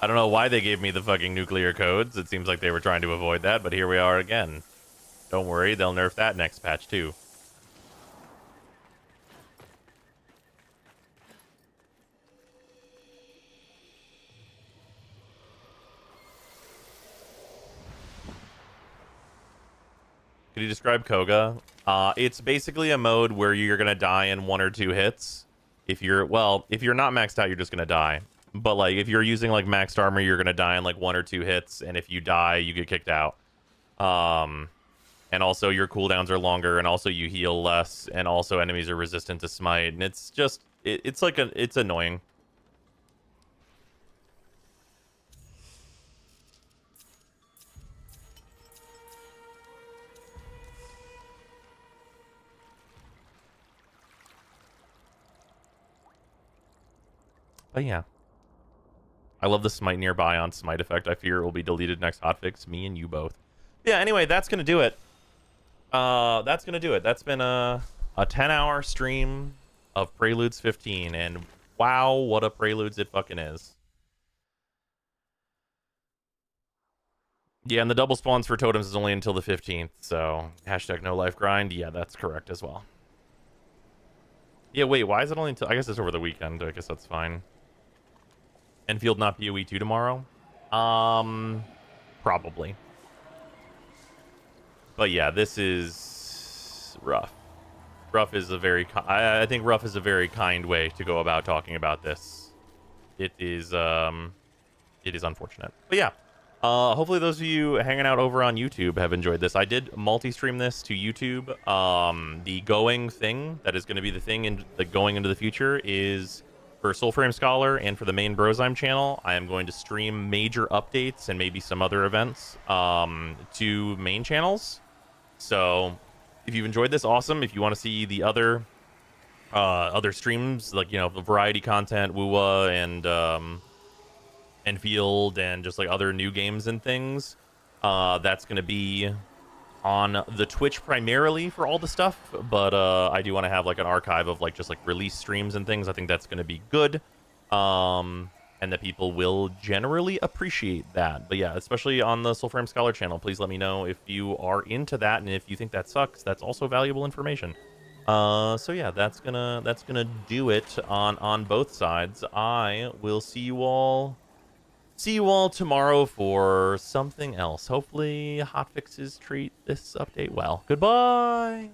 Speaker 1: I don't know why they gave me the fucking nuclear codes. It seems like they were trying to avoid that, but here we are again. Don't worry, they'll nerf that next patch too. Could you describe Koga? It's basically a mode where you're gonna die in 1 or 2 hits. If you're not maxed out, you're just gonna die. But like if you're using like maxed armor, you're gonna die in like 1 or 2 hits, and if you die, you get kicked out. And also your cooldowns are longer, and also you heal less, and also enemies are resistant to smite, and it's just it's annoying. But yeah. I love the smite nearby on smite effect. I fear it will be deleted next hotfix. Me and you both. Yeah, anyway, that's going to do it. That's going to do it. That's been a 10-hour stream of Preludes 15. And wow, what a Preludes it fucking is. Yeah, and the double spawns for totems is only until the 15th. So, hashtag no life grind. Yeah, that's correct as well. Yeah, wait, why is it only until... I guess it's over the weekend. I guess that's fine. Enfield not PoE 2 tomorrow? Probably. But yeah, this is rough. Rough is a very... I think rough is a very kind way to go about talking about this. It is unfortunate. But yeah, hopefully those of you hanging out over on YouTube have enjoyed this. I did multi-stream this to YouTube. The going thing, that is going to be the thing in the going into the future, is... For Soulframe Scholar and for the main Brozyme channel, I am going to stream major updates and maybe some other events to main channels. So if you've enjoyed this, awesome. If you want to see the other streams, like, you know, the variety content, Woowa and Enfield and just like other new games and things, that's going to be on the Twitch primarily for all the stuff, but I do want to have like an archive of like just like release streams and things. I think that's going to be good, and that people will generally appreciate that. But yeah, especially on the Soulframe Scholar channel, please let me know if you are into that, and if you think that sucks, that's also valuable information. So yeah, that's gonna do it on both sides. I will see you all tomorrow for something else. Hopefully hotfixes treat this update well. Goodbye.